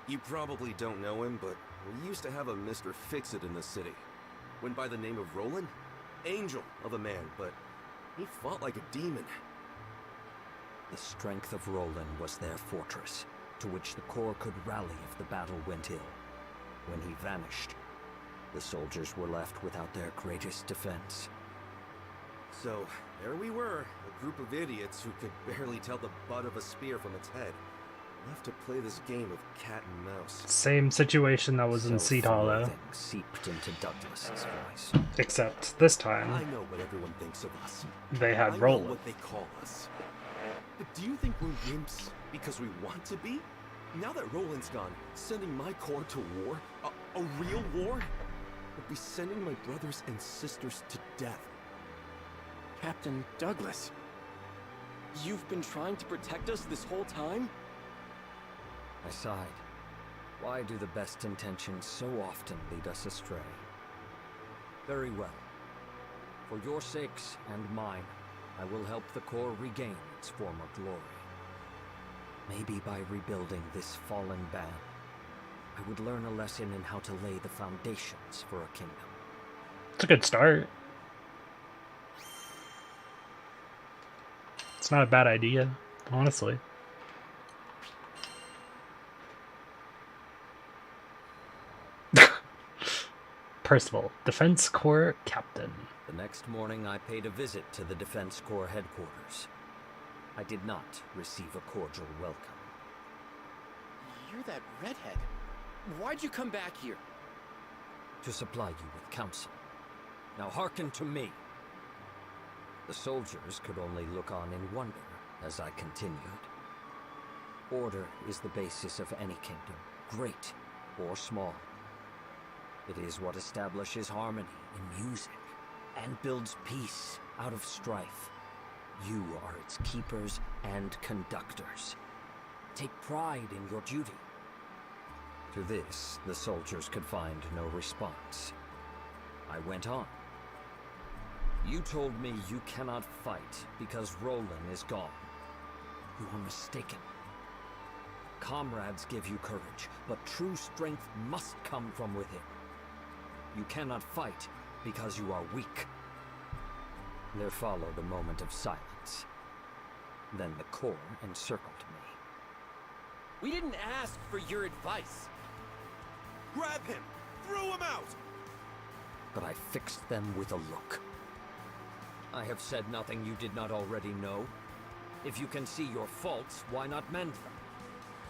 [SPEAKER 22] You probably don't know him, but we used to have a Mr. Fix-It in the city. Went by the name of Roland? Angel of a man, but he fought like a demon.
[SPEAKER 18] The strength of Roland was their fortress, to which the Corps could rally if the battle went ill. When he vanished, the soldiers were left without their greatest defense.
[SPEAKER 22] So, there we were, a group of idiots who could barely tell the butt of a spear from its head. Left to play this game of cat and mouse.
[SPEAKER 2] Same situation that was in Seed Hollow.
[SPEAKER 18] Seeped into Douglas's voice.
[SPEAKER 2] Except this time,
[SPEAKER 22] I know what everyone thinks of us.
[SPEAKER 2] they had
[SPEAKER 22] I know
[SPEAKER 2] Roland.
[SPEAKER 22] what they call us. But do you think we're wimps because we want to be? Now that Roland's gone, sending my Corps to war, a real war, would be sending my brothers and sisters to death.
[SPEAKER 21] Captain Douglas, you've been trying to protect us this whole time?
[SPEAKER 18] I sighed. Why do the best intentions so often lead us astray? Very well. For your sakes and mine, I will help the Corps regain its former glory. Maybe by rebuilding this fallen band, I would learn a lesson in how to lay the foundations for a kingdom.
[SPEAKER 2] It's a good start. It's not a bad idea, honestly. Percival, Defense Corps Captain.
[SPEAKER 18] The next morning, I paid a visit to the Defense Corps headquarters. I did not receive a cordial welcome.
[SPEAKER 21] You're that redhead. Why'd you come back here?
[SPEAKER 18] To supply you with counsel. Now hearken to me. The soldiers could only look on in wonder as I continued. Order is the basis of any kingdom, great or small. It is what establishes harmony in music and builds peace out of strife. You are its keepers and conductors. Take pride in your duty. To this, the soldiers could find no response. I went on. You told me you cannot fight because Roland is gone. You are mistaken. Comrades give you courage, but true strength must come from within. You cannot fight because you are weak. There followed a moment of silence. Then the Corps encircled me.
[SPEAKER 21] We didn't ask for your advice.
[SPEAKER 16] Grab him! Throw him out!
[SPEAKER 18] But I fixed them with a look. I have said nothing you did not already know. If you can see your faults, why not mend them?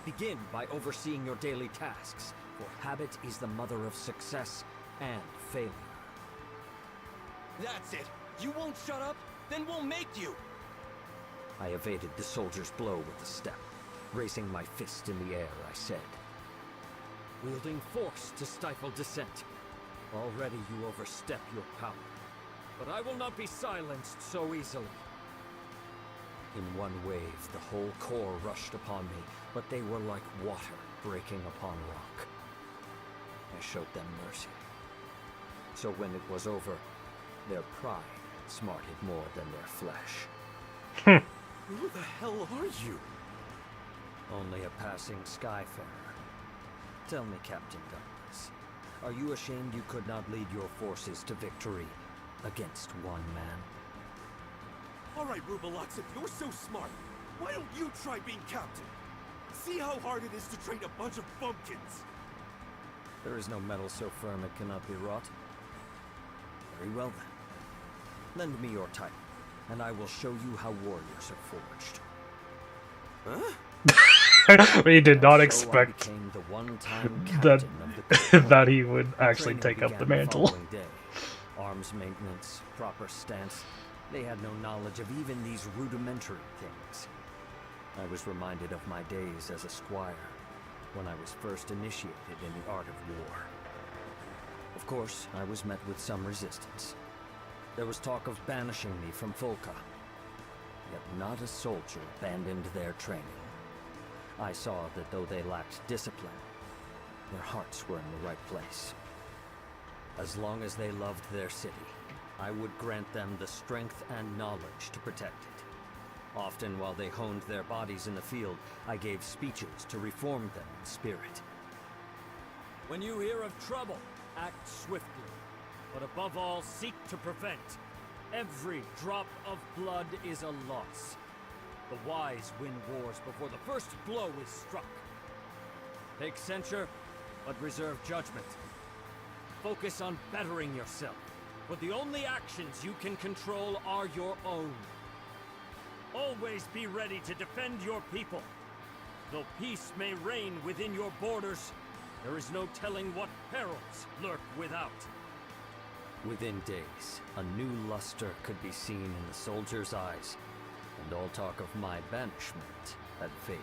[SPEAKER 18] Begin by overseeing your daily tasks, for habit is the mother of success and failure.
[SPEAKER 21] That's it! You won't shut up? Then we'll make you!
[SPEAKER 18] I evaded the soldier's blow with a step. Raising my fist in the air, I said, wielding force to stifle dissent. Already you overstep your power. But I will not be silenced so easily. In one wave, the whole corps rushed upon me, but they were like water breaking upon rock. I showed them mercy. So when it was over, their pride smarted more than their flesh.
[SPEAKER 22] Who the hell are you?
[SPEAKER 18] Only a passing skyfarer. Tell me, Captain Douglas, are you ashamed you could not lead your forces to victory against one man?
[SPEAKER 16] All right, Rubelux, if you're so smart, why don't you try being captain? See how hard it is to train a bunch of bumpkins.
[SPEAKER 18] There is no metal so firm it cannot be wrought. Very well then. Lend me your title, and I will show you how warriors are forged.
[SPEAKER 16] Huh?
[SPEAKER 2] We did not expect
[SPEAKER 18] So I became the one-time
[SPEAKER 2] that
[SPEAKER 18] captain of the
[SPEAKER 2] that he would actually
[SPEAKER 18] Training
[SPEAKER 2] take up
[SPEAKER 18] began
[SPEAKER 2] the mantle.
[SPEAKER 18] following day. Arms maintenance, proper stance. They had no knowledge of even these rudimentary things. I was reminded of my days as a squire, when I was first initiated in the art of war. Of course, I was met with some resistance. There was talk of banishing me from Folka. Yet not a soldier abandoned their training. I saw that though they lacked discipline, their hearts were in the right place. As long as they loved their city, I would grant them the strength and knowledge to protect it. Often while they honed their bodies in the field, I gave speeches to reform them in spirit. When you hear of trouble, act swiftly, but above all, seek to prevent. Every drop of blood is a loss. The wise win wars before the first blow is struck. Take censure, but reserve judgment. Focus on bettering yourself, for the only actions you can control are your own. Always be ready to defend your people. Though peace may reign within your borders, there is no telling what perils lurk without. Within days, a new luster could be seen in the soldiers' eyes, and all talk of my banishment had faded.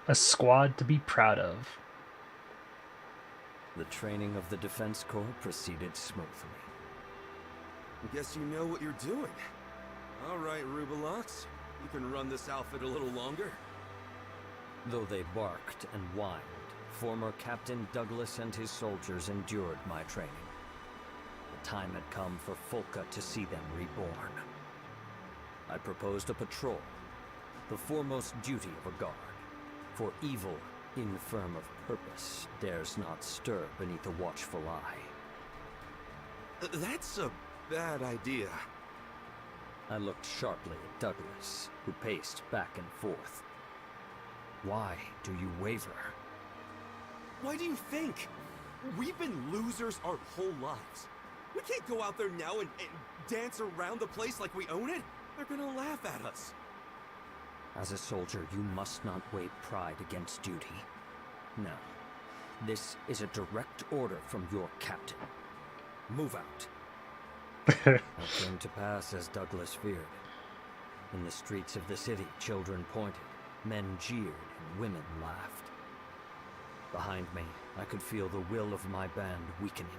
[SPEAKER 2] A squad to be proud of.
[SPEAKER 18] The training of the Defense Corps proceeded smoothly.
[SPEAKER 22] Guess you know what you're doing. All right, Rubelux. You can run this outfit a little longer.
[SPEAKER 18] Though they barked and whined, former Captain Douglas and his soldiers endured my training. The time had come for Folka to see them reborn. I proposed a patrol, the foremost duty of a guard. For evil, infirm of purpose, dares not stir beneath a watchful eye.
[SPEAKER 22] That's a bad idea.
[SPEAKER 18] I looked sharply at Douglas, who paced back and forth. Why do you waver?
[SPEAKER 22] Why do you think? We've been losers our whole lives. We can't go out there now and dance around the place like we own it. They're gonna laugh at us.
[SPEAKER 18] As a soldier, you must not weigh pride against duty. No. This is a direct order from your captain. Move out. It came to pass as Douglas feared. In the streets of the city, children pointed, men jeered, and women laughed. Behind me, I could feel the will of my band weakening.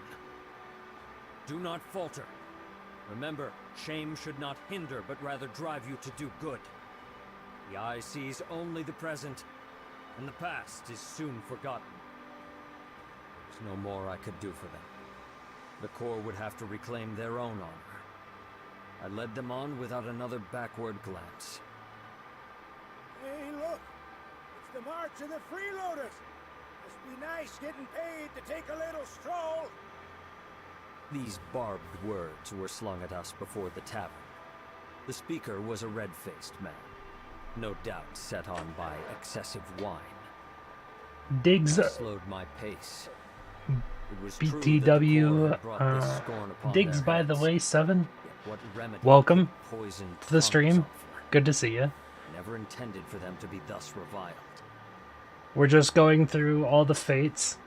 [SPEAKER 18] Do not falter. Remember, shame should not hinder, but rather drive you to do good. The eye sees only the present, and the past is soon forgotten. There's no more I could do for them. The Corps would have to reclaim their own honor. I led them on without another backward glance.
[SPEAKER 5] Hey, look! It's the March of the Freeloaders! Must be nice getting paid to take a little stroll!
[SPEAKER 18] These barbed words were slung at us before the tavern. The speaker was a red-faced man, no doubt set on by excessive wine.
[SPEAKER 2] Diggs,
[SPEAKER 18] I slowed my pace. It was true that the
[SPEAKER 2] BTW,
[SPEAKER 18] Corps had brought this scorn upon
[SPEAKER 2] Diggs,
[SPEAKER 18] their
[SPEAKER 2] by the
[SPEAKER 18] heads.
[SPEAKER 2] way, 7.
[SPEAKER 18] Yet what remedy
[SPEAKER 2] Welcome
[SPEAKER 18] could poison
[SPEAKER 2] to the stream.
[SPEAKER 18] promise offer?
[SPEAKER 2] Good to see you.
[SPEAKER 18] Never intended for them to be thus reviled.
[SPEAKER 2] We're just going through all the fates.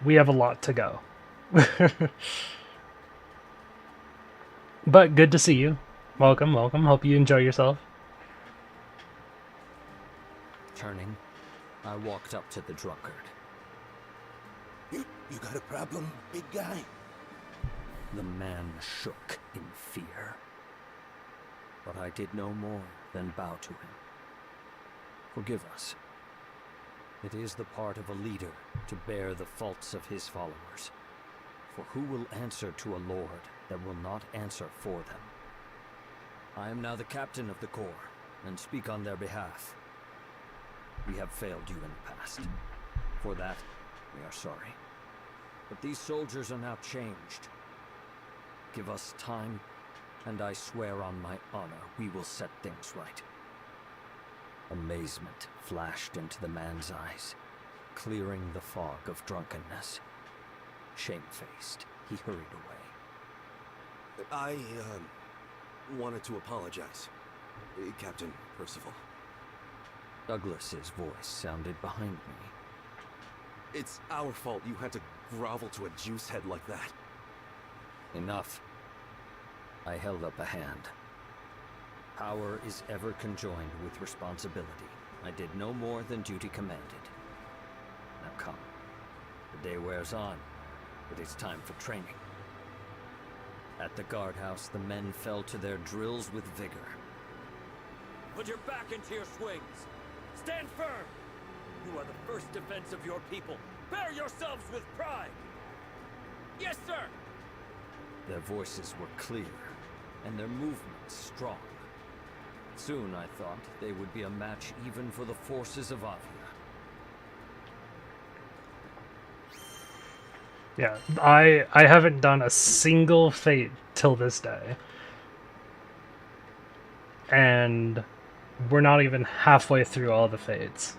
[SPEAKER 2] We have a lot to go. But good to see you. Welcome, welcome. Hope you enjoy yourself.
[SPEAKER 18] Turning, I walked up to the drunkard.
[SPEAKER 5] You got a problem, big guy?
[SPEAKER 18] The man shook in fear. But I did no more than bow to him. Forgive us. It is the part of a leader to bear the faults of his followers. For who will answer to a lord that will not answer for them? I am now the captain of the Corps, and speak on their behalf. We have failed you in the past. For that, we are sorry. But these soldiers are now changed. Give us time, and I swear on my honor we will set things right. Amazement flashed into the man's eyes, clearing the fog of drunkenness. Shamefaced, he hurried away.
[SPEAKER 22] I, wanted to apologize, Captain Percival.
[SPEAKER 18] Douglas's voice sounded behind me.
[SPEAKER 22] It's our fault you had to grovel to a juice head like that.
[SPEAKER 18] Enough. I held up a hand. Power is ever conjoined with responsibility. I did no more than duty commanded. Now come. The day wears on. It is time for training. At the guardhouse, the men fell to their drills with vigor.
[SPEAKER 1] Put your back into your swings. Stand firm. You are the first defense of your people. Bear yourselves with pride. Yes, sir.
[SPEAKER 18] Their voices were clear, and their movements strong. Soon, I thought, they would be a match even for the forces of Avia.
[SPEAKER 2] Yeah, I haven't done a single fate till this day. And we're not even halfway through all the fates.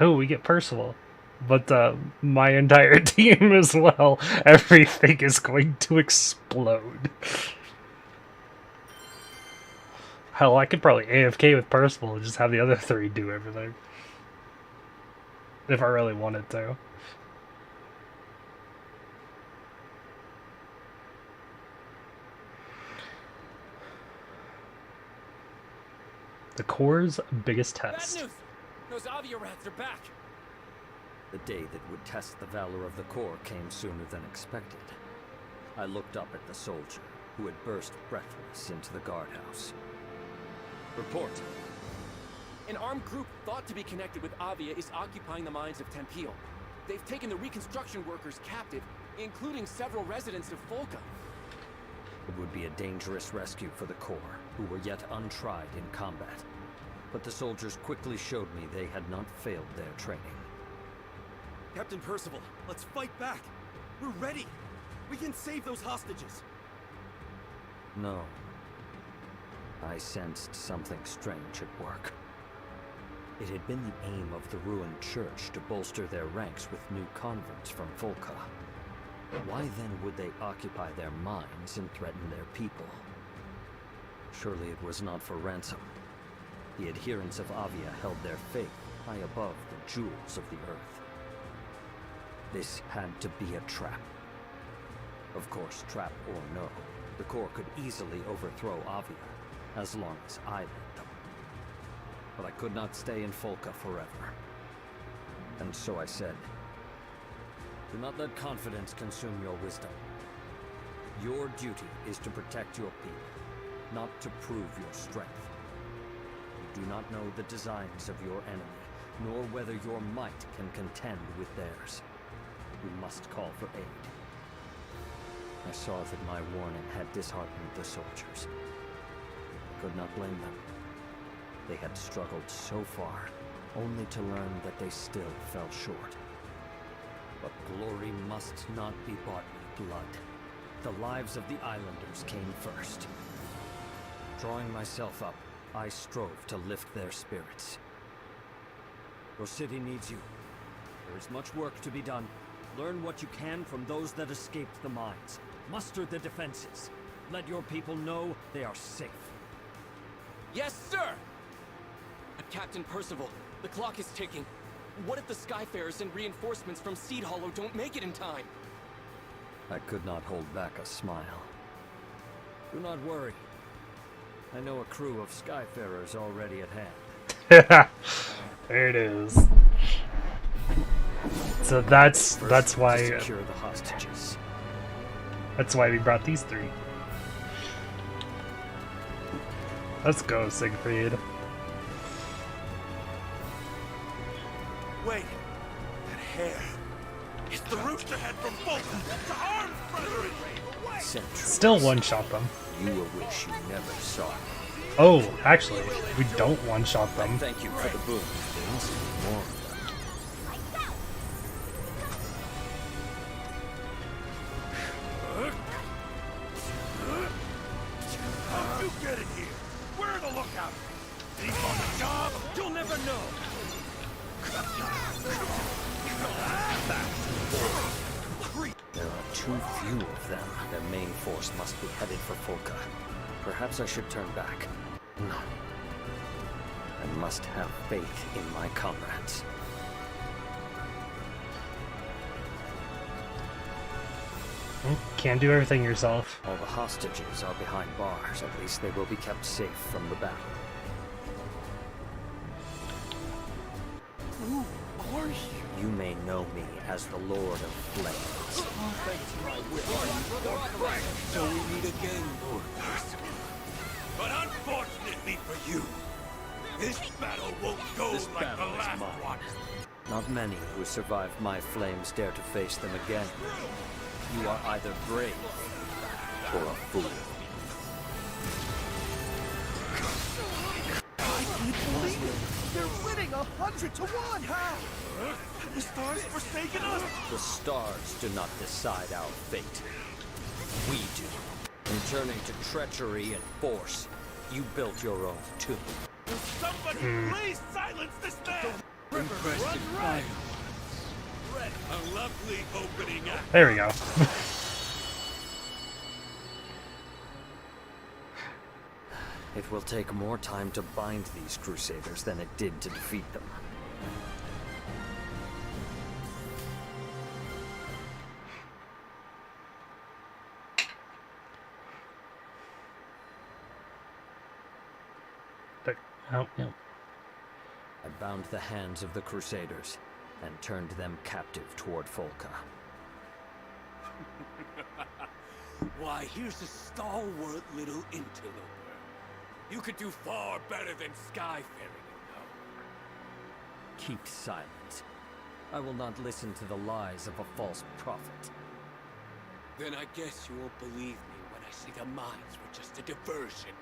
[SPEAKER 2] Oh, we get Percival. But my entire team as well. Everything is going to explode. Hell, I could probably AFK with Percival and just have the other three do everything. If I really wanted to. The Corps' biggest test.
[SPEAKER 1] Bad news! Those Avia rats are back!
[SPEAKER 18] The day that would test the valor of the Corps came sooner than expected. I looked up at the soldier, who had burst breathless into the guardhouse.
[SPEAKER 1] Report. An armed group thought to be connected with Avia is occupying the mines of Tempio. They've taken the reconstruction workers captive, including several residents of Folka.
[SPEAKER 18] It would be a dangerous rescue for the Corps, who were yet untried in combat. But the soldiers quickly showed me they had not failed their training.
[SPEAKER 22] Captain Percival, let's fight back! We're ready! We can save those hostages!
[SPEAKER 18] No. I sensed something strange at work. It had been the aim of the ruined church to bolster their ranks with new converts from Folka. Why then would they occupy their mines and threaten their people? Surely it was not for ransom. The adherents of Avia held their faith high above the jewels of the earth. This had to be a trap. Of course, trap or no, the Corps could easily overthrow Avia, as long as I led them. But I could not stay in Folka forever. And so I said, do not let confidence consume your wisdom. Your duty is to protect your people, not to prove your strength. You do not know the designs of your enemy, nor whether your might can contend with theirs. You must call for aid. I saw that my warning had disheartened the soldiers. I could not blame them. They had struggled so far, only to learn that they still fell short. But glory must not be bought with blood. The lives of the islanders came first. Drawing myself up, I strove to lift their spirits. Your city needs you. There is much work to be done. Learn what you can from those that escaped the mines. Muster the defenses. Let your people know they are safe.
[SPEAKER 1] Yes, sir! Captain Percival, the clock is ticking. What if the Skyfarers and reinforcements from Seed Hollow don't make it in time?
[SPEAKER 18] I could not hold back a smile. Do not worry. I know a crew of Skyfarers already at hand.
[SPEAKER 2] There it is. So that's why
[SPEAKER 18] secure the hostages.
[SPEAKER 2] That's why we brought these three. Let's go, Siegfried.
[SPEAKER 16] Wait! That hair! It's the rooster head from Fulton! The arms, brethren!
[SPEAKER 2] Still one-shot them.
[SPEAKER 18] You will wish you never saw it.
[SPEAKER 2] Oh, actually, we don't one-shot them.
[SPEAKER 18] Thank you for the boon. There must be more of them.
[SPEAKER 16] How'd you get in here? Where are the lookouts? Deep on the job? You'll never know!
[SPEAKER 18] There are too few of them. Their main force must be headed for Folka. Perhaps I should turn back. No. I must have faith in my comrades.
[SPEAKER 2] Can't do everything yourself.
[SPEAKER 18] All the hostages are behind bars. At least they will be kept safe from the battle.
[SPEAKER 16] Who are you?
[SPEAKER 18] You may know me as the Lord of Flames.
[SPEAKER 16] So we meet again, Lord Percival. But unfortunately for you, this battle won't go like the last one.
[SPEAKER 18] Not many who survived my flames dare to face them again. You are either brave or a fool.
[SPEAKER 16] I can't believe it! They're winning 100 to 1! How? The stars forsaken us?
[SPEAKER 18] The stars do not decide our fate. We do. In turning to treachery and force, you built your own tomb.
[SPEAKER 16] Will somebody please silence this man?
[SPEAKER 18] Impressive.
[SPEAKER 16] Run! A lovely opening act.
[SPEAKER 2] There we go.
[SPEAKER 18] It will take more time to bind these Crusaders than it did to defeat them.
[SPEAKER 2] Oh, no.
[SPEAKER 18] I bound the hands of the Crusaders and turned them captive toward Folka.
[SPEAKER 16] Why, here's a stalwart little interloper. You could do far better than Skyfaring, you know.
[SPEAKER 18] Keep silent. I will not listen to the lies of a false prophet.
[SPEAKER 16] Then I guess you won't believe me when I say the mines were just a diversion.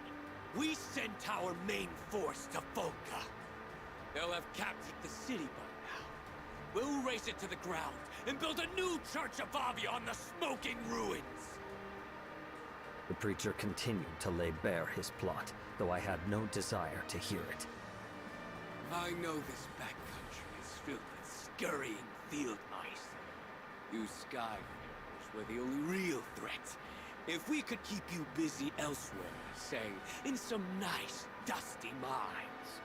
[SPEAKER 16] We sent our main force to Folka. They'll have captured the city by now. We'll race it to the ground and build a new Church of Avia on the smoking ruins.
[SPEAKER 18] The preacher continued to lay bare his plot, though I had no desire to hear it.
[SPEAKER 16] I know this backcountry is filled with scurrying field mice. You Skyfarers were the only real threat. If we could keep you busy elsewhere, say, in some nice, dusty mines,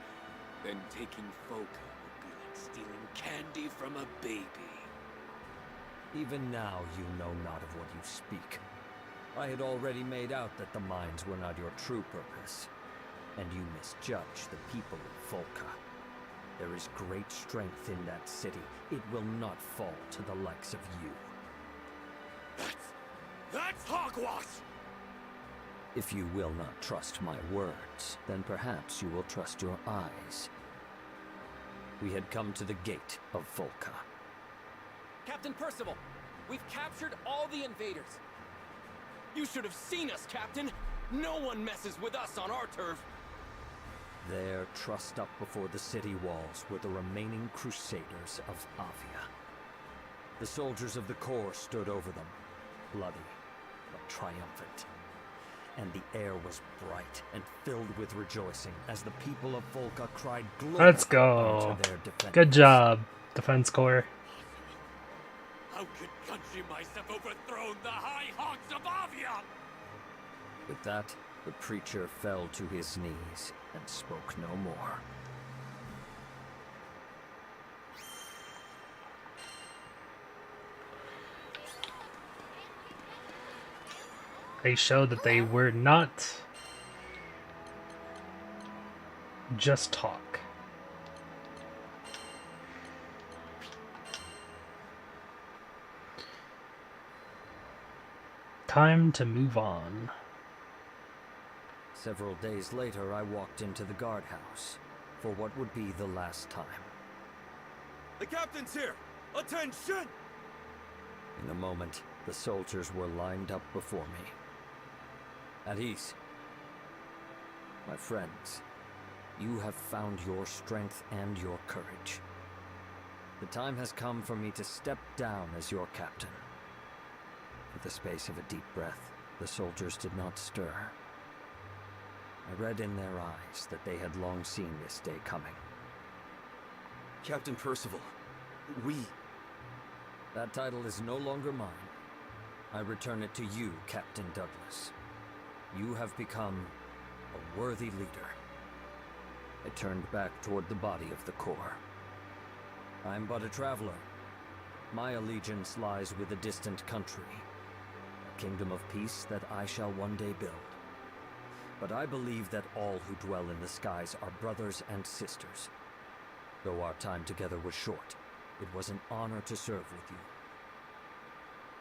[SPEAKER 16] then taking Folka would be like stealing candy from a baby.
[SPEAKER 18] Even now you know not of what you speak. I had already made out that the mines were not your true purpose, and you misjudge the people of Folka. There is great strength in that city. It will not fall to the likes of you.
[SPEAKER 16] That's hogwash!
[SPEAKER 18] If you will not trust my words, then perhaps you will trust your eyes. We had come to the gate of Folka.
[SPEAKER 1] Captain Percival, we've captured all the invaders. You should have seen us, Captain. No one messes with us on our turf.
[SPEAKER 18] There, trussed up before the city walls, were the remaining Crusaders of Avia. The soldiers of the Corps stood over them, bloody but triumphant. And the air was bright and filled with rejoicing as the people of Folka cried glory.
[SPEAKER 2] Let's go.
[SPEAKER 18] Unto their defense.
[SPEAKER 2] Good job, Defense Corps.
[SPEAKER 16] How could country mice have overthrown the high hogs of Avia?
[SPEAKER 18] With that, the preacher fell to his knees and spoke no more.
[SPEAKER 2] they showed that they were not just talk. Time to move on.
[SPEAKER 18] Several days later, I walked into the guardhouse for what would be the last time.
[SPEAKER 22] The captain's here! Attention!
[SPEAKER 18] In a moment, the soldiers were lined up before me. At ease. My friends, you have found your strength and your courage. The time has come for me to step down as your captain. With the space of a deep breath, the soldiers did not stir. I read in their eyes that they had long seen this day coming.
[SPEAKER 22] Captain Percival, we...
[SPEAKER 18] That title is no longer mine. I return it to you, Captain Douglas. You have become a worthy leader. I turned back toward the body of the Corps. I'm but a traveler. My allegiance lies with a distant country, a kingdom of peace that I shall one day build. But I believe that all who dwell in the skies are brothers and sisters. Though our time together was short, it was an honor to serve with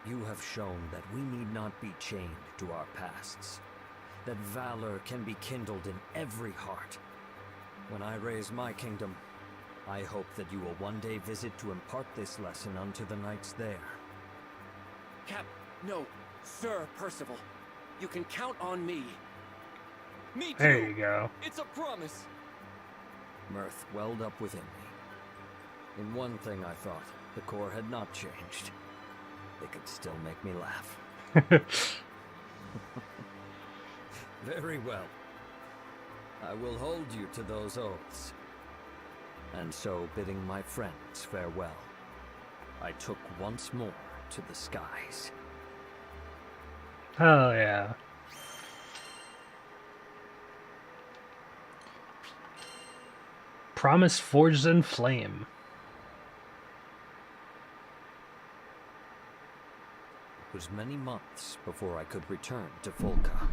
[SPEAKER 18] you. You have shown that we need not be chained to our pasts, that valor can be kindled in every heart. When I raise my kingdom, I hope that you will one day visit to impart this lesson unto the knights there.
[SPEAKER 1] No, Sir Percival. You can count on me. Me too.
[SPEAKER 2] There you go.
[SPEAKER 1] It's a promise.
[SPEAKER 18] Mirth welled up within me. In one thing I thought, the Corps had not changed. They could still make me laugh. Very well. I will hold you to those oaths. And so, bidding my friends farewell, I took once more to the skies.
[SPEAKER 2] Oh yeah. Promise forged in flame.
[SPEAKER 18] It was many months before I could return to Volca.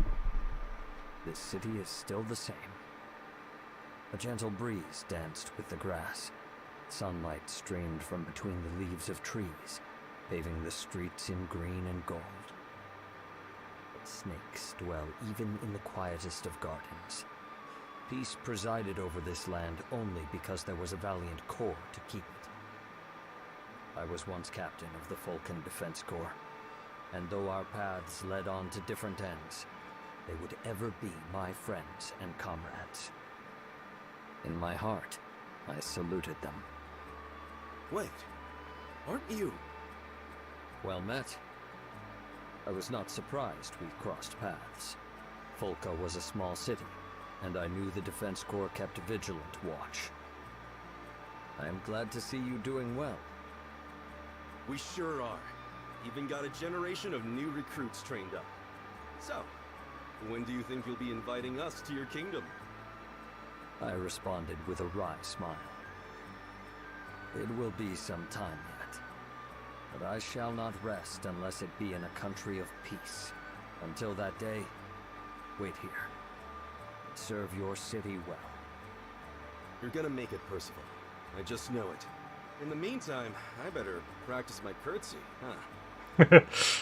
[SPEAKER 18] This city is still the same. A gentle breeze danced with the grass. Sunlight streamed from between the leaves of trees, paving the streets in green and gold. But snakes dwell even in the quietest of gardens. Peace presided over this land only because there was a valiant Corps to keep it. I was once captain of the Vulcan Defense Corps, and though our paths led on to different ends, they would ever be my friends and comrades. In my heart, I saluted them.
[SPEAKER 22] Wait, aren't you?
[SPEAKER 18] Well met. I was not surprised we crossed paths. Volca was a small city, and I knew the Defense Corps kept vigilant watch. I am glad to see you doing well.
[SPEAKER 22] We sure are. Even got a generation of new recruits trained up. So, when do you think you'll be inviting us to your kingdom?
[SPEAKER 18] I responded with a wry smile. It will be some time yet, but I shall not rest unless it be in a country of peace. Until that day, wait here. Serve your city well.
[SPEAKER 22] You're gonna make it, Percival. I just know it. In the meantime, I better practice my curtsy, huh?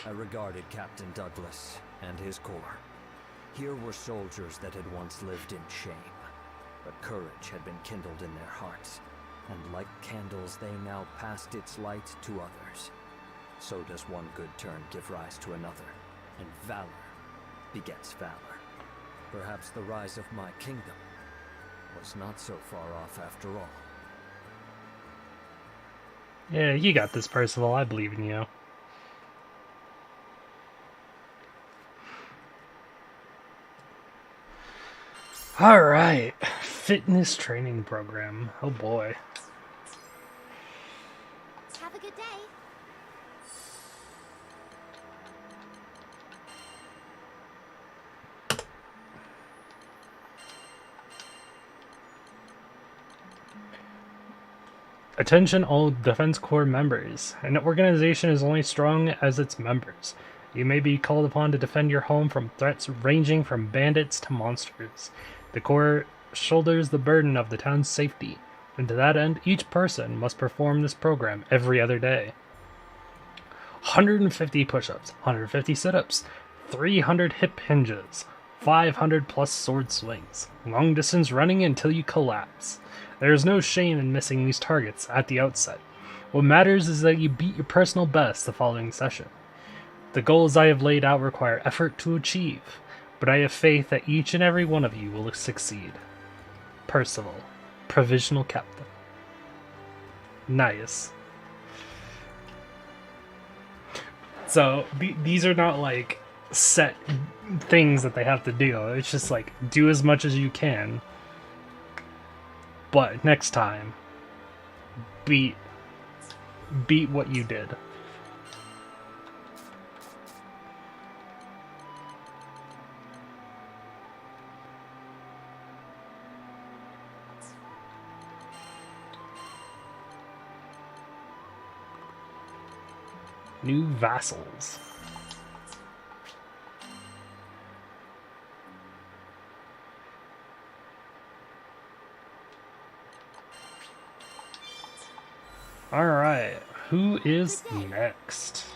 [SPEAKER 18] I regarded Captain Douglas and his Corps. Here were soldiers that had once lived in shame, but courage had been kindled in their hearts, and like candles they now passed its light to others. So does one good turn give rise to another, and valor begets valor. Perhaps the rise of my kingdom was not so far off after all.
[SPEAKER 2] Yeah, you got this, Percival. I believe in you. Alright. Fitness training program. Oh boy.
[SPEAKER 12] Have a good day.
[SPEAKER 2] Attention all Defense Corps members. An organization is only strong as its members. You may be called upon to defend your home from threats ranging from bandits to monsters. The Corps shoulders the burden of the town's safety, and to that end, each person must perform this program every other day. 150 push-ups, 150 sit-ups, 300 hip hinges, 500 plus sword swings, long distance running until you collapse. There is no shame in missing these targets at the outset. What matters is that you beat your personal best the following session. The goals I have laid out require effort to achieve, but I have faith that each and every one of you will succeed. Percival, Provisional Captain. Nice. So, these are not like set things that they have to do. It's just like, do as much as you can. But next time, beat what you did. New vassals. Alright, who is next?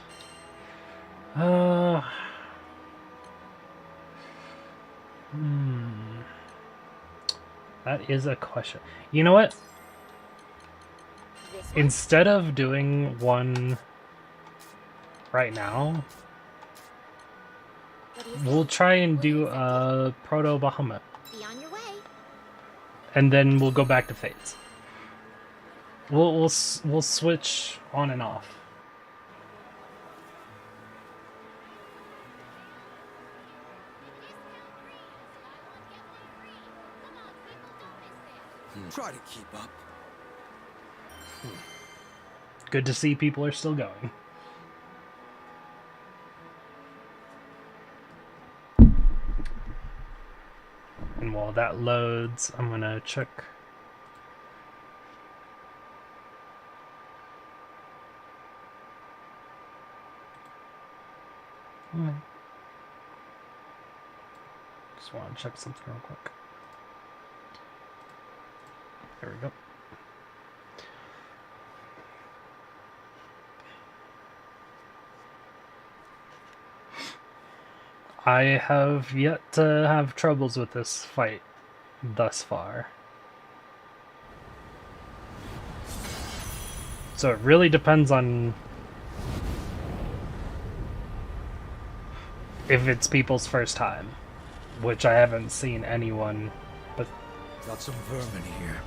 [SPEAKER 2] That is a question. You know what? Instead of doing one right now, we'll try and do a Proto Bahamut.
[SPEAKER 7] Be on your way.
[SPEAKER 2] And then we'll go back to Fates. We'll switch on and off.
[SPEAKER 3] Try to keep up.
[SPEAKER 2] Good to see people are still going. And while that loads, I'm gonna check. Just want to check something real quick. There we go. I have yet to have troubles with this fight thus far. So it really depends on if it's people's first time, which I haven't seen anyone, but...
[SPEAKER 3] Got some vermin here.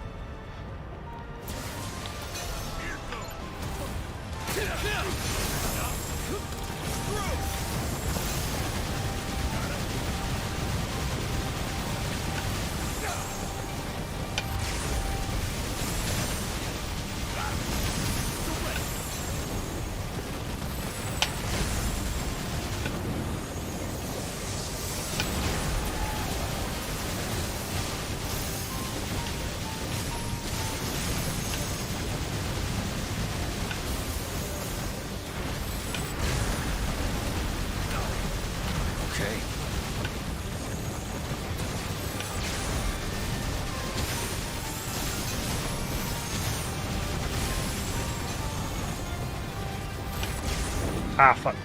[SPEAKER 2] Ah, fuck.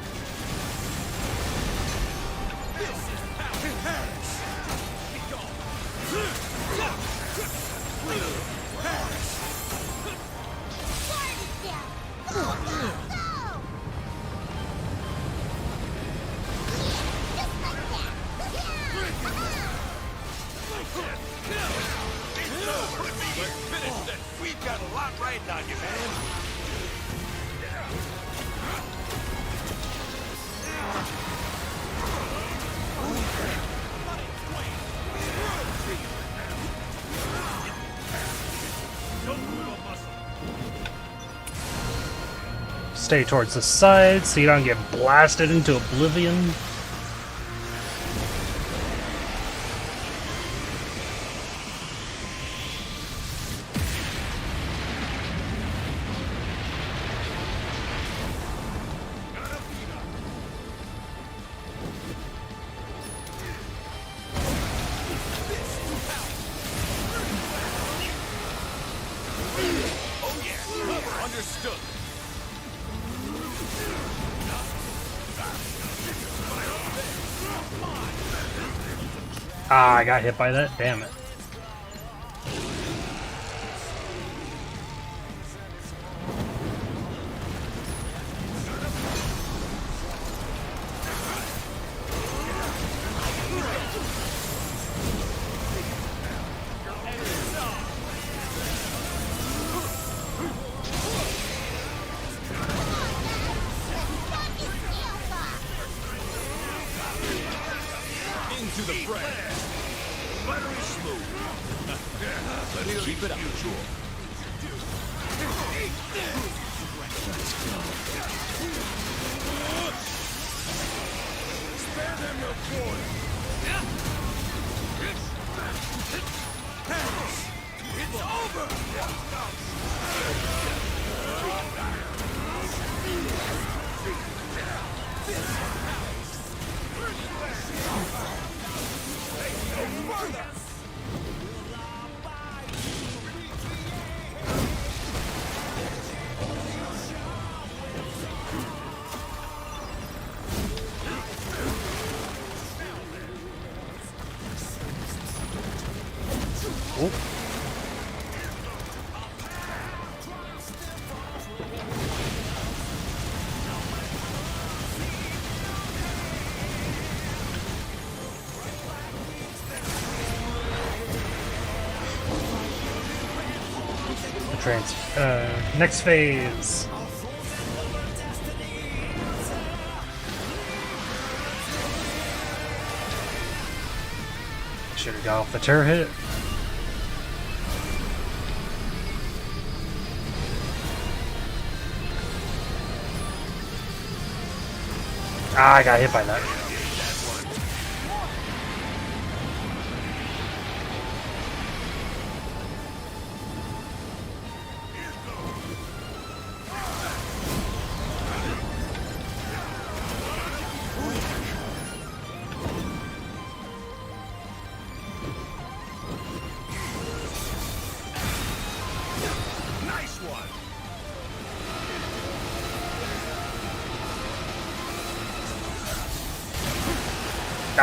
[SPEAKER 5] We've got a lot riding on you, man.
[SPEAKER 2] Stay towards the side so you don't get blasted into oblivion. Ah, I got hit by that. Damn it.
[SPEAKER 5] Into the fray. Buttery smooth. Keep it up. Let's go. Spare them your glory. It's over.
[SPEAKER 2] Oh. Next phase. Should have got off the turret hit. Ah, I got hit by that.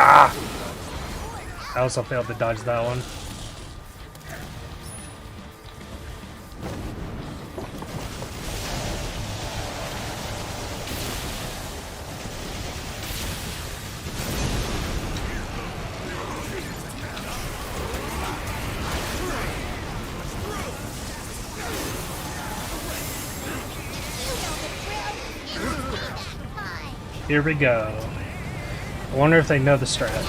[SPEAKER 2] Ah! I also failed to dodge that one. Here we go. I wonder if they know the strat.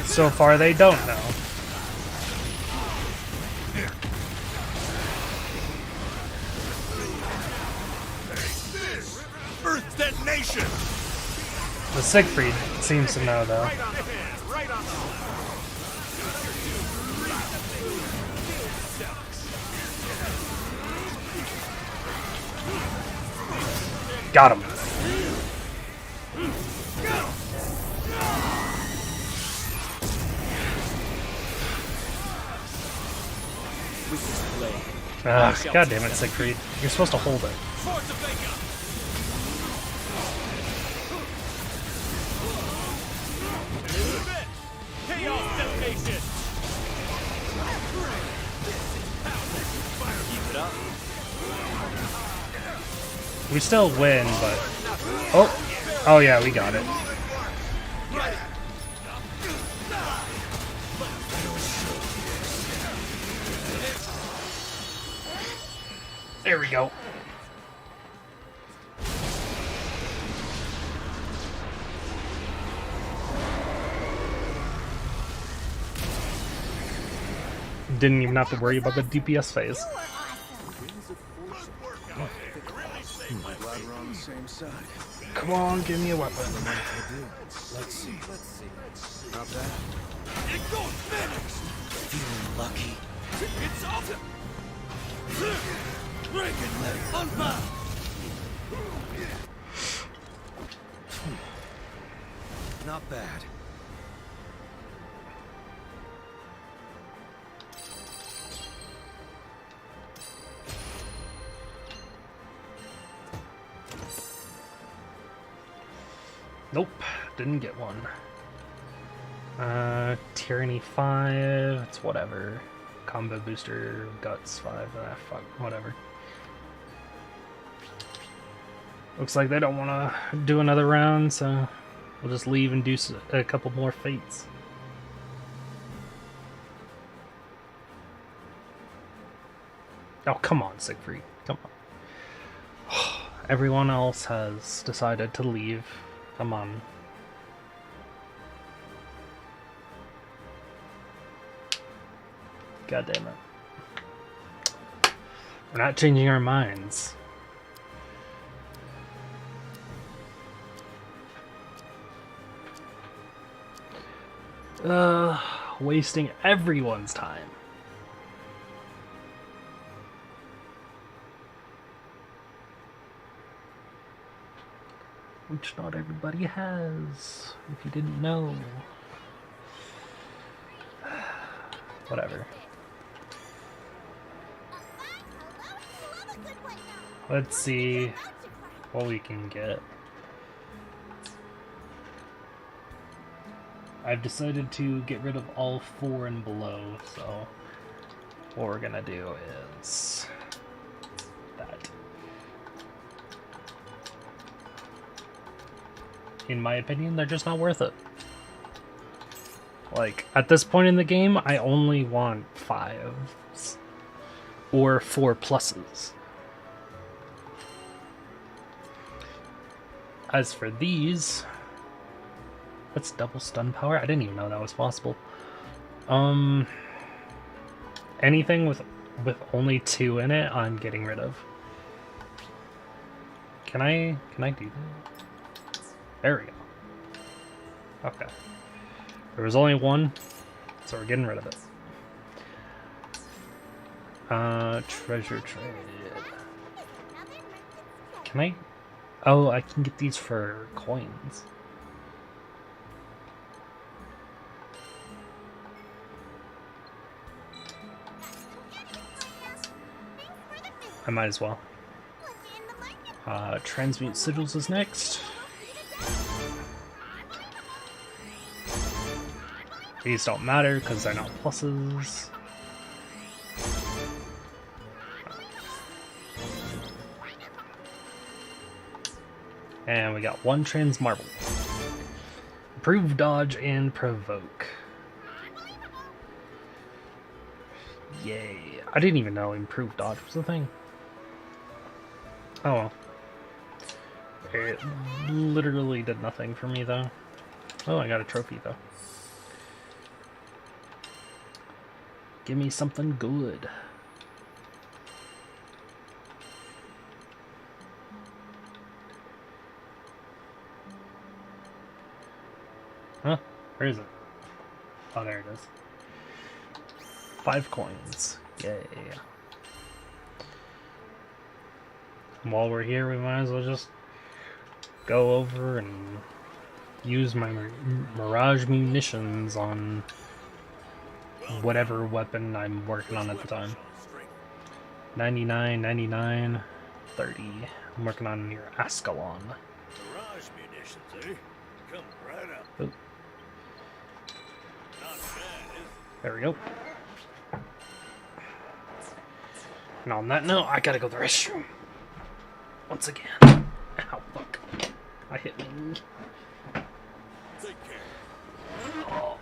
[SPEAKER 2] So far, they don't know.
[SPEAKER 5] Earth detonation.
[SPEAKER 2] The Siegfried seems to know, though.
[SPEAKER 5] Right on the
[SPEAKER 2] Got him. God damn it, Siegfried. You're supposed to hold it. We still win, but... Oh! Oh yeah, we got it. There we go. Didn't even have to worry about the DPS phase.
[SPEAKER 3] same side.
[SPEAKER 2] Come on, give me a weapon.
[SPEAKER 3] Let's see. Not bad.
[SPEAKER 16] It goes finish!
[SPEAKER 3] Feeling lucky.
[SPEAKER 16] It's off! Break it, let it unbound!
[SPEAKER 3] Not bad.
[SPEAKER 2] Nope, didn't get one. Tyranny 5, it's whatever. Combo booster, guts 5, fuck, whatever. Looks like they don't want to do another round, so we'll just leave and do a couple more fates. Oh, come on, Siegfried, come on. Everyone else has decided to leave. Come on. God damn it. We're not changing our minds. Wasting everyone's time. Which not everybody has, if you didn't know. Whatever. Let's see what we can get. I've decided to get rid of all 4 and below, so what we're gonna do is that. In my opinion, they're just not worth it. Like, at this point in the game, I only want 5s or 4 pluses. As for these, that's double stun power? I didn't even know that was possible. Anything with only 2 in it, I'm getting rid of. Can I do that? There we go. Okay. There was only 1, so we're getting rid of it. Treasure trade. Can I? Oh, I can get these for coins. I might as well. Transmute sigils is next. These don't matter because they're not pluses. And we got 1 trans marble. Improve dodge and provoke. Yay. I didn't even know improve dodge was a thing. Oh well. It literally did nothing for me though. Oh, I got a trophy though. Give me something good. Huh? Where is it? Oh, there it is. 5 coins. Yay. While we're here, we might as well just go over and use my Mirage munitions on whatever weapon I'm working on at the time. 99, 99, 30. I'm working on your Ascalon.
[SPEAKER 5] Mirage munitions, eh? Come right up.
[SPEAKER 2] Oh. There we go. And on that note, I gotta go to the restroom. Once again. Ow, fuck. I hit my knee.
[SPEAKER 5] Take care.
[SPEAKER 2] Oh.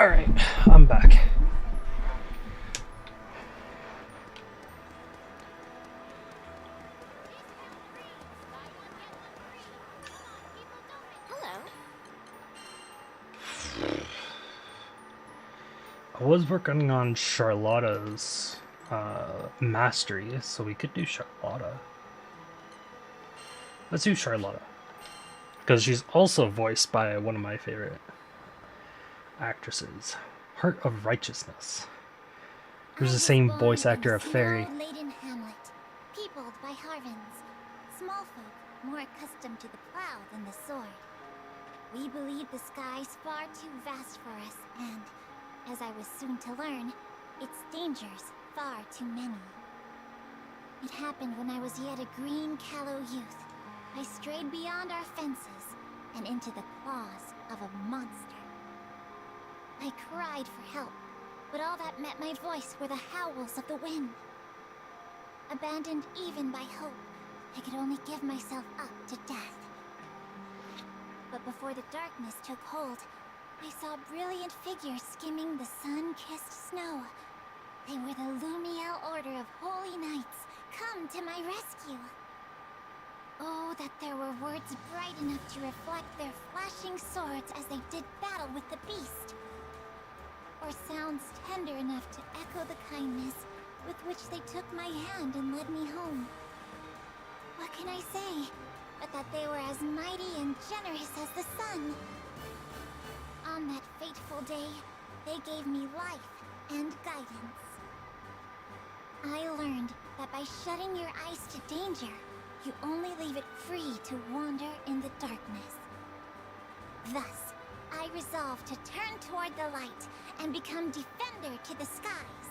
[SPEAKER 2] Alright, I'm back.
[SPEAKER 12] Hello.
[SPEAKER 2] I was working on Charlotta's mastery, so we could do Charlotta. Let's do Charlotta. Because she's also voiced by one of my favorite actresses, Heart of Righteousness. Who's the same voice actor of Fairy.
[SPEAKER 13] Laden hamlet, peopled by Harvins, small folk more accustomed to the plow than the sword. We believed the skies far too vast for us, and, as I was soon to learn, its dangers far too many. It happened when I was yet a green, callow youth. I strayed beyond our fences and into the claws of a monster. I cried for help, but all that met my voice were the howls of the wind. Abandoned even by hope, I could only give myself up to death. But before the darkness took hold, I saw brilliant figures skimming the sun-kissed snow. They were the Lumiel Order of Holy Knights, come to my rescue. Oh, that there were words bright enough to reflect their flashing swords as they did battle with the beast. Or sounds tender enough to echo the kindness with which they took my hand and led me home. What can I say, but that they were as mighty and generous as the sun? On that fateful day, they gave me life and guidance. I learned that by shutting your eyes to danger, you only leave it free to wander in the darkness. Thus, I resolved to turn toward the light and become defender to the skies.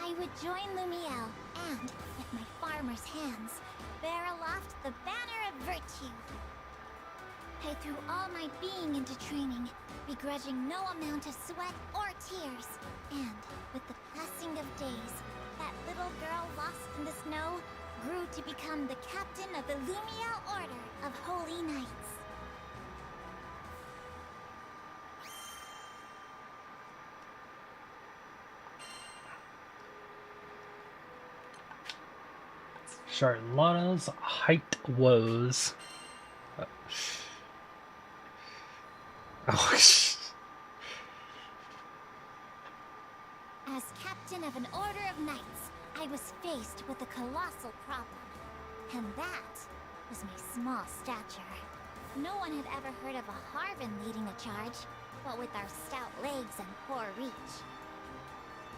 [SPEAKER 13] I would join Lumiel and, with my farmer's hands, bear aloft the banner of virtue. I threw all my being into training, begrudging no amount of sweat or tears. And, with the passing of days, that little girl lost in the snow grew to become the captain of the Lumiel Order of Holy Knights.
[SPEAKER 2] Charlotta's height woes.
[SPEAKER 13] As captain of an Order of Knights, I was faced with a colossal problem. And that was my small stature. No one had ever heard of a Harvin leading a charge, what with our stout legs and poor reach.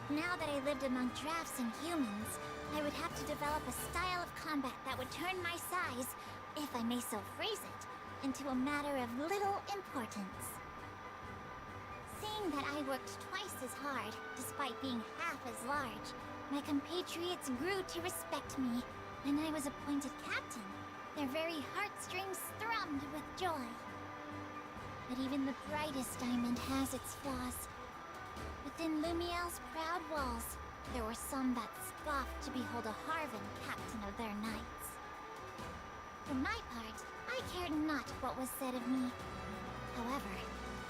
[SPEAKER 13] Now that I lived among drafts and humans, I would have to develop a style of combat that would turn my size, if I may so phrase it, into a matter of little importance. Seeing that I worked twice as hard, despite being half as large, my compatriots grew to respect me. When I was appointed captain, their very heartstrings thrummed with joy. But even the brightest diamond has its flaws. Within Lumiel's proud walls, there were some that scoffed to behold a Harvin captain of their knights. For my part, I cared not what was said of me. However,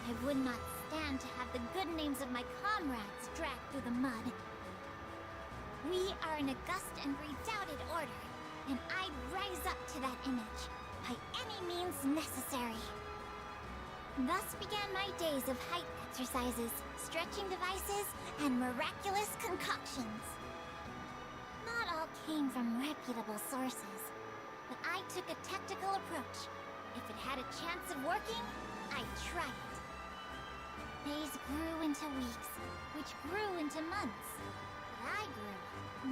[SPEAKER 13] I would not stand to have the good names of my comrades dragged through the mud. We are an august and redoubted order, and I'd rise up to that image, by any means necessary. Thus began my days of height exercises, stretching devices, and miraculous concoctions. Not all came from reputable sources, but I took a tactical approach. If it had a chance of working, I'd try it. Days grew into weeks, which grew into months. But I grew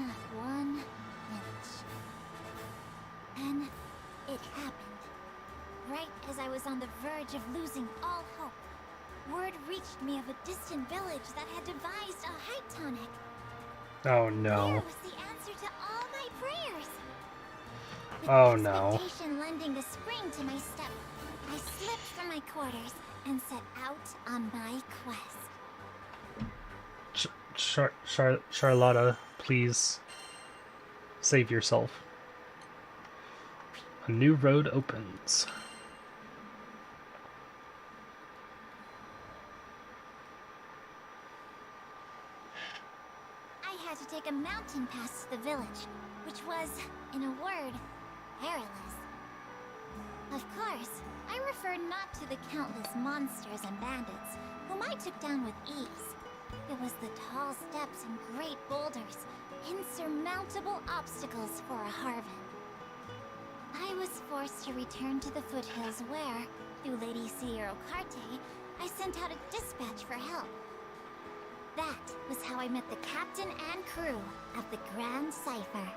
[SPEAKER 13] not 1 inch. Then it happened. Right as I was on the verge of losing all hope, word reached me of a distant village that had devised a height tonic.
[SPEAKER 2] Oh no.
[SPEAKER 13] There was the answer to all my prayers. With
[SPEAKER 2] Oh no.
[SPEAKER 13] expectation lending a spring to my step, I slipped from my quarters and set out on my quest.
[SPEAKER 2] Charlotta, please save yourself. A new road opens.
[SPEAKER 12] take a mountain past the village, which was, in a word, perilous. Of course, I refer not to the countless monsters and bandits, whom I took down with ease. It was the tall steps and great boulders, insurmountable obstacles for a Harvan. I was forced to return to the foothills where, through Lady Sierra Carte, I sent out a dispatch for help. That was how I met the captain and crew of the Grand Cipher.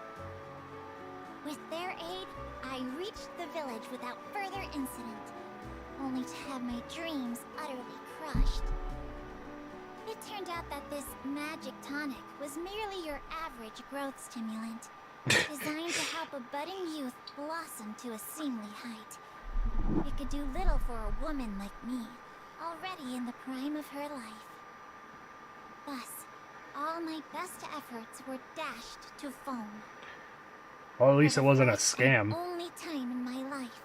[SPEAKER 12] With their aid, I reached the village without further incident, only to have my dreams utterly crushed. It turned out that this magic tonic was merely your average growth stimulant, designed to help a budding youth blossom to a seemly height. It could do little for a woman like me, already in the prime of her life. Thus, all my best efforts were dashed to foam.
[SPEAKER 2] Well, at least it wasn't a
[SPEAKER 12] And
[SPEAKER 2] scam.
[SPEAKER 12] only time in my life,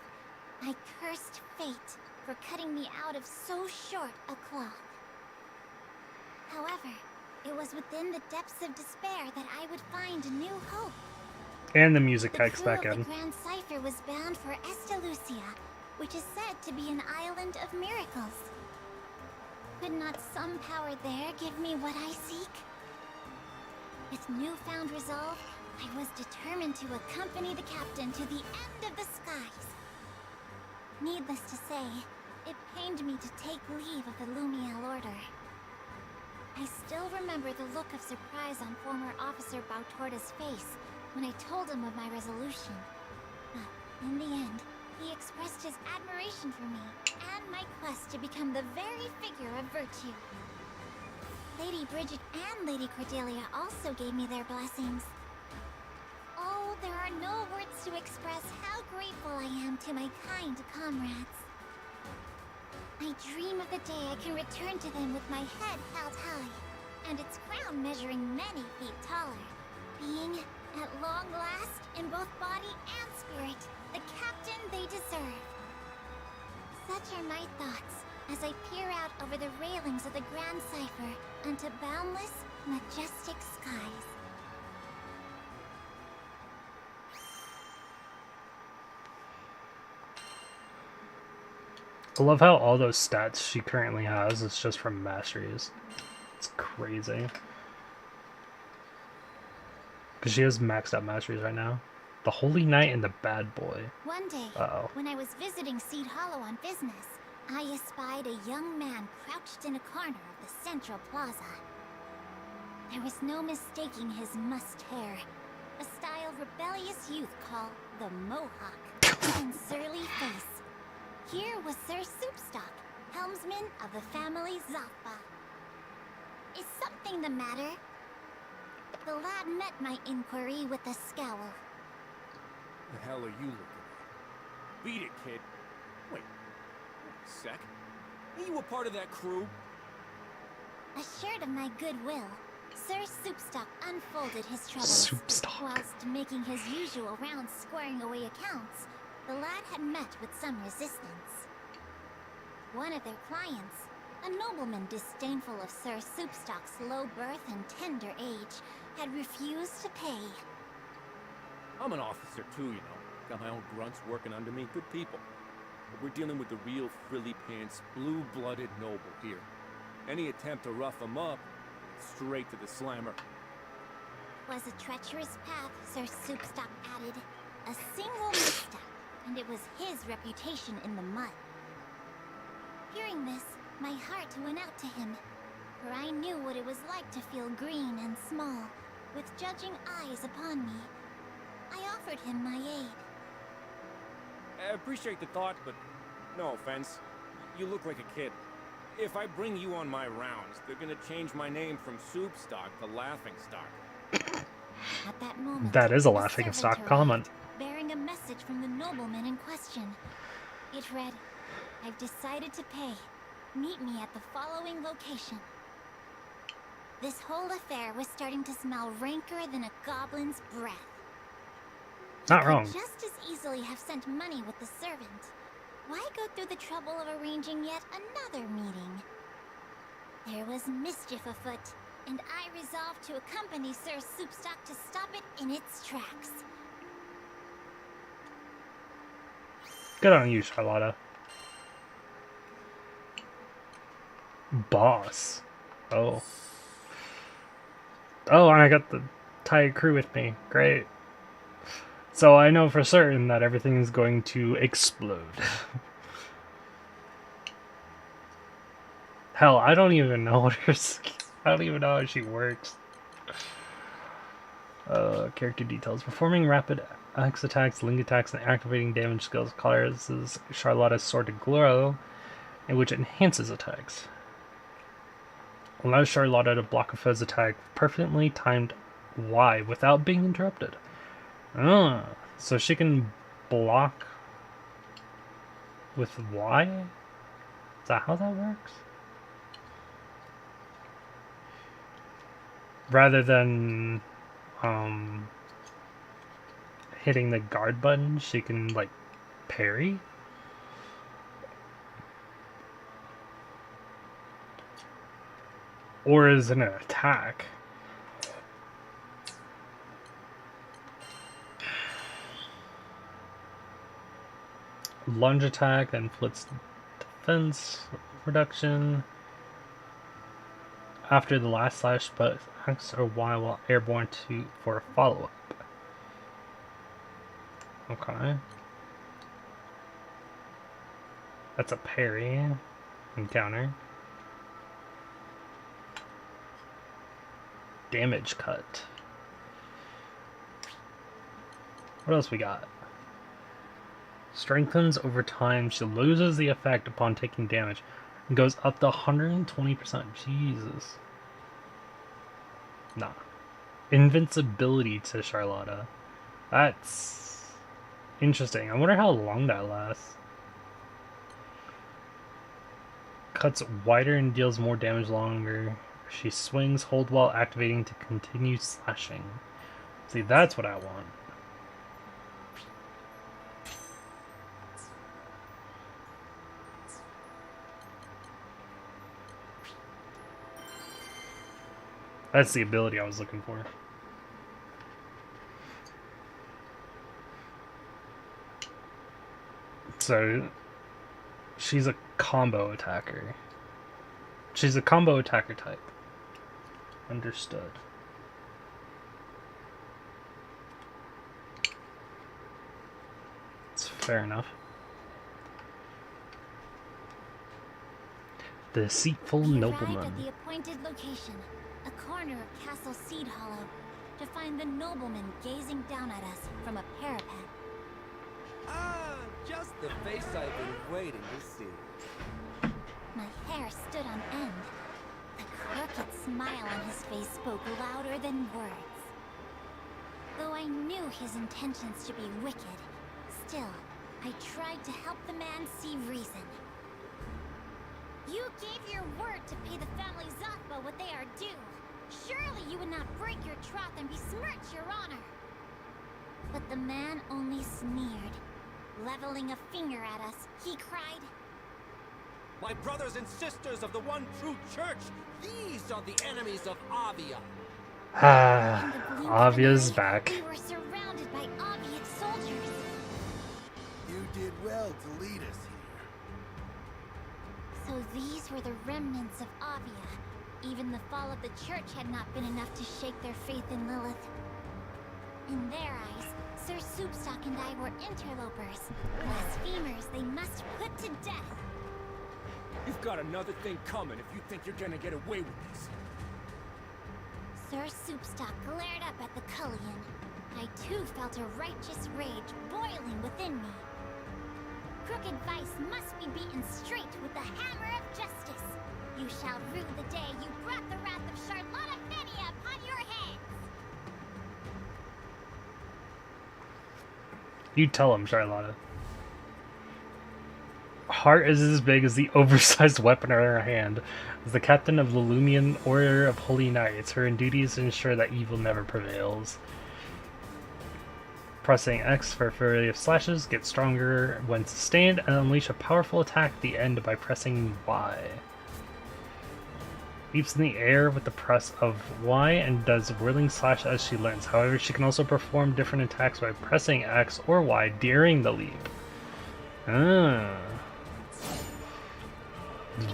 [SPEAKER 12] I cursed fate for cutting me out of so short a cloth. However, it was within the depths of despair that I would find a new hope.
[SPEAKER 2] And the music
[SPEAKER 12] The
[SPEAKER 2] kicks
[SPEAKER 12] crew
[SPEAKER 2] back
[SPEAKER 12] of
[SPEAKER 2] in.
[SPEAKER 12] the Grand Cipher was bound for Estalucia, which is said to be an island of miracles. Could not some power there give me what I seek? With newfound resolve, I was determined to accompany the captain to the end of the skies. Needless to say, it pained me to take leave of the Lumiel Order. I still remember the look of surprise on former Officer Bautorda's face when I told him of my resolution. But in the end, he expressed his admiration for me and my quest to become the very figure of virtue. Lady Bridget and Lady Cordelia also gave me their blessings. Oh, there are no words to express how grateful I am to my kind comrades. I dream of the day I can return to them with my head held high, and its crown measuring many feet taller, being, at long last, in both body and spirit, the captain they deserve. Such are my thoughts as I peer out over the railings of the Grand Cipher onto boundless, majestic skies.
[SPEAKER 2] I love how all those stats she currently has is just from masteries. It's crazy. Because she has maxed out masteries right now. The Holy Knight and the Bad Boy.
[SPEAKER 12] One day, when I was visiting Seed Hollow on business, I espied a young man crouched in a corner of the central plaza. There was no mistaking his mussed hair, a style rebellious youth call the Mohawk, and surly face. Here was Sir Soupstock, helmsman of the family Zappa. Is something the matter? The lad met my inquiry with a scowl.
[SPEAKER 1] The hell are you looking at? Beat it, kid. Wait a sec. Are you a part of that crew?
[SPEAKER 12] Assured of my goodwill, Sir Soupstock unfolded his troubles. Whilst making his usual rounds squaring away accounts, the lad had met with some resistance. One of their clients, a nobleman disdainful of Sir Soupstock's low birth and tender age, had refused to pay.
[SPEAKER 1] I'm an officer too, you know. Got my own grunts working under me. Good people. But we're dealing with the real frilly-pants, blue-blooded noble here. Any attempt to rough him up, straight to the slammer.
[SPEAKER 12] Was a treacherous path, Sir Soupstock added. A single misstep, and it was his reputation in the mud. Hearing this, my heart went out to him, for I knew what it was like to feel green and small, with judging eyes upon me. I offered him my aid.
[SPEAKER 1] I appreciate the thought, but no offense. You look like a kid. If I bring you on my rounds, they're gonna change my name from Soupstock to Laughingstock.
[SPEAKER 12] At that moment,
[SPEAKER 2] That is a laughing stock comment.
[SPEAKER 12] bearing a message from the nobleman in question. It read, "I've decided to pay. Meet me at the following location." This whole affair was starting to smell ranker than a goblin's breath.
[SPEAKER 2] Not
[SPEAKER 12] I
[SPEAKER 2] wrong.
[SPEAKER 12] could just as easily have sent money with the servant. Why go through the trouble of arranging yet another meeting? There was mischief afoot,
[SPEAKER 13] and I resolve to accompany Sir Soupstock to stop it in its tracks.
[SPEAKER 2] Good on you, Charlotta. Boss. Oh. Oh, and I got the entire crew with me. Great. So I know for certain that everything is going to explode. Hell, I don't even know what her I don't even know how she works. Character details. Performing rapid X attacks, link attacks, and activating damage skills causes Charlotta's sword to glow, and which enhances attacks. Allows Charlotta to block a foe's attack perfectly timed Y without being interrupted. So she can block with Y? Is that how that works? Rather than hitting the guard button, she can like parry? Or is it an attack? Lunge attack, then flips defense reduction. After the last slash, but X or Y while airborne for a follow-up. Okay. That's a parry and counter. Damage cut. What else we got? Strengthens over time. She loses the effect upon taking damage. And goes up to 120%. Jesus. Nah. Invincibility to Charlotta. That's interesting. I wonder how long that lasts. Cuts wider and deals more damage longer. She swings, hold while activating to continue slashing. See, that's what I want. That's the ability I was looking for. So, she's a combo attacker. She's a combo attacker type. Understood. It's fair enough. The deceitful nobleman.
[SPEAKER 13] Arrived at the appointed location, a corner of Castle Seed Hollow, to find the nobleman gazing down at us from a parapet.
[SPEAKER 10] Ah, just the face I've been waiting to see.
[SPEAKER 13] My hair stood on end. The crooked smile on his face spoke louder than words. Though I knew his intentions to be wicked, still, I tried to help the man see reason. You gave your word to pay the family Zathba what they are due. Surely you would not break your troth and besmirch your honor. But the man only sneered. Leveling a finger at us, he cried,
[SPEAKER 10] My brothers and sisters of the one true church, these are the enemies of Avia.
[SPEAKER 2] Avia's back.
[SPEAKER 13] We were surrounded by Aviate soldiers.
[SPEAKER 6] You did well to lead us here.
[SPEAKER 13] So these were the remnants of Avia. Even the fall of the church had not been enough to shake their faith in Lilith. In their eyes, Sir Soupstock and I were interlopers. Blasphemers they must put to death.
[SPEAKER 16] You've got another thing coming if you think you're gonna get away with this.
[SPEAKER 13] Sir Soupstock glared up at the Cullion. I too felt a righteous rage boiling within me. Crooked vice must be beaten straight with the hammer of justice. You shall rue the day you brought the wrath of Charlotta Fenia upon your heads.
[SPEAKER 2] You tell him, Charlotta. Heart is as big as the oversized weapon in her hand. As the captain of the Lumian Order of Holy Knights, her duty is to ensure that evil never prevails. Pressing X for a flurry of slashes, get stronger when sustained, and unleash a powerful attack at the end by pressing Y. leaps in the air with the press of Y and does whirling slash as she lands. However, she can also perform different attacks by pressing X or Y during the leap. Ah.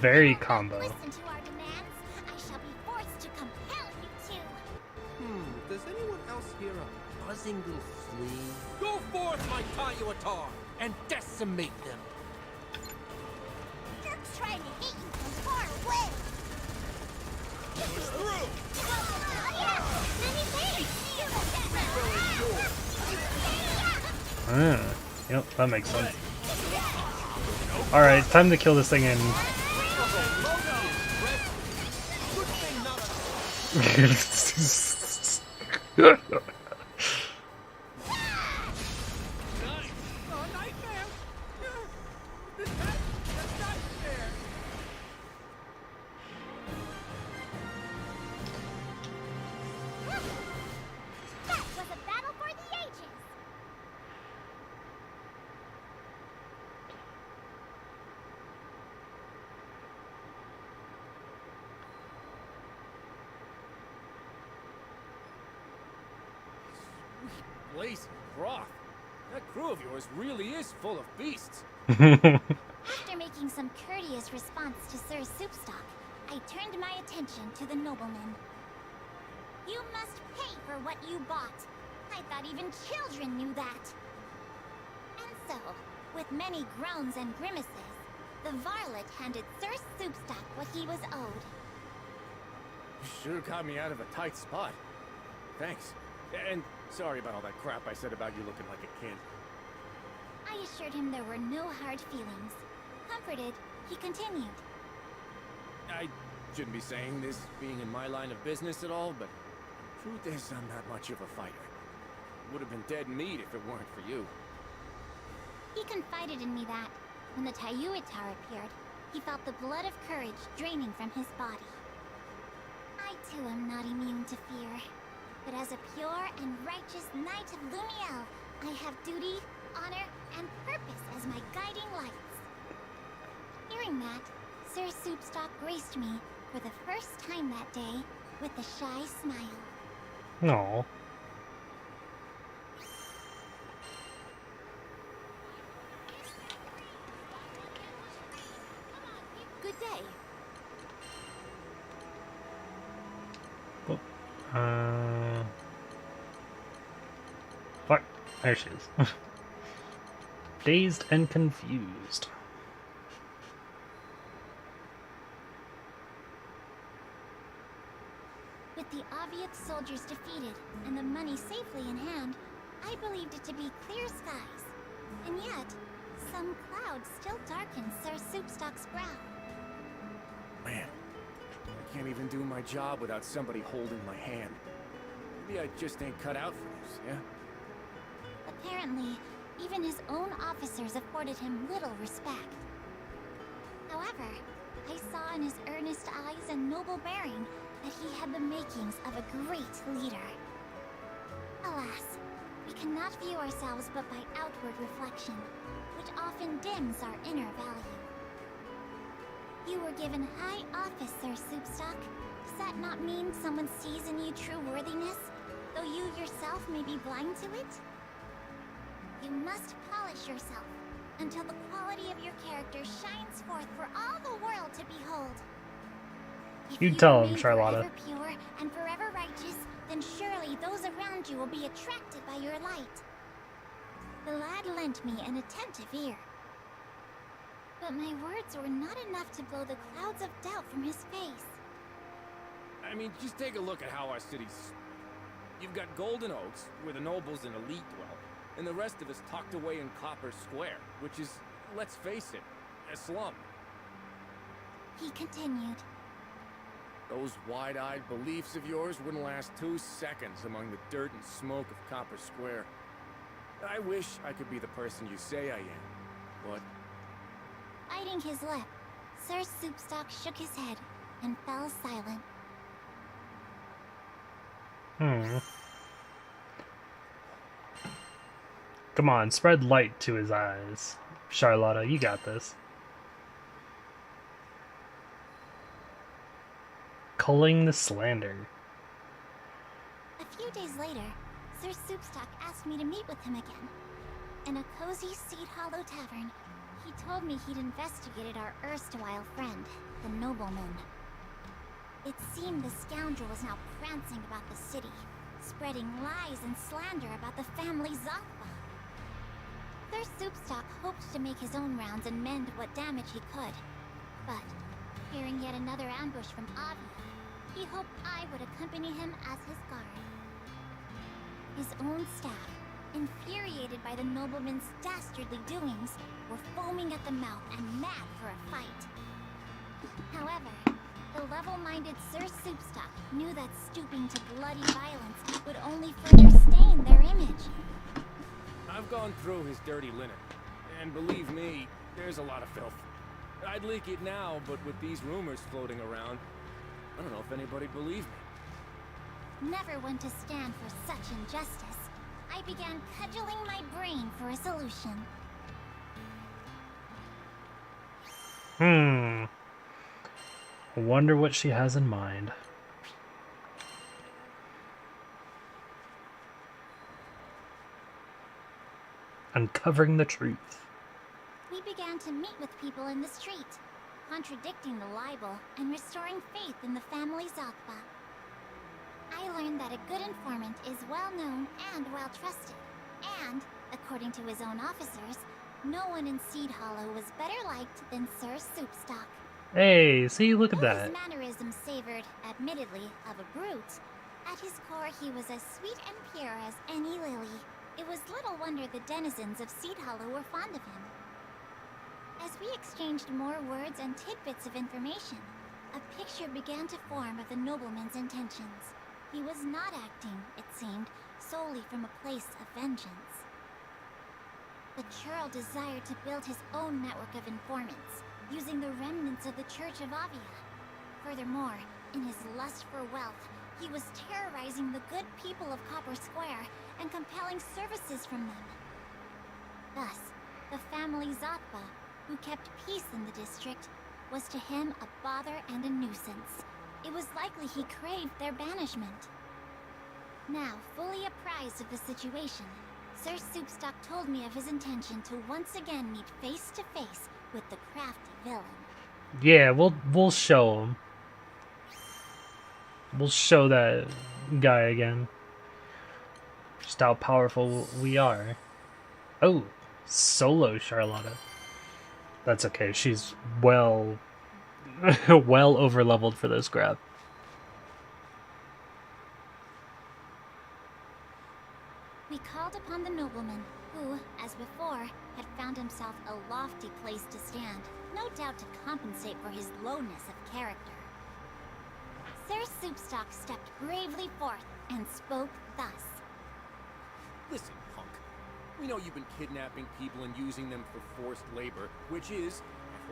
[SPEAKER 2] Very combo.
[SPEAKER 13] Listen to our demands. I shall be forced to compel you to.
[SPEAKER 10] Does anyone else hear a buzzing little flea?
[SPEAKER 19] Go forth, my Tayuatar, and decimate them.
[SPEAKER 13] Jerk's trying to hit you from far away.
[SPEAKER 19] Push through!
[SPEAKER 2] Yep, that makes sense. Alright, time to kill this thing in.
[SPEAKER 13] That was a battle for the ages.
[SPEAKER 1] Blazing broth. That crew of yours really is full of beasts.
[SPEAKER 13] After making some courteous response to Sir Soupstock, I turned my attention to the nobleman. You must pay for what you bought. I thought even children knew that. And so, with many groans and grimaces, the varlet handed Sir Soupstock what he was owed.
[SPEAKER 1] You sure got me out of a tight spot. Thanks. And sorry about all that crap I said about you looking like a kid.
[SPEAKER 13] I assured him there were no hard feelings. Comforted, he continued.
[SPEAKER 1] I shouldn't be saying this being in my line of business at all, but truth is I'm not much of a fighter. Would have been dead meat if it weren't for you.
[SPEAKER 13] He confided in me that, when the Tayuitar appeared, he felt the blood of courage draining from his body. I too am not immune to fear. But as a pure and righteous knight of Lumiel, I have duty, honor, and purpose as my guiding lights. Hearing that, Sir Soupstock graced me, for the first time that day, with a shy smile.
[SPEAKER 2] No.
[SPEAKER 7] Good day.
[SPEAKER 2] Fuck. There she is. Dazed and confused.
[SPEAKER 13] With the Aviate soldiers defeated and the money safely in hand, I believed it to be clear skies. And yet, some clouds still darken Sir Soupstock's brow.
[SPEAKER 1] Man, I can't even do my job without somebody holding my hand. Maybe I just ain't cut out for this, yeah?
[SPEAKER 13] Apparently, even his own officers afforded him little respect. However, I saw in his earnest eyes and noble bearing that he had the makings of a great leader. Alas, we cannot view ourselves but by outward reflection, which often dims our inner value. You were given high office, Sir Soupstock. Does that not mean someone sees in you true worthiness, though you yourself may be blind to it? You must polish yourself until the quality of your character shines forth for all the world to behold. If
[SPEAKER 2] You tell him,
[SPEAKER 13] remain
[SPEAKER 2] Charlotta.
[SPEAKER 13] forever pure and forever righteous, then surely those around you will be attracted by your light. The lad lent me an attentive ear. But my words were not enough to blow the clouds of doubt from his face.
[SPEAKER 1] I mean, just take a look at how our city's... You've got Golden Oaks, where the nobles and elite dwell, and the rest of us tucked away in Copper Square, which is, let's face it, a slum.
[SPEAKER 13] He continued.
[SPEAKER 1] Those wide-eyed beliefs of yours wouldn't last 2 seconds among the dirt and smoke of Copper Square. I wish I could be the person you say I am, but...
[SPEAKER 13] Biting his lip, Sir Soupstock shook his head and fell silent.
[SPEAKER 2] Come on, spread light to his eyes. Charlotta, you got this. culling the slander.
[SPEAKER 12] A few days later, Sir Soupstock asked me to meet with him again. In a cozy Seed Hollow tavern, he told me he'd investigated our erstwhile friend, the nobleman. It seemed the scoundrel was now prancing about the city, spreading lies and slander about the family Zothba. Sir Soupstock hoped to make his own rounds and mend what damage he could. But, fearing yet another ambush from Avia, he hoped I would accompany him as his guard. His own staff, infuriated by the nobleman's dastardly doings, were foaming at the mouth and mad for a fight. However, the level-minded Sir Soupstock knew that stooping to bloody violence would only further stain their image.
[SPEAKER 1] I've gone through his dirty linen, and believe me, there's a lot of filth. I'd leak it now, but with these rumors floating around, I don't know if anybody believes me.
[SPEAKER 12] Never one to stand for such injustice, I began cudgeling my brain for a solution.
[SPEAKER 2] I wonder what she has in mind. Uncovering the truth.
[SPEAKER 12] We began to meet with people in the street, contradicting the libel and restoring faith in the family Zothba. I learned that a good informant is well known and well trusted, and, according to his own officers, no one in Seed Hollow was better liked than Sir Soupstock.
[SPEAKER 2] Hey, see, look at
[SPEAKER 12] Though
[SPEAKER 2] that.
[SPEAKER 12] his mannerisms savored, admittedly, of a brute, at his core he was as sweet and pure as any lily. It was little wonder the denizens of Seed Hollow were fond of him. As we exchanged more words and tidbits of information, a picture began to form of the nobleman's intentions. He was not acting, it seemed, solely from a place of vengeance. The churl desired to build his own network of informants, using the remnants of the Church of Avia. Furthermore, in his lust for wealth, he was terrorizing the good people of Copper Square and compelling services from them. Thus, the family Zothba, who kept peace in the district, was to him a bother and a nuisance. It was likely he craved their banishment. Now, fully apprised of the situation, Sir Soupstock told me of his intention to once again meet face to face with the crafty villain.
[SPEAKER 2] Yeah, we'll show him. We'll show that guy again. Just how powerful we are. Oh, solo Charlotta. That's okay. She's well over-leveled for this grab.
[SPEAKER 12] We called upon the nobleman, who, as before, had found himself a lofty place to stand, no doubt to compensate for his lowness of character. Sir Soupstock stepped bravely forth and spoke thus.
[SPEAKER 1] Listen, punk. We know you've been kidnapping people and using them for forced labor, which is,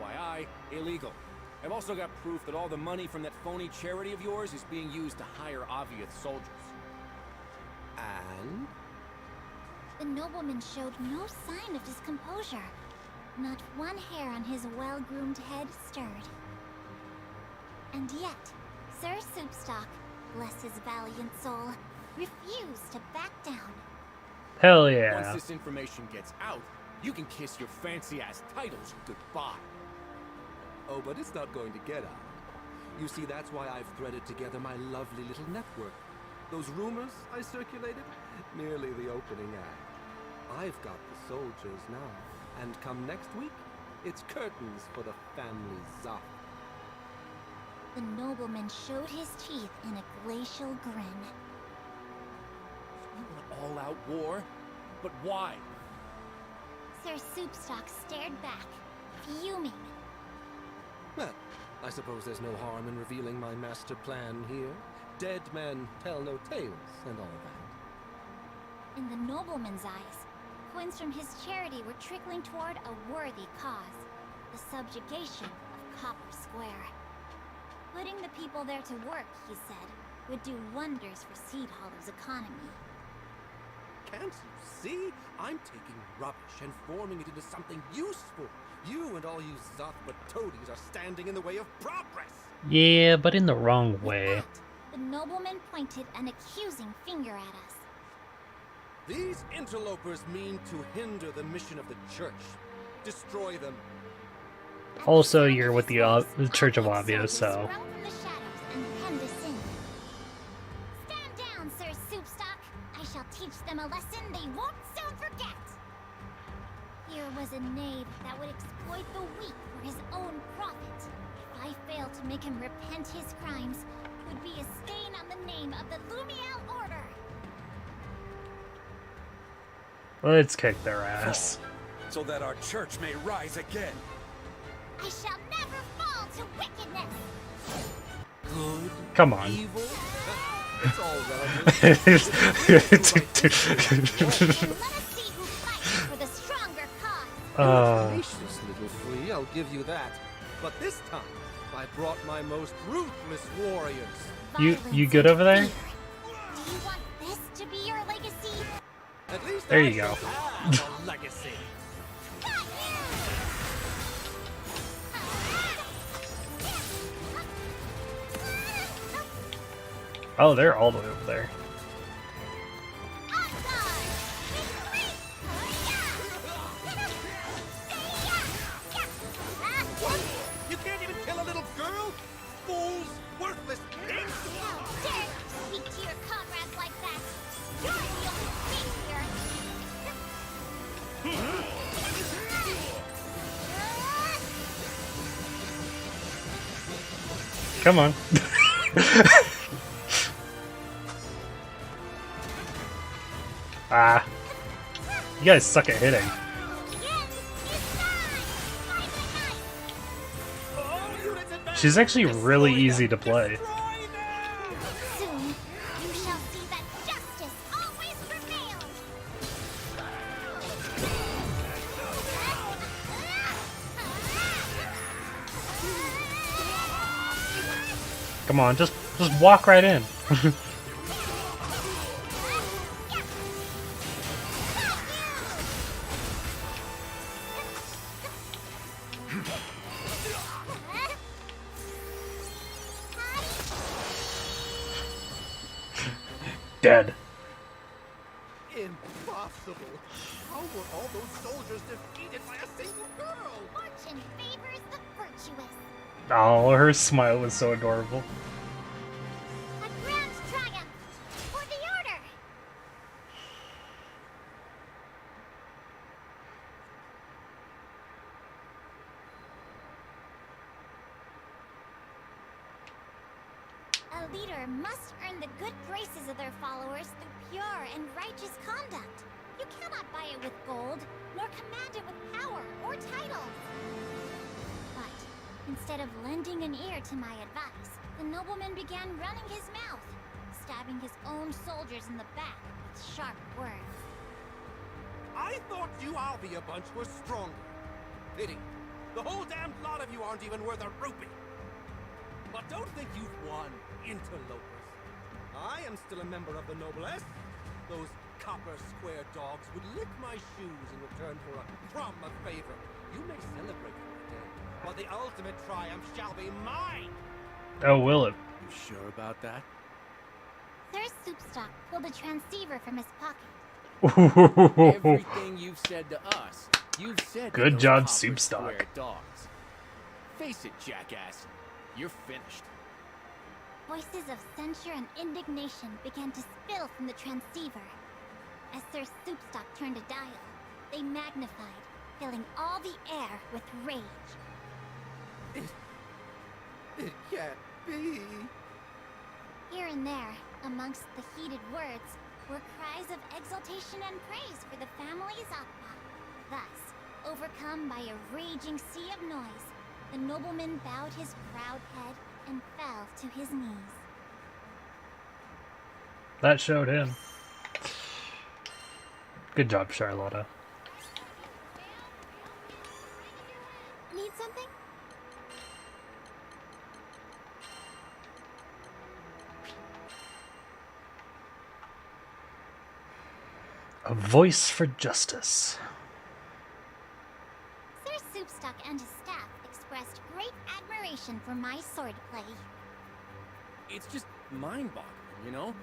[SPEAKER 1] FYI, illegal. I've also got proof that all the money from that phony charity of yours is being used to hire Avia soldiers.
[SPEAKER 10] And?
[SPEAKER 12] The nobleman showed no sign of discomposure. Not one hair on his well-groomed head stirred. And yet, Sir Soupstock, bless his valiant soul, refused to back down.
[SPEAKER 2] Hell yeah.
[SPEAKER 1] Once this information gets out, you can kiss your fancy-ass titles goodbye.
[SPEAKER 10] Oh, but it's not going to get out. You see, that's why I've threaded together my lovely little network. Those rumors I circulated? Merely the opening act. I've got the soldiers now, and come next week, it's curtains for the family Zoth.
[SPEAKER 12] The nobleman showed his teeth in a glacial grin.
[SPEAKER 1] You want all-out war? But why?
[SPEAKER 12] Sir Soupstock stared back, fuming.
[SPEAKER 10] Well, I suppose there's no harm in revealing my master plan here. Dead men tell no tales and all that.
[SPEAKER 12] In the nobleman's eyes, coins from his charity were trickling toward a worthy cause, the subjugation of Copper Square. Putting the people there to work, he said, would do wonders for Seed Hollow's economy.
[SPEAKER 10] Can't you see? I'm taking rubbish and forming it into something useful. You and all you Zothba toadies are standing in the way of progress.
[SPEAKER 2] Yeah, but in the wrong way.
[SPEAKER 12] The nobleman pointed an accusing finger at us.
[SPEAKER 10] These interlopers mean to hinder the mission of the church. Destroy them.
[SPEAKER 2] Also, you're with the Church of Avia, so...
[SPEAKER 12] Sprung from the shadows and hemmed us in. Stand down, Sir Soupstock. I shall teach them a lesson they won't soon forget. Here was a knave that would exploit the weak for his own profit. If I failed to make him repent his crimes, it would be a stain on the name of the Lumiel Order.
[SPEAKER 2] Let's kick their ass.
[SPEAKER 9] So that our church may rise again.
[SPEAKER 12] I shall never fall to wickedness.
[SPEAKER 10] Good.
[SPEAKER 2] Come on.
[SPEAKER 10] Evil. It's all relative.
[SPEAKER 12] Let us see who fights for the stronger cause.
[SPEAKER 10] Gracious little flea, I'll give you that. But this time, I brought my most ruthless warriors.
[SPEAKER 2] You good over there?
[SPEAKER 12] Do you want this to be your legacy?
[SPEAKER 10] At least
[SPEAKER 2] There
[SPEAKER 10] I
[SPEAKER 2] you go.
[SPEAKER 10] shall have a legacy.
[SPEAKER 2] Oh, they're all the way over there.
[SPEAKER 10] You can't even kill a little girl? Fools! Worthless pigs!
[SPEAKER 12] How dare you speak to your comrades like that? You're the only thief here.
[SPEAKER 2] Come on. Ah. You guys suck at hitting. She's actually really easy to play.
[SPEAKER 12] Soon, you shall see that justice always prevails.
[SPEAKER 2] Come on, just walk right in. Dead.
[SPEAKER 10] Impossible! How were all those soldiers defeated by a single girl?
[SPEAKER 12] Fortune favors the virtuous.
[SPEAKER 2] Oh, her smile was so adorable.
[SPEAKER 12] A grand triumph for the order. A leader must earn the good graces of their followers through pure and righteous conduct. You cannot buy it with gold, nor command it with power or titles. But instead of lending an ear to my advice, the nobleman began running his mouth, stabbing his own soldiers in the back with sharp words.
[SPEAKER 10] I thought you Avia bunch were stronger. Pity. The whole damned lot of you aren't even worth a rupee. But don't think you've won, interlopers. I am still a member of the noblesse. Those copper square dogs would lick my shoes in return for a crumb of favor. You may celebrate for a day, but the ultimate triumph shall be mine.
[SPEAKER 2] Oh, will it?
[SPEAKER 1] You sure about that?
[SPEAKER 12] Sir Soupstock pulled a transceiver from his pocket.
[SPEAKER 1] Everything you've said to us, you've said to
[SPEAKER 2] Good
[SPEAKER 1] those
[SPEAKER 2] job,
[SPEAKER 1] copper
[SPEAKER 2] Soupstock.
[SPEAKER 1] square dogs. Face it, jackass. You're finished.
[SPEAKER 12] Voices of censure and indignation began to spill from the transceiver. As Sir Soupstock turned a dial, they magnified, filling all the air with rage.
[SPEAKER 10] It can't be.
[SPEAKER 12] Here and there, amongst the heated words, were cries of exultation and praise for the family's Appa. Thus, overcome by a raging sea of noise, the nobleman bowed his proud head and fell to his knees.
[SPEAKER 2] That showed him. Good job, Charlotta.
[SPEAKER 12] Need something?
[SPEAKER 2] A voice for justice.
[SPEAKER 12] Sir
[SPEAKER 13] Soupstock and his staff expressed great admiration for my swordplay.
[SPEAKER 1] It's just mind-boggling, you know?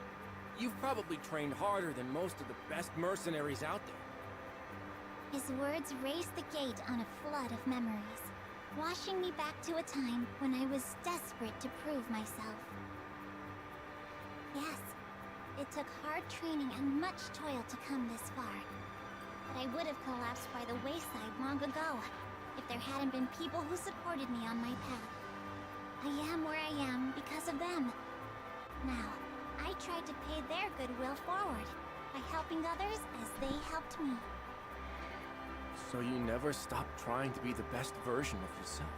[SPEAKER 1] You've probably trained harder than most of the best mercenaries out there.
[SPEAKER 13] His words raised the gate on a flood of memories, washing me back to a time when I was desperate to prove myself. Yes, it took hard training and much toil to come this far. But I would have collapsed by the wayside long ago if there hadn't been people who supported me on my path. I am where I am because of them. Now, I tried to pay their goodwill forward by helping others as they helped me.
[SPEAKER 1] So you never stopped trying to be the best version of yourself.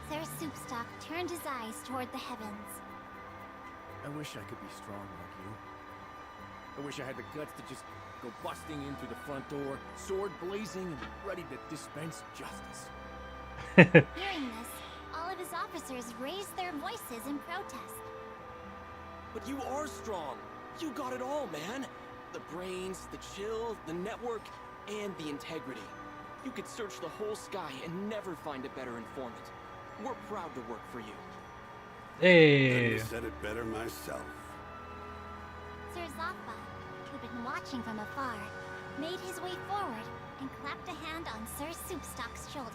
[SPEAKER 13] Sir Soupstock turned his eyes toward the heavens.
[SPEAKER 1] I wish I could be strong like you. I wish I had the guts to just go busting in through the front door, sword blazing and ready to dispense justice.
[SPEAKER 13] Hearing this, all of his officers raised their voices in protest.
[SPEAKER 1] But you are strong. You got it all, man. The brains, the chill, the network, and the integrity. You could search the whole sky and never find a better informant. We're proud to work for you.
[SPEAKER 2] Hey.
[SPEAKER 8] I said it better myself.
[SPEAKER 13] Sir Zafba, who'd been watching from afar, made his way forward and clapped a hand on Sir Soupstock's shoulder.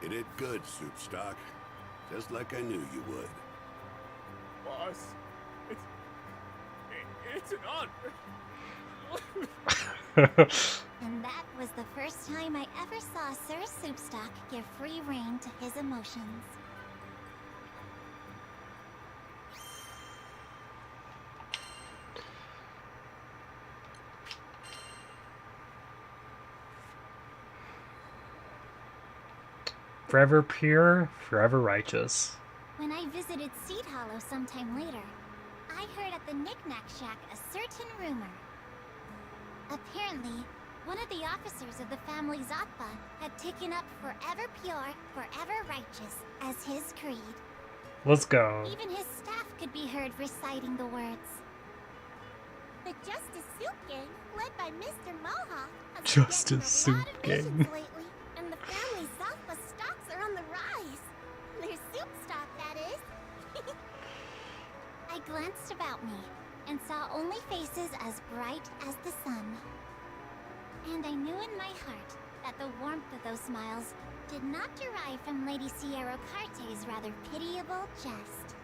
[SPEAKER 8] You did good, Soupstock. Just like I knew you would.
[SPEAKER 1] Boss, it's an honor.
[SPEAKER 13] And that was the first time I ever saw Sir Soupstock give free rein to his emotions.
[SPEAKER 2] Forever pure, forever righteous.
[SPEAKER 13] When I visited Seed Hollow sometime later, I heard at the Knick-Knack Shack a certain rumor. Apparently, one of the officers of the family Zatba had taken up forever pure, forever righteous as his creed.
[SPEAKER 2] Let's go.
[SPEAKER 13] Even his staff could be heard reciting the words. The Justice Soup Gang, led by Mr. Mohawk, has
[SPEAKER 2] Justice
[SPEAKER 13] been
[SPEAKER 2] Soup
[SPEAKER 13] getting a lot of
[SPEAKER 2] Gang.
[SPEAKER 13] missions lately, and the family Zatba stocks are on the rise. Their soup stock, that is. I glanced about me and saw only faces as bright as the sun. And I knew in my heart that the warmth of those smiles did not derive from Lady Sierra Carte's rather pitiable jest.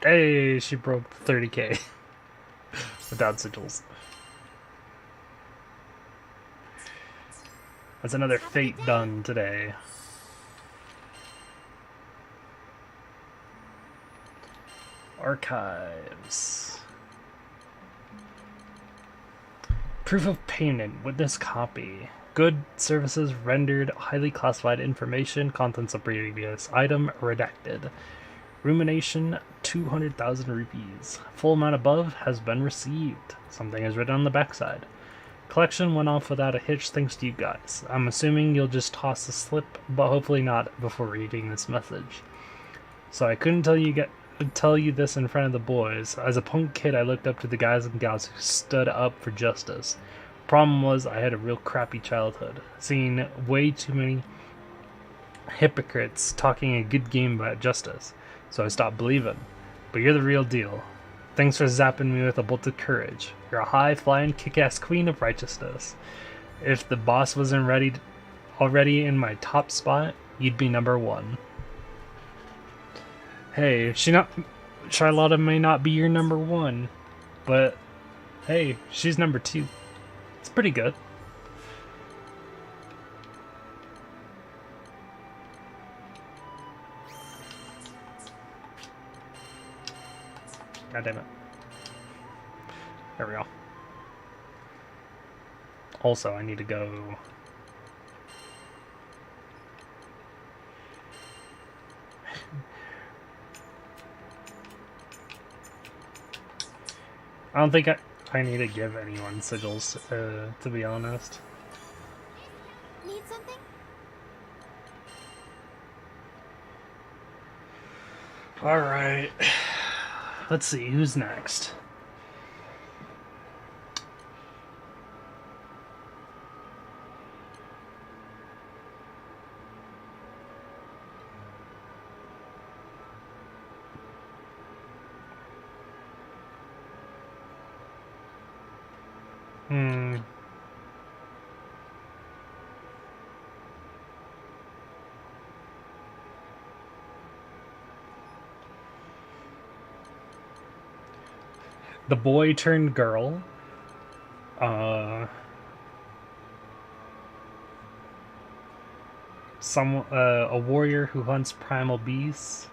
[SPEAKER 2] Hey, she broke 30k without sigils. That's another fate done today. Archives. Proof of payment. Witness copy. Good services rendered. Highly classified information. Contents of previous item redacted. Rumination. 200,000 rupees. Full amount above has been received. Something is written on the backside. Collection went off without a hitch thanks to you guys. I'm assuming you'll just toss the slip, but hopefully not before reading this message. So I couldn't tell you this in front of the boys. As a punk kid, I looked up to the guys and gals who stood up for justice. Problem was, I had a real crappy childhood, seeing way too many hypocrites talking a good game about justice, so I stopped believing. But you're the real deal. Thanks for zapping me with a bolt of courage. You're a high-flying, kick-ass queen of righteousness. If the boss wasn't already in my top spot, you'd be number one. Hey, Charlotta may not be your number one, but hey, she's number two. It's pretty good. God damn it. There we go. Also, I need to go... I don't think I need to give anyone sigils, to be honest.
[SPEAKER 13] Need something?
[SPEAKER 2] Alright. Let's see, who's next? Hmm. The boy turned girl. A warrior who hunts primal beasts.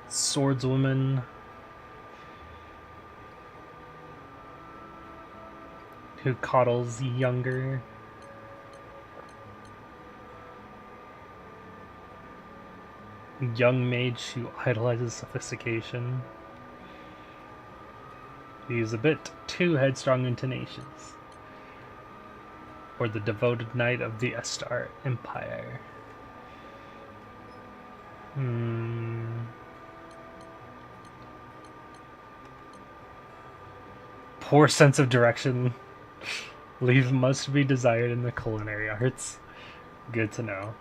[SPEAKER 2] Swordswoman who coddles younger. Young mage who idolizes sophistication. He's a bit too headstrong and tenacious. Or the devoted knight of the Estar Empire. Poor sense of direction. Leave must be desired in the culinary arts. Good to know.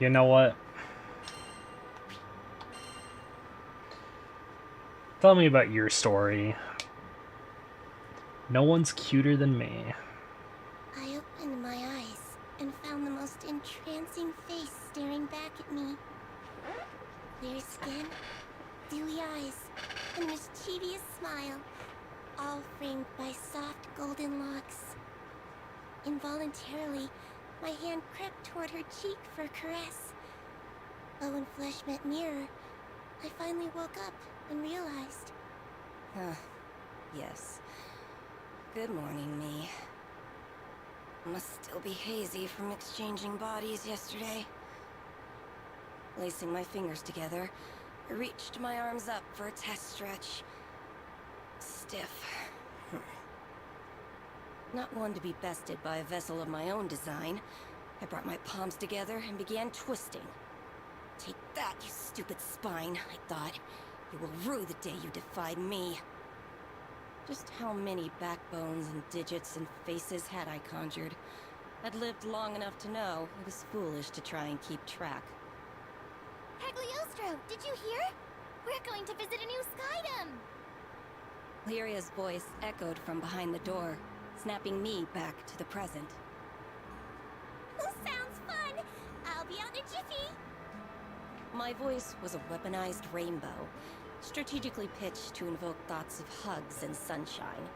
[SPEAKER 2] You know what? Tell me about your story. No one's cuter than me.
[SPEAKER 4] I opened my eyes and found the most entrancing face staring back at me. Clear skin, dewy eyes, and mischievous smile, all framed by soft golden locks. Involuntarily, my hand crept toward her cheek for a caress. But when flesh met mirror, I finally woke up and realized.
[SPEAKER 11] Yes. Good morning, me. Must still be hazy from exchanging bodies yesterday. Lacing my fingers together, I reached my arms up for a test stretch. Stiff. Not one to be bested by a vessel of my own design, I brought my palms together and began twisting. Take that, you stupid spine, I thought. You will rue the day you defied me. Just how many backbones and digits and faces had I conjured? I'd lived long enough to know it was foolish to try and keep track.
[SPEAKER 4] Cagliostro, did you hear? We're going to visit a new skydom!
[SPEAKER 11] Lyria's voice echoed from behind the door, snapping me back to the present.
[SPEAKER 4] Sounds fun! I'll be out in a jiffy!
[SPEAKER 11] My voice was a weaponized rainbow, strategically pitched to invoke thoughts of hugs and sunshine.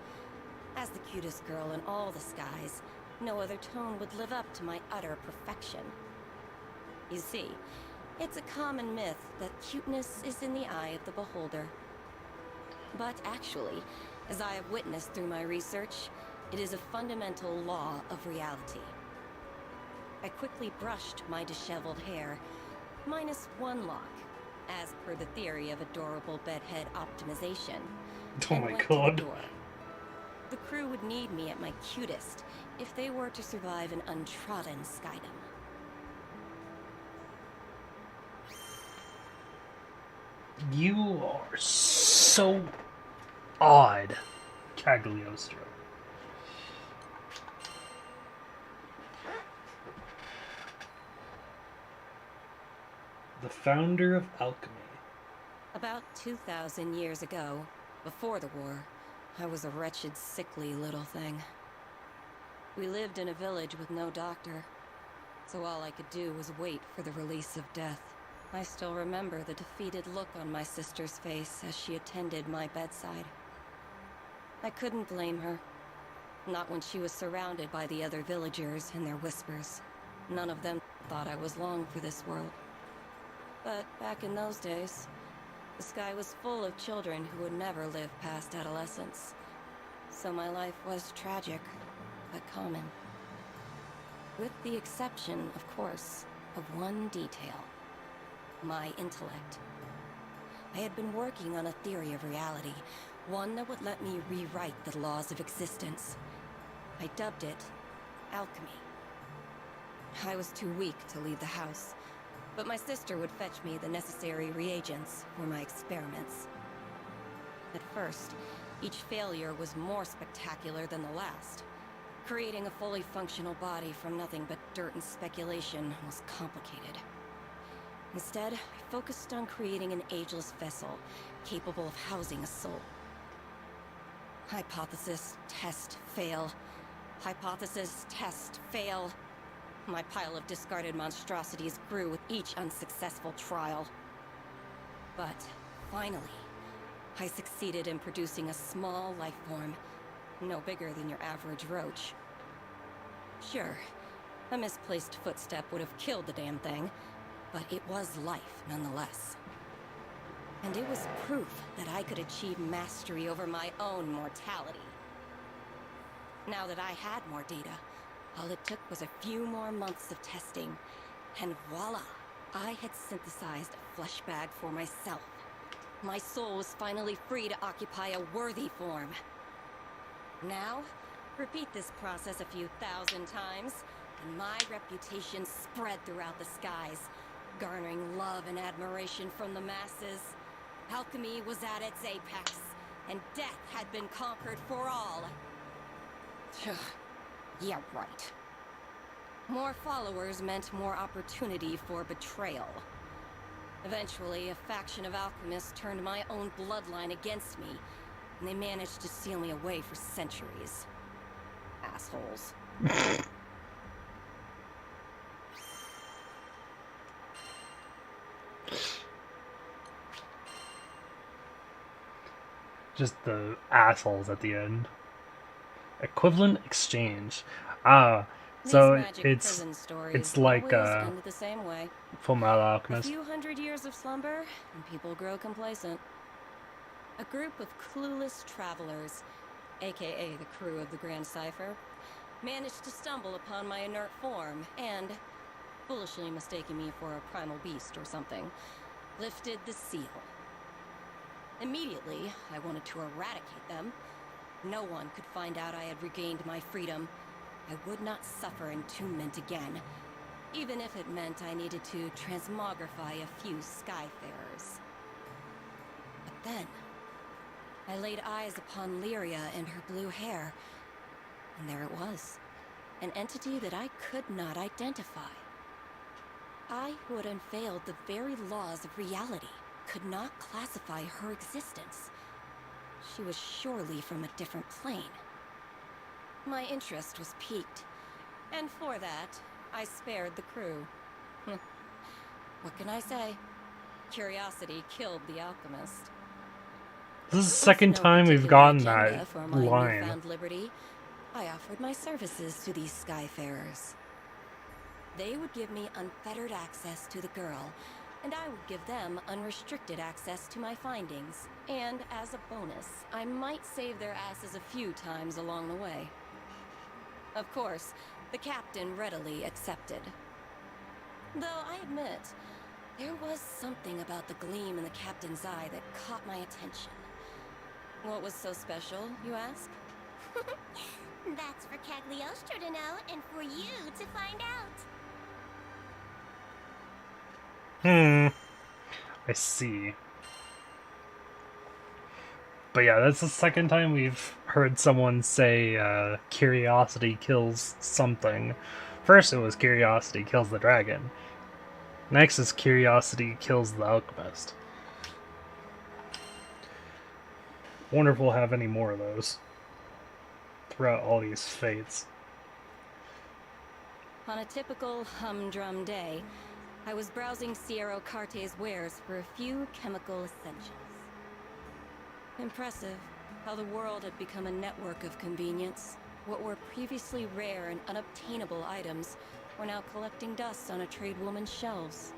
[SPEAKER 11] As the cutest girl in all the skies, no other tone would live up to my utter perfection. You see, it's a common myth that cuteness is in the eye of the beholder. But actually, as I have witnessed through my research, it is a fundamental law of reality. I quickly brushed my disheveled hair, minus one lock, as per the theory of adorable bedhead optimization.
[SPEAKER 2] Oh
[SPEAKER 11] and
[SPEAKER 2] my
[SPEAKER 11] went
[SPEAKER 2] god.
[SPEAKER 11] To the door. The crew would need me at my cutest if they were to survive an untrodden skydom.
[SPEAKER 2] You are so odd, Cagliostro. The founder of alchemy.
[SPEAKER 11] About 2,000 years ago, before the war, I was a wretched, sickly little thing. We lived in a village with no doctor, so all I could do was wait for the release of death. I still remember the defeated look on my sister's face as she attended my bedside. I couldn't blame her. Not when she was surrounded by the other villagers and their whispers. None of them thought I was long for this world. But back in those days, the sky was full of children who would never live past adolescence. So my life was tragic, but common. With the exception, of course, of one detail. My intellect. I had been working on a theory of reality, one that would let me rewrite the laws of existence. I dubbed it alchemy. I was too weak to leave the house, but my sister would fetch me the necessary reagents for my experiments. At first, each failure was more spectacular than the last. Creating a fully functional body from nothing but dirt and speculation was complicated. Instead, I focused on creating an ageless vessel capable of housing a soul. Hypothesis, test, fail. Hypothesis, test, fail. My pile of discarded monstrosities grew with each unsuccessful trial. But, finally, I succeeded in producing a small life form, no bigger than your average roach. Sure, a misplaced footstep would have killed the damn thing, but it was life nonetheless. And it was proof that I could achieve mastery over my own mortality. Now that I had more data, all it took was a few more months of testing, and voila! I had synthesized a flesh bag for myself. My soul was finally free to occupy a worthy form. Now, repeat this process a few thousand times, and my reputation spread throughout the skies, garnering love and admiration from the masses. Alchemy was at its apex, and death had been conquered for all. Yeah, right. More followers meant more opportunity for betrayal. Eventually, a faction of alchemists turned my own bloodline against me, and they managed to seal me away for centuries. Assholes.
[SPEAKER 2] Just the assholes at the end. Equivalent exchange. So it's like
[SPEAKER 11] Ended the same way.
[SPEAKER 2] Fullmetal
[SPEAKER 11] A
[SPEAKER 2] Alchemist.
[SPEAKER 11] few hundred years of slumber, and people grow complacent. A group of clueless travelers, aka the crew of the Grand Cipher, managed to stumble upon my inert form and, foolishly mistaking me for a primal beast or something, lifted the seal. Immediately, I wanted to eradicate them. No one could find out I had regained my freedom. I would not suffer entombment again, even if it meant I needed to transmogrify a few Skyfarers. But then, I laid eyes upon Lyria and her blue hair, and there it was, an entity that I could not identify. I, who had unveiled the very laws of reality, could not classify her existence. She was surely from a different plane. My interest was piqued, and for that, I spared the crew. What can I say? Curiosity killed the alchemist.
[SPEAKER 2] This is the second time we've gotten that
[SPEAKER 11] For my
[SPEAKER 2] line.
[SPEAKER 11] newfound liberty, I offered my services to these Skyfarers. They would give me unfettered access to the girl, and I would give them unrestricted access to my findings. And as a bonus, I might save their asses a few times along the way. Of course, the captain readily accepted. Though I admit, there was something about the gleam in the captain's eye that caught my attention. What was so special, you ask?
[SPEAKER 4] That's for Cagliostro to know and for you to find out.
[SPEAKER 2] I see. But yeah, that's the second time we've heard someone say curiosity kills something. First it was curiosity kills the dragon. Next is curiosity kills the alchemist. Wonder if we'll have any more of those throughout all these fates.
[SPEAKER 11] On a typical humdrum day, I was browsing Sierra Carte's wares for a few chemical essentials. Impressive how the world had become a network of convenience. What were previously rare and unobtainable items were now collecting dust on a tradewoman's shelves.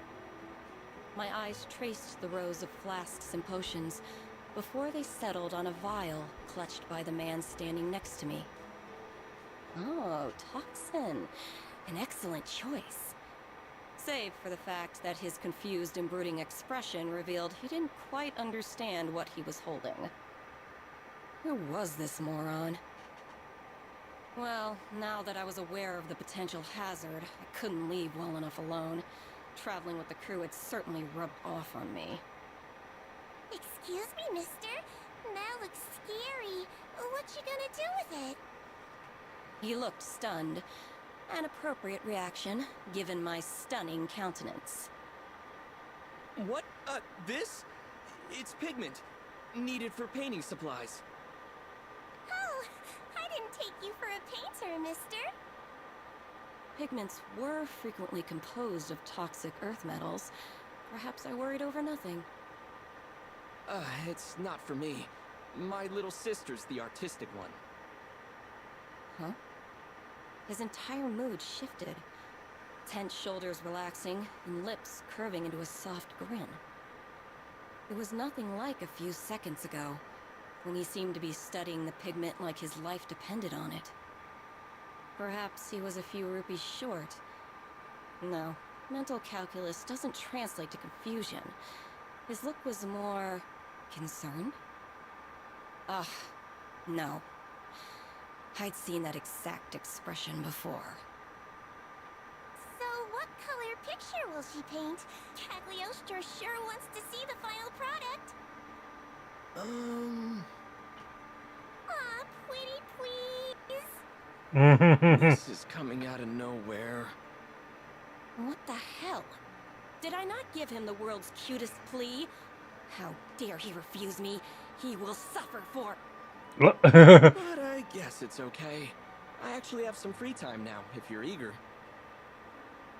[SPEAKER 11] My eyes traced the rows of flasks and potions before they settled on a vial clutched by the man standing next to me. Oh, toxin. An excellent choice. Save for the fact that his confused and brooding expression revealed he didn't quite understand what he was holding. Who was this moron? Well, now that I was aware of the potential hazard, I couldn't leave well enough alone. Traveling with the crew had certainly rubbed off on me.
[SPEAKER 4] Excuse me, mister? That looks scary. What you gonna do with it?
[SPEAKER 11] He looked stunned, an appropriate reaction, given my stunning countenance.
[SPEAKER 21] What? This? It's pigment. Needed for painting supplies.
[SPEAKER 4] Oh, I didn't take you for a painter, mister.
[SPEAKER 11] Pigments were frequently composed of toxic earth metals. Perhaps I worried over nothing.
[SPEAKER 21] It's not for me. My little sister's the artistic one.
[SPEAKER 11] Huh? His entire mood shifted. Tense shoulders relaxing, and lips curving into a soft grin. It was nothing like a few seconds ago, when he seemed to be studying the pigment like his life depended on it. Perhaps he was a few rupees short. No, mental calculus doesn't translate to confusion. His look was more... concerned? Ugh, no. I'd seen that exact expression before.
[SPEAKER 4] So what color picture will she paint? Cagliostro sure wants to see the final product. Aw, pretty please.
[SPEAKER 21] This is coming out of nowhere.
[SPEAKER 11] What the hell? Did I not give him the world's cutest plea? How dare he refuse me? He will suffer for...
[SPEAKER 21] But I guess it's okay. I actually have some free time now, if you're eager.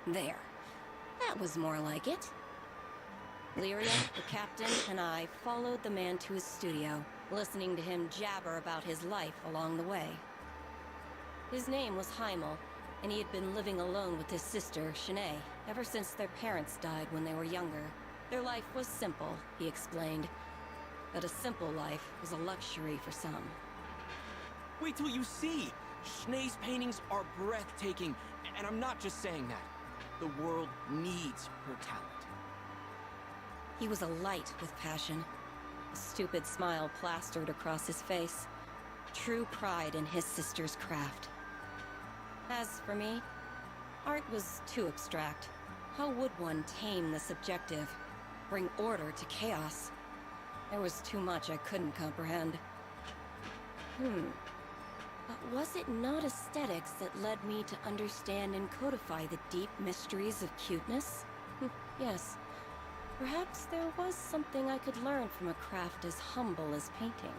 [SPEAKER 11] There. That was more like it. Lyria, the captain, and I followed the man to his studio, listening to him jabber about his life along the way. His name was Heimel, and he had been living alone with his sister, Shanae, ever since their parents died when they were younger. Their life was simple, he explained. But a simple life was a luxury for some.
[SPEAKER 21] Wait till you see! Shanae's paintings are breathtaking, and I'm not just saying that. The world needs her talent.
[SPEAKER 11] He was alight with passion. A stupid smile plastered across his face. True pride in his sister's craft. As for me, art was too abstract. How would one tame the subjective? Bring order to chaos? There was too much I couldn't comprehend. But was it not aesthetics that led me to understand and codify the deep mysteries of cuteness? Yes. Perhaps there was something I could learn from a craft as humble as painting.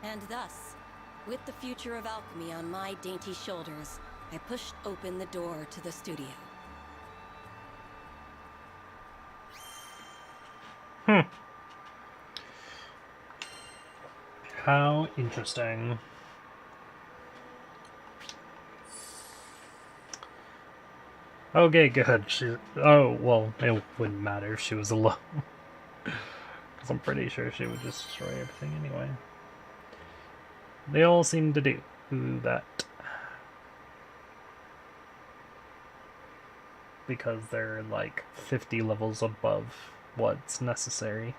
[SPEAKER 11] And thus, with the future of alchemy on my dainty shoulders, I pushed open the door to the studio.
[SPEAKER 2] How interesting. Okay, good. Oh, well, it wouldn't matter if she was alone. Because I'm pretty sure she would just destroy everything anyway. They all seem to do that. Because they're like 50 levels above what's necessary.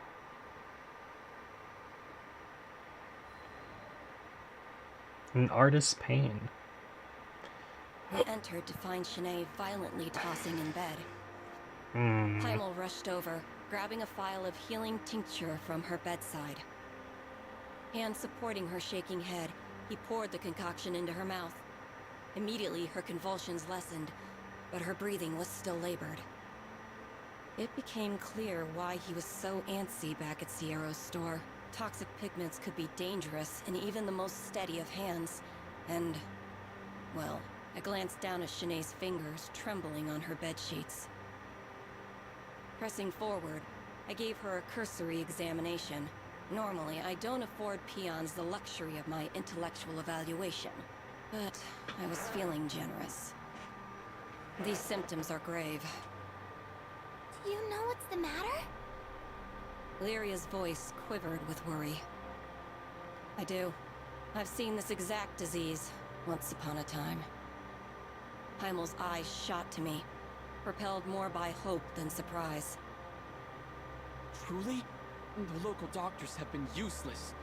[SPEAKER 2] An artist's pain.
[SPEAKER 11] I entered to find Shanae violently tossing in bed. Heimel rushed over, grabbing a phial of healing tincture from her bedside. Hand supporting her shaking head, he poured the concoction into her mouth. Immediately, her convulsions lessened, but her breathing was still labored. It became clear why he was so antsy back at Sierra's store. Toxic pigments could be dangerous in even the most steady of hands, and, well, I glanced down at Shanae's fingers trembling on her bedsheets. Pressing forward, I gave her a cursory examination. Normally, I don't afford peons the luxury of my intellectual evaluation, but I was feeling generous. These symptoms are grave.
[SPEAKER 4] Do you know what's the matter?
[SPEAKER 11] Lyria's voice quivered with worry. I do. I've seen this exact disease once upon a time. Heimel's eyes shot to me, propelled more by hope than surprise.
[SPEAKER 21] Truly? The local doctors have been useless.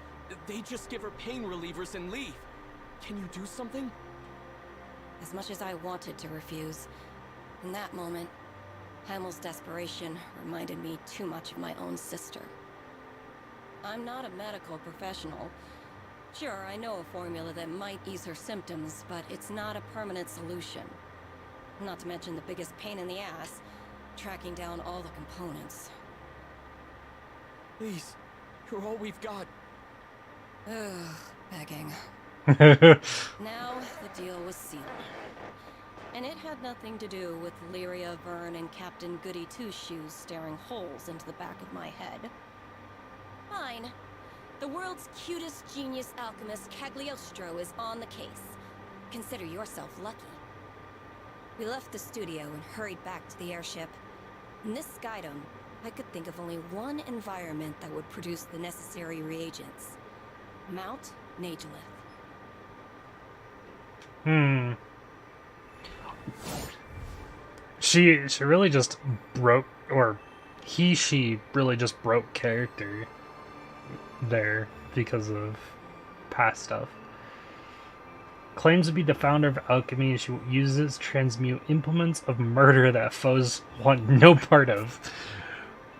[SPEAKER 21] They just give her pain relievers and leave. Can you do something?
[SPEAKER 11] As much as I wanted to refuse, in that moment, Heimel's desperation reminded me too much of my own sister. I'm not a medical professional. Sure, I know a formula that might ease her symptoms, but it's not a permanent solution. Not to mention the biggest pain in the ass, tracking down all the components.
[SPEAKER 21] Please, you're all we've got.
[SPEAKER 11] Ugh, begging. Now the deal was sealed. And it had nothing to do with Lyria, Vern, and Captain Goody Two-Shoes staring holes into the back of my head. Fine. The world's cutest genius alchemist Cagliostro is on the case. Consider yourself lucky. We left the studio and hurried back to the airship. In this skydome, I could think of only one environment that would produce the necessary reagents. Mount Nagelith.
[SPEAKER 2] She really just broke, or she really just broke character there because of past stuff. Claims to be the founder of alchemy, she uses transmute implements of murder that foes want no part of.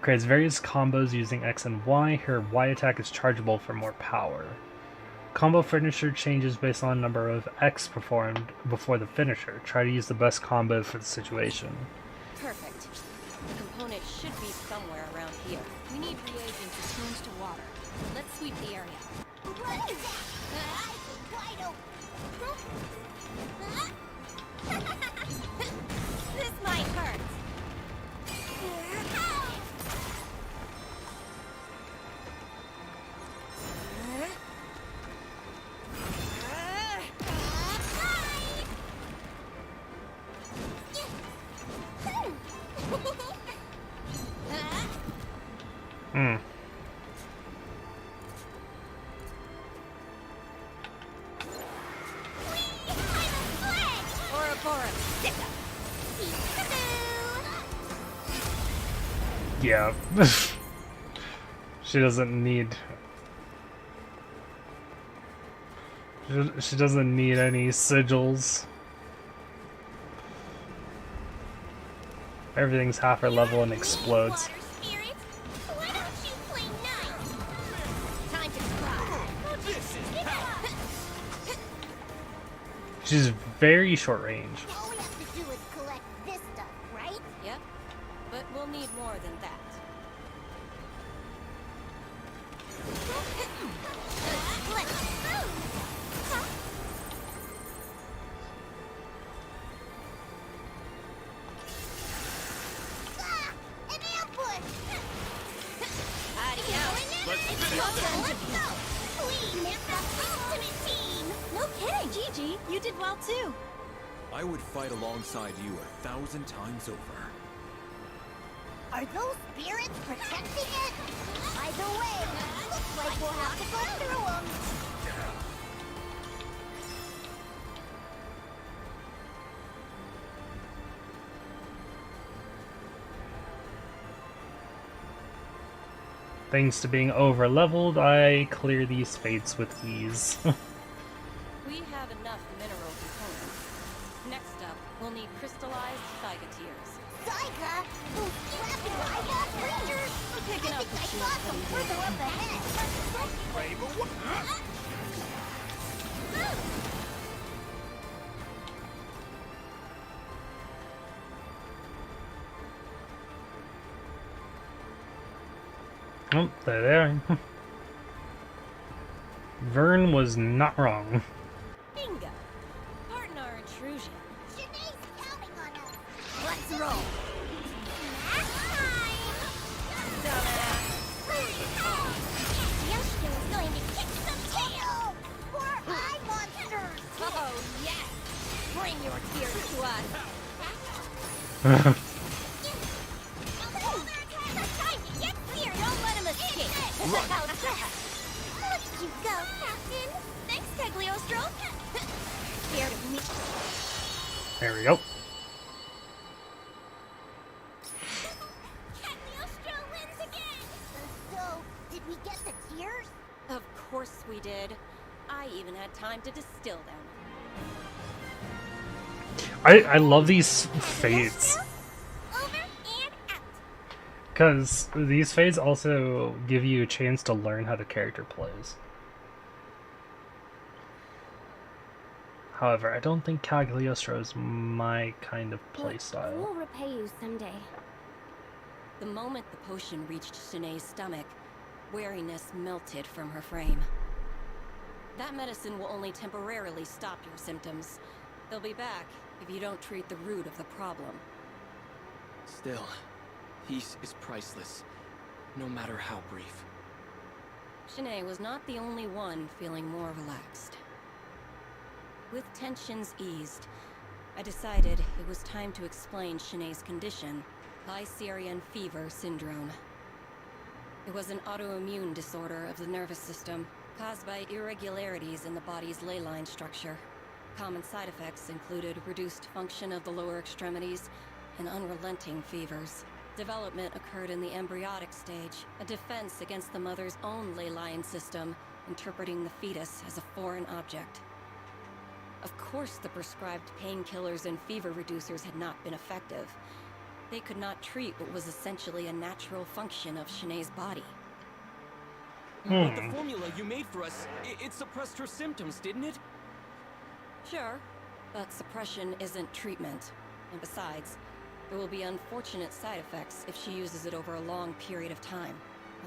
[SPEAKER 2] Creates various combos using X and Y. Her Y attack is chargeable for more power. Combo finisher changes based on number of X performed before the finisher. Try to use the best combo for the situation.
[SPEAKER 11] Perfect. The component should be somewhere around here. We need reagents attuned to water. Let's sweep the area.
[SPEAKER 13] What is that? Wide open.
[SPEAKER 12] This might hurt.
[SPEAKER 2] Yeah. She doesn't need... She doesn't need any sigils. Everything's half her level and explodes. She's very short range.
[SPEAKER 13] All we have to do is collect this stuff, right?
[SPEAKER 11] Yep. But we'll need more than that.
[SPEAKER 13] An ambush!
[SPEAKER 12] Let's go! We make the ultimate team!
[SPEAKER 7] No kidding, Gigi. You did well too.
[SPEAKER 9] I would fight alongside you 1,000 times over.
[SPEAKER 13] Are those spirits protecting it? Either way, looks like we'll have to go through them.
[SPEAKER 2] Thanks to being over-leveled, I clear these fates with ease.
[SPEAKER 11] We have enough mineral components. Next up, we'll need crystallized Saiga tears.
[SPEAKER 13] Saiga? Those flappy eyeball creatures?
[SPEAKER 11] I'm picking
[SPEAKER 13] I
[SPEAKER 11] up
[SPEAKER 13] think I
[SPEAKER 11] what you
[SPEAKER 13] saw
[SPEAKER 11] were
[SPEAKER 13] some
[SPEAKER 11] putting
[SPEAKER 13] further up ahead.
[SPEAKER 5] Wait, but what?
[SPEAKER 2] Oh, there they are. Vern was not wrong.
[SPEAKER 11] Bingo! Pardon our intrusion.
[SPEAKER 13] Janae's counting on us.
[SPEAKER 12] Let's roll.
[SPEAKER 13] Yoshiko is going to kick some tail! Poor eye monsters!
[SPEAKER 12] Oh, yes! Bring your tears to us. Don't let him escape.
[SPEAKER 13] Look at you go, Captain!
[SPEAKER 12] Thanks, Cagliostro. Scared of me?
[SPEAKER 2] There we go.
[SPEAKER 13] Cagliostro wins again! So, did we get the tears?
[SPEAKER 11] Of course we did. I even had time to distill them.
[SPEAKER 2] I love these fates.
[SPEAKER 13] Over and out!
[SPEAKER 2] Because these fates also give you a chance to learn how the character plays. However, I don't think Cagliostro is my kind of
[SPEAKER 12] But I
[SPEAKER 2] playstyle.
[SPEAKER 12] will repay you someday.
[SPEAKER 11] The moment the potion reached Shanae's stomach, wariness melted from her frame. That medicine will only temporarily stop your symptoms. They'll be back if you don't treat the root of the problem.
[SPEAKER 21] Still, peace is priceless, no matter how brief.
[SPEAKER 11] Shanae was not the only one feeling more relaxed. With tensions eased, I decided it was time to explain Shanae's condition, Lycerian fever syndrome. It was an autoimmune disorder of the nervous system, caused by irregularities in the body's ley line structure. Common side effects included reduced function of the lower extremities and unrelenting fevers. Development occurred in the embryonic stage, a defense against the mother's own ley line system, interpreting the fetus as a foreign object. Of course, the prescribed painkillers and fever reducers had not been effective. They could not treat what was essentially a natural function of Shanae's body.
[SPEAKER 21] But the formula you made for us, it suppressed her symptoms, didn't it?
[SPEAKER 11] Sure, but suppression isn't treatment. And besides, there will be unfortunate side effects if she uses it over a long period of time.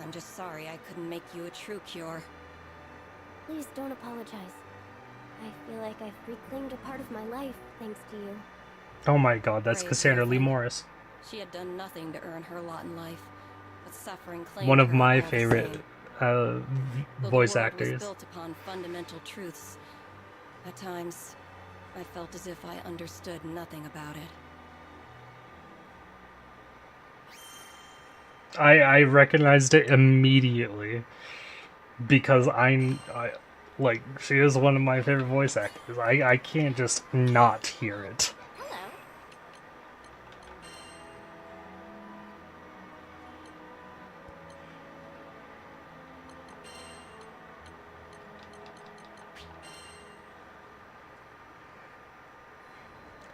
[SPEAKER 11] I'm just sorry I couldn't make you a true cure.
[SPEAKER 12] Please don't apologize. I feel like I've reclaimed a part of my life thanks to you.
[SPEAKER 2] Oh my god, that's
[SPEAKER 11] Brave
[SPEAKER 2] Cassandra Lee
[SPEAKER 11] girlfriend.
[SPEAKER 2] Morris.
[SPEAKER 11] She had done nothing to earn her lot in life, but suffering claimed
[SPEAKER 2] One of
[SPEAKER 11] her
[SPEAKER 2] my
[SPEAKER 11] all the
[SPEAKER 2] favorite
[SPEAKER 11] same.
[SPEAKER 2] uh,
[SPEAKER 11] Though
[SPEAKER 2] voice
[SPEAKER 11] the world
[SPEAKER 2] actors.
[SPEAKER 11] was built upon fundamental truths. At times, I felt as if I understood nothing about it.
[SPEAKER 2] I recognized it immediately because like, she is one of my favorite voice actors. I can't just not hear it.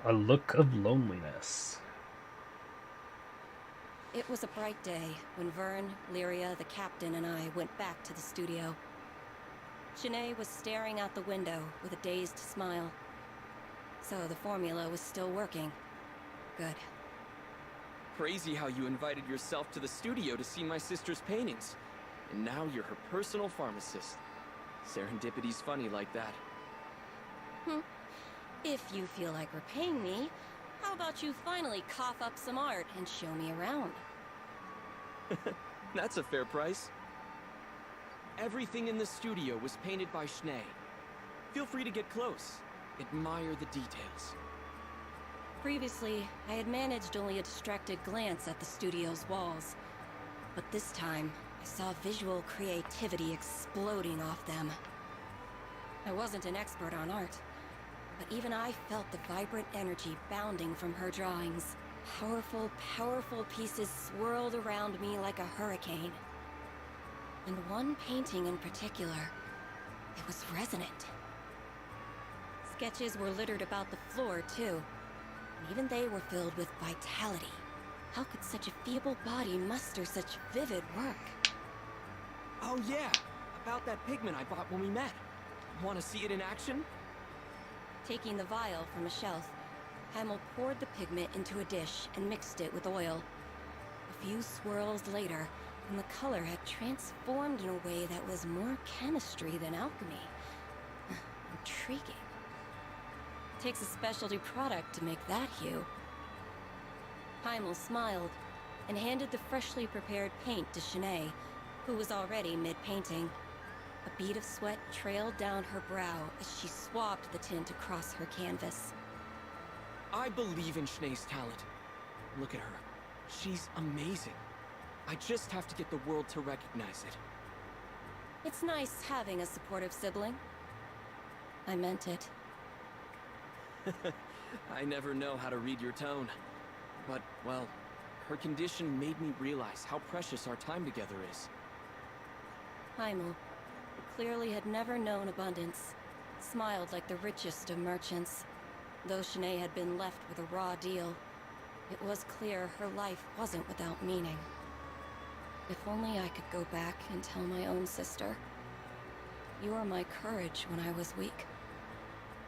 [SPEAKER 2] A look of loneliness.
[SPEAKER 11] It was a bright day when Vern, Lyria, the captain, and I went back to the studio. Shanae was staring out the window with a dazed smile. So the formula was still working. Good.
[SPEAKER 21] Crazy how you invited yourself to the studio to see my sister's paintings. And now you're her personal pharmacist. Serendipity's funny like that.
[SPEAKER 11] If you feel like repaying me, how about you finally cough up some art and show me around?
[SPEAKER 21] That's a fair price. Everything in the studio was painted by Shanae. Feel free to get close. Admire the details.
[SPEAKER 11] Previously, I had managed only a distracted glance at the studio's walls. But this time, I saw visual creativity exploding off them. I wasn't an expert on art, but even I felt the vibrant energy bounding from her drawings. Powerful, powerful pieces swirled around me like a hurricane. And one painting in particular, it was resonant. Sketches were littered about the floor, too. And even they were filled with vitality. How could such a feeble body muster such vivid work?
[SPEAKER 21] Oh yeah, about that pigment I bought when we met. Want to see it in action?
[SPEAKER 11] Taking the vial from a shelf, Hamel poured the pigment into a dish and mixed it with oil. A few swirls later, and the color had transformed in a way that was more chemistry than alchemy. Intriguing. Takes a specialty product to make that hue. Hamel smiled and handed the freshly prepared paint to Shanae, who was already mid-painting. A bead of sweat trailed down her brow as she swabbed the tint across her canvas.
[SPEAKER 21] I believe in Shanae's talent. Look at her. She's amazing. I just have to get the world to recognize it.
[SPEAKER 11] It's nice having a supportive sibling. I meant it.
[SPEAKER 21] I never know how to read your tone. But, well, her condition made me realize how precious our time together is.
[SPEAKER 11] Heimel, who clearly had never known abundance, smiled like the richest of merchants. Though Shanae had been left with a raw deal, it was clear her life wasn't without meaning. If only I could go back and tell my own sister, "You were my courage when I was weak."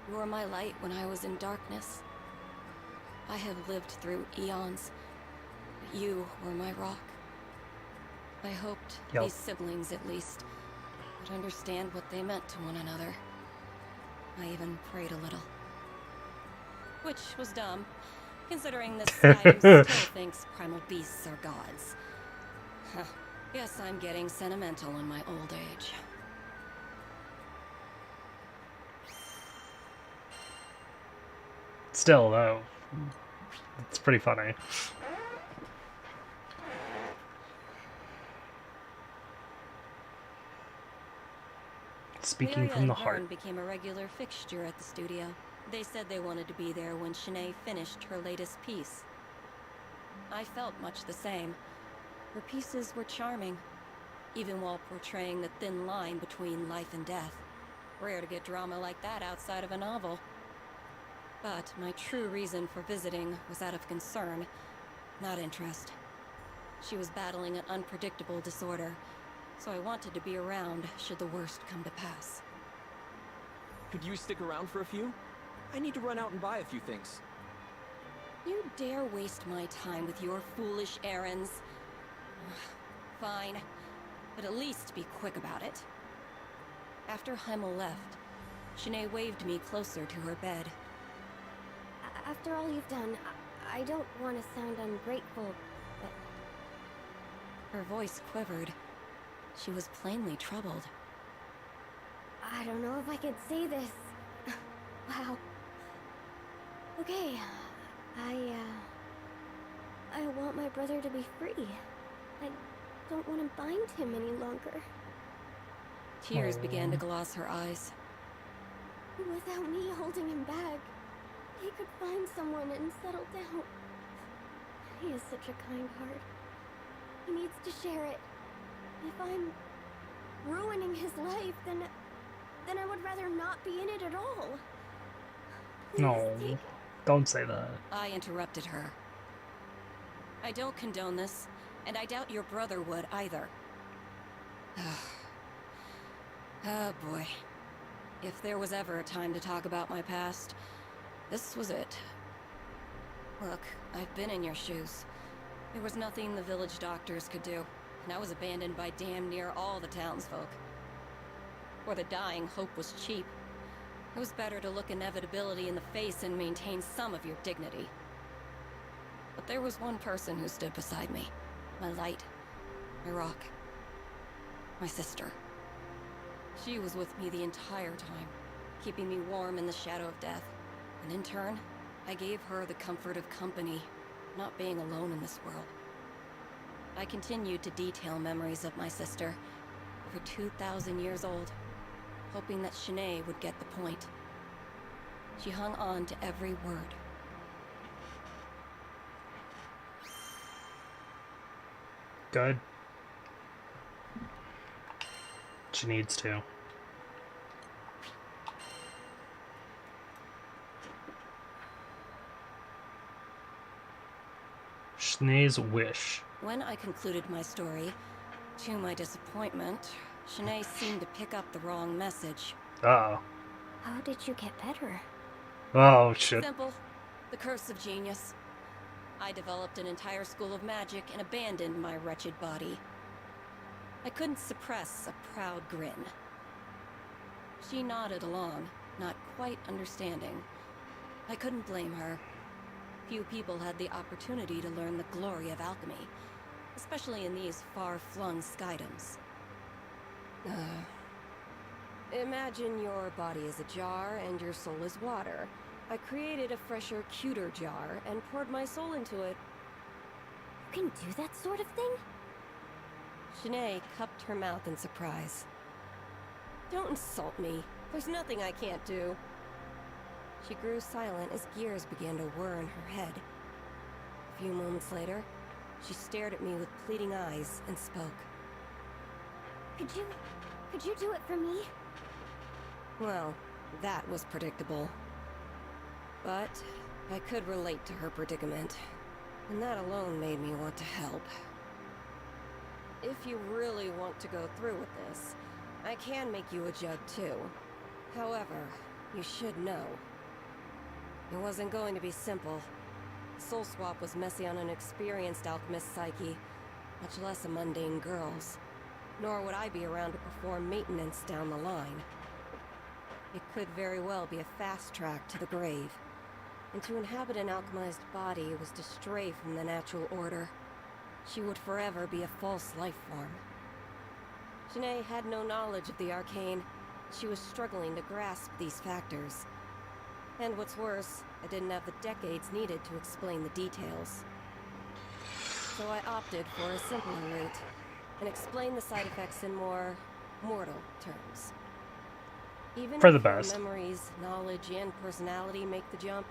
[SPEAKER 11] You were my light when I was in darkness. I have lived through eons, but you were my rock. I hoped these siblings, at least, would understand what they meant to one another. I even prayed a little. Which was dumb, considering this Skyrim still thinks primal beasts are gods. Huh. Guess I'm getting sentimental in my old age.
[SPEAKER 2] Still, though, it's pretty funny. Speaking from the heart.
[SPEAKER 11] Vern became a regular fixture at the studio. They said they wanted to be there when Shanae finished her latest piece. I felt much the same. Her pieces were charming, even while portraying the thin line between life and death. Rare to get drama like that outside of a novel. But my true reason for visiting was out of concern, not interest. She was battling an unpredictable disorder, so I wanted to be around should the worst come to pass.
[SPEAKER 21] Could you stick around for a few? I need to run out and buy a few things.
[SPEAKER 11] You dare waste my time with your foolish errands? Fine, but at least be quick about it. After Heimel left, Shanae waved me closer to her bed.
[SPEAKER 12] After all you've done, I don't want to sound ungrateful, but...
[SPEAKER 11] Her voice quivered. She was plainly troubled.
[SPEAKER 12] I don't know if I could say this. Wow. Okay, I want my brother to be free. I don't want to bind him any longer.
[SPEAKER 11] Tears began to gloss her eyes.
[SPEAKER 12] Without me holding him back, he could find someone and settle down. He has such a kind heart. He needs to share it. If I'm ruining his life, then I would rather not be in it at all. Please
[SPEAKER 2] No, don't say that.
[SPEAKER 11] I interrupted her. I don't condone this, and I doubt your brother would either. Oh boy. If there was ever a time to talk about my past, this was it. Look, I've been in your shoes. There was nothing the village doctors could do, and I was abandoned by damn near all the townsfolk. For the dying, hope was cheap. It was better to look inevitability in the face and maintain some of your dignity. But there was one person who stood beside me. My light. My rock. My sister. She was with me the entire time, keeping me warm in the shadow of death. And in turn, I gave her the comfort of company, not being alone in this world. I continued to detail memories of my sister, over 2,000 years old, hoping that Shanae would get the point. She hung on to every word.
[SPEAKER 2] Good. She needs to. Shanae's wish.
[SPEAKER 11] When I concluded my story, to my disappointment, Shanae seemed to pick up the wrong message.
[SPEAKER 2] Uh-oh.
[SPEAKER 12] How did you get better?
[SPEAKER 2] Oh, shit.
[SPEAKER 11] Simple. The curse of genius. I developed an entire school of magic and abandoned my wretched body. I couldn't suppress a proud grin. She nodded along, not quite understanding. I couldn't blame her. Few people had the opportunity to learn the glory of alchemy, especially in these far-flung skydoms. Imagine your body is a jar and your soul is water. I created a fresher, cuter jar and poured my soul into it.
[SPEAKER 12] You can do that sort of thing?
[SPEAKER 11] Shanae cupped her mouth in surprise. Don't insult me. There's nothing I can't do. She grew silent as gears began to whir in her head. A few moments later, she stared at me with pleading eyes and spoke.
[SPEAKER 12] Could you do it for me?
[SPEAKER 11] Well, that was predictable. But I could relate to her predicament, and that alone made me want to help. If you really want to go through with this, I can make you a jug too. However, You should know. It wasn't going to be simple. Soul swap was messy on an experienced alchemist's psyche, much less a mundane girl's. Nor would I be around to perform maintenance down the line. It could very well be a fast track to the grave. And to inhabit an alchemized body was to stray from the natural order. She would forever be a false life form. Janae had no knowledge of the arcane. She was struggling to grasp these factors. And what's worse, I didn't have the decades needed to explain the details. So I opted for a simpler route, and explained the side effects in more mortal terms. Even
[SPEAKER 2] For the
[SPEAKER 11] if your
[SPEAKER 2] best.
[SPEAKER 11] memories, knowledge, and personality make the jump,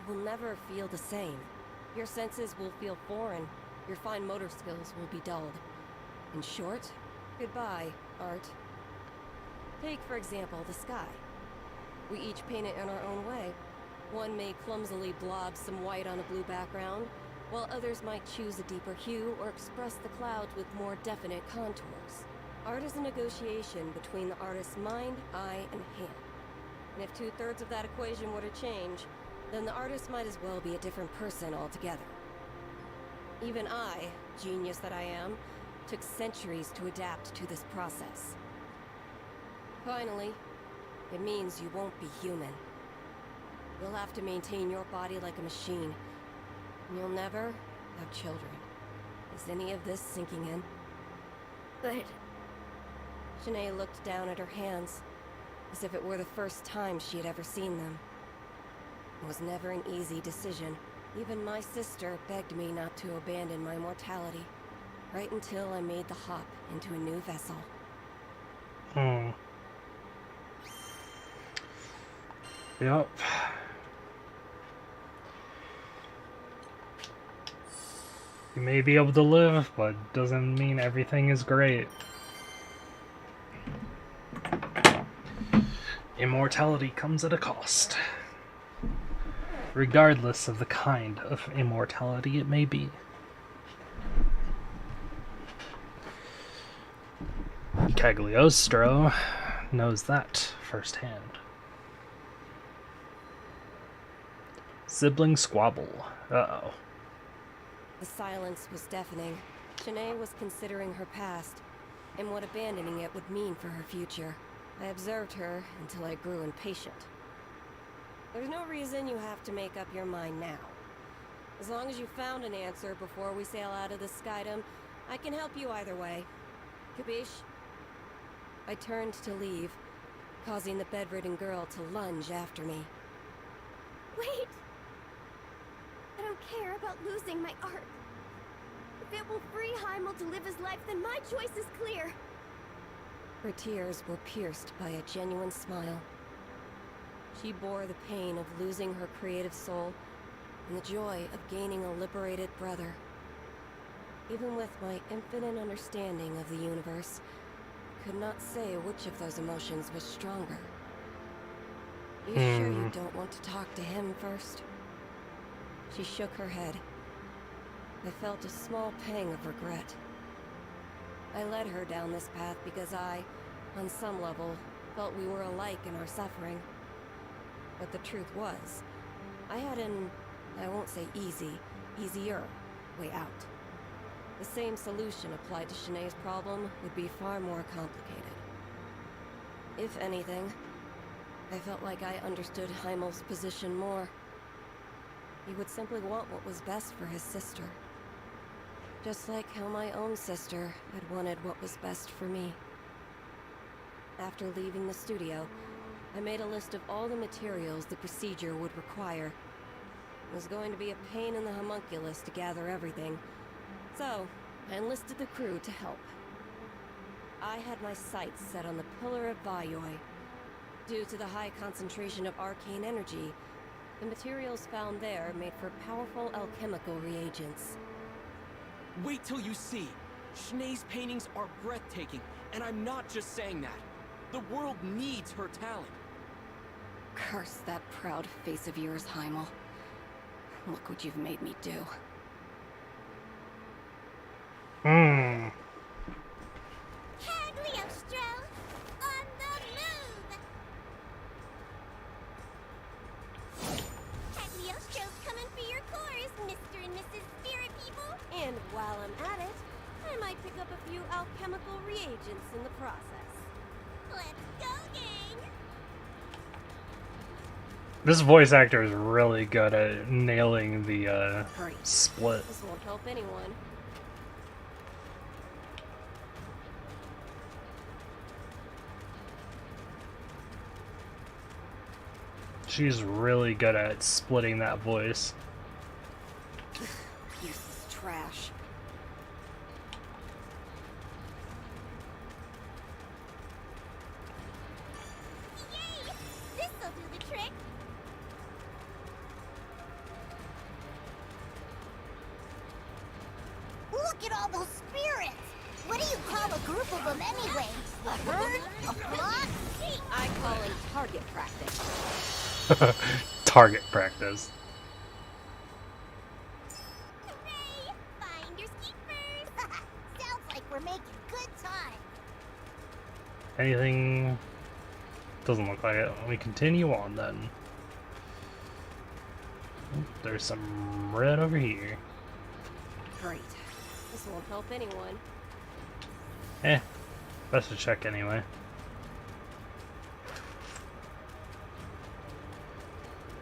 [SPEAKER 11] it will never feel the same. Your senses will feel foreign, your fine motor skills will be dulled. In short, goodbye, art. Take, for example, the sky. We each paint it in our own way. One may clumsily blob some white on a blue background, while others might choose a deeper hue or express the clouds with more definite contours. Art is a negotiation between the artist's mind, eye, and hand. And if 2/3 of that equation were to change, then the artist might as well be a different person altogether. Even I, genius that I am, took centuries to adapt to this process. Finally, it means you won't be human. You'll have to maintain your body like a machine. And you'll never have children. Is any of this sinking in?
[SPEAKER 12] But...
[SPEAKER 11] Janae looked down at her hands, as if it were the first time she had ever seen them. It was never an easy decision. Even my sister begged me not to abandon my mortality, right until I made the hop into a new vessel.
[SPEAKER 2] Yep. You may be able to live, but doesn't mean everything is great. Immortality comes at a cost. Regardless of the kind of immortality it may be. Cagliostro knows that firsthand. Sibling squabble. Uh-oh.
[SPEAKER 11] The silence was deafening. Janae was considering her past, and what abandoning it would mean for her future. I observed her until I grew impatient. There's no reason you have to make up your mind now. As long as you found an answer before we sail out of the skydom, I can help you either way. Capiche? I turned to leave, causing the bedridden girl to lunge after me.
[SPEAKER 12] Wait! I don't care about losing my art. If it will free Heimel to live his life, then my choice is clear.
[SPEAKER 11] Her tears were pierced by a genuine smile. She bore the pain of losing her creative soul and the joy of gaining a liberated brother. Even with my infinite understanding of the universe, I could not say which of those emotions was stronger. Are you sure you don't want to talk to him first? She shook her head. I felt a small pang of regret. I led her down this path because I, on some level, felt we were alike in our suffering. But the truth was, I had an, I won't say easier way out. The same solution applied to Shanae's problem would be far more complicated. If anything, I felt like I understood Heimel's position more. He would simply want what was best for his sister. Just like how my own sister had wanted what was best for me. After leaving the studio, I made a list of all the materials the procedure would require. It was going to be a pain in the homunculus to gather everything, so I enlisted the crew to help. I had my sights set on the Pillar of Vayoi. Due to the high concentration of arcane energy, the materials found there made for powerful alchemical reagents.
[SPEAKER 1] Wait till you see. Shanae's paintings are breathtaking, and I'm not just saying that. The world needs her talent.
[SPEAKER 11] Curse that proud face of yours, Heimel. Look what you've made me do.
[SPEAKER 13] Cagliostro, on the move!
[SPEAKER 14] might pick up a few alchemical reagents in the process.
[SPEAKER 12] Let's go, gang!
[SPEAKER 2] This voice actor is really good at nailing the split.
[SPEAKER 14] This won't help anyone.
[SPEAKER 2] She's really good at splitting that voice.
[SPEAKER 14] Useless trash.
[SPEAKER 12] Yay! This'll do the trick!
[SPEAKER 13] Look at all those spirits! What do you call a group of them anyway? A herd? A flock?
[SPEAKER 14] I call it target practice.
[SPEAKER 2] Target practice.
[SPEAKER 12] Hooray! Finders keepers!
[SPEAKER 13] Sounds like we're making good time.
[SPEAKER 2] Anything? Doesn't look like it. Let me continue on then. There's some red over here.
[SPEAKER 14] Great. This won't help anyone.
[SPEAKER 2] Best to check anyway.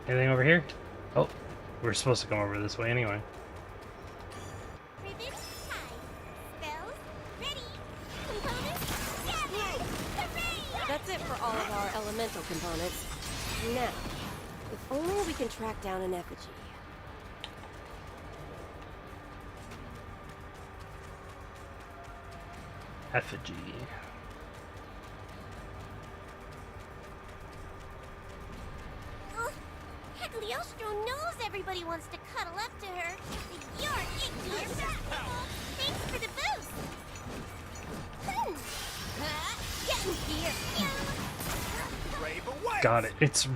[SPEAKER 2] Anything over here? Oh, we're supposed to come over this way anyway.
[SPEAKER 12] Ribbon, tie. Spells, ready. Components, gathered. Hooray!
[SPEAKER 14] That's it for all of our elemental components. Now, if only we can track down an effigy.
[SPEAKER 2] Effigy.
[SPEAKER 12] Cagliostro knows everybody wants to cuddle up to her. But you're ignorant. Thanks for the boost. Get in here.
[SPEAKER 2] Got it. It's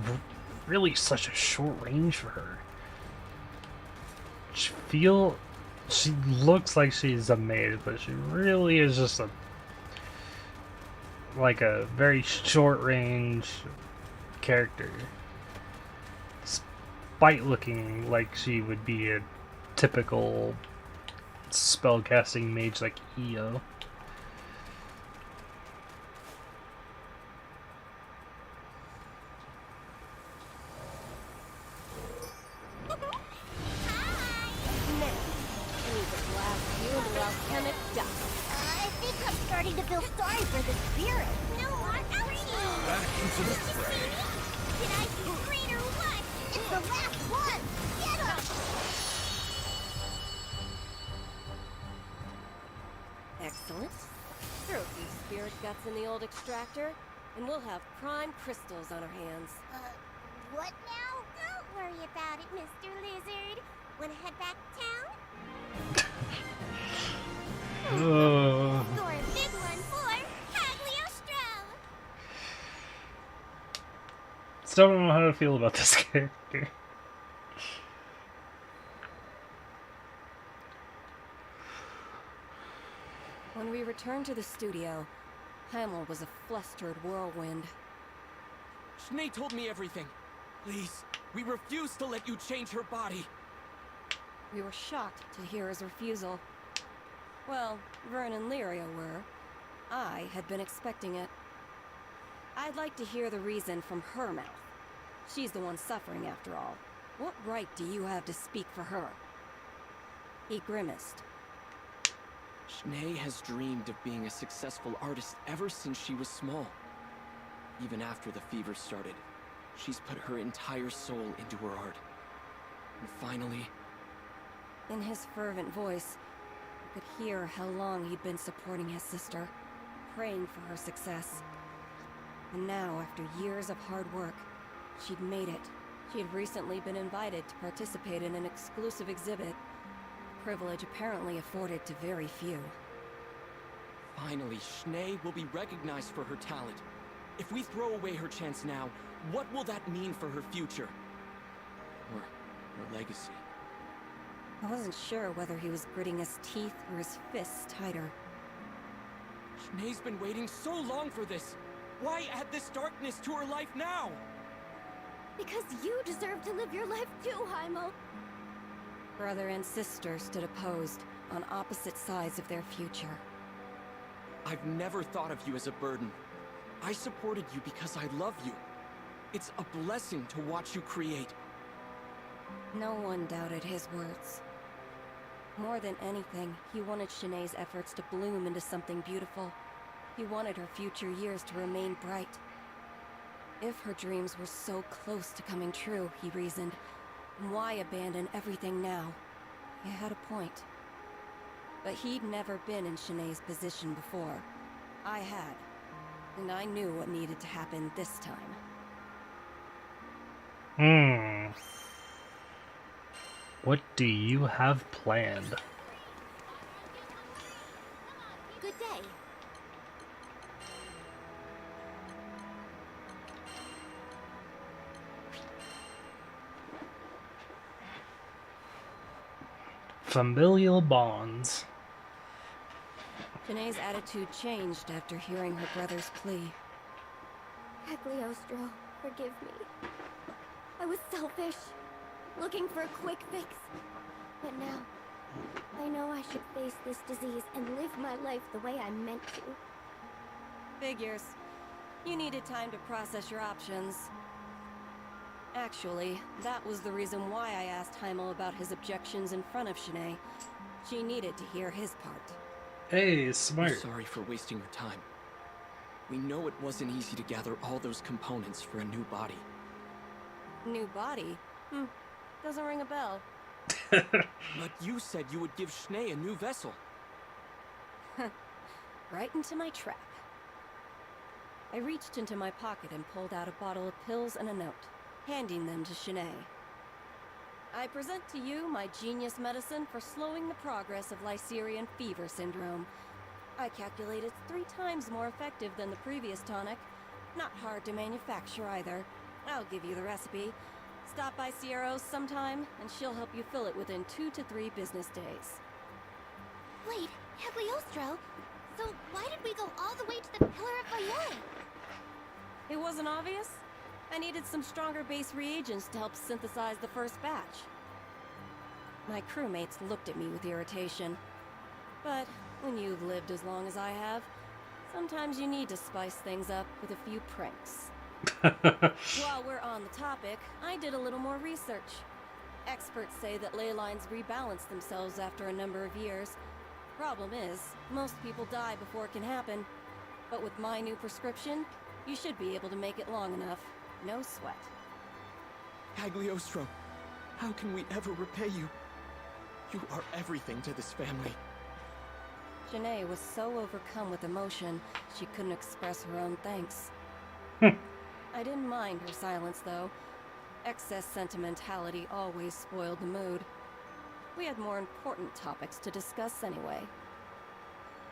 [SPEAKER 2] really such a short range for her. She looks like she's a maid, but she really is just a very short range character. Despite looking like she would be a typical spellcasting mage like Io.
[SPEAKER 13] I think I'm starting to feel sorry for the spirit.
[SPEAKER 12] No more ouchie.
[SPEAKER 6] Back into the fray.
[SPEAKER 12] Did I do great or what?
[SPEAKER 13] It's the last one. Get him!
[SPEAKER 14] Excellent. Throw a few spirit guts in the old extractor, and we'll have prime crystals on our hands.
[SPEAKER 13] What now?
[SPEAKER 12] Don't worry about it, Mr. Lizard. Wanna head back town? Score a big one for Cagliostro!
[SPEAKER 2] Still don't know how to feel about this character.
[SPEAKER 14] When we returned to the studio, Hamel was a flustered whirlwind.
[SPEAKER 1] Schnee told me everything. Please, we refuse to let you change her body.
[SPEAKER 14] We were shocked to hear his refusal. Well, Vern and Lyria were. I had been expecting it. I'd like to hear the reason from her mouth. She's the one suffering after all. What right do you have to speak for her? He grimaced.
[SPEAKER 21] Schnee has dreamed of being a successful artist ever since she was small. Even after the fever started, she's put her entire soul into her art. And finally...
[SPEAKER 14] In his fervent voice, I could hear how long he'd been supporting his sister, praying for her success. And now, after years of hard work, she'd made it. She had recently been invited to participate in an exclusive exhibit, a privilege apparently afforded to very few.
[SPEAKER 1] Finally, Schnee will be recognized for her talent. If we throw away her chance now, what will that mean for her future? Or her legacy?
[SPEAKER 14] I wasn't sure whether he was gritting his teeth or his fists tighter.
[SPEAKER 1] Schnee's been waiting so long for this. Why add this darkness to her life now?
[SPEAKER 12] Because you deserve to live your life too, Heimo.
[SPEAKER 14] Brother and sister stood opposed, on opposite sides of their future.
[SPEAKER 21] I've never thought of you as a burden. I supported you because I love you. It's a blessing to watch you create.
[SPEAKER 14] No one doubted his words. More than anything, he wanted Shanae's efforts to bloom into something beautiful. He wanted her future years to remain bright. If her dreams were so close to coming true, he reasoned, why abandon everything now? He had a point. But he'd never been in Shanae's position before. I had. And I knew what needed to happen this time.
[SPEAKER 2] What do you have planned?
[SPEAKER 12] Good day.
[SPEAKER 2] Familial bonds.
[SPEAKER 14] Shanae's attitude changed after hearing her brother's plea.
[SPEAKER 12] Cagliostro, forgive me. I was selfish, looking for a quick fix. But now, I know I should face this disease and live my life the way I'm meant to.
[SPEAKER 14] Figures. You needed time to process your options. Actually, that was the reason why I asked Heimel about his objections in front of Shanae. She needed to hear his part.
[SPEAKER 2] Hey, smart.
[SPEAKER 21] I'm sorry for wasting your time. We know it wasn't easy to gather all those components for a new body.
[SPEAKER 14] New body? Doesn't ring a bell.
[SPEAKER 21] But you said you would give Shanae a new vessel.
[SPEAKER 14] Right into my trap. I reached into my pocket and pulled out a bottle of pills and a note, handing them to Shanae. I present to you my genius medicine for slowing the progress of Lycerian fever syndrome. I calculate it's 3 times more effective than the previous tonic. Not hard to manufacture either. I'll give you the recipe. Stop by Sierra's sometime, and she'll help you fill it within 2 to 3 business days.
[SPEAKER 4] Wait, Cagliostro? So why did we go all the way to the Pillar of Valor?
[SPEAKER 14] It wasn't obvious? I needed some stronger base reagents to help synthesize the first batch. My crewmates looked at me with irritation. But when you've lived as long as I have, sometimes you need to spice things up with a few pranks. While we're on the topic, I did a little more research. Experts say that ley lines rebalance themselves after a number of years. Problem is, most people die before it can happen. But with my new prescription, you should be able to make it long enough. No sweat.
[SPEAKER 21] Cagliostro, how can we ever repay you? You are everything to this family.
[SPEAKER 14] Shanae was so overcome with emotion, she couldn't express her own thanks. I didn't mind her silence, though. Excess sentimentality always spoiled the mood. We had more important topics to discuss anyway.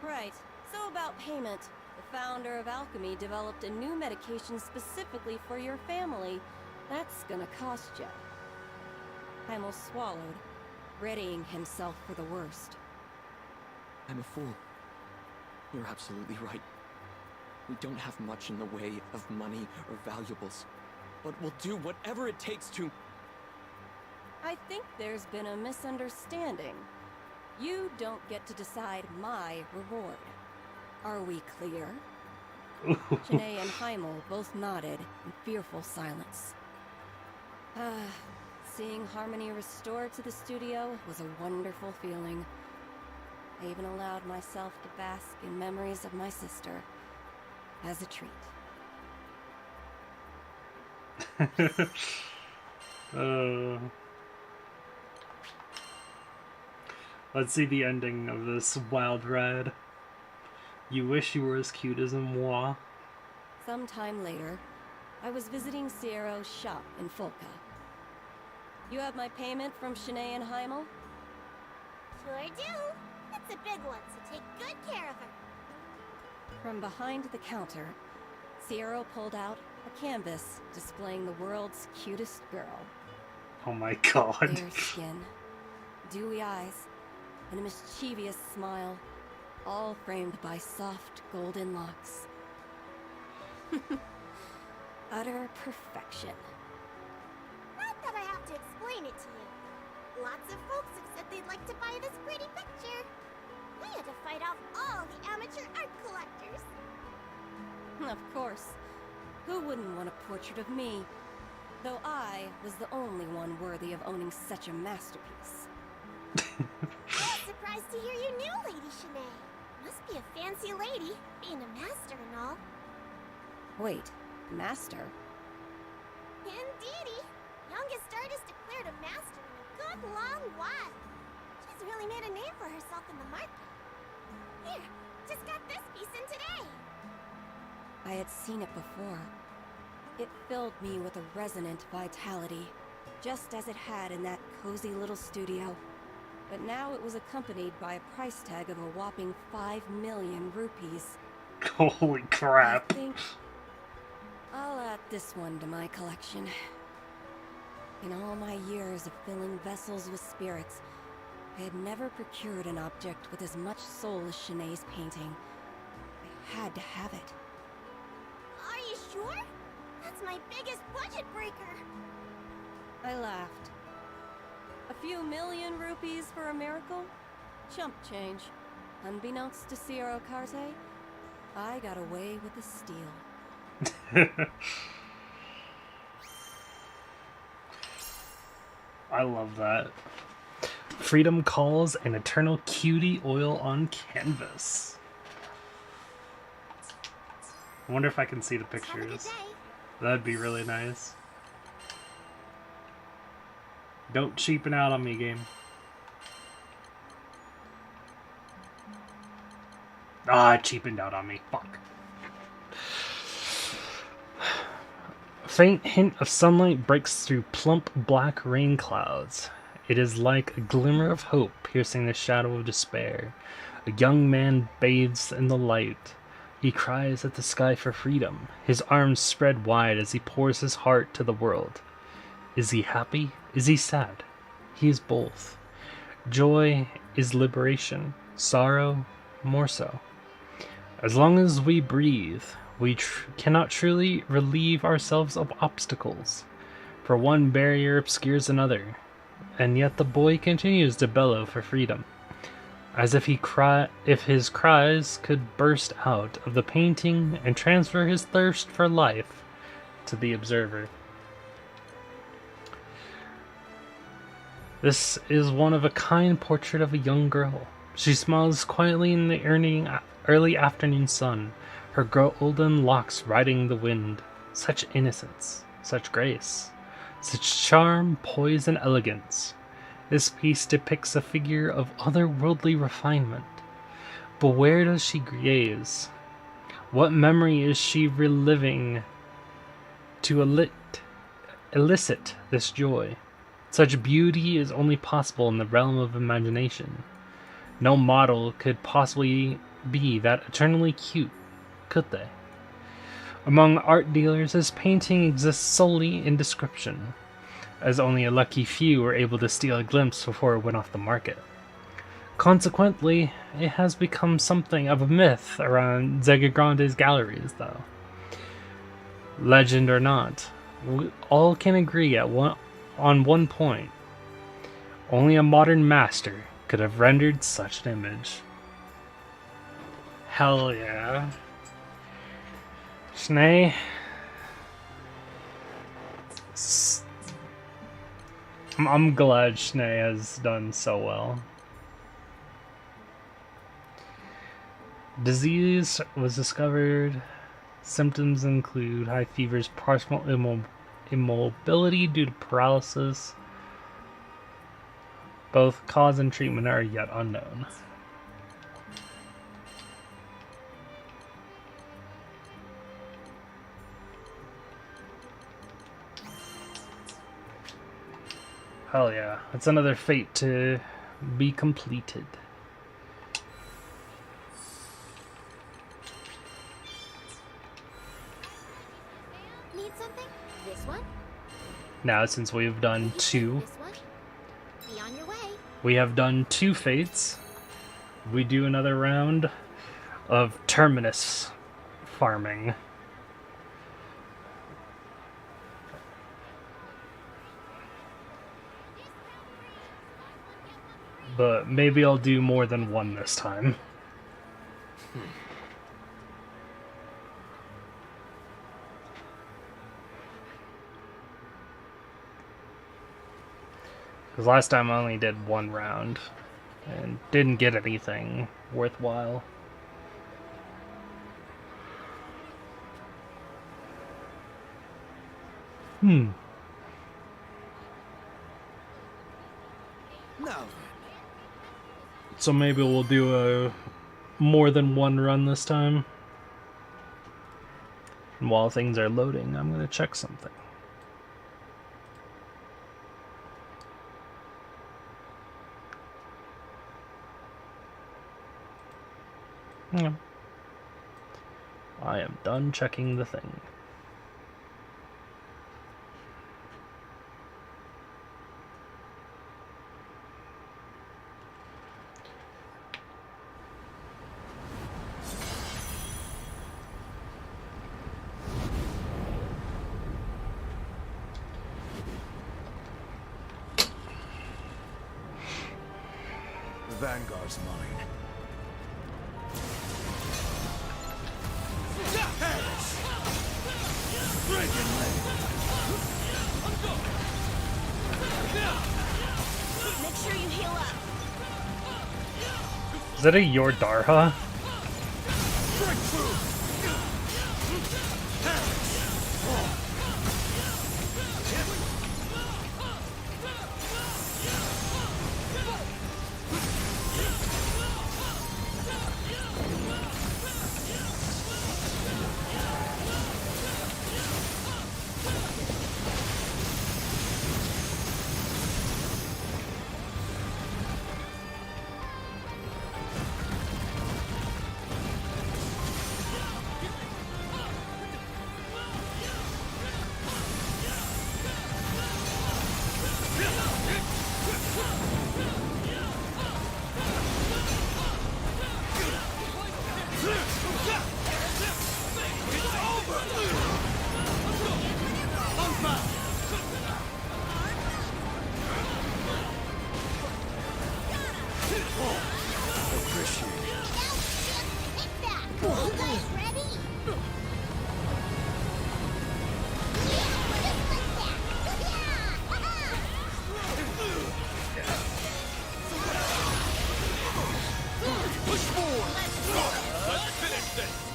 [SPEAKER 14] Right, so about payment. The founder of Alchemy developed a new medication specifically for your family. That's gonna cost you. Heimel swallowed, readying himself for the worst.
[SPEAKER 21] I'm a fool. You're absolutely right. We don't have much in the way of money or valuables, but we'll do whatever it takes to...
[SPEAKER 14] I think there's been a misunderstanding. You don't get to decide my reward. Are we clear? Shanae and Heimel both nodded in fearful silence. Seeing harmony restored to the studio was a wonderful feeling. I even allowed myself to bask in memories of my sister as a treat.
[SPEAKER 2] Let's see the ending of this wild ride. You wish you were as cute as a moi.
[SPEAKER 14] Sometime later, I was visiting Sierra's shop in Folca. You have my payment from Shanae and Heimel?
[SPEAKER 13] Sure do. It's a big one, so take good care of her.
[SPEAKER 14] From behind the counter, Sierra pulled out a canvas displaying the world's cutest girl.
[SPEAKER 2] Oh my god.
[SPEAKER 14] Fair skin, dewy eyes, and a mischievous smile, all framed by soft golden locks. Utter perfection.
[SPEAKER 13] Not that I have to explain it to you.
[SPEAKER 12] Lots of folks have said they'd like to buy this pretty picture. We had to fight off all the amateur art collectors.
[SPEAKER 14] Of course. Who wouldn't want a portrait of me? Though I was the only one worthy of owning such a masterpiece.
[SPEAKER 12] I was surprised to hear you knew Lady Shanae. Must be a fancy lady, being a master and all.
[SPEAKER 14] Wait, master?
[SPEAKER 12] Indeedy. Youngest artist declared a master in a good long while. She's really made a name for herself in the market. Here, just got this piece in today.
[SPEAKER 14] I had seen it before. It filled me with a resonant vitality, just as it had in that cozy little studio. But now it was accompanied by a price tag of a whopping 5 million rupees.
[SPEAKER 2] Holy crap.
[SPEAKER 14] I think I'll add this one to my collection. In all my years of filling vessels with spirits, I had never procured an object with as much soul as Shanae's painting. I had to have it.
[SPEAKER 12] Are you sure? That's my biggest budget breaker.
[SPEAKER 14] I laughed. A few million rupees for a miracle? Chump change. Unbeknownst to Sierra Carte, I got away with the steal.
[SPEAKER 2] I love that. Freedom calls an eternal cutie oil on canvas. I wonder if I can see the pictures. That'd be really nice. Don't cheapen out on me, game. Ah, it cheapened out on me. Fuck. A faint hint of sunlight breaks through plump black rain clouds. It is like a glimmer of hope piercing the shadow of despair. A young man bathes in the light. He cries at the sky for freedom, his arms spread wide as he pours his heart to the world. Is he happy? Is he sad? He is both. Joy is liberation, sorrow more so. As long as we breathe, we cannot truly relieve ourselves of obstacles, for one barrier obscures another, and yet the boy continues to bellow for freedom, as if his cries could burst out of the painting and transfer his thirst for life to the observer. This is one of a kind portrait of a young girl. She smiles quietly in the early afternoon sun, her golden locks riding the wind. Such innocence, such grace, such charm, poise, and elegance. This piece depicts a figure of otherworldly refinement. But where does she gaze? What memory is she reliving to elicit this joy? Such beauty is only possible in the realm of imagination. No model could possibly be that eternally cute, could they? Among art dealers, this painting exists solely in description, as only a lucky few were able to steal a glimpse before it went off the market. Consequently, it has become something of a myth around Zega Grande's galleries, though. Legend or not, we all can agree on one point. Only a modern master could have rendered such an image. Hell yeah. Shanae. I'm glad Shanae has done so well. Disease was discovered. Symptoms include high fevers, partial immobility due to paralysis. Both cause and treatment are yet unknown. Hell yeah, it's another fate to be completed.
[SPEAKER 12] Need something? This one?
[SPEAKER 2] Now, since we've done two,
[SPEAKER 12] This one? Be on your way.
[SPEAKER 2] we have done two fates. We do another round of Terminus farming. but maybe I'll do more than one this time. Because last time I only did one round and didn't get anything worthwhile.
[SPEAKER 3] Now
[SPEAKER 2] So maybe we'll do a more than one run this time. And while things are loading, I'm going to check something. Yeah. I am done checking the thing.
[SPEAKER 3] the Vanguard's mine.
[SPEAKER 12] Make sure you heal up.
[SPEAKER 2] Is that a Your Darha?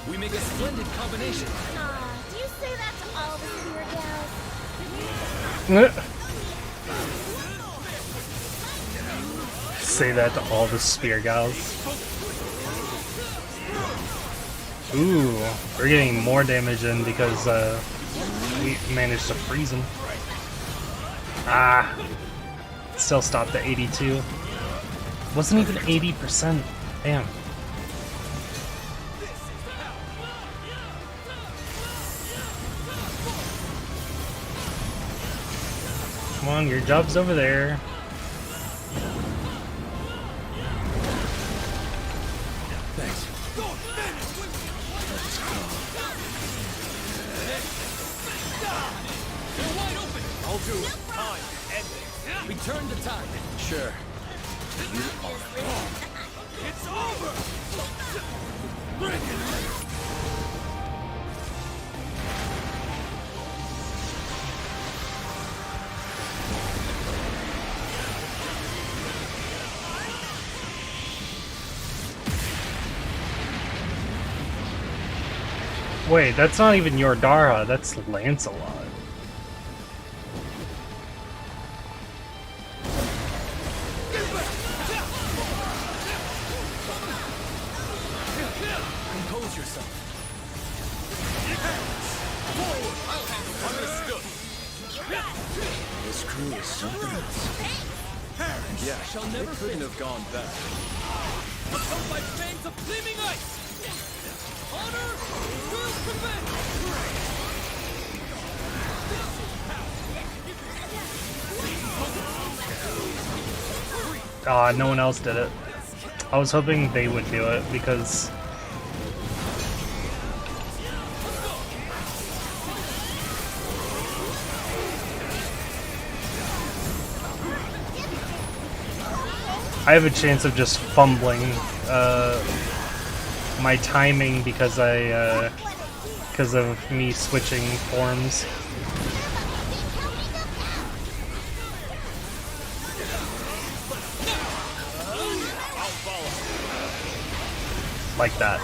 [SPEAKER 9] We make a splendid combination.
[SPEAKER 12] Do you say that to all the spear gals?
[SPEAKER 2] Say that to all the spear gals. Ooh, we're getting more damage in because we managed to freeze him. Ah, still stopped at 82. Wasn't even 80%. Damn. Come on, your job's over there.
[SPEAKER 3] Thanks.
[SPEAKER 9] You're wide open. I'll do it. Time. End. Return to time.
[SPEAKER 3] Sure. You are.
[SPEAKER 9] It's over.
[SPEAKER 3] Bring it.
[SPEAKER 2] Wait, that's not even Your Darha, that's Lancelot.
[SPEAKER 9] Compose yourself. Forward. I'll handle. Understood.
[SPEAKER 3] This crew is something else.
[SPEAKER 9] Yeah, shall never couldn't have gone better. Upheld by fangs of gleaming ice. Honor will prevent.
[SPEAKER 2] Ah, no one else did it. I was hoping they would do it because I have a chance of just fumbling my timing because of me switching forms. Like that.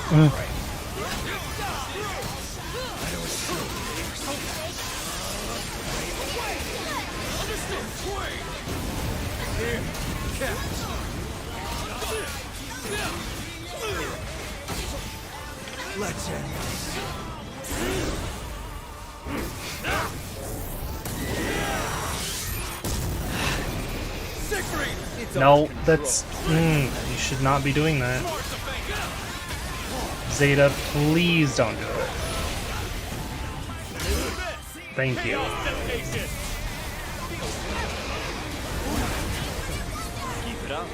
[SPEAKER 3] Let's end this.
[SPEAKER 2] No, that's... you should not be doing that. Zeta, please don't do it. Thank you.
[SPEAKER 9] Keep it up.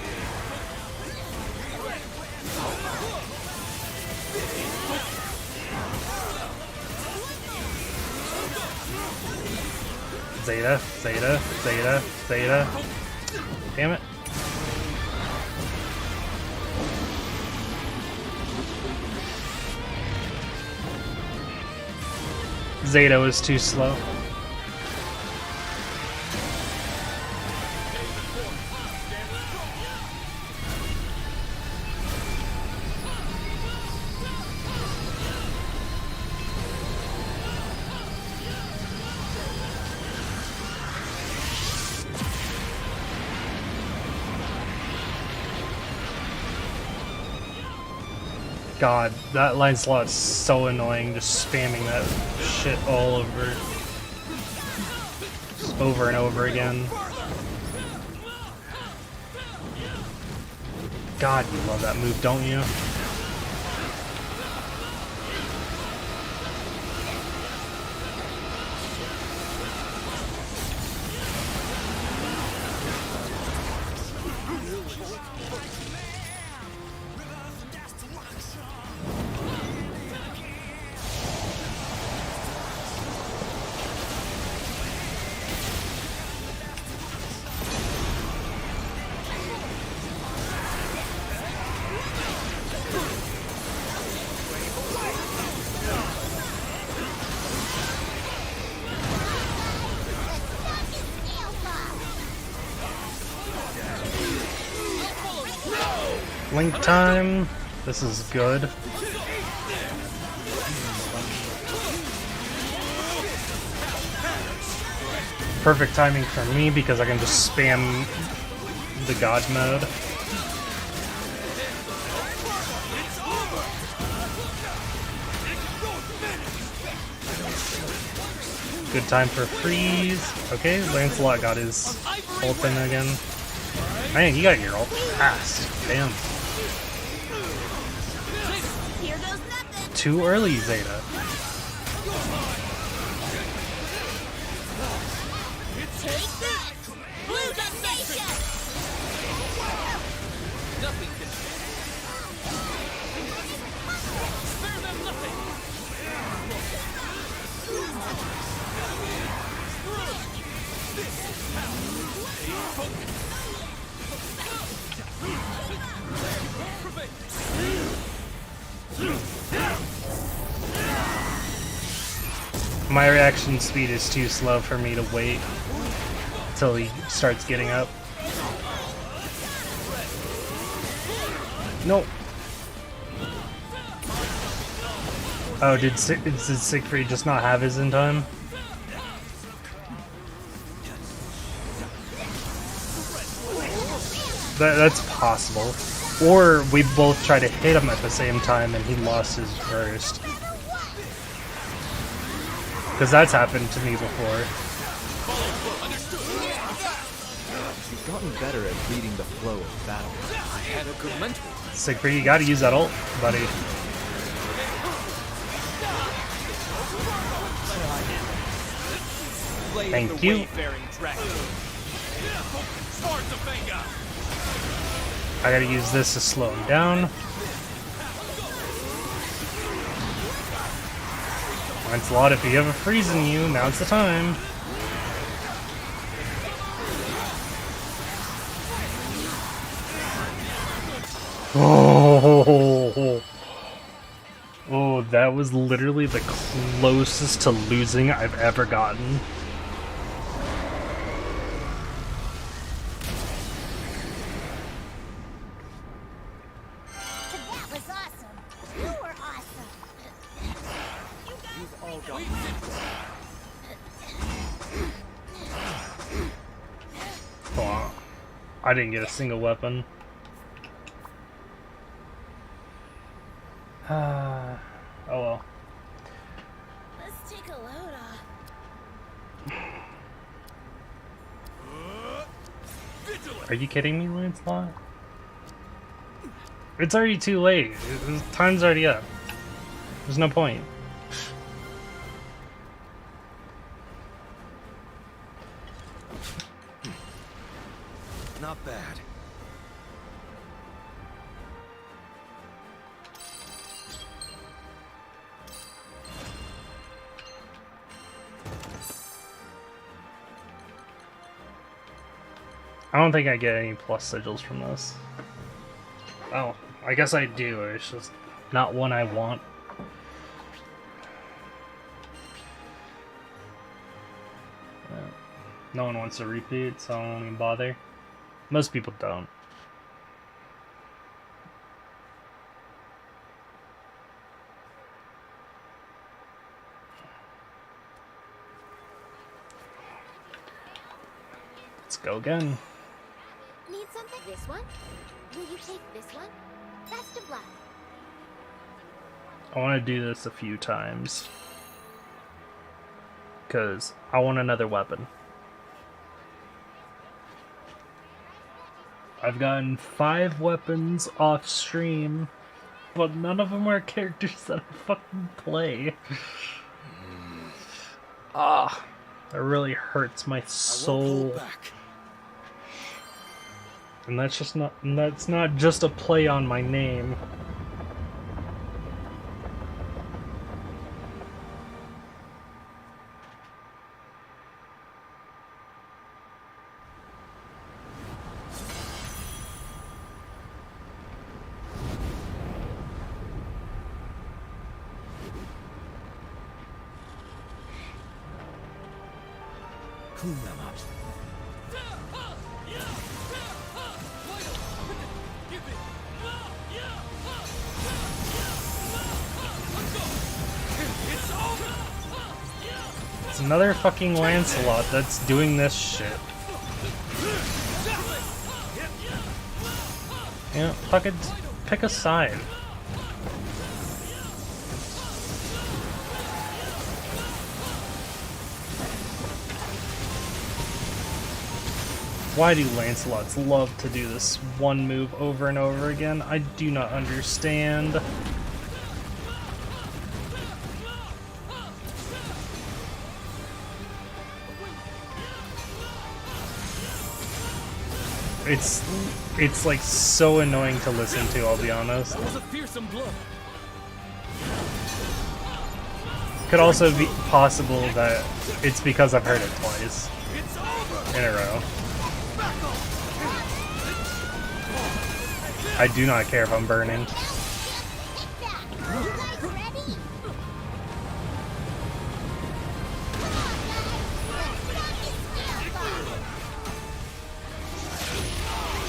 [SPEAKER 2] Zeta, Zeta, Zeta, Zeta. Damn it. Zeta was too slow. God, that Lancelot's so annoying, just spamming that shit all over. Just over and over again. God, you love that move, don't you? Link time. This is good. Perfect timing for me because I can just spam the god mode. Good time for freeze. Okay, Lancelot got his ult in again. Man, you got your ult fast. Damn. Too early, Zeta. My reaction speed is too slow for me to wait until he starts getting up. Nope. Oh, did Siegfried just not have his in time? That's possible. Or we both try to hit him at the same time and he lost his burst. Because that's happened to me before.
[SPEAKER 9] You've gotten better at reading the flow of battle. I had a good mentor.
[SPEAKER 2] Siegfried, you gotta use that ult, buddy. Thank you. I gotta use this to slow him down. Lancelot, if you have a freeze in you, now's the time. Oh, oh, that was literally the closest to losing I've ever gotten.
[SPEAKER 13] That was awesome. You were awesome.
[SPEAKER 9] You've all got
[SPEAKER 2] Oh, I didn't get a single weapon. Oh well.
[SPEAKER 7] Let's take a load off.
[SPEAKER 2] Are you kidding me, Lancelot? It's already too late. Time's already up. There's no point.
[SPEAKER 3] Not bad.
[SPEAKER 2] I don't think I get any plus sigils from this. Oh, I guess I do. It's just not one I want. No one wants to repeat, so I won't even bother. Most people don't. Let's go again.
[SPEAKER 7] Need something? This one? Will you take this one? Best of luck.
[SPEAKER 2] I want to do this a few times. Because I want another weapon. I've gotten 5 weapons off stream, but none of them are characters that I fucking play. Ah, that really hurts my soul. And that's not just a play on my name.
[SPEAKER 3] Clean them up.
[SPEAKER 2] It's another fucking Lancelot that's doing this shit. You know, fucking pick a side. Why do Lancelots love to do this one move over and over again? I do not understand. It's like so annoying to listen to, I'll be honest.
[SPEAKER 9] That was a fearsome blow.
[SPEAKER 2] Could also be possible that it's because I've heard it twice in a row. I do not care if I'm burning.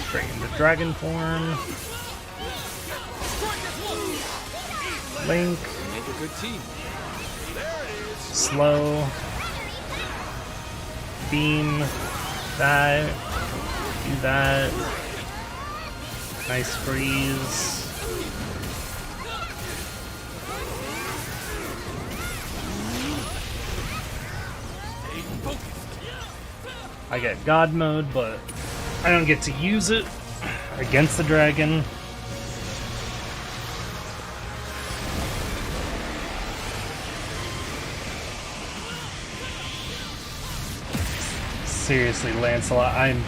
[SPEAKER 2] Straight into dragon form. Link.
[SPEAKER 9] Make a good team.
[SPEAKER 2] Slow. Beam. That. Do that. Nice freeze. I get God mode, but I don't get to use it against the dragon. Seriously, Lancelot, I'm...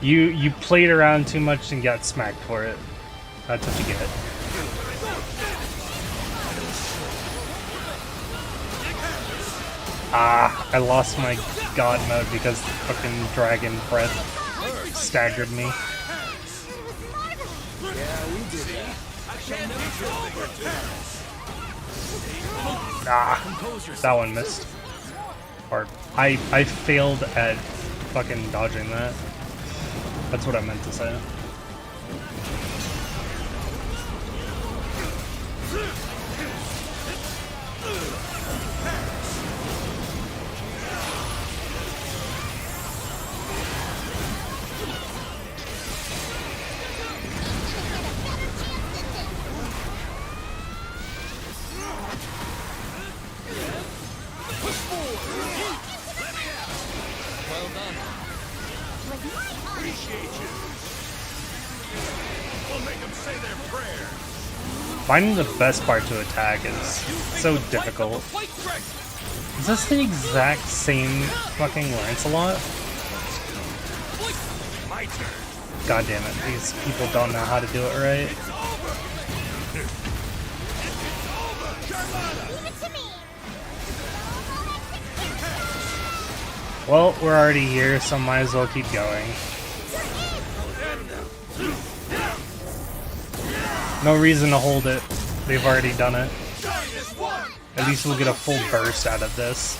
[SPEAKER 2] You played around too much and got smacked for it. That's what you get. Ah, I lost my God mode because fucking dragon breath. staggered me.
[SPEAKER 19] Yeah, we did that.
[SPEAKER 2] Ah, that one missed. Or I failed at fucking dodging that. That's what I meant to say.
[SPEAKER 9] Well done.
[SPEAKER 8] Appreciate you. We'll make them say their prayer.
[SPEAKER 2] Finding the best part to attack is so difficult. Is this the exact same fucking Lancelot?
[SPEAKER 8] My turn.
[SPEAKER 2] God damn it, these people don't know how to do it right. Well, we're already here, so might as well keep going. No reason to hold it. They've already done it. At least we'll get a full burst out of this.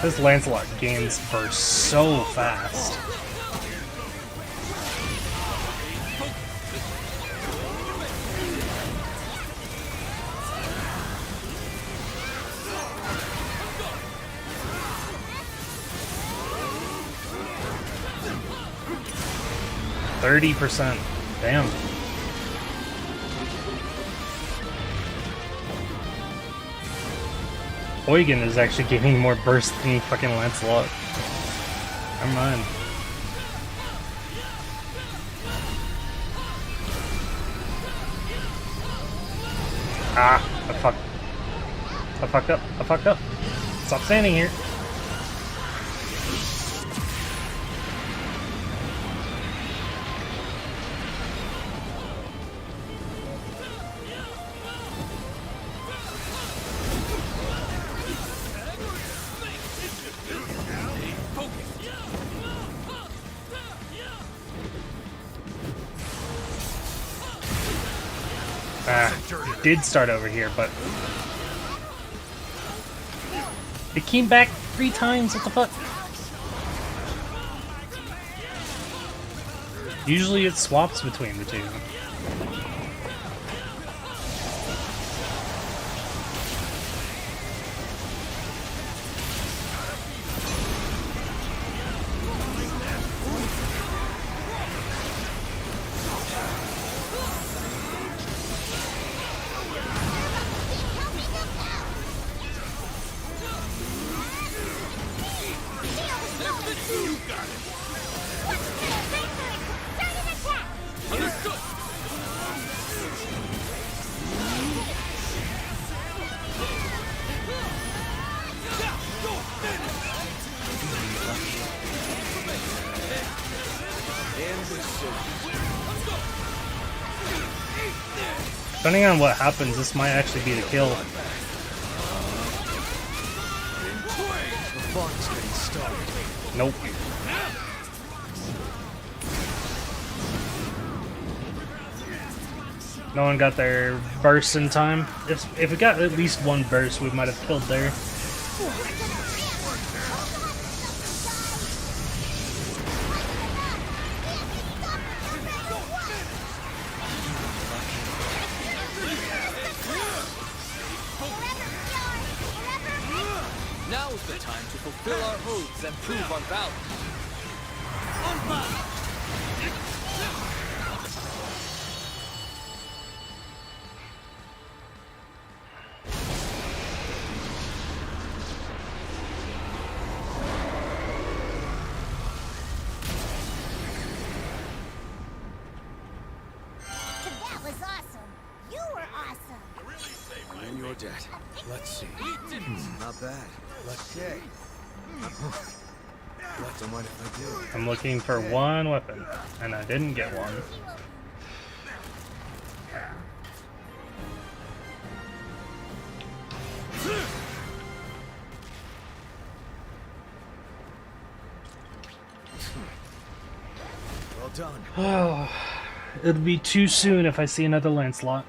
[SPEAKER 2] This Lancelot gains burst so fast. %. Damn. Eugen is actually gaining more burst than fucking Lancelot. Never mind. Ah, I fucked up. I fucked up. Stop standing here. Did start over here, but it came back 3 times. What the fuck? Usually it swaps between the two. Depending on what happens, this might actually be the kill.
[SPEAKER 3] The fun is getting started.
[SPEAKER 2] Nope. No one got their burst in time. If we got at least one burst, we might have killed there.
[SPEAKER 9] Now is the time to fulfill our oaths and prove our valor.
[SPEAKER 13] That was awesome. You were awesome.
[SPEAKER 3] And your debt. Let's see. Not bad. Let's see. Don't mind if I do.
[SPEAKER 2] I'm looking for one weapon, and I didn't get one.
[SPEAKER 6] done.
[SPEAKER 2] Oh, it'll be too soon if I see another Lancelot.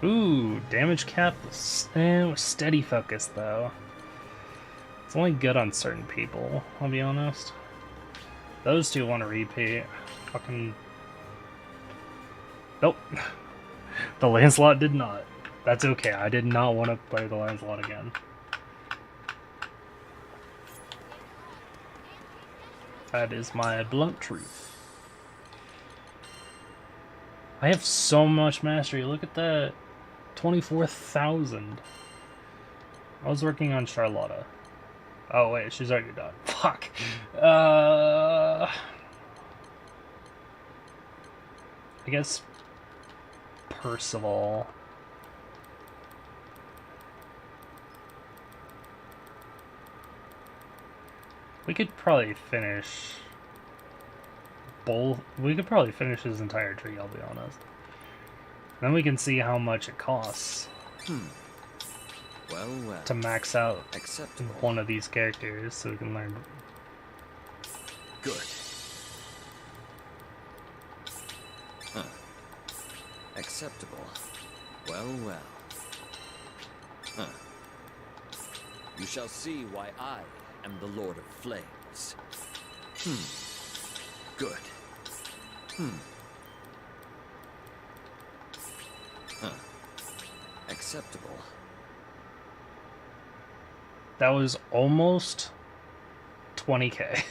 [SPEAKER 2] Ooh, damage cap steady focus though. It's only good on certain people, I'll be honest. Those two want to repeat. Fucking... Nope. The Lancelot did not. That's okay, I did not want to play the Lancelot again. That is my blunt truth. I have so much mastery, look at that. 24,000. I was working on Charlotta. Oh wait, she's already done. Fuck. I guess Percival. We could probably finish both. We could probably finish his entire tree, I'll be honest. Then we can see how much it costs.
[SPEAKER 18] Well,
[SPEAKER 2] to max out
[SPEAKER 18] acceptable.
[SPEAKER 2] One of these characters so we can learn.
[SPEAKER 18] Good. Huh. Acceptable. Well, well. Huh. You shall see why I am the Lord of Flames. Good. Huh. Acceptable.
[SPEAKER 2] That was almost 20k.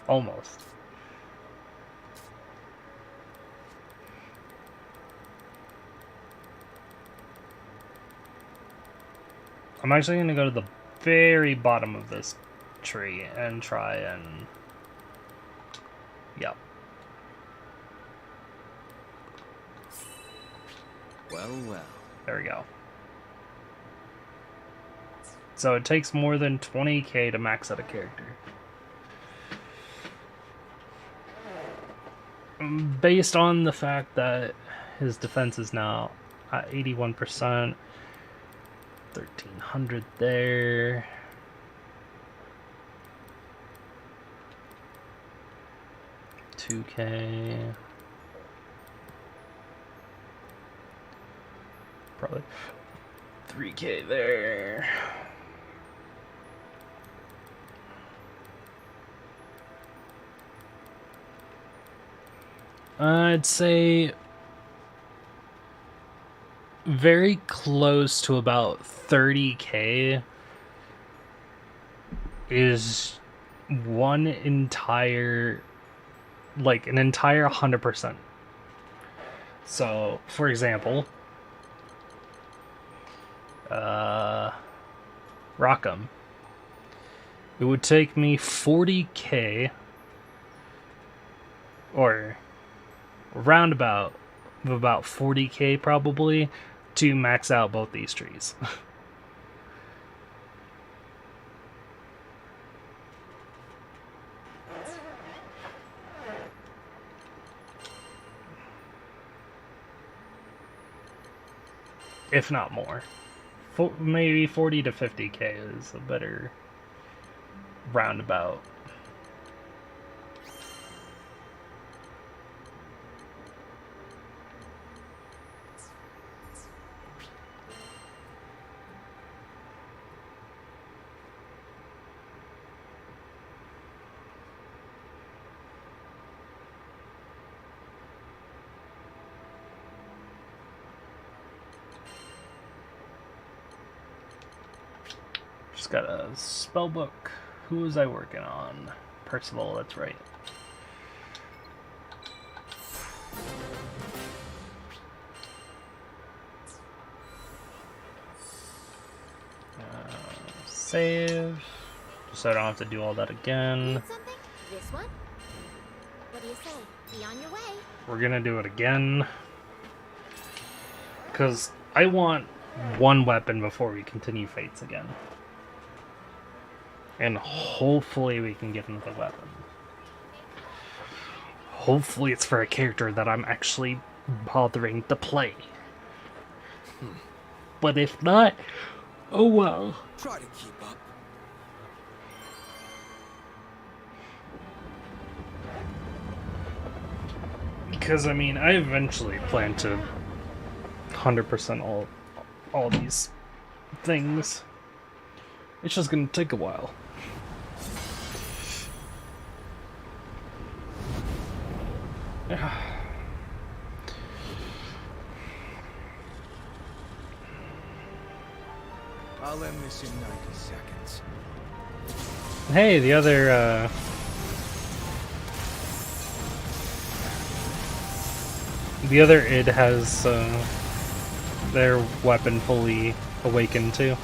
[SPEAKER 2] Almost. I'm actually going to go to the very bottom of this tree and try and... Yep.
[SPEAKER 18] Well, well.
[SPEAKER 2] There we go. So it takes more than 20k to max out a character. Based on the fact that his defense is now at 81%, 1300 there. $2K. Probably $3K there. I'd say very close to about 30k is one entire, like an entire 100%. So, for example, Rockham. It would take me 40k or roundabout of about 40k probably to max out both these trees. If not more. Maybe 40 to 50k is a better roundabout. Just got a spell book. Who was I working on? Percival, that's right. Save. Just so I don't have to do all that again.
[SPEAKER 7] Need something? This one? What do you say? Be on your way.
[SPEAKER 2] We're gonna do it again. Because I want one weapon before we continue Fates again. And hopefully we can get another weapon. Hopefully it's for a character that I'm actually bothering to play. But if not, oh well.
[SPEAKER 3] Try to keep up.
[SPEAKER 2] Because I mean, I eventually plan to 100% all these things. It's just gonna take a while.
[SPEAKER 3] I'll end this in 90 seconds.
[SPEAKER 2] Hey, the other id has their weapon fully awakened too.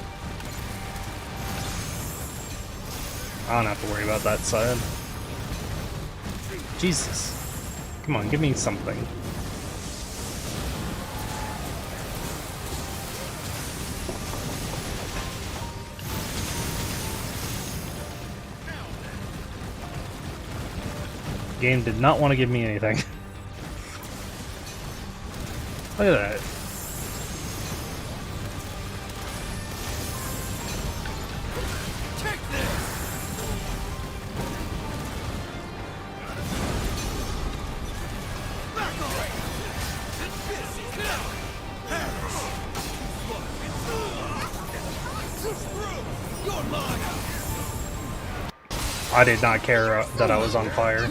[SPEAKER 2] I don't have to worry about that side. Jesus. Come on, give me something. Game did not want to give me anything. Look at that. I did not care that I was on fire.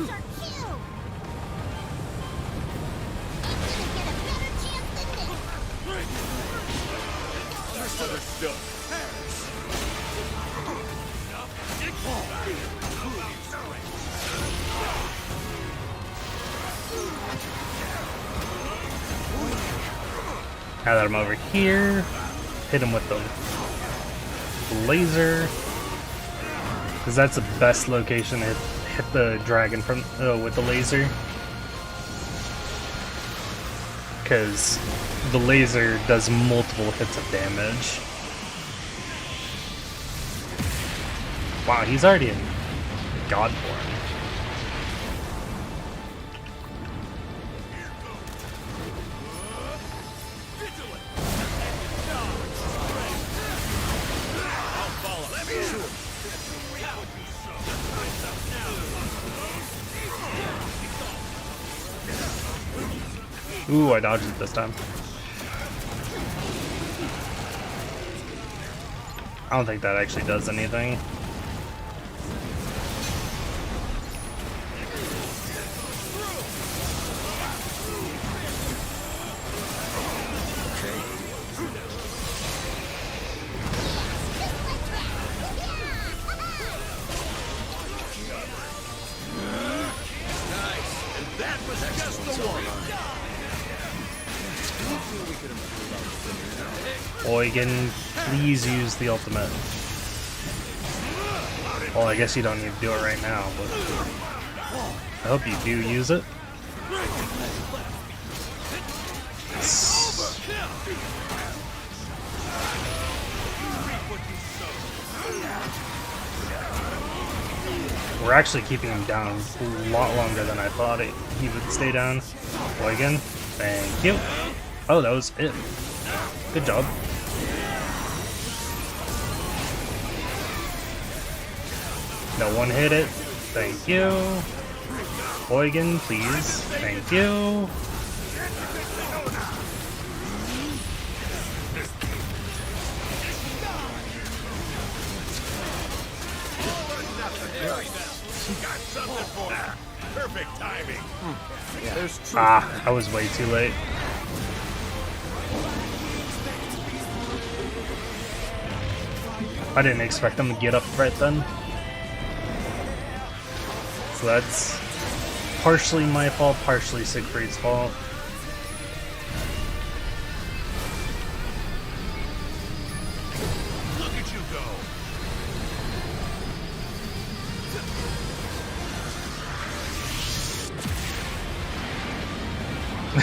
[SPEAKER 2] Now that I'm over here, hit him with the laser. Because that's the best location to hit the dragon from with the laser. Because the laser does multiple hits of damage. Wow, he's already in God form. Ooh, I dodged it this time. I don't think that actually does anything. Eugen, please use the ultimate. Well, I guess you don't need to do it right now, but I hope you do use it. We're actually keeping him down a lot longer than I thought he would stay down. Eugen, thank you. Oh, that was it. Good job. No one hit it. Thank you. Eugen, please. Thank you.
[SPEAKER 8] Perfect timing.
[SPEAKER 2] Ah, I was way too late. I didn't expect them to get up right then. So that's partially my fault, partially Siegfried's fault.
[SPEAKER 8] Look at you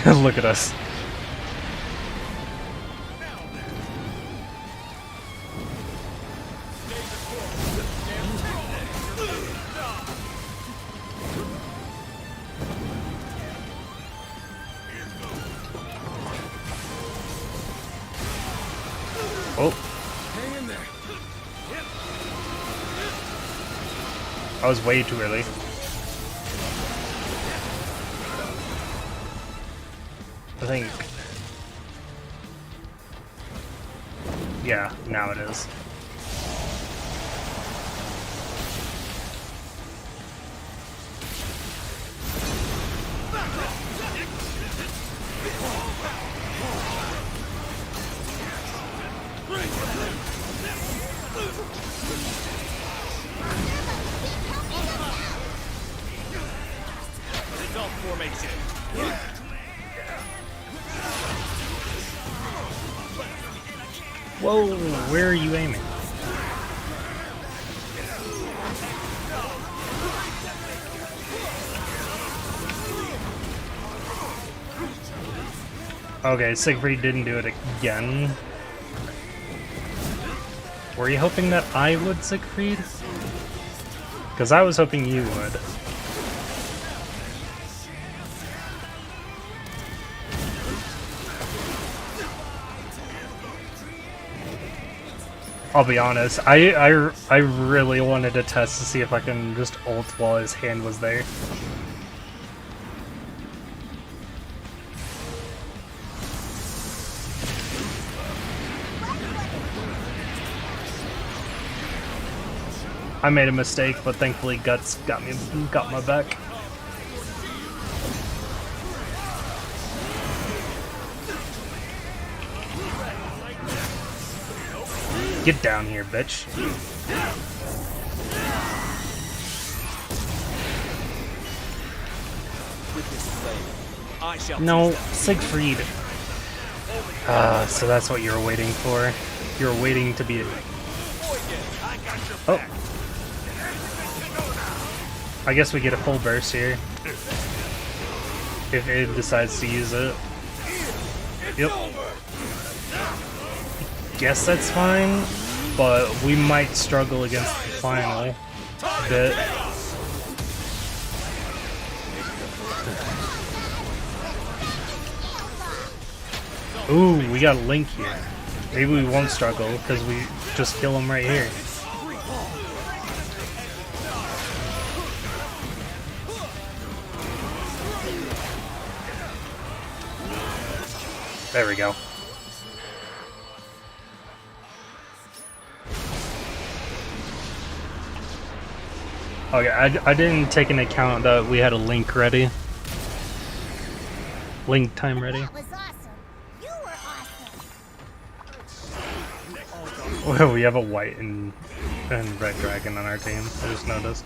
[SPEAKER 8] go.
[SPEAKER 2] Look at us. was way too early. I think... Yeah, now it is.
[SPEAKER 9] Adult formation.
[SPEAKER 2] Whoa, where are you aiming? Okay, Siegfried didn't do it again. Were you hoping that I would, Siegfried? Because I was hoping you would. I'll be honest, I really wanted to test to see if I can just ult while his hand was there. I made a mistake, but thankfully Guts got my back. Get down here, bitch. No, Siegfried. So that's what you were waiting for. You were waiting to be... Oh. I guess we get a full burst here. If it decides to use it. Yep. Guess that's fine, but we might struggle against the final bit. Ooh, we got a Link here. Maybe we won't struggle because we just kill him right here. There we go. Okay, I didn't take into account that we had a Link ready. Link time ready.
[SPEAKER 13] That was awesome. You were awesome.
[SPEAKER 2] Well, we have a white and red dragon on our team. I just noticed.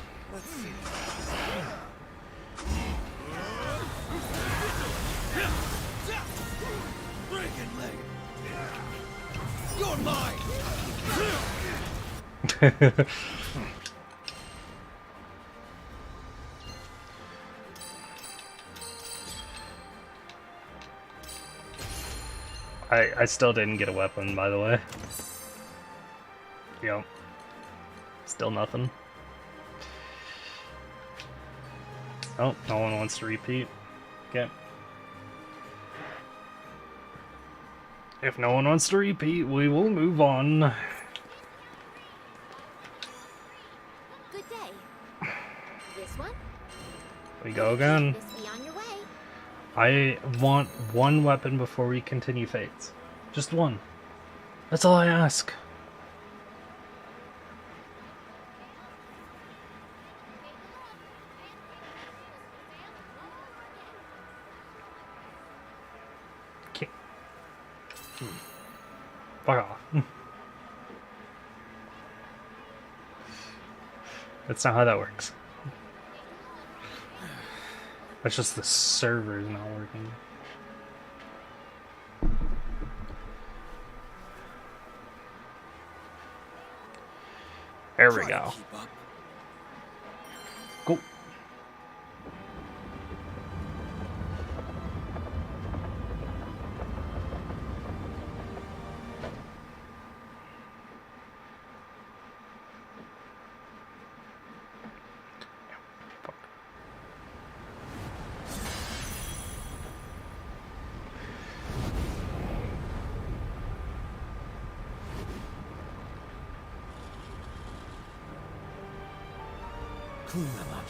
[SPEAKER 9] You're mine.
[SPEAKER 2] I still didn't get a weapon, by the way. Yep. Still nothing. Oh, no one wants to repeat. Okay. If no one wants to repeat, we will move on.
[SPEAKER 7] Good day. This one?
[SPEAKER 2] We go again.
[SPEAKER 7] This be on your way.
[SPEAKER 2] I want one weapon before we continue Fates. Just one. That's all I ask. Okay. Fuck off. That's not how that works. That's just the server's not working. There we go. Cool.
[SPEAKER 3] clean them up.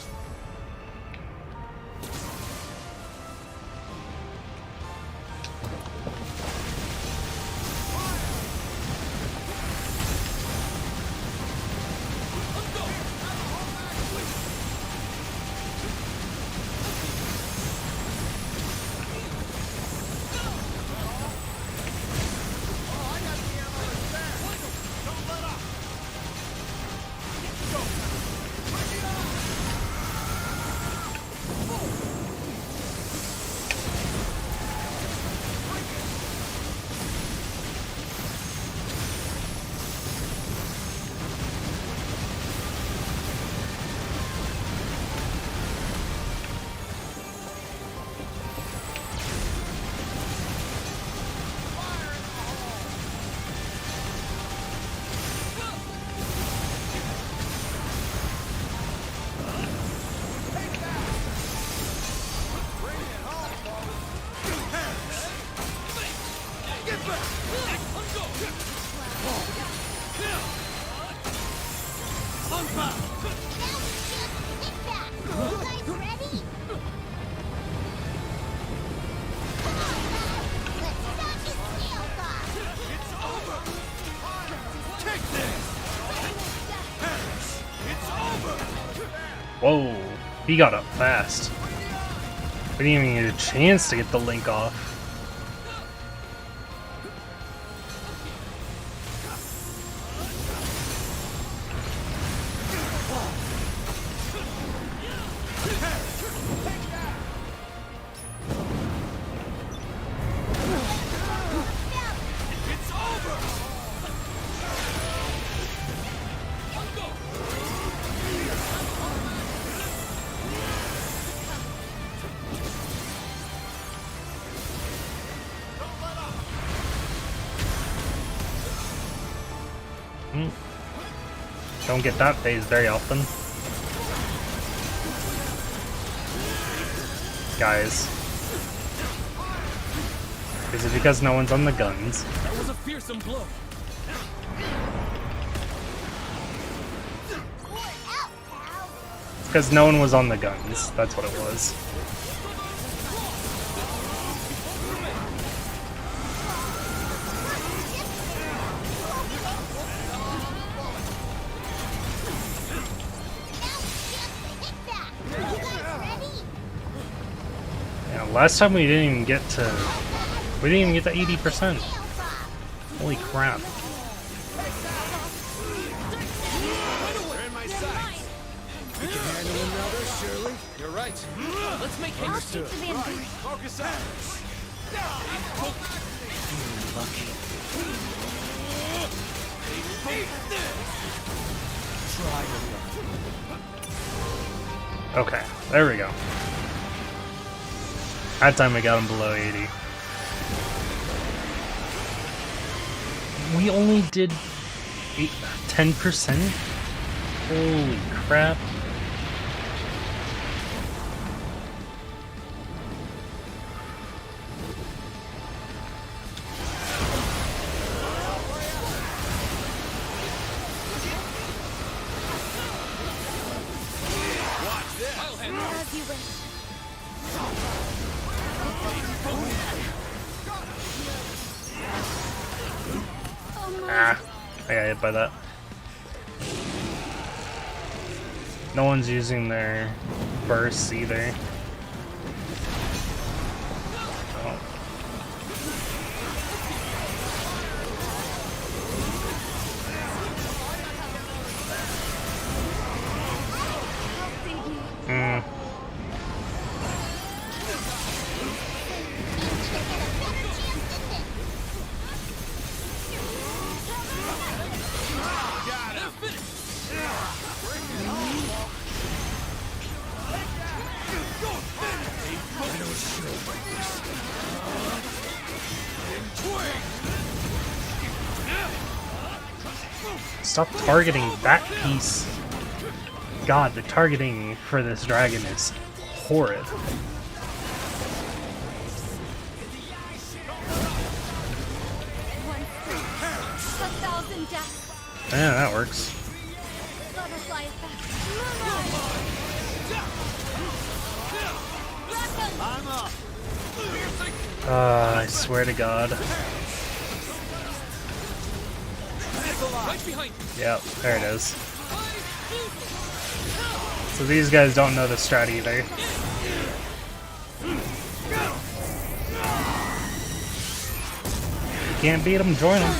[SPEAKER 2] Whoa, he got up fast. We didn't even get a chance to get the link off. Don't get that phase very often. Guys. Is it because no one's on the guns?
[SPEAKER 9] That was a fearsome blow.
[SPEAKER 2] It's because no one was on the guns. That's what it was. Last time we didn't even get to 80%. Holy crap.
[SPEAKER 16] You can handle another, surely?
[SPEAKER 9] You're right. Let's make him
[SPEAKER 16] Understood.
[SPEAKER 9] Focus out.
[SPEAKER 16] Lucky. Try
[SPEAKER 2] Okay, there we go. That time we got him below 80. We only did 10%? Holy crap. Ah, I got hit by that. No one's using their bursts either. Oh. Stop targeting that piece. God, the targeting for this dragon is horrid. Yeah, that works.
[SPEAKER 12] Butterfly effect.
[SPEAKER 5] I'm up.
[SPEAKER 2] I swear to God.
[SPEAKER 9] Right behind.
[SPEAKER 2] Yep, there it is. So these guys don't know the strat either. You can't beat them, join them.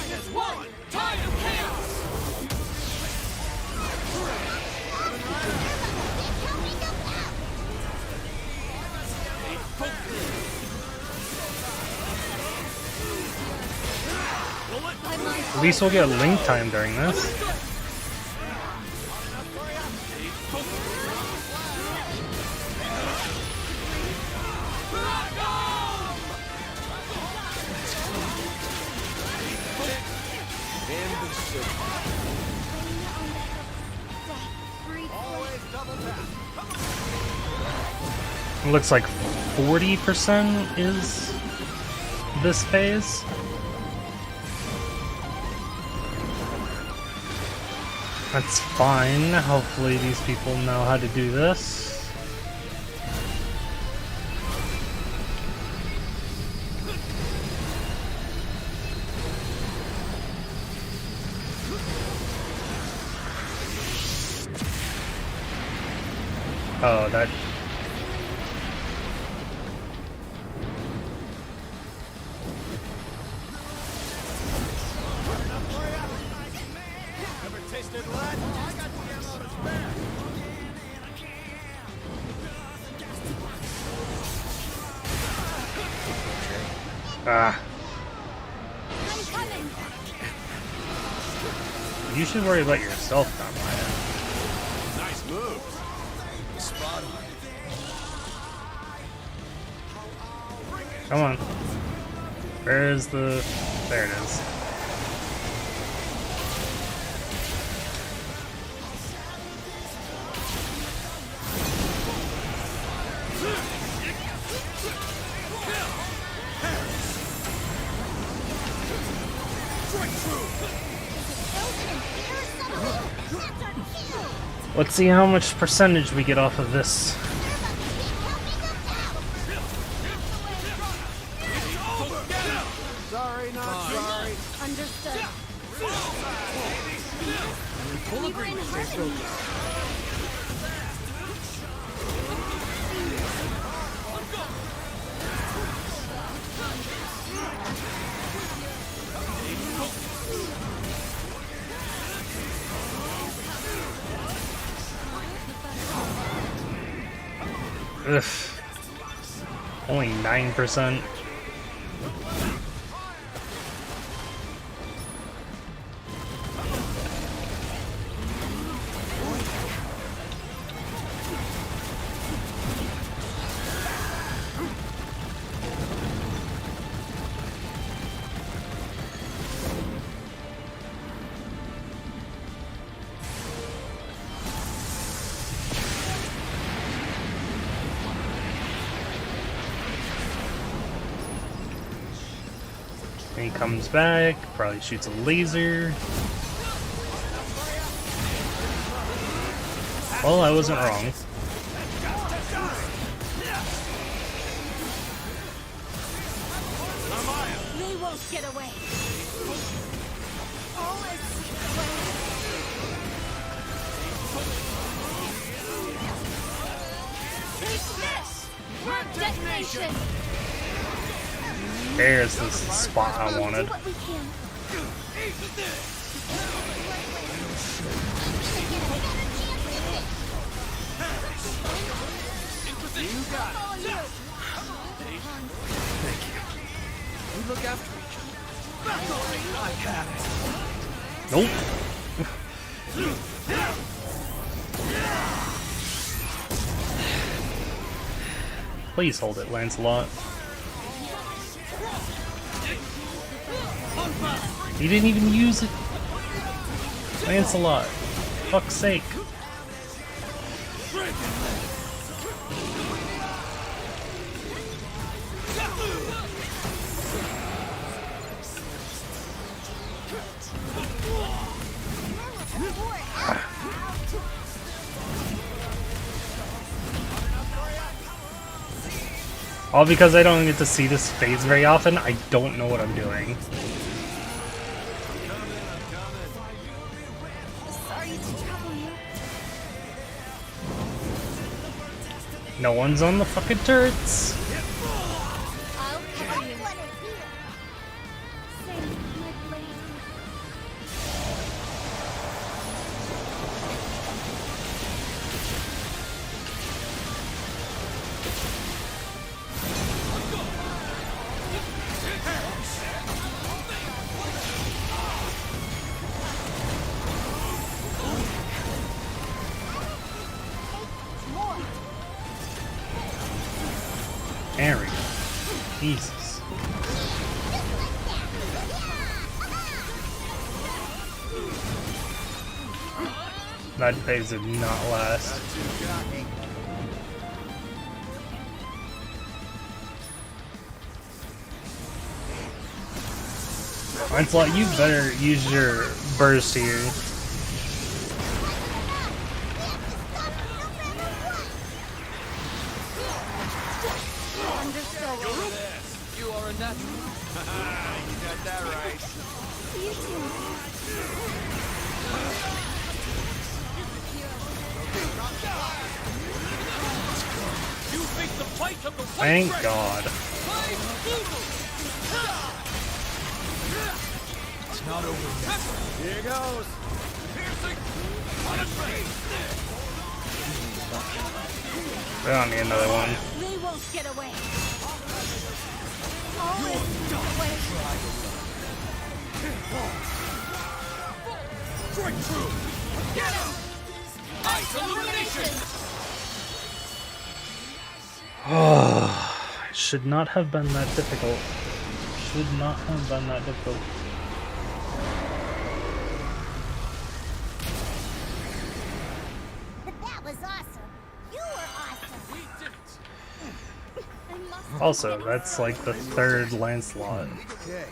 [SPEAKER 2] At least we'll get link time during this. It looks like 40% is this phase. That's fine. Hopefully these people know how to do this. Oh, that... Ah. You should worry about yourself, Maya.
[SPEAKER 8] Nice move.
[SPEAKER 5] Spot on.
[SPEAKER 2] Come on. Where's the... There it is. Let's see how much percentage we get off of this.
[SPEAKER 5] Sorry, not sorry.
[SPEAKER 12] Understood.
[SPEAKER 9] Full agreement.
[SPEAKER 2] Ugh. Only 9%. He comes back, probably shoots a laser. Well, I wasn't wrong.
[SPEAKER 12] They won't get away. All is take this! Work detonation!
[SPEAKER 2] There's the spot I wanted.
[SPEAKER 12] Do what we can.
[SPEAKER 5] You got it.
[SPEAKER 9] Thank you. We look after each other.
[SPEAKER 5] I got it.
[SPEAKER 2] Nope. Please hold it, Lancelot. You didn't even use it. Lancelot. Fuck's sake. All because I don't get to see this phase very often, I don't know what I'm doing.
[SPEAKER 12] Sorry to trouble you.
[SPEAKER 2] No one's on the fucking turrets.
[SPEAKER 12] I'll cover you. Save my blade.
[SPEAKER 2] There we go. Jesus. That phase did not last. Lancelot, you better use your burst here.
[SPEAKER 19] You are a natural. You got that right.
[SPEAKER 12] You too.
[SPEAKER 9] You face the fight of the
[SPEAKER 2] Thank God.
[SPEAKER 3] It's not over yet. Here goes.
[SPEAKER 9] Piercing.
[SPEAKER 2] We don't need another one.
[SPEAKER 12] They won't get away. Always get away.
[SPEAKER 9] Strike through. Get him. Ice illumination.
[SPEAKER 2] Should not have been that difficult. Should not have been that difficult.
[SPEAKER 13] That was awesome. You were awesome.
[SPEAKER 9] We did it.
[SPEAKER 2] Also, that's like the third Lancelot.
[SPEAKER 3] Okay.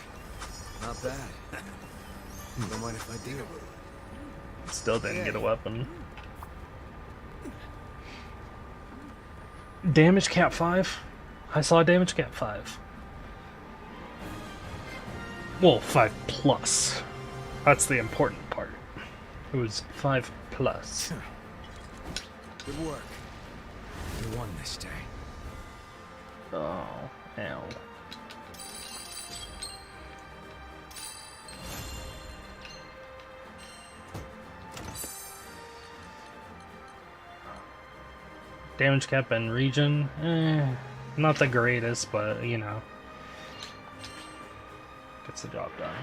[SPEAKER 3] Not bad. Don't mind if I do.
[SPEAKER 2] Still didn't get a weapon. Damage cap 5? I saw damage cap 5. Well, 5 plus. That's the important part. It was 5 plus.
[SPEAKER 3] Good work. You won this day.
[SPEAKER 2] Oh, ow. Damage cap and region, not the greatest, but you know, gets the job done.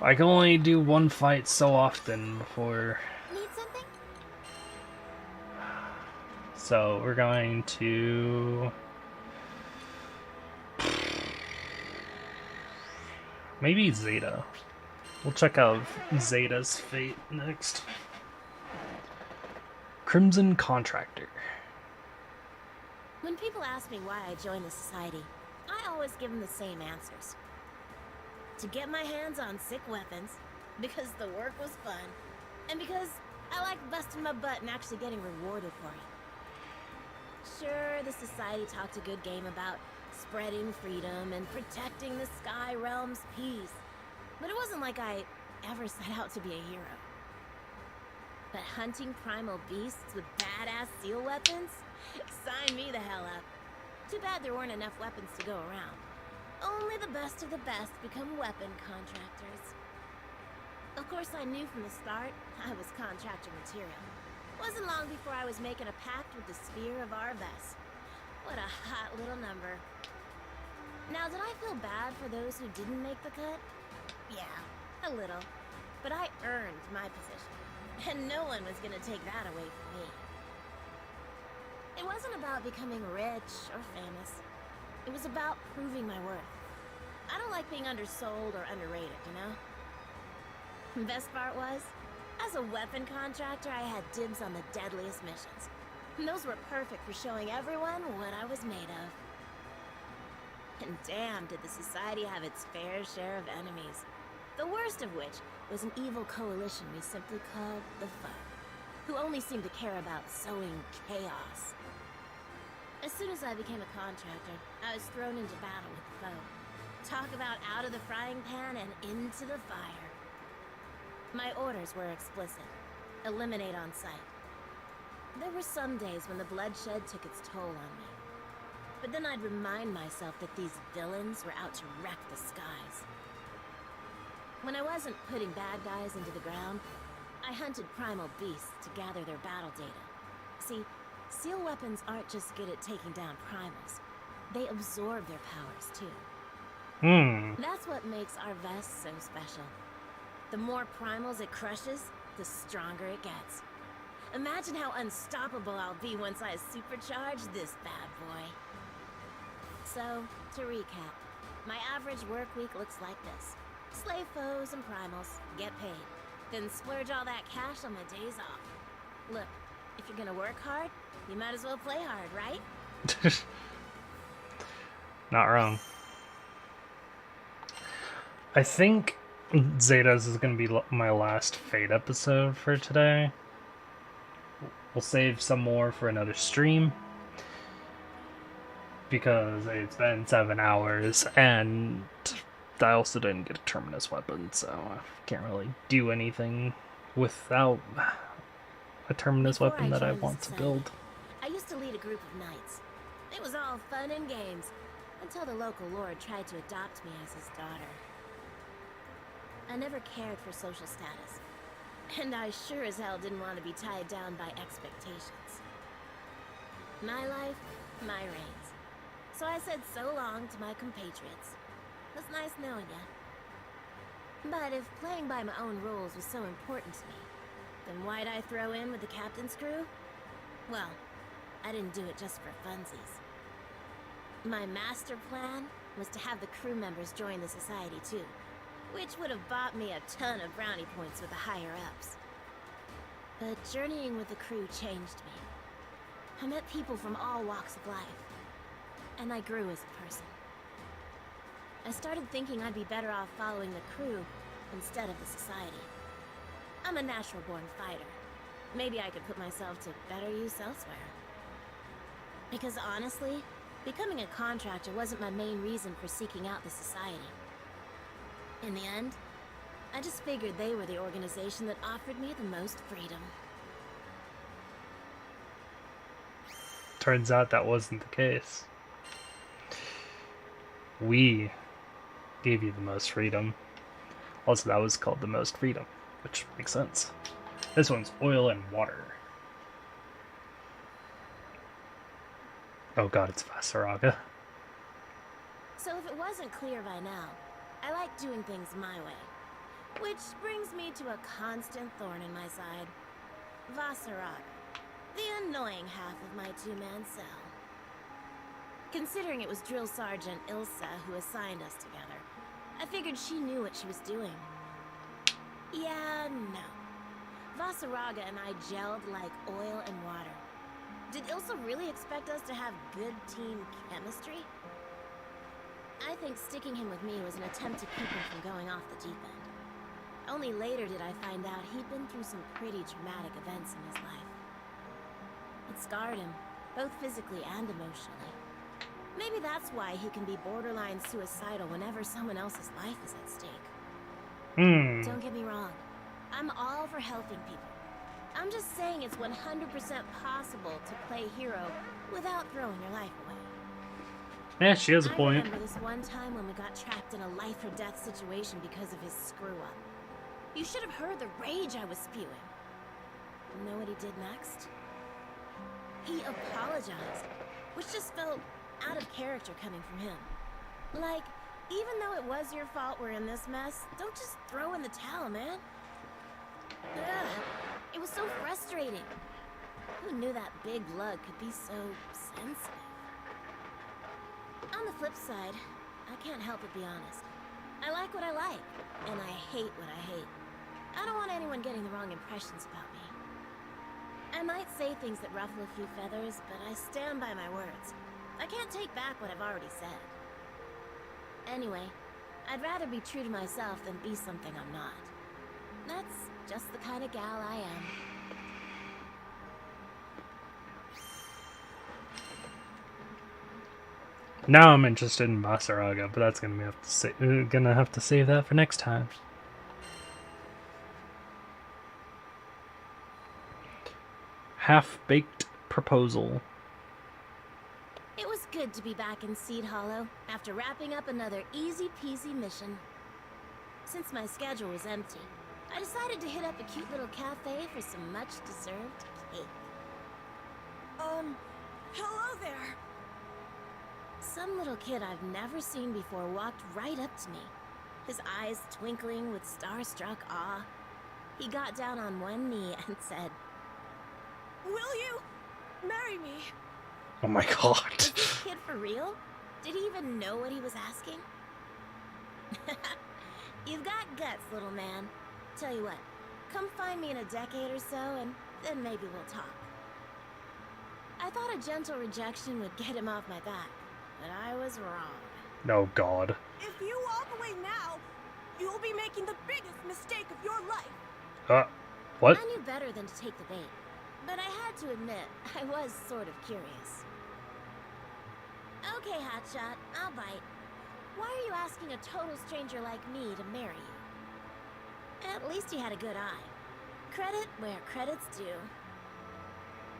[SPEAKER 2] I can only do one fight so often before.
[SPEAKER 12] Need something?
[SPEAKER 2] So we're going to. Maybe Zeta. We'll check out Zeta's fate next. Crimson Contractor.
[SPEAKER 7] When people ask me why I joined the society, I always give them the same answers. To get my hands on sick weapons, because the work was fun, and because I like busting my butt and actually getting rewarded for it. Sure, the society talked a good game about spreading freedom and protecting the Sky Realm's peace, but it wasn't like I ever set out to be a hero. But hunting primal beasts with badass seal weapons? Sign me the hell up. Too bad there weren't enough weapons to go around. Only the best of the best become weapon contractors. Of course, I knew from the start I was contractor material. Wasn't long before I was making a pact with the Sphere of Arves. What a hot little number. Now, did I feel bad for those who didn't make the cut? Yeah, a little. But I earned my position, and no one was gonna take that away from me. It wasn't about becoming rich or famous. It was about proving my worth. I don't like being undersold or underrated, you know? The best part was, as a weapon contractor, I had dibs on the deadliest missions. And those were perfect for showing everyone what I was made of. And damn, did the society have its fair share of enemies.
[SPEAKER 15] The worst of which was an evil coalition we simply called the Foe, who only seemed to care about sowing chaos. As soon as I became a contractor, I was thrown into battle with the Foe. Talk about out of the frying pan and into the fire. My orders were explicit. Eliminate on sight. There were some days when the bloodshed took its toll on me. But then I'd remind myself that these villains were out to wreck the skies. When I wasn't putting bad guys into the ground, I hunted primal beasts to gather their battle data. See, seal weapons aren't just good at taking down primals. They absorb their powers, too. That's what makes our vest so special. The more primals it crushes, the stronger it gets. Imagine how unstoppable I'll be once I supercharge this bad boy. So, to recap, my average work week looks like this. Slay foes and primals, get paid. Then splurge all that cash on my days off. Look, if you're gonna work hard, you might as well play hard, right?
[SPEAKER 2] Not wrong. I think Zeta's is going to be my last Fate episode for today. We'll save some more for another stream, because it's been 7 hours, and I also didn't get a Terminus weapon, so I can't really do anything without a Terminus weapon that I want to build.
[SPEAKER 15] I used to lead a group of knights. It was all fun and games, until the local lord tried to adopt me as his daughter. I never cared for social status, and I sure as hell didn't want to be tied down by expectations. My life, my reins. So I said so long to my compatriots. It was nice knowing ya. But if playing by my own rules was so important to me, then why'd I throw in with the captain's crew? Well, I didn't do it just for funsies. My master plan was to have the crew members join the society too, which would have bought me a ton of brownie points with the higher-ups. But journeying with the crew changed me. I met people from all walks of life, and I grew as a person. I started thinking I'd be better off following the crew instead of the society. I'm a natural-born fighter. Maybe I could put myself to better use elsewhere. Because honestly, becoming a contractor wasn't my main reason for seeking out the society. In the end, I just figured they were the organization that offered me the most freedom.
[SPEAKER 2] Turns out that wasn't the case. We gave you the most freedom. Also, that was called the most freedom, which makes sense. This one's oil and water. Oh god, it's Vasaraga.
[SPEAKER 15] So if it wasn't clear by now, I like doing things my way. Which brings me to a constant thorn in my side. Vasaraga, the annoying half of my two-man cell. Considering it was Drill Sergeant Ilsa who assigned us together, I figured she knew what she was doing. Yeah, no. Vasaraga and I gelled like oil and water. Did Ilsa really expect us to have good team chemistry? I think sticking him with me was an attempt to keep him from going off the deep end. Only later did I find out he'd been through some pretty traumatic events in his life. It scarred him, both physically and emotionally. Maybe that's why he can be borderline suicidal whenever someone else's life is at stake. Don't get me wrong. I'm all for helping people. I'm just saying it's 100% possible to play hero without throwing your life away.
[SPEAKER 2] Yeah, she has a point.
[SPEAKER 15] I remember this one time when we got trapped in a life-or-death situation because of his screw-up. You should have heard the rage I was spewing. You know what he did next? He apologized, which just felt out of character coming from him. Like, even though it was your fault we're in this mess, don't just throw in the towel, man. Ugh, it was so frustrating. Who knew that big lug could be so sensitive? On the flip side, I can't help but be honest. I like what I like, and I hate what I hate. I don't want anyone getting the wrong impressions about me. I might say things that ruffle a few feathers, but I stand by my words. I can't take back what I've already said. Anyway, I'd rather be true to myself than be something I'm not. That's just the kind of gal I am.
[SPEAKER 2] Now I'm interested in Basaraga, but that's gonna have to save that for next time. Half-baked proposal.
[SPEAKER 15] It was good to be back in Seed Hollow after wrapping up another easy-peasy mission. Since my schedule was empty, I decided to hit up a cute little cafe for some much-deserved cake.
[SPEAKER 12] Hello there.
[SPEAKER 15] Some little kid I've never seen before walked right up to me, his eyes twinkling with starstruck awe. He got down on one knee and said,
[SPEAKER 12] "Will you marry me?"
[SPEAKER 2] Oh my god.
[SPEAKER 15] Was this kid for real? Did he even know what he was asking? You've got guts, little man. Tell you what, come find me in a decade or so, and then maybe we'll talk. I thought a gentle rejection would get him off my back, but I was wrong.
[SPEAKER 2] Oh god.
[SPEAKER 12] If you walk away now, you'll be making the biggest mistake of your life.
[SPEAKER 2] What?
[SPEAKER 15] I knew better than to take the bait, but I had to admit, I was sort of curious. Okay, hotshot, I'll bite. Why are you asking a total stranger like me to marry you? At least he had a good eye. Credit where credit's due.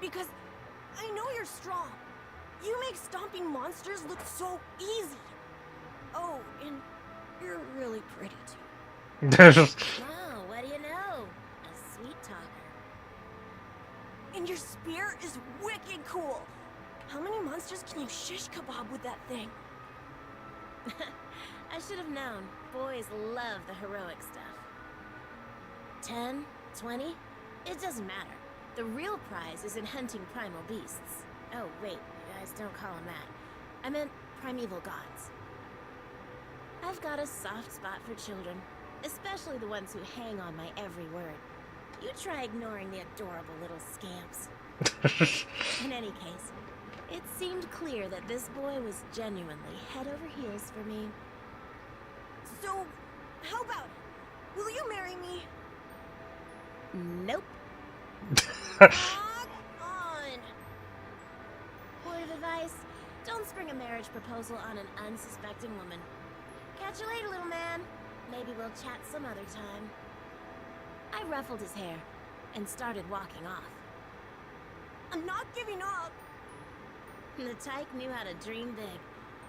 [SPEAKER 12] Because I know you're strong. You make stomping monsters look so easy. Oh, and you're really pretty too.
[SPEAKER 15] Oh, what do you know? A sweet talker.
[SPEAKER 12] And your spear is wicked cool. How many monsters can you shish kebab with that thing?
[SPEAKER 15] I should have known. Boys love the heroic stuff. 10, 20? It doesn't matter. The real prize is in hunting primal beasts. Oh, wait, you guys don't call them that. I meant primeval gods. I've got a soft spot for children, especially the ones who hang on my every word. You try ignoring the adorable little scamps. In any case, it seemed clear that this boy was genuinely head over heels for me.
[SPEAKER 12] So, how about it? Will you marry me?
[SPEAKER 15] Nope. On. Word of advice, don't spring a marriage proposal on an unsuspecting woman. Catch you later, little man. Maybe we'll chat some other time. I ruffled his hair and started walking off.
[SPEAKER 12] I'm not giving up.
[SPEAKER 15] The tyke knew how to dream big.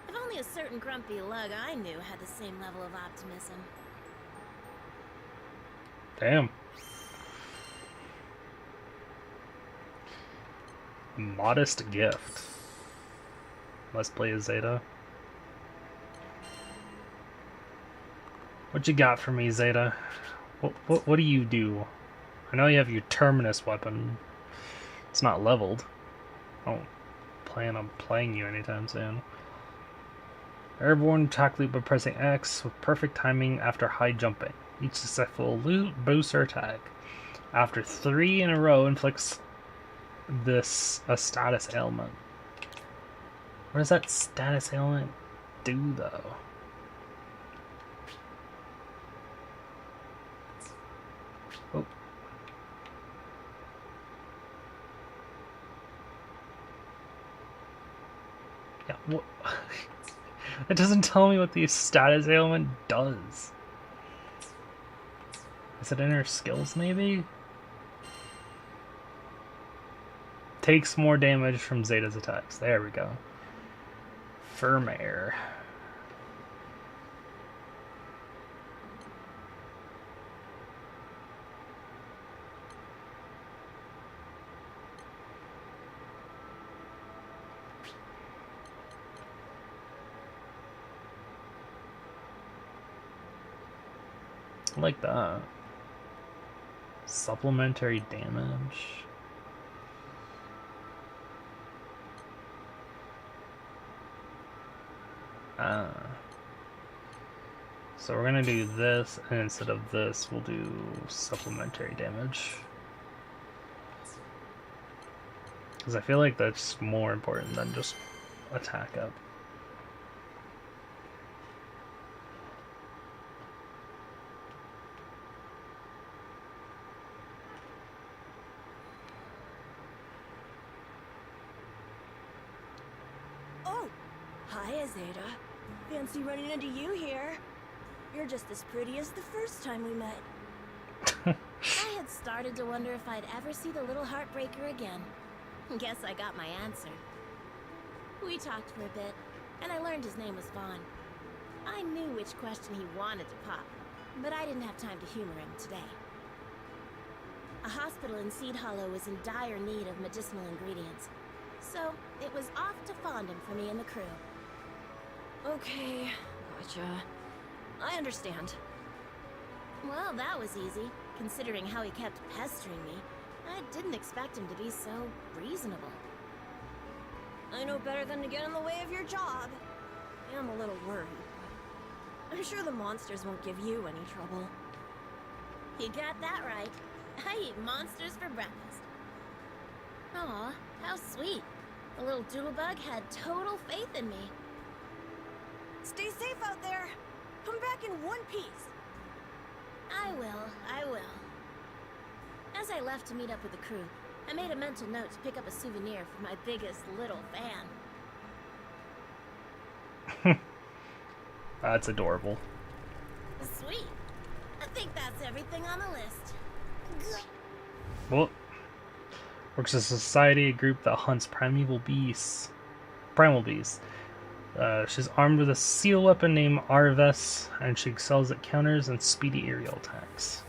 [SPEAKER 15] If only a certain grumpy lug I knew had the same level of optimism.
[SPEAKER 2] Damn. Modest gift. Let's play as Zeta. What you got for me, Zeta? What do you do? I know you have your Terminus weapon. It's not leveled. I don't plan on playing you anytime soon. Airborne attack loop by pressing X with perfect timing after high jumping. Each successful loop booster attack. After 3 in a row inflicts a status ailment. What does that status ailment do though? Oh. Yeah, what? It doesn't tell me what the status ailment does. Is it in her skills, maybe? Takes more damage from Zeta's attacks. There we go. Firmware. I like that. Supplementary damage. So we're gonna do this, and instead of this, we'll do supplementary damage. Because I feel like that's more important than just attack up.
[SPEAKER 17] Hi, Azeda. Fancy running into you here. You're just as pretty as the first time we met.
[SPEAKER 15] I had started to wonder if I'd ever see the little heartbreaker again. Guess I got my answer. We talked for a bit, and I learned his name was Vaughn. I knew which question he wanted to pop, but I didn't have time to humor him today. A hospital in Seed Hollow was in dire need of medicinal ingredients, so it was off to Fondom for me and the crew.
[SPEAKER 17] Okay, gotcha. I understand.
[SPEAKER 15] Well, that was easy, considering how he kept pestering me. I didn't expect him to be so reasonable.
[SPEAKER 17] I know better than to get in the way of your job. I am a little worried, but I'm sure the monsters won't give you any trouble.
[SPEAKER 15] You got that right. I eat monsters for breakfast. Aw, how sweet. The little doodlebug had total faith in me.
[SPEAKER 17] Stay safe out there. Come back in one piece.
[SPEAKER 15] I will. As I left to meet up with the crew, I made a mental note to pick up a souvenir for my biggest little fan.
[SPEAKER 2] That's adorable.
[SPEAKER 15] Sweet. I think that's everything on the list.
[SPEAKER 2] Well, works as a society, a group that hunts primal beasts. She's armed with a seal weapon named Arves, and she excels at counters and speedy aerial attacks.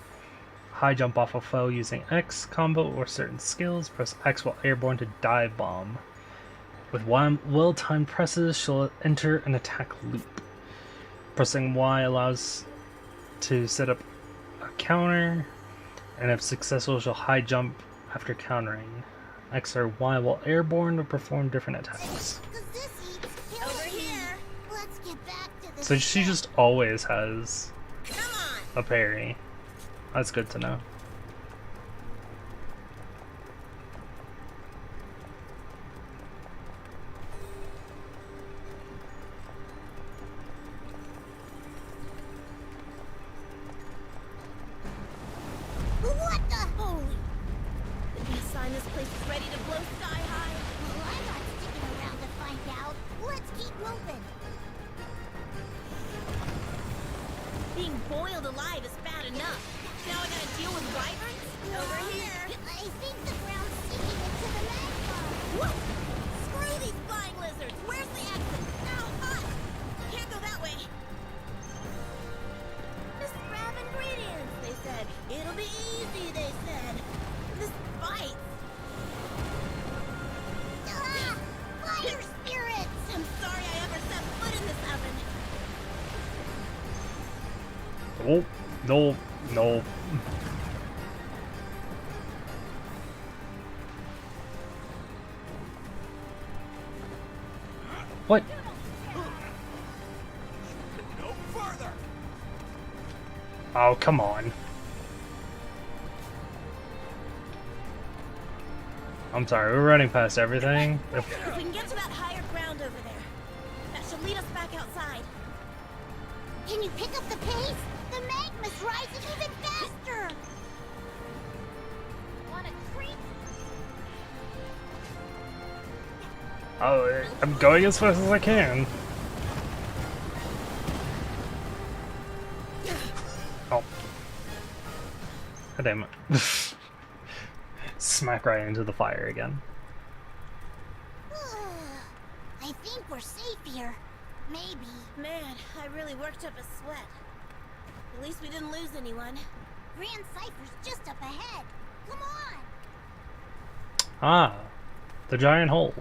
[SPEAKER 2] High jump off a foe using X combo or certain skills. Press X while airborne to dive bomb. With well-timed presses, she'll enter an attack loop. Pressing Y allows to set up a counter, and if successful, she'll high jump after countering. X or Y while airborne to perform different attacks.
[SPEAKER 13] Over here. Let's get back to the
[SPEAKER 2] So she just always has a parry. That's good to know.
[SPEAKER 13] What the?
[SPEAKER 15] Holy! Did you sign this place is ready to blow sky high?
[SPEAKER 13] Well, I'm not sticking around to find out. Let's keep moving.
[SPEAKER 15] Being boiled alive is bad enough. Now I gotta deal with wyverns? Over here.
[SPEAKER 13] I think the ground's sinking into the magma.
[SPEAKER 15] What? Screw these flying lizards! Where's the exit? Ow, hot! Can't go that way. Just grab ingredients, they said. It'll be easy, they said. This bites.
[SPEAKER 13] Ah! Fire spirits!
[SPEAKER 15] I'm sorry I ever set foot in this oven.
[SPEAKER 2] Oh, no, no. What?
[SPEAKER 5] No further.
[SPEAKER 2] Oh, come on. I'm sorry, we're running past everything.
[SPEAKER 15] If we can get to that higher ground over there, that should lead us back outside.
[SPEAKER 13] Can you pick up the pace? The magma's rising even faster! Want a treat?
[SPEAKER 2] Oh, I'm going as fast as I can. Oh. God damn it. Smack right into the fire again.
[SPEAKER 13] I think we're safe here. Maybe.
[SPEAKER 15] Man, I really worked up a sweat. At least we didn't lose anyone.
[SPEAKER 13] Grand Cypher's just up ahead. Come on!
[SPEAKER 2] Ah, the giant hole.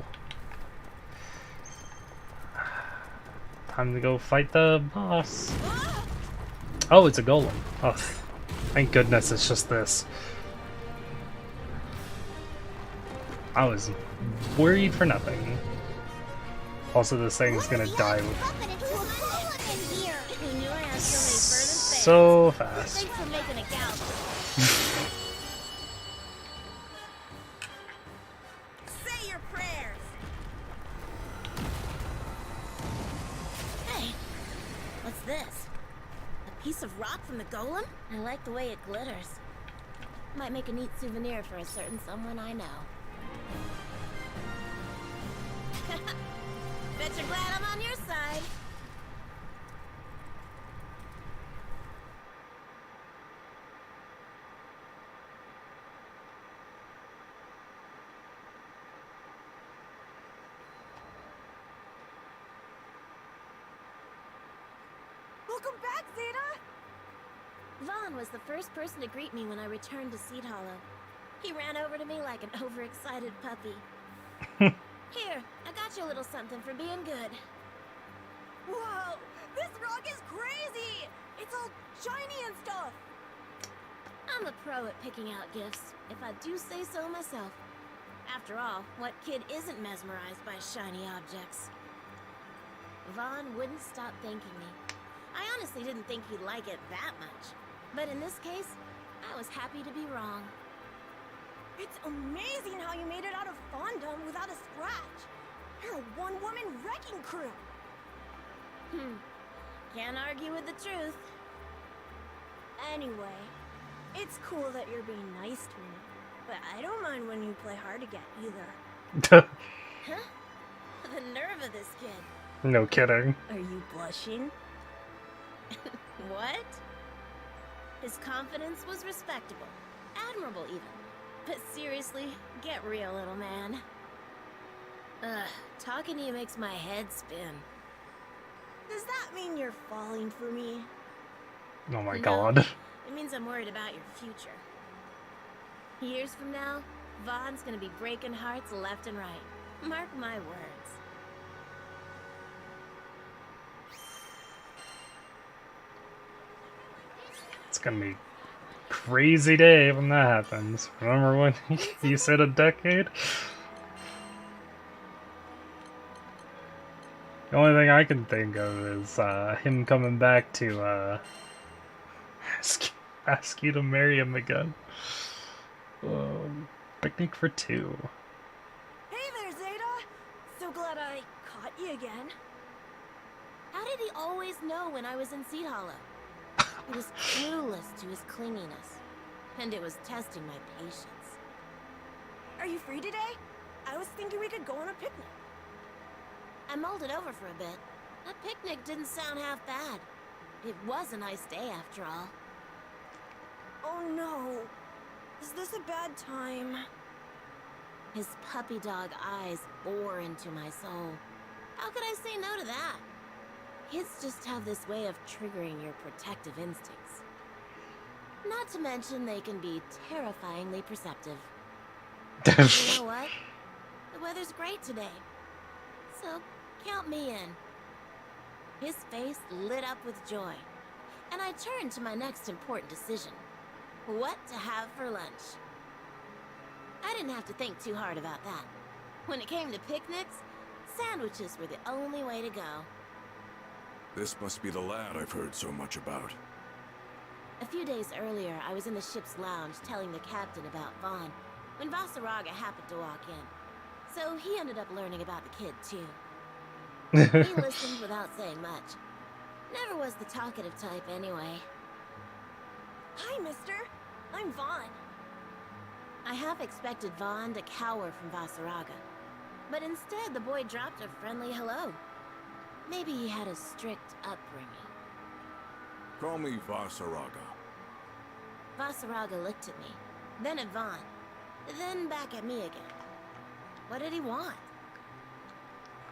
[SPEAKER 2] Time to go fight the boss. Oh, it's a golem. Oh, thank goodness it's just this. I was worried for nothing. Also, this thing's gonna die with so fast.
[SPEAKER 15] Thanks for making a gallop. Say your prayers. Hey, what's this? A piece of rock from the golem? I like the way it glitters. Might make a neat souvenir for a certain someone I know. Bet Bet you're glad I'm on your side.
[SPEAKER 17] Welcome back, Zeta!
[SPEAKER 15] Vaughn was the first person to greet me when I returned to Seed Hollow. He ran over to me like an overexcited puppy. Here, I got you a little something for being good.
[SPEAKER 17] Whoa! This rock is crazy! It's all shiny and stuff!
[SPEAKER 15] I'm a pro at picking out gifts, if I do say so myself. After all, what kid isn't mesmerized by shiny objects? Vaughn wouldn't stop thanking me. I honestly didn't think he'd like it that much. But in this case, I was happy to be wrong.
[SPEAKER 17] It's amazing how you made it out of Fondom without a scratch. You're a one-woman wrecking crew.
[SPEAKER 15] Can't argue with the truth.
[SPEAKER 17] Anyway, it's cool that you're being nice to me, but I don't mind when you play hard to get either.
[SPEAKER 15] Huh? The nerve of this kid.
[SPEAKER 2] No kidding.
[SPEAKER 17] Are you blushing?
[SPEAKER 15] What? His confidence was respectable. Admirable, even. But seriously, get real, little man. Talking to you makes my head spin.
[SPEAKER 17] Does that mean you're falling for me?
[SPEAKER 2] Oh my
[SPEAKER 15] No,
[SPEAKER 2] god.
[SPEAKER 15] It means I'm worried about your future. Years from now, Vaughn's gonna be breaking hearts left and right. Mark my words.
[SPEAKER 2] It's gonna be a crazy day when that happens. Remember when you said a decade? The only thing I can think of is him coming back to ask you to marry him again. Picnic for two.
[SPEAKER 17] Hey there, Zeta! So glad I caught you again.
[SPEAKER 15] How did he always know when I was in Seed Hollow? He was clueless to his clinginess, and it was testing my patience.
[SPEAKER 17] Are you free today? I was thinking we could go on a picnic.
[SPEAKER 15] I mulled it over for a bit. A picnic didn't sound half bad. It was a nice day, after all.
[SPEAKER 17] Oh no. Is this a bad time?
[SPEAKER 15] His puppy dog eyes bore into my soul. How could I say no to that? Kids just have this way of triggering your protective instincts. Not to mention they can be terrifyingly perceptive. You know what? The weather's great today. So, count me in. His face lit up with joy, and I turned to my next important decision. What to have for lunch. I didn't have to think too hard about that. When it came to picnics, sandwiches were the only way to go.
[SPEAKER 8] This must be the lad I've heard so much about.
[SPEAKER 15] A few days earlier, I was in the ship's lounge telling the captain about Vaughn, when Vasaraga happened to walk in. So he ended up learning about the kid, too. He listened without saying much. Never was the talkative type, anyway.
[SPEAKER 17] Hi, mister. I'm Vaughn.
[SPEAKER 15] I half expected Vaughn to cower from Vasaraga, but instead the boy dropped a friendly hello. Maybe he had a strict upbringing.
[SPEAKER 8] Call me Vasaraga.
[SPEAKER 15] Vasaraga looked at me, then at Vaughn, then back at me again. What did he want?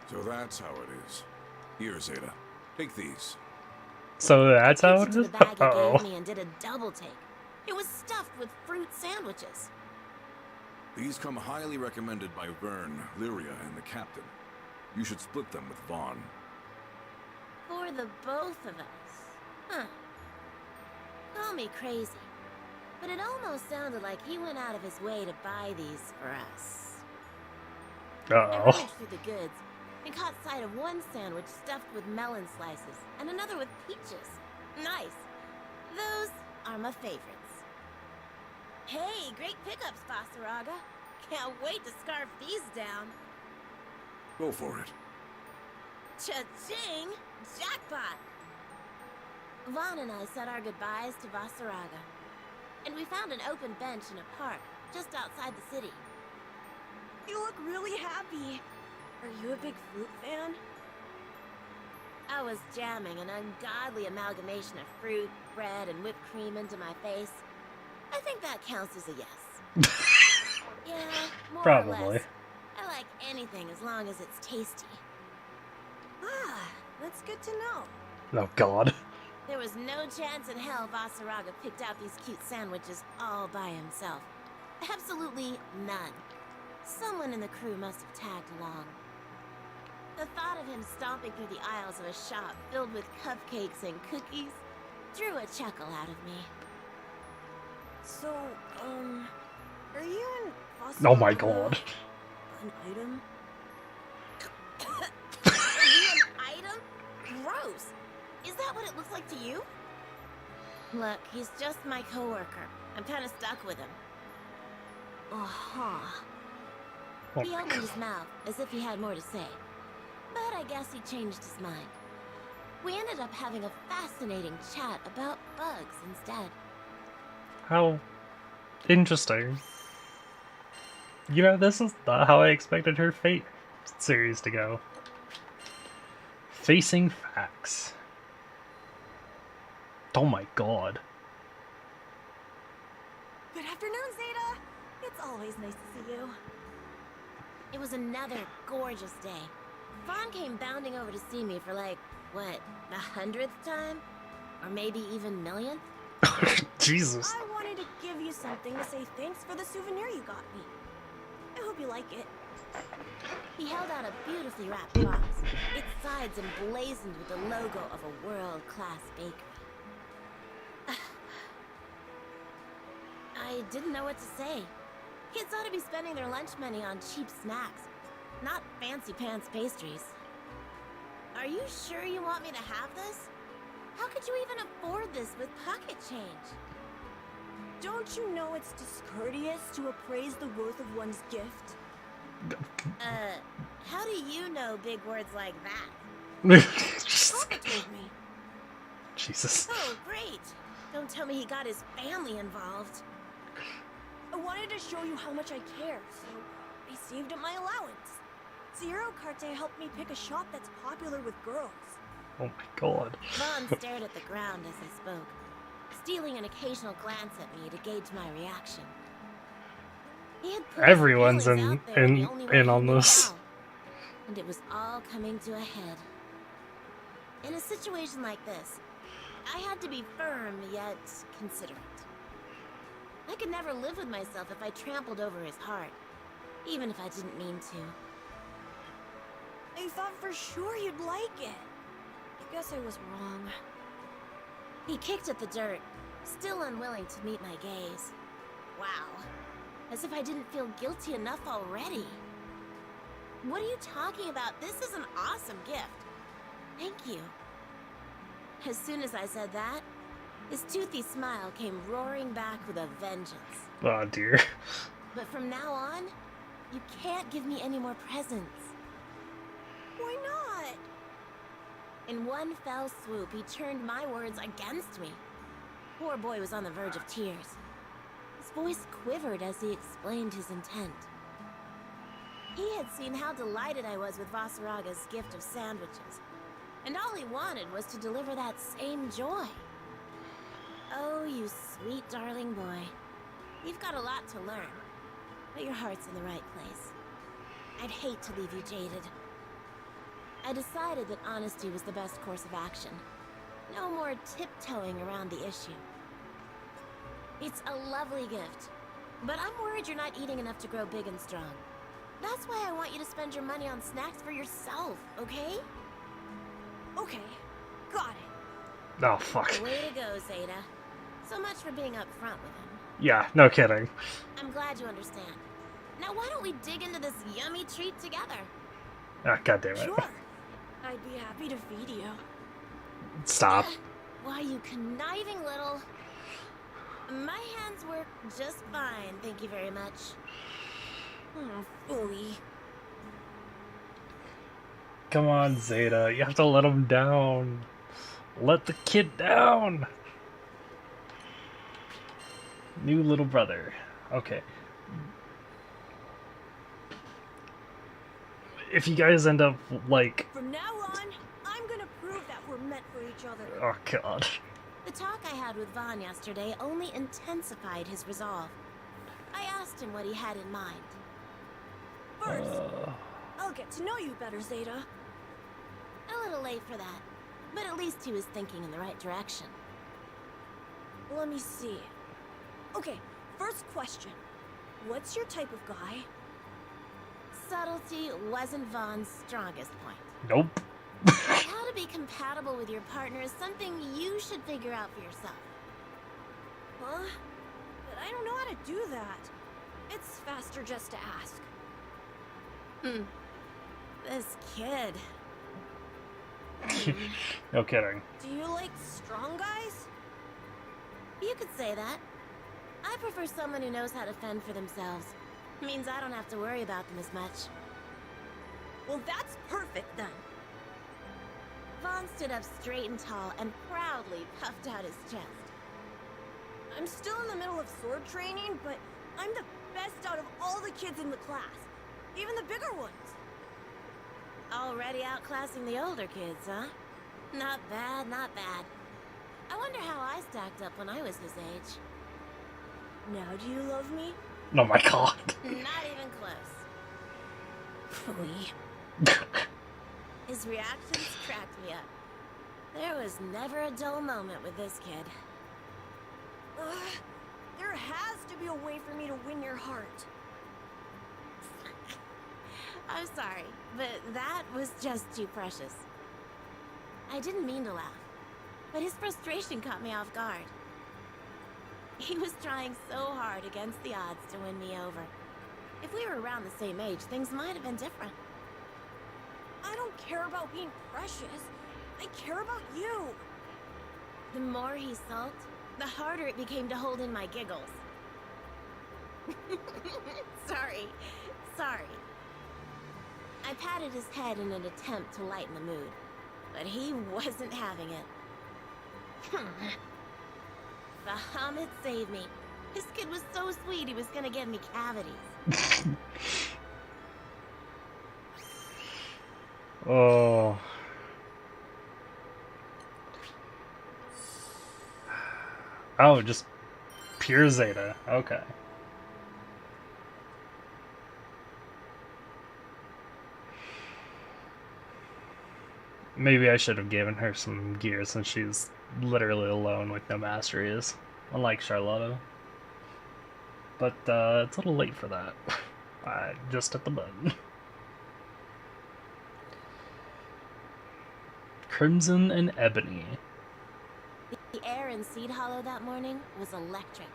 [SPEAKER 8] So that's how it is. Here, Zeta. Take these.
[SPEAKER 2] So that's how it
[SPEAKER 15] To
[SPEAKER 2] is?
[SPEAKER 15] the bag he
[SPEAKER 2] Uh-oh.
[SPEAKER 15] gave me and did a double take. It was stuffed with fruit sandwiches.
[SPEAKER 8] These come highly recommended by Vern, Lyria, and the captain. You should split them with Vaughn.
[SPEAKER 15] For the both of us. Huh. Call me crazy, but it almost sounded like he went out of his way to buy these for us. I
[SPEAKER 2] Uh-oh.
[SPEAKER 15] rummaged through the goods and caught sight of one sandwich stuffed with melon slices and another with peaches. Nice. Those are my favorites. Hey, great pickups, Vasaraga. Can't wait to scarf these down.
[SPEAKER 8] Go for it.
[SPEAKER 15] Cha-ching! Jackpot! Vaughn and I said our goodbyes to Vasaraga, and we found an open bench in a park just outside the city.
[SPEAKER 17] You look really happy. Are you a big fruit fan?
[SPEAKER 15] I was jamming an ungodly amalgamation of fruit, bread, and whipped cream into my face. I think that counts as a yes. Yeah, more
[SPEAKER 2] Probably.
[SPEAKER 15] or less. I like anything as long as it's tasty.
[SPEAKER 17] Ah, that's good to know.
[SPEAKER 2] Oh god.
[SPEAKER 15] There was no chance in hell Vasaraga picked out these cute sandwiches all by himself. Absolutely none. Someone in the crew must have tagged along. The thought of him stomping through the aisles of a shop filled with cupcakes and cookies drew a chuckle out of me.
[SPEAKER 17] So, are you in
[SPEAKER 2] Oh my god.
[SPEAKER 17] an item?
[SPEAKER 15] Are you an item? Gross. Is that what it looks like to you? Look, he's just my coworker. I'm kind of stuck with him. Uh-huh.
[SPEAKER 2] Oh
[SPEAKER 15] He
[SPEAKER 2] my
[SPEAKER 15] opened his mouth as if he had more to say. But I guess he changed his mind. We ended up having a fascinating chat about bugs instead.
[SPEAKER 2] How interesting. You know, this is not how I expected her Fate series to go. Facing facts. Oh my god.
[SPEAKER 17] Good afternoon, Zeta. It's always nice to see you.
[SPEAKER 15] It was another gorgeous day. Vaughn came bounding over to see me for like, what, the 100th time? Or maybe even millionth?
[SPEAKER 2] Jesus.
[SPEAKER 17] I wanted to give you something to say thanks for the souvenir you got me. I hope you like it.
[SPEAKER 15] He held out a beautifully wrapped box, its sides emblazoned with the logo of a world-class bakery. I didn't know what to say. Kids ought to be spending their lunch money on cheap snacks, not fancy pants pastries. Are you sure you want me to have this? How could you even afford this with pocket change?
[SPEAKER 17] Don't you know it's discourteous to appraise the worth of one's gift?
[SPEAKER 15] How do you know big words like that?
[SPEAKER 17] Papa told me.
[SPEAKER 2] Jesus.
[SPEAKER 15] Oh, great. Don't tell me he got his family involved.
[SPEAKER 17] I wanted to show you how much I care, so I saved up my allowance. Zero Carte helped me pick a shop that's popular with girls.
[SPEAKER 2] Oh my god.
[SPEAKER 15] Vaughn stared at the ground as I spoke, stealing an occasional glance at me to gauge my reaction. He had put his
[SPEAKER 2] Everyone's
[SPEAKER 15] feelings out there the only way
[SPEAKER 2] in
[SPEAKER 15] he
[SPEAKER 2] on
[SPEAKER 15] knew
[SPEAKER 2] this.
[SPEAKER 15] how, and it was all coming to a head. In a situation like this, I had to be firm yet considerate. I could never live with myself if I trampled over his heart, even if I didn't mean to.
[SPEAKER 17] I thought for sure you'd like it. I guess I was wrong.
[SPEAKER 15] He kicked at the dirt, still unwilling to meet my gaze. Wow. As if I didn't feel guilty enough already. What are you talking about? This is an awesome gift. Thank you. As soon as I said that, his toothy smile came roaring back with a vengeance.
[SPEAKER 2] Oh dear.
[SPEAKER 15] But from now on, you can't give me any more presents.
[SPEAKER 17] Why not?
[SPEAKER 15] In one fell swoop, he turned my words against me. Poor boy was on the verge of tears. His voice quivered as he explained his intent. He had seen how delighted I was with Vasaraga's gift of sandwiches, and all he wanted was to deliver that same joy. Oh, you sweet darling boy. You've got a lot to learn, but your heart's in the right place. I'd hate to leave you jaded. I decided that honesty was the best course of action. No more tiptoeing around the issue. It's a lovely gift, but I'm worried you're not eating enough to grow big and strong. That's why I want you to spend your money on snacks for yourself, okay?
[SPEAKER 17] Okay, got it.
[SPEAKER 2] Oh fuck.
[SPEAKER 15] Way to go, Zeta. So much for being upfront with him.
[SPEAKER 2] Yeah, no kidding.
[SPEAKER 15] I'm glad you understand. Now why don't we dig into this yummy treat together?
[SPEAKER 2] Ah, god damn it.
[SPEAKER 17] Sure. I'd be happy to feed you.
[SPEAKER 2] Stop.
[SPEAKER 15] Why, you conniving little... My hands work just fine, thank you very much.
[SPEAKER 17] Fooey.
[SPEAKER 2] Come on, Zeta. You have to let him down. Let the kid down. New little brother. Okay. If you guys end up, like...
[SPEAKER 17] From now on, I'm gonna prove meant for each other.
[SPEAKER 2] Oh god.
[SPEAKER 15] The talk I had with Vaughn yesterday only intensified his resolve. I asked him what he had in mind.
[SPEAKER 17] First, I'll get to know you better, Zeta.
[SPEAKER 15] A little late for that, but at least he was thinking in the right direction.
[SPEAKER 17] Let me see. Okay, first question. What's your type of guy?
[SPEAKER 15] Subtlety wasn't Vaughn's strongest point.
[SPEAKER 2] Nope.
[SPEAKER 15] How to be compatible with your partner is something you should figure out for yourself.
[SPEAKER 17] Huh? But I don't know how to do that. It's faster just to ask.
[SPEAKER 15] This kid.
[SPEAKER 2] No kidding.
[SPEAKER 17] Do you like strong guys?
[SPEAKER 15] You could say that. I prefer someone who knows how to fend for themselves. Means I don't have to worry about them as much.
[SPEAKER 17] Well, that's perfect then.
[SPEAKER 15] Vaughn stood up straight and tall and proudly puffed out his chest.
[SPEAKER 17] I'm still in the middle of sword training, but I'm the best out of all the kids in the class. Even the bigger ones.
[SPEAKER 15] Already outclassing the older kids, huh? Not bad, not bad. I wonder how I stacked up when I was his age.
[SPEAKER 17] Now do you love me?
[SPEAKER 2] Oh my god.
[SPEAKER 15] Not even close.
[SPEAKER 17] Phooey.
[SPEAKER 15] His reactions cracked me up. There was never a dull moment with this kid.
[SPEAKER 17] There has to be a way for me to win your heart.
[SPEAKER 15] I'm sorry, but that was just too precious. I didn't mean to laugh, but his frustration caught me off guard. He was trying so hard against the odds to win me over. If we were around the same age, things might have been different.
[SPEAKER 17] I don't care about being precious. I care about you.
[SPEAKER 15] The more he sulked, the harder it became to hold in my giggles. Sorry. I patted his head in an attempt to lighten the mood, but he wasn't having it. Bahamut saved me. His kid was so sweet he was gonna give me cavities.
[SPEAKER 2] Oh. Oh, just pure Zeta. Okay. Maybe I should have given her some gear since she's literally alone with no masteries, unlike Charlotta. But it's a little late for that. I just hit the button. Crimson and Ebony.
[SPEAKER 15] The air in Seed Hollow that morning was electric.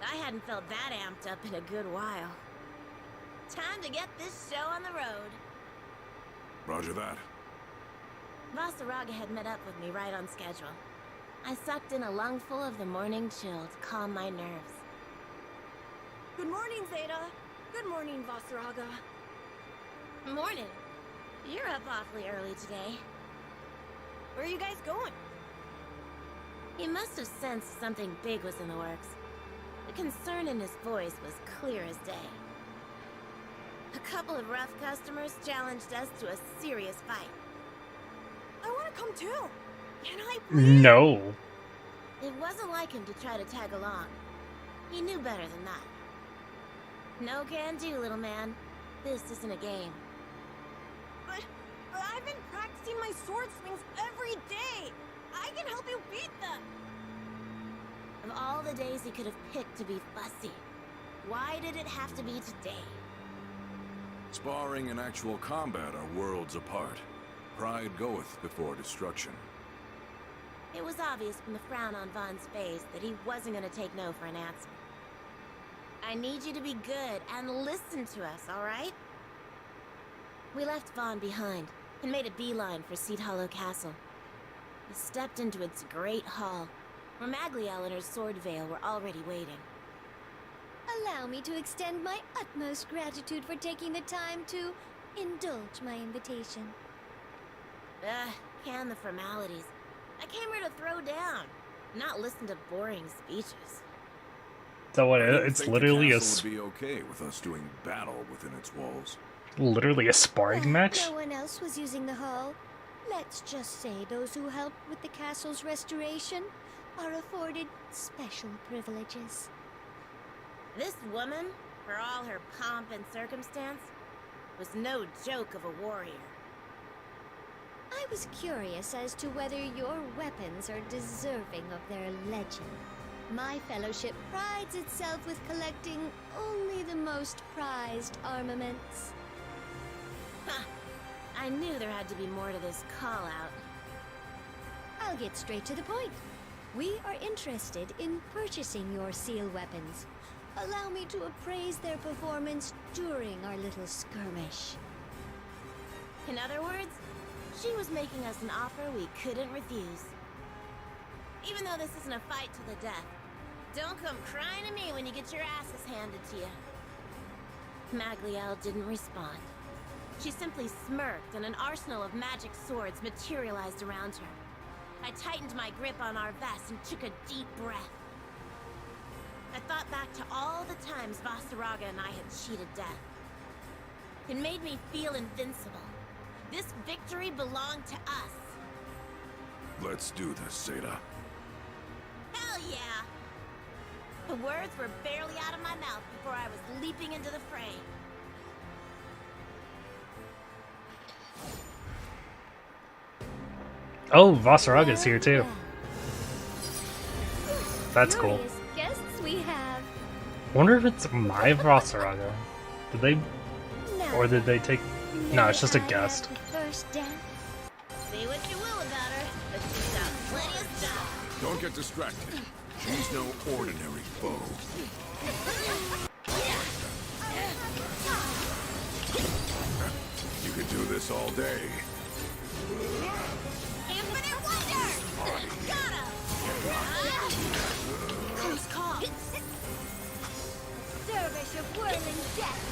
[SPEAKER 15] I hadn't felt that amped up in a good while. Time to get this show on the road.
[SPEAKER 8] Roger that.
[SPEAKER 15] Vasaraga had met up with me right on schedule. I sucked in a lungful of the morning chill to calm my nerves.
[SPEAKER 17] Good morning, Zeta. Good morning, Vasaraga.
[SPEAKER 15] Morning. You're up awfully early today.
[SPEAKER 17] Where are you guys going?
[SPEAKER 15] He must have sensed something big was in the works. The concern in his voice was clear as day. A couple of rough customers challenged us to a serious fight.
[SPEAKER 17] I want to come too. Can I please?
[SPEAKER 2] No.
[SPEAKER 15] It wasn't like him to try to tag along. He knew better than that. No can do, little man. This isn't a game.
[SPEAKER 17] But I've been practicing my sword swings every day. I can help you beat them.
[SPEAKER 15] Of all the days he could have picked to be fussy, why did it have to be today?
[SPEAKER 8] Sparring and actual combat are worlds apart. Pride goeth before destruction.
[SPEAKER 15] It was obvious from the frown on Vaughn's face that he wasn't going to take no for an answer. I need you to be good and listen to us, all right? We left Vaughn behind and made a beeline for Seed Hollow Castle. We stepped into its great hall, where Magliel and her sword veil were already waiting.
[SPEAKER 12] Allow me to extend my utmost gratitude for taking the time to indulge my invitation.
[SPEAKER 15] Can the formalities. I came here to throw down, not listen to boring speeches.
[SPEAKER 2] So what?
[SPEAKER 8] I
[SPEAKER 2] It's
[SPEAKER 8] think
[SPEAKER 2] literally
[SPEAKER 8] the
[SPEAKER 2] a
[SPEAKER 8] castle would be okay with us doing battle within its walls.
[SPEAKER 2] literally a sparring match.
[SPEAKER 12] No one else was using the hall.
[SPEAKER 20] Let's just say those who helped with the castle's restoration are afforded special privileges.
[SPEAKER 15] This woman, for all her pomp and circumstance, was no joke of a warrior.
[SPEAKER 20] I was curious as to whether your weapons are deserving of their legend. My fellowship prides itself with collecting only the most prized armaments.
[SPEAKER 15] Huh. I knew there had to be more to this call-out.
[SPEAKER 20] I'll get straight to the point. We are interested in purchasing your seal weapons. Allow me to appraise their performance during our little skirmish.
[SPEAKER 15] In other words, she was making us an offer we couldn't refuse. Even though this isn't a fight to the death, don't come crying to me when you get your asses handed to you. Magliel didn't respond. She simply smirked and an arsenal of magic swords materialized around her. I tightened my grip on our vest and took a deep breath. I thought back to all the times Vasaraga and I had cheated death. It made me feel invincible. This victory belonged to us.
[SPEAKER 8] Let's do this, Zeta.
[SPEAKER 15] Hell yeah! The words were barely out of my mouth before I was leaping into the fray.
[SPEAKER 2] Oh, Vasaraga's here too. That's cool.
[SPEAKER 20] Glorious guests we have.
[SPEAKER 2] Wonder if it's my Vasaraga. Did they, or did they take? No, it's just a guest.
[SPEAKER 20] First dance.
[SPEAKER 15] Say what you will about her, but she's got plenty of stuff.
[SPEAKER 8] Don't get distracted. She's no ordinary foe. You could do this all day.
[SPEAKER 15] Infinite Wonder! Got him! Close call.
[SPEAKER 20] Dervish of whirling death.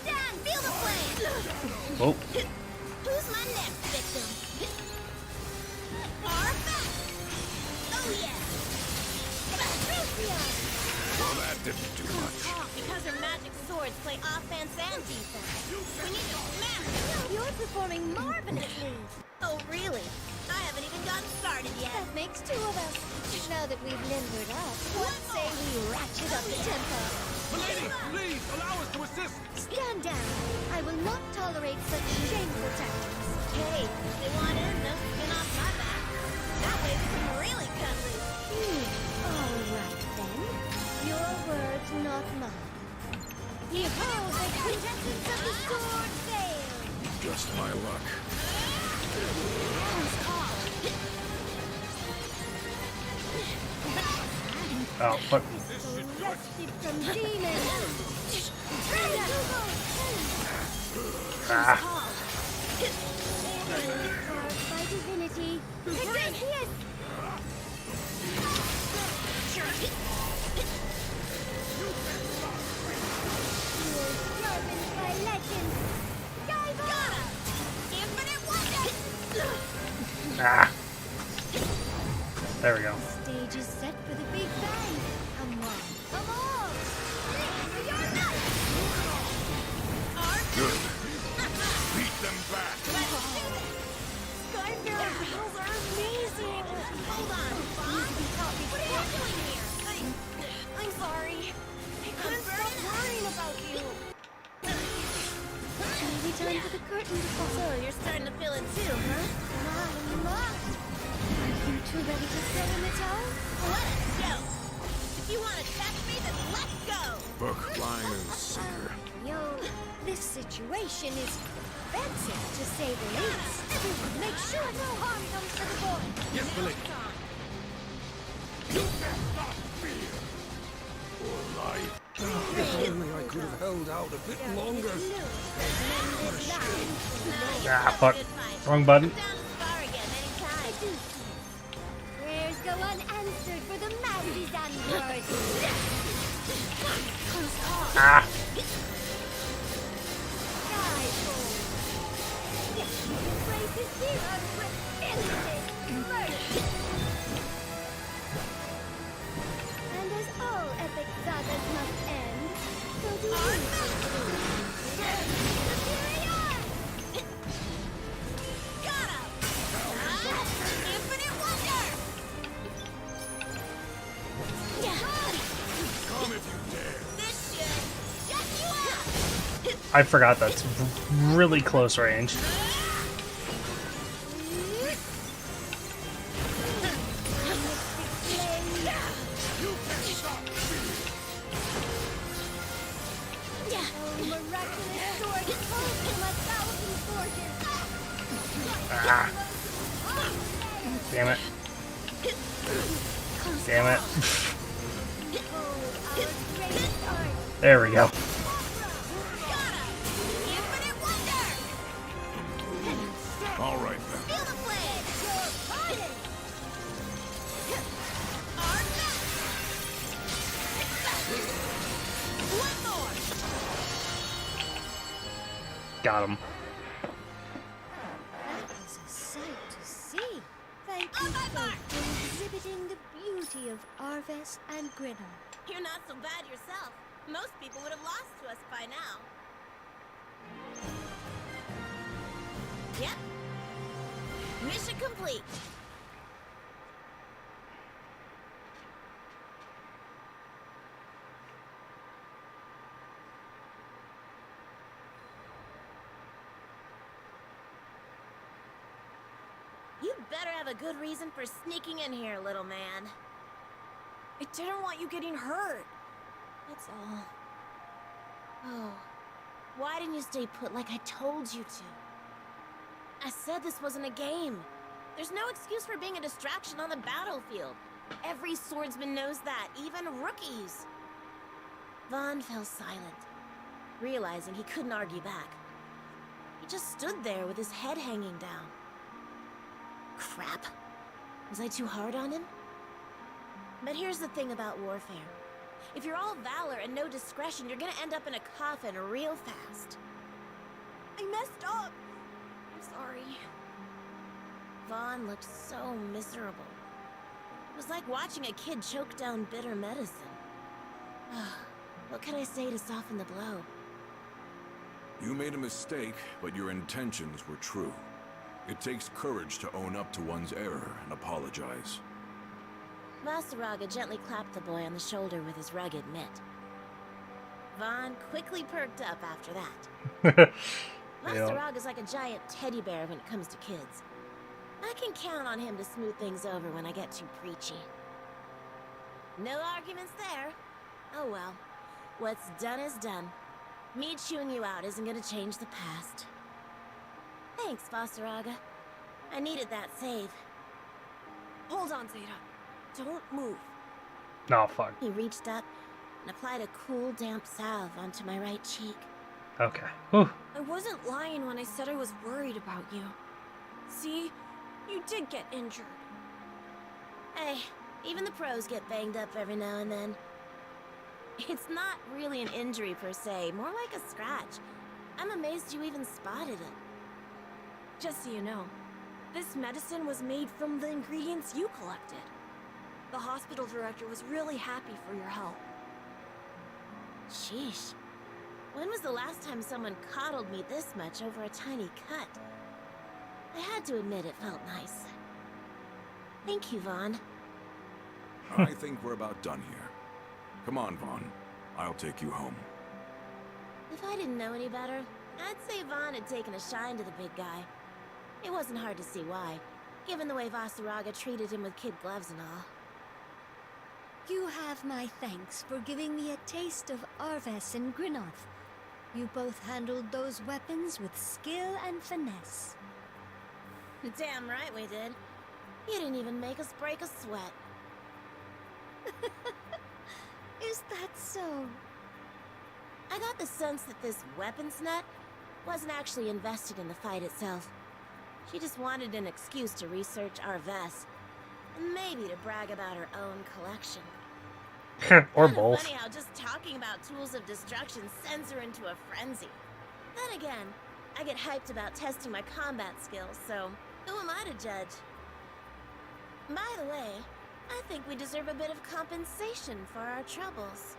[SPEAKER 15] Dan, feel the flame!
[SPEAKER 2] Oh.
[SPEAKER 15] Who's my next victim? Arfa! Oh yeah!
[SPEAKER 8] Well, that didn't do much.
[SPEAKER 15] Because her magic swords play offense and defense. We need to smash them!
[SPEAKER 20] You're performing marvelously.
[SPEAKER 15] Oh really? I haven't even gotten started yet.
[SPEAKER 20] That makes two of us. Now that we've limbered up, what say we ratchet up the tempo?
[SPEAKER 9] Milady, please, allow us to assist!
[SPEAKER 20] Stand down. I will not tolerate such shameful tactics.
[SPEAKER 15] Hey, if they want in, they'll spin off my back. That way we can really cut loose.
[SPEAKER 20] All right then. Your words, not mine. Behold the quintessence of the sword veil.
[SPEAKER 8] Just my luck.
[SPEAKER 2] Oh, fuck.
[SPEAKER 20] Rested from demons.
[SPEAKER 2] Ah.
[SPEAKER 20] Carved by divinity. Odysseus! Sharpened by legend. Dive
[SPEAKER 15] Infinite Wonder!
[SPEAKER 2] Ah. There we go.
[SPEAKER 20] The stage is set for the big bang. Come on. Come on!
[SPEAKER 8] Good. Beat them back.
[SPEAKER 20] Skyfarer girls are amazing!
[SPEAKER 15] Hold on, Bob. What are you doing here?
[SPEAKER 20] I'm sorry. I couldn't stop worrying about you. Maybe time for the curtain to fall.
[SPEAKER 15] So, you're starting to feel it too, huh?
[SPEAKER 20] I'm not. Are you two ready to throw in the towel?
[SPEAKER 15] Let us go! If you want to test me, then let's go!
[SPEAKER 8] Hook, line, and sinker.
[SPEAKER 20] Yo, this situation is offensive, to say the least. Everyone, make sure no harm comes to the boy.
[SPEAKER 9] Yes, Billy.
[SPEAKER 8] You cannot fear. For life.
[SPEAKER 6] If only I could have held out a bit longer.
[SPEAKER 2] Ah, fuck. Wrong button.
[SPEAKER 20] Prayers go unanswered for the Mandy's androids.
[SPEAKER 2] Ah.
[SPEAKER 20] Embraces heroes with innocent mercy. And as all epic sagas must end, so do you.
[SPEAKER 15] Got him!
[SPEAKER 2] I forgot that's really close range. Ah. Damn it. Damn it. There we go.
[SPEAKER 8] All right then.
[SPEAKER 2] Got him.
[SPEAKER 20] That was a sight to see. Thank you both for exhibiting the beauty of Arves and Grinner.
[SPEAKER 15] You're not so bad yourself. Most people would have lost to us by now. Yep. Mission complete. You better have a good reason for sneaking in here, little man.
[SPEAKER 17] I didn't want you getting hurt. That's all.
[SPEAKER 15] Oh. Why didn't you stay put like I told you to? I said this wasn't a game. There's no excuse for being a distraction on the battlefield. Every swordsman knows that, even rookies. Vaughn fell silent, realizing he couldn't argue back. He just stood there with his head hanging down. Crap. Was I too hard on him? But here's the thing about warfare. If you're all valor and no discretion, you're gonna end up in a coffin real fast.
[SPEAKER 17] I messed up. I'm sorry.
[SPEAKER 15] Vaughn looked so miserable. It was like watching a kid choke down bitter medicine. What can I say to soften the blow?
[SPEAKER 8] You made a mistake, but your intentions were true. It takes courage to own up to one's error and apologize.
[SPEAKER 15] Vasaraga gently clapped the boy on the shoulder with his rugged mitt. Vaughn quickly perked up after that. Vasaraga's like a giant teddy bear when it comes to kids. I can count on him to smooth things over when I get too preachy. No arguments there. Oh well. What's done is done. Me chewing you out isn't gonna change the past. Thanks, Vasaraga. I needed that save.
[SPEAKER 17] Hold on, Zeta. Don't move.
[SPEAKER 2] Oh, fuck.
[SPEAKER 15] He reached up and applied a cool, damp salve onto my right cheek.
[SPEAKER 2] Okay. Whew.
[SPEAKER 17] I wasn't lying when I said I was worried about you. See? You did get injured.
[SPEAKER 15] Hey, even the pros get banged up every now and then. It's not really an injury per se, more like a scratch. I'm amazed you even spotted it.
[SPEAKER 17] Just so you know, this medicine was made from the ingredients you collected. The hospital director was really happy for your help.
[SPEAKER 15] Sheesh. When was the last time someone coddled me this much over a tiny cut? I had to admit it felt nice. Thank you, Vaughn.
[SPEAKER 8] I think we're about done here. Come on, Vaughn. I'll take you home.
[SPEAKER 15] If I didn't know any better, I'd say Vaughn had taken a shine to the big guy. It wasn't hard to see why, given the way Vasaraga treated him with kid gloves and all.
[SPEAKER 20] You have my thanks for giving me a taste of Arves and Grinoth. You both handled those weapons with skill and finesse.
[SPEAKER 15] Damn right we did. You didn't even make us break a sweat.
[SPEAKER 20] Is that so?
[SPEAKER 15] I got the sense that this weapons nut wasn't actually invested in the fight itself. She just wanted an excuse to research Arves, and maybe to brag about her own collection.
[SPEAKER 2] Or
[SPEAKER 15] Kinda
[SPEAKER 2] both.
[SPEAKER 15] Funny how just talking about tools of destruction sends her into a frenzy. Then again, I get hyped about testing my combat skills, so who am I to judge? By the way, I think we deserve a bit of compensation for our troubles.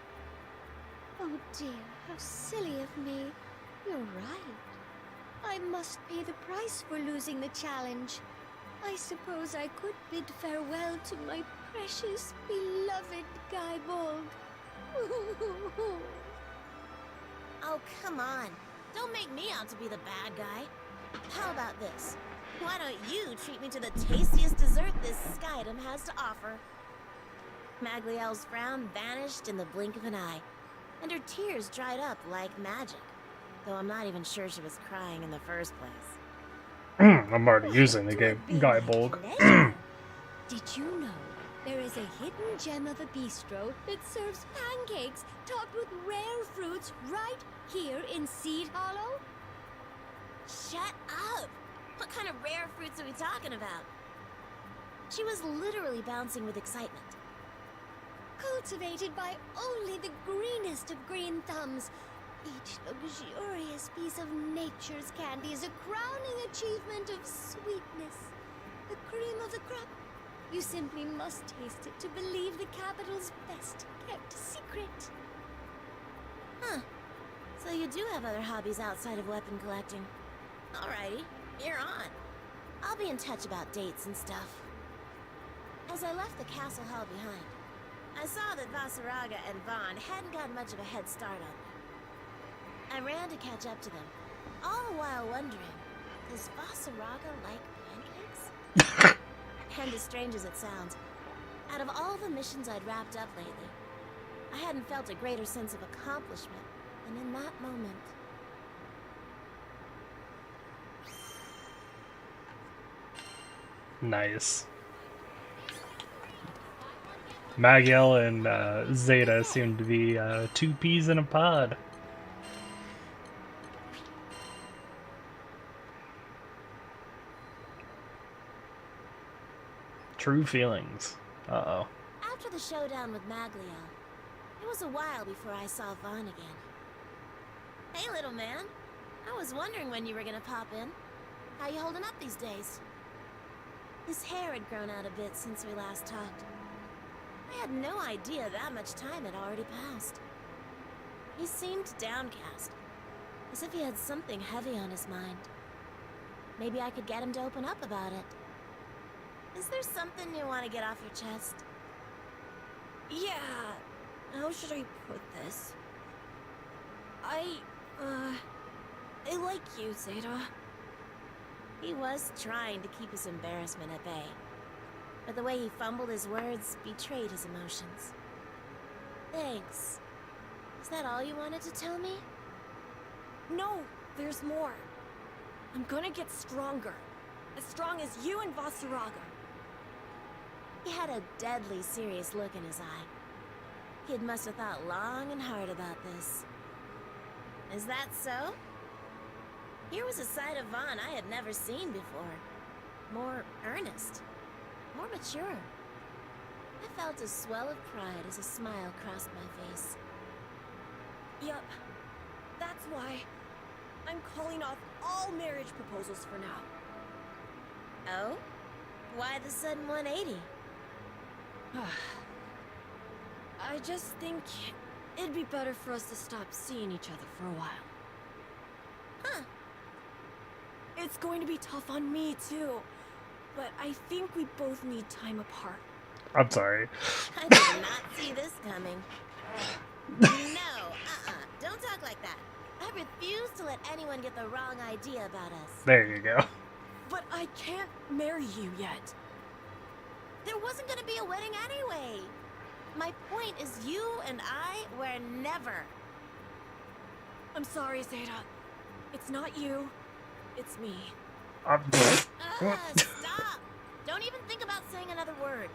[SPEAKER 20] Oh dear, how silly of me. You're right. I must pay the price for losing the challenge. I suppose I could bid farewell to my precious, beloved Gaibolg.
[SPEAKER 15] Oh, come on. Don't make me out to be the bad guy. How about this? Why don't you treat me to the tastiest dessert this Skydom has to offer? Magliel's frown vanished in the blink of an eye, and her tears dried up like magic, though I'm not even sure she was crying in the first place.
[SPEAKER 2] I'm already using the game Guy Bulk.
[SPEAKER 20] Did you know there is a hidden gem of a bistro that serves pancakes topped with rare fruits right here in Seed Hollow?
[SPEAKER 15] Shut up! What kind of rare fruits are we talking about? She was literally bouncing with excitement.
[SPEAKER 20] Cultivated by only the greenest of green thumbs, each luxurious piece of nature's candy is a crowning achievement of sweetness. The cream of the crop. You simply must taste it to believe the capital's best-kept secret.
[SPEAKER 15] Huh. So you do have other hobbies outside of weapon collecting. Alrighty, you're on. I'll be in touch about dates and stuff. As I left the castle hall behind, I saw that Vasaraga and Vaughn hadn't got much of a head start on me. I ran to catch up to them, all the while wondering, does Vasaraga like pancakes? And as strange as it sounds, out of all the missions I'd wrapped up lately, I hadn't felt a greater sense of accomplishment than in that moment.
[SPEAKER 2] Nice. Magiel and Zeta seem to be two peas in a pod. True feelings. Uh-oh.
[SPEAKER 15] After the showdown with Magliel, it was a while before I saw Vaughn again. Hey, little man. I was wondering when you were gonna pop in. How you holding up these days? His hair had grown out a bit since we last talked. I had no idea that much time had already passed. He seemed downcast, as if he had something heavy on his mind. Maybe I could get him to open up about it. Is there something you want to get off your chest?
[SPEAKER 17] Yeah, how should I put this? I like you, Zeta.
[SPEAKER 15] He was trying to keep his embarrassment at bay, but the way he fumbled his words betrayed his emotions. Thanks. Is that all you wanted to tell me?
[SPEAKER 17] No, there's more. I'm gonna get stronger. As strong as you and Vasaraga.
[SPEAKER 15] He had a deadly serious look in his eye. He must have thought long and hard about this. Is that so? Here was a side of Vaughn I had never seen before. More earnest. More mature. I felt a swell of pride as a smile crossed my face.
[SPEAKER 17] Yup. That's why I'm calling off all marriage proposals for now.
[SPEAKER 15] Oh? Why the sudden 180?
[SPEAKER 17] I just think it'd be better for us to stop seeing each other for a while.
[SPEAKER 15] Huh.
[SPEAKER 17] It's going to be tough on me, too. But I think we both need time apart.
[SPEAKER 2] I'm sorry.
[SPEAKER 15] I did not see this coming. No, don't talk like that. I refuse to let anyone get the wrong idea about us.
[SPEAKER 2] There you go.
[SPEAKER 17] But I can't marry you yet.
[SPEAKER 15] There wasn't gonna be a wedding anyway. My point is you and I were never.
[SPEAKER 17] I'm sorry, Zeta. It's not you. It's me.
[SPEAKER 15] Stop! Don't even think about saying another word.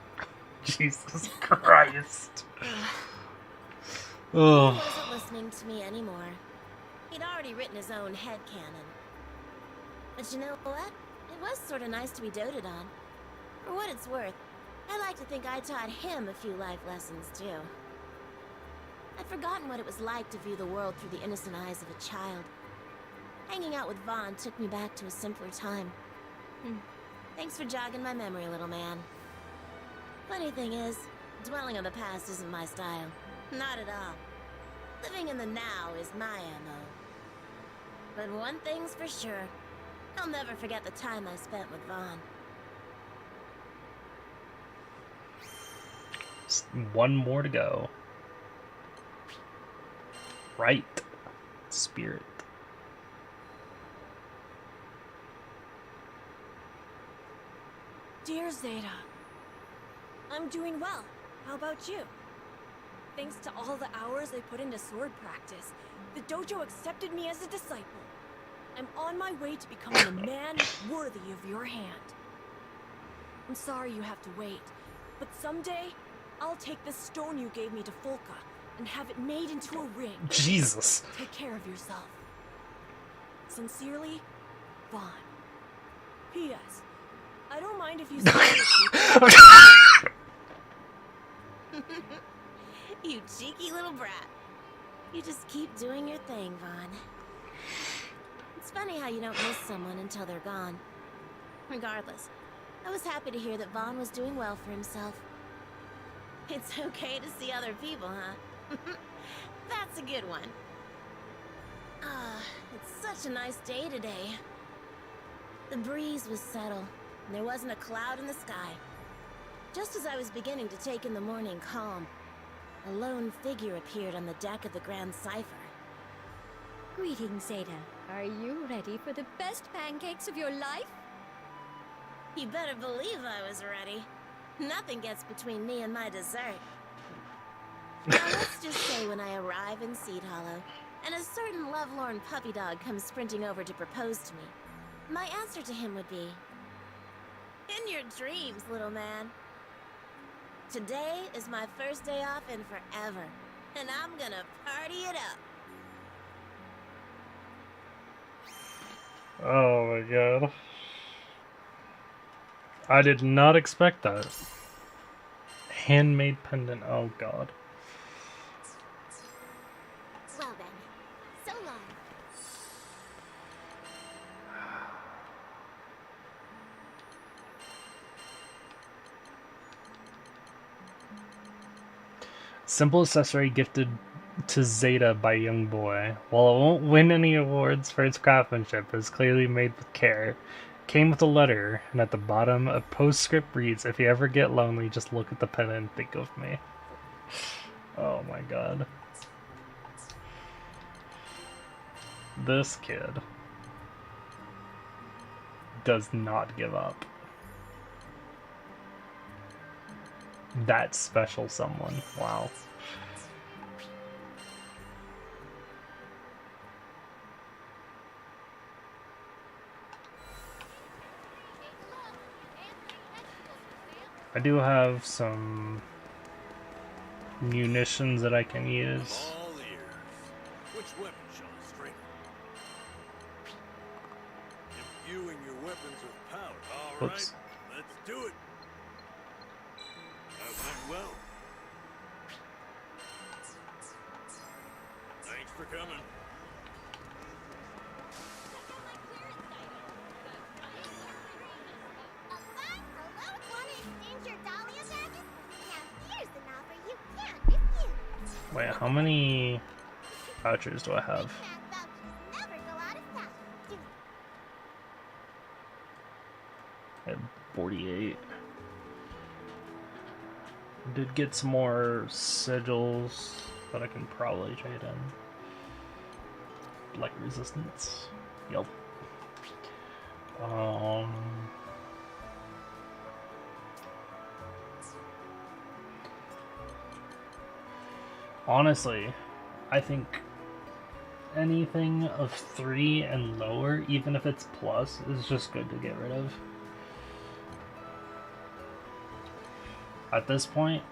[SPEAKER 2] Jesus Christ.
[SPEAKER 15] He wasn't listening to me anymore. He'd already written his own headcanon. But you know what? It was sort of nice to be doted on. For what it's worth, I like to think I taught him a few life lessons, too. I'd forgotten what it was like to view the world through the innocent eyes of a child. Hanging out with Vaughn took me back to a simpler time. Thanks for jogging my memory, little man. Funny thing is, dwelling on the past isn't my style. Not at all. Living in the now is my MO. But one thing's for sure. I'll never forget the time I spent with Vaughn.
[SPEAKER 2] One more to go. Right. Spirit.
[SPEAKER 17] dear Zeta. I'm doing well. How about you? Thanks to all the hours I put into sword practice, the dojo accepted me as a disciple. I'm on my way to becoming a man worthy of your hand. I'm sorry you have to wait, but someday, I'll take the stone you gave me to Folka and have it made into a ring.
[SPEAKER 2] Jesus.
[SPEAKER 17] Take care of yourself. Sincerely, Vaughn. P.S. I don't mind if you say
[SPEAKER 15] You cheeky little brat. You just keep doing your thing, Vaughn. It's funny how you don't miss someone until they're gone. Regardless, I was happy to hear that Vaughn was doing well for himself. It's okay to see other people, huh? That's a good one. It's such a nice day today. The breeze was subtle, and there wasn't a cloud in the sky. Just as I was beginning to take in the morning calm, a lone figure appeared on the deck of the Grand Cipher.
[SPEAKER 20] Greetings, Zeta. Are you ready for the best pancakes of your life?
[SPEAKER 15] You better believe I was ready. Nothing gets between me and my dessert. Now let's just say when I arrive in Seed Hollow, and a certain lovelorn puppy dog comes sprinting over to propose to me, my answer to him would be, in your dreams, little man. Today is my first day off in forever, and I'm gonna party it up.
[SPEAKER 2] Oh my god. I did not expect that. Handmade pendant, oh god.
[SPEAKER 4] Well then, so long.
[SPEAKER 2] Simple accessory gifted to Zeta by Young Boy. While it won't win any awards for its craftsmanship, it's clearly made with care. Came with a letter, and at the bottom, a postscript reads, "If you ever get lonely, just look at the pen and think of me." Oh my god. This kid does not give up. That special someone. Wow. I do have some munitions that I can use.
[SPEAKER 8] All ears. Which weapon shall I strengthen? Imbuing your weapons with power. All right,
[SPEAKER 2] Whoops.
[SPEAKER 8] let's do it. That went well. Thanks for coming.
[SPEAKER 2] Wait, how many vouchers do I have? I have 48. Did get some more sigils that I can probably trade in. Like resistance. Yep. Honestly, I think anything of 3 and lower, even if it's plus, is just good to get rid of. At this point,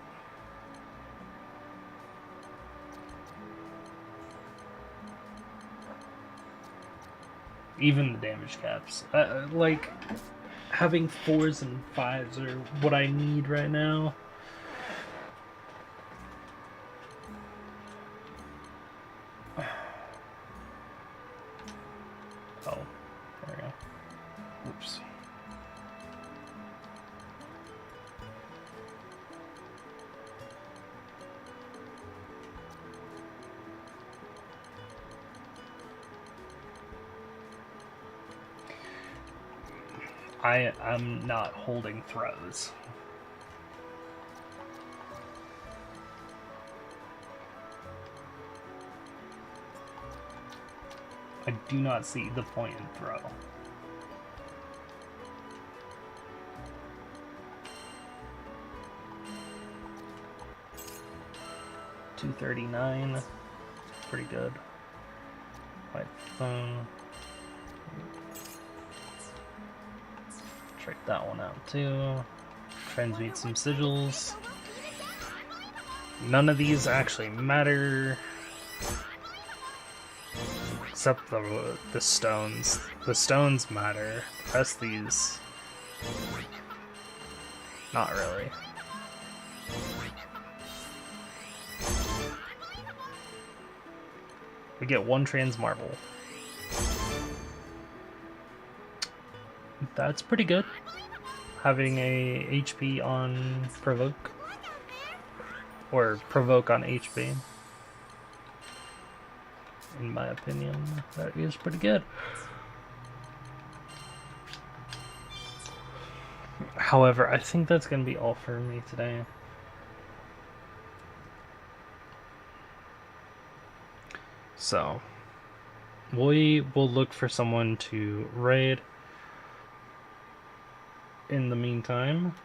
[SPEAKER 2] even the damage caps. Like, having 4s and 5s are what I need right now. Oh, there we go. Oops. I'm not holding throws. I do not see the point in throw. $239. Pretty good. My phone. Check that one out too. Transmute some sigils. None of these actually matter. Except the stones. The stones matter. The rest of these... not really. We get one trans marble. That's pretty good. Having a HP on provoke. Or provoke on HP. In my opinion, that is pretty good. However, I think that's going to be all for me today. So, we will look for someone to raid. In the meantime,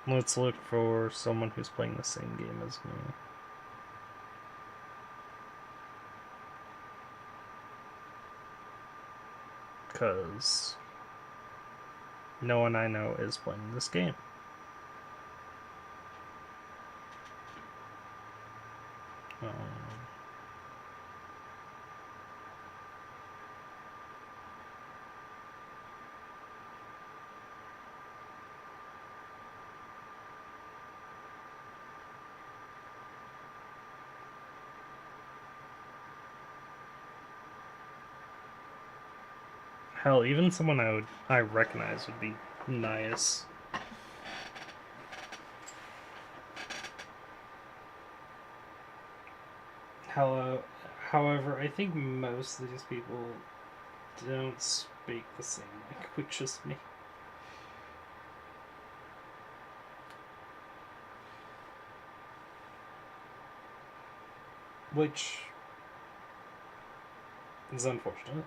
[SPEAKER 2] let's look for someone who's playing the same game as me. Because no one I know is playing this game. Hell, even someone I recognize would be nice. However, I think most of these people don't speak the same language as me. Which is unfortunate.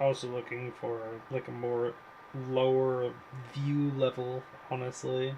[SPEAKER 2] Also looking for like a more lower view level, honestly.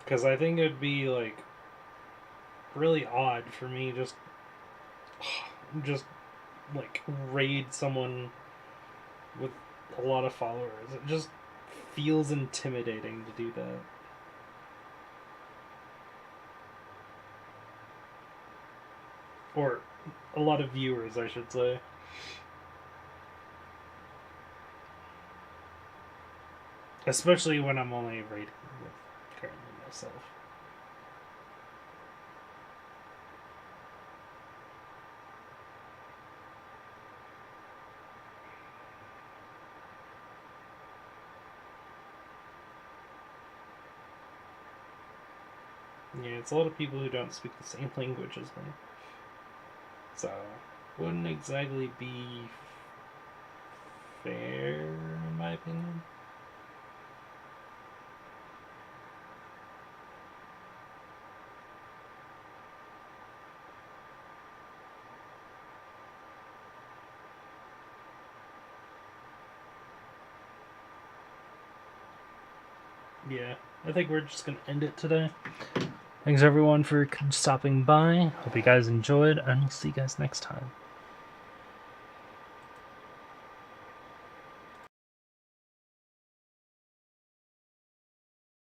[SPEAKER 2] Because I think it'd be, like, really odd for me just, like, raid someone with a lot of followers. It just feels intimidating to do that. Or a lot of viewers, I should say. Especially when I'm only raiding with currently myself. Yeah, it's a lot of people who don't speak the same language as me. So, wouldn't exactly be fair, in my opinion. Yeah, I think we're just going to end it today. Thanks everyone for stopping by. Hope you guys enjoyed, and we'll see you guys next time.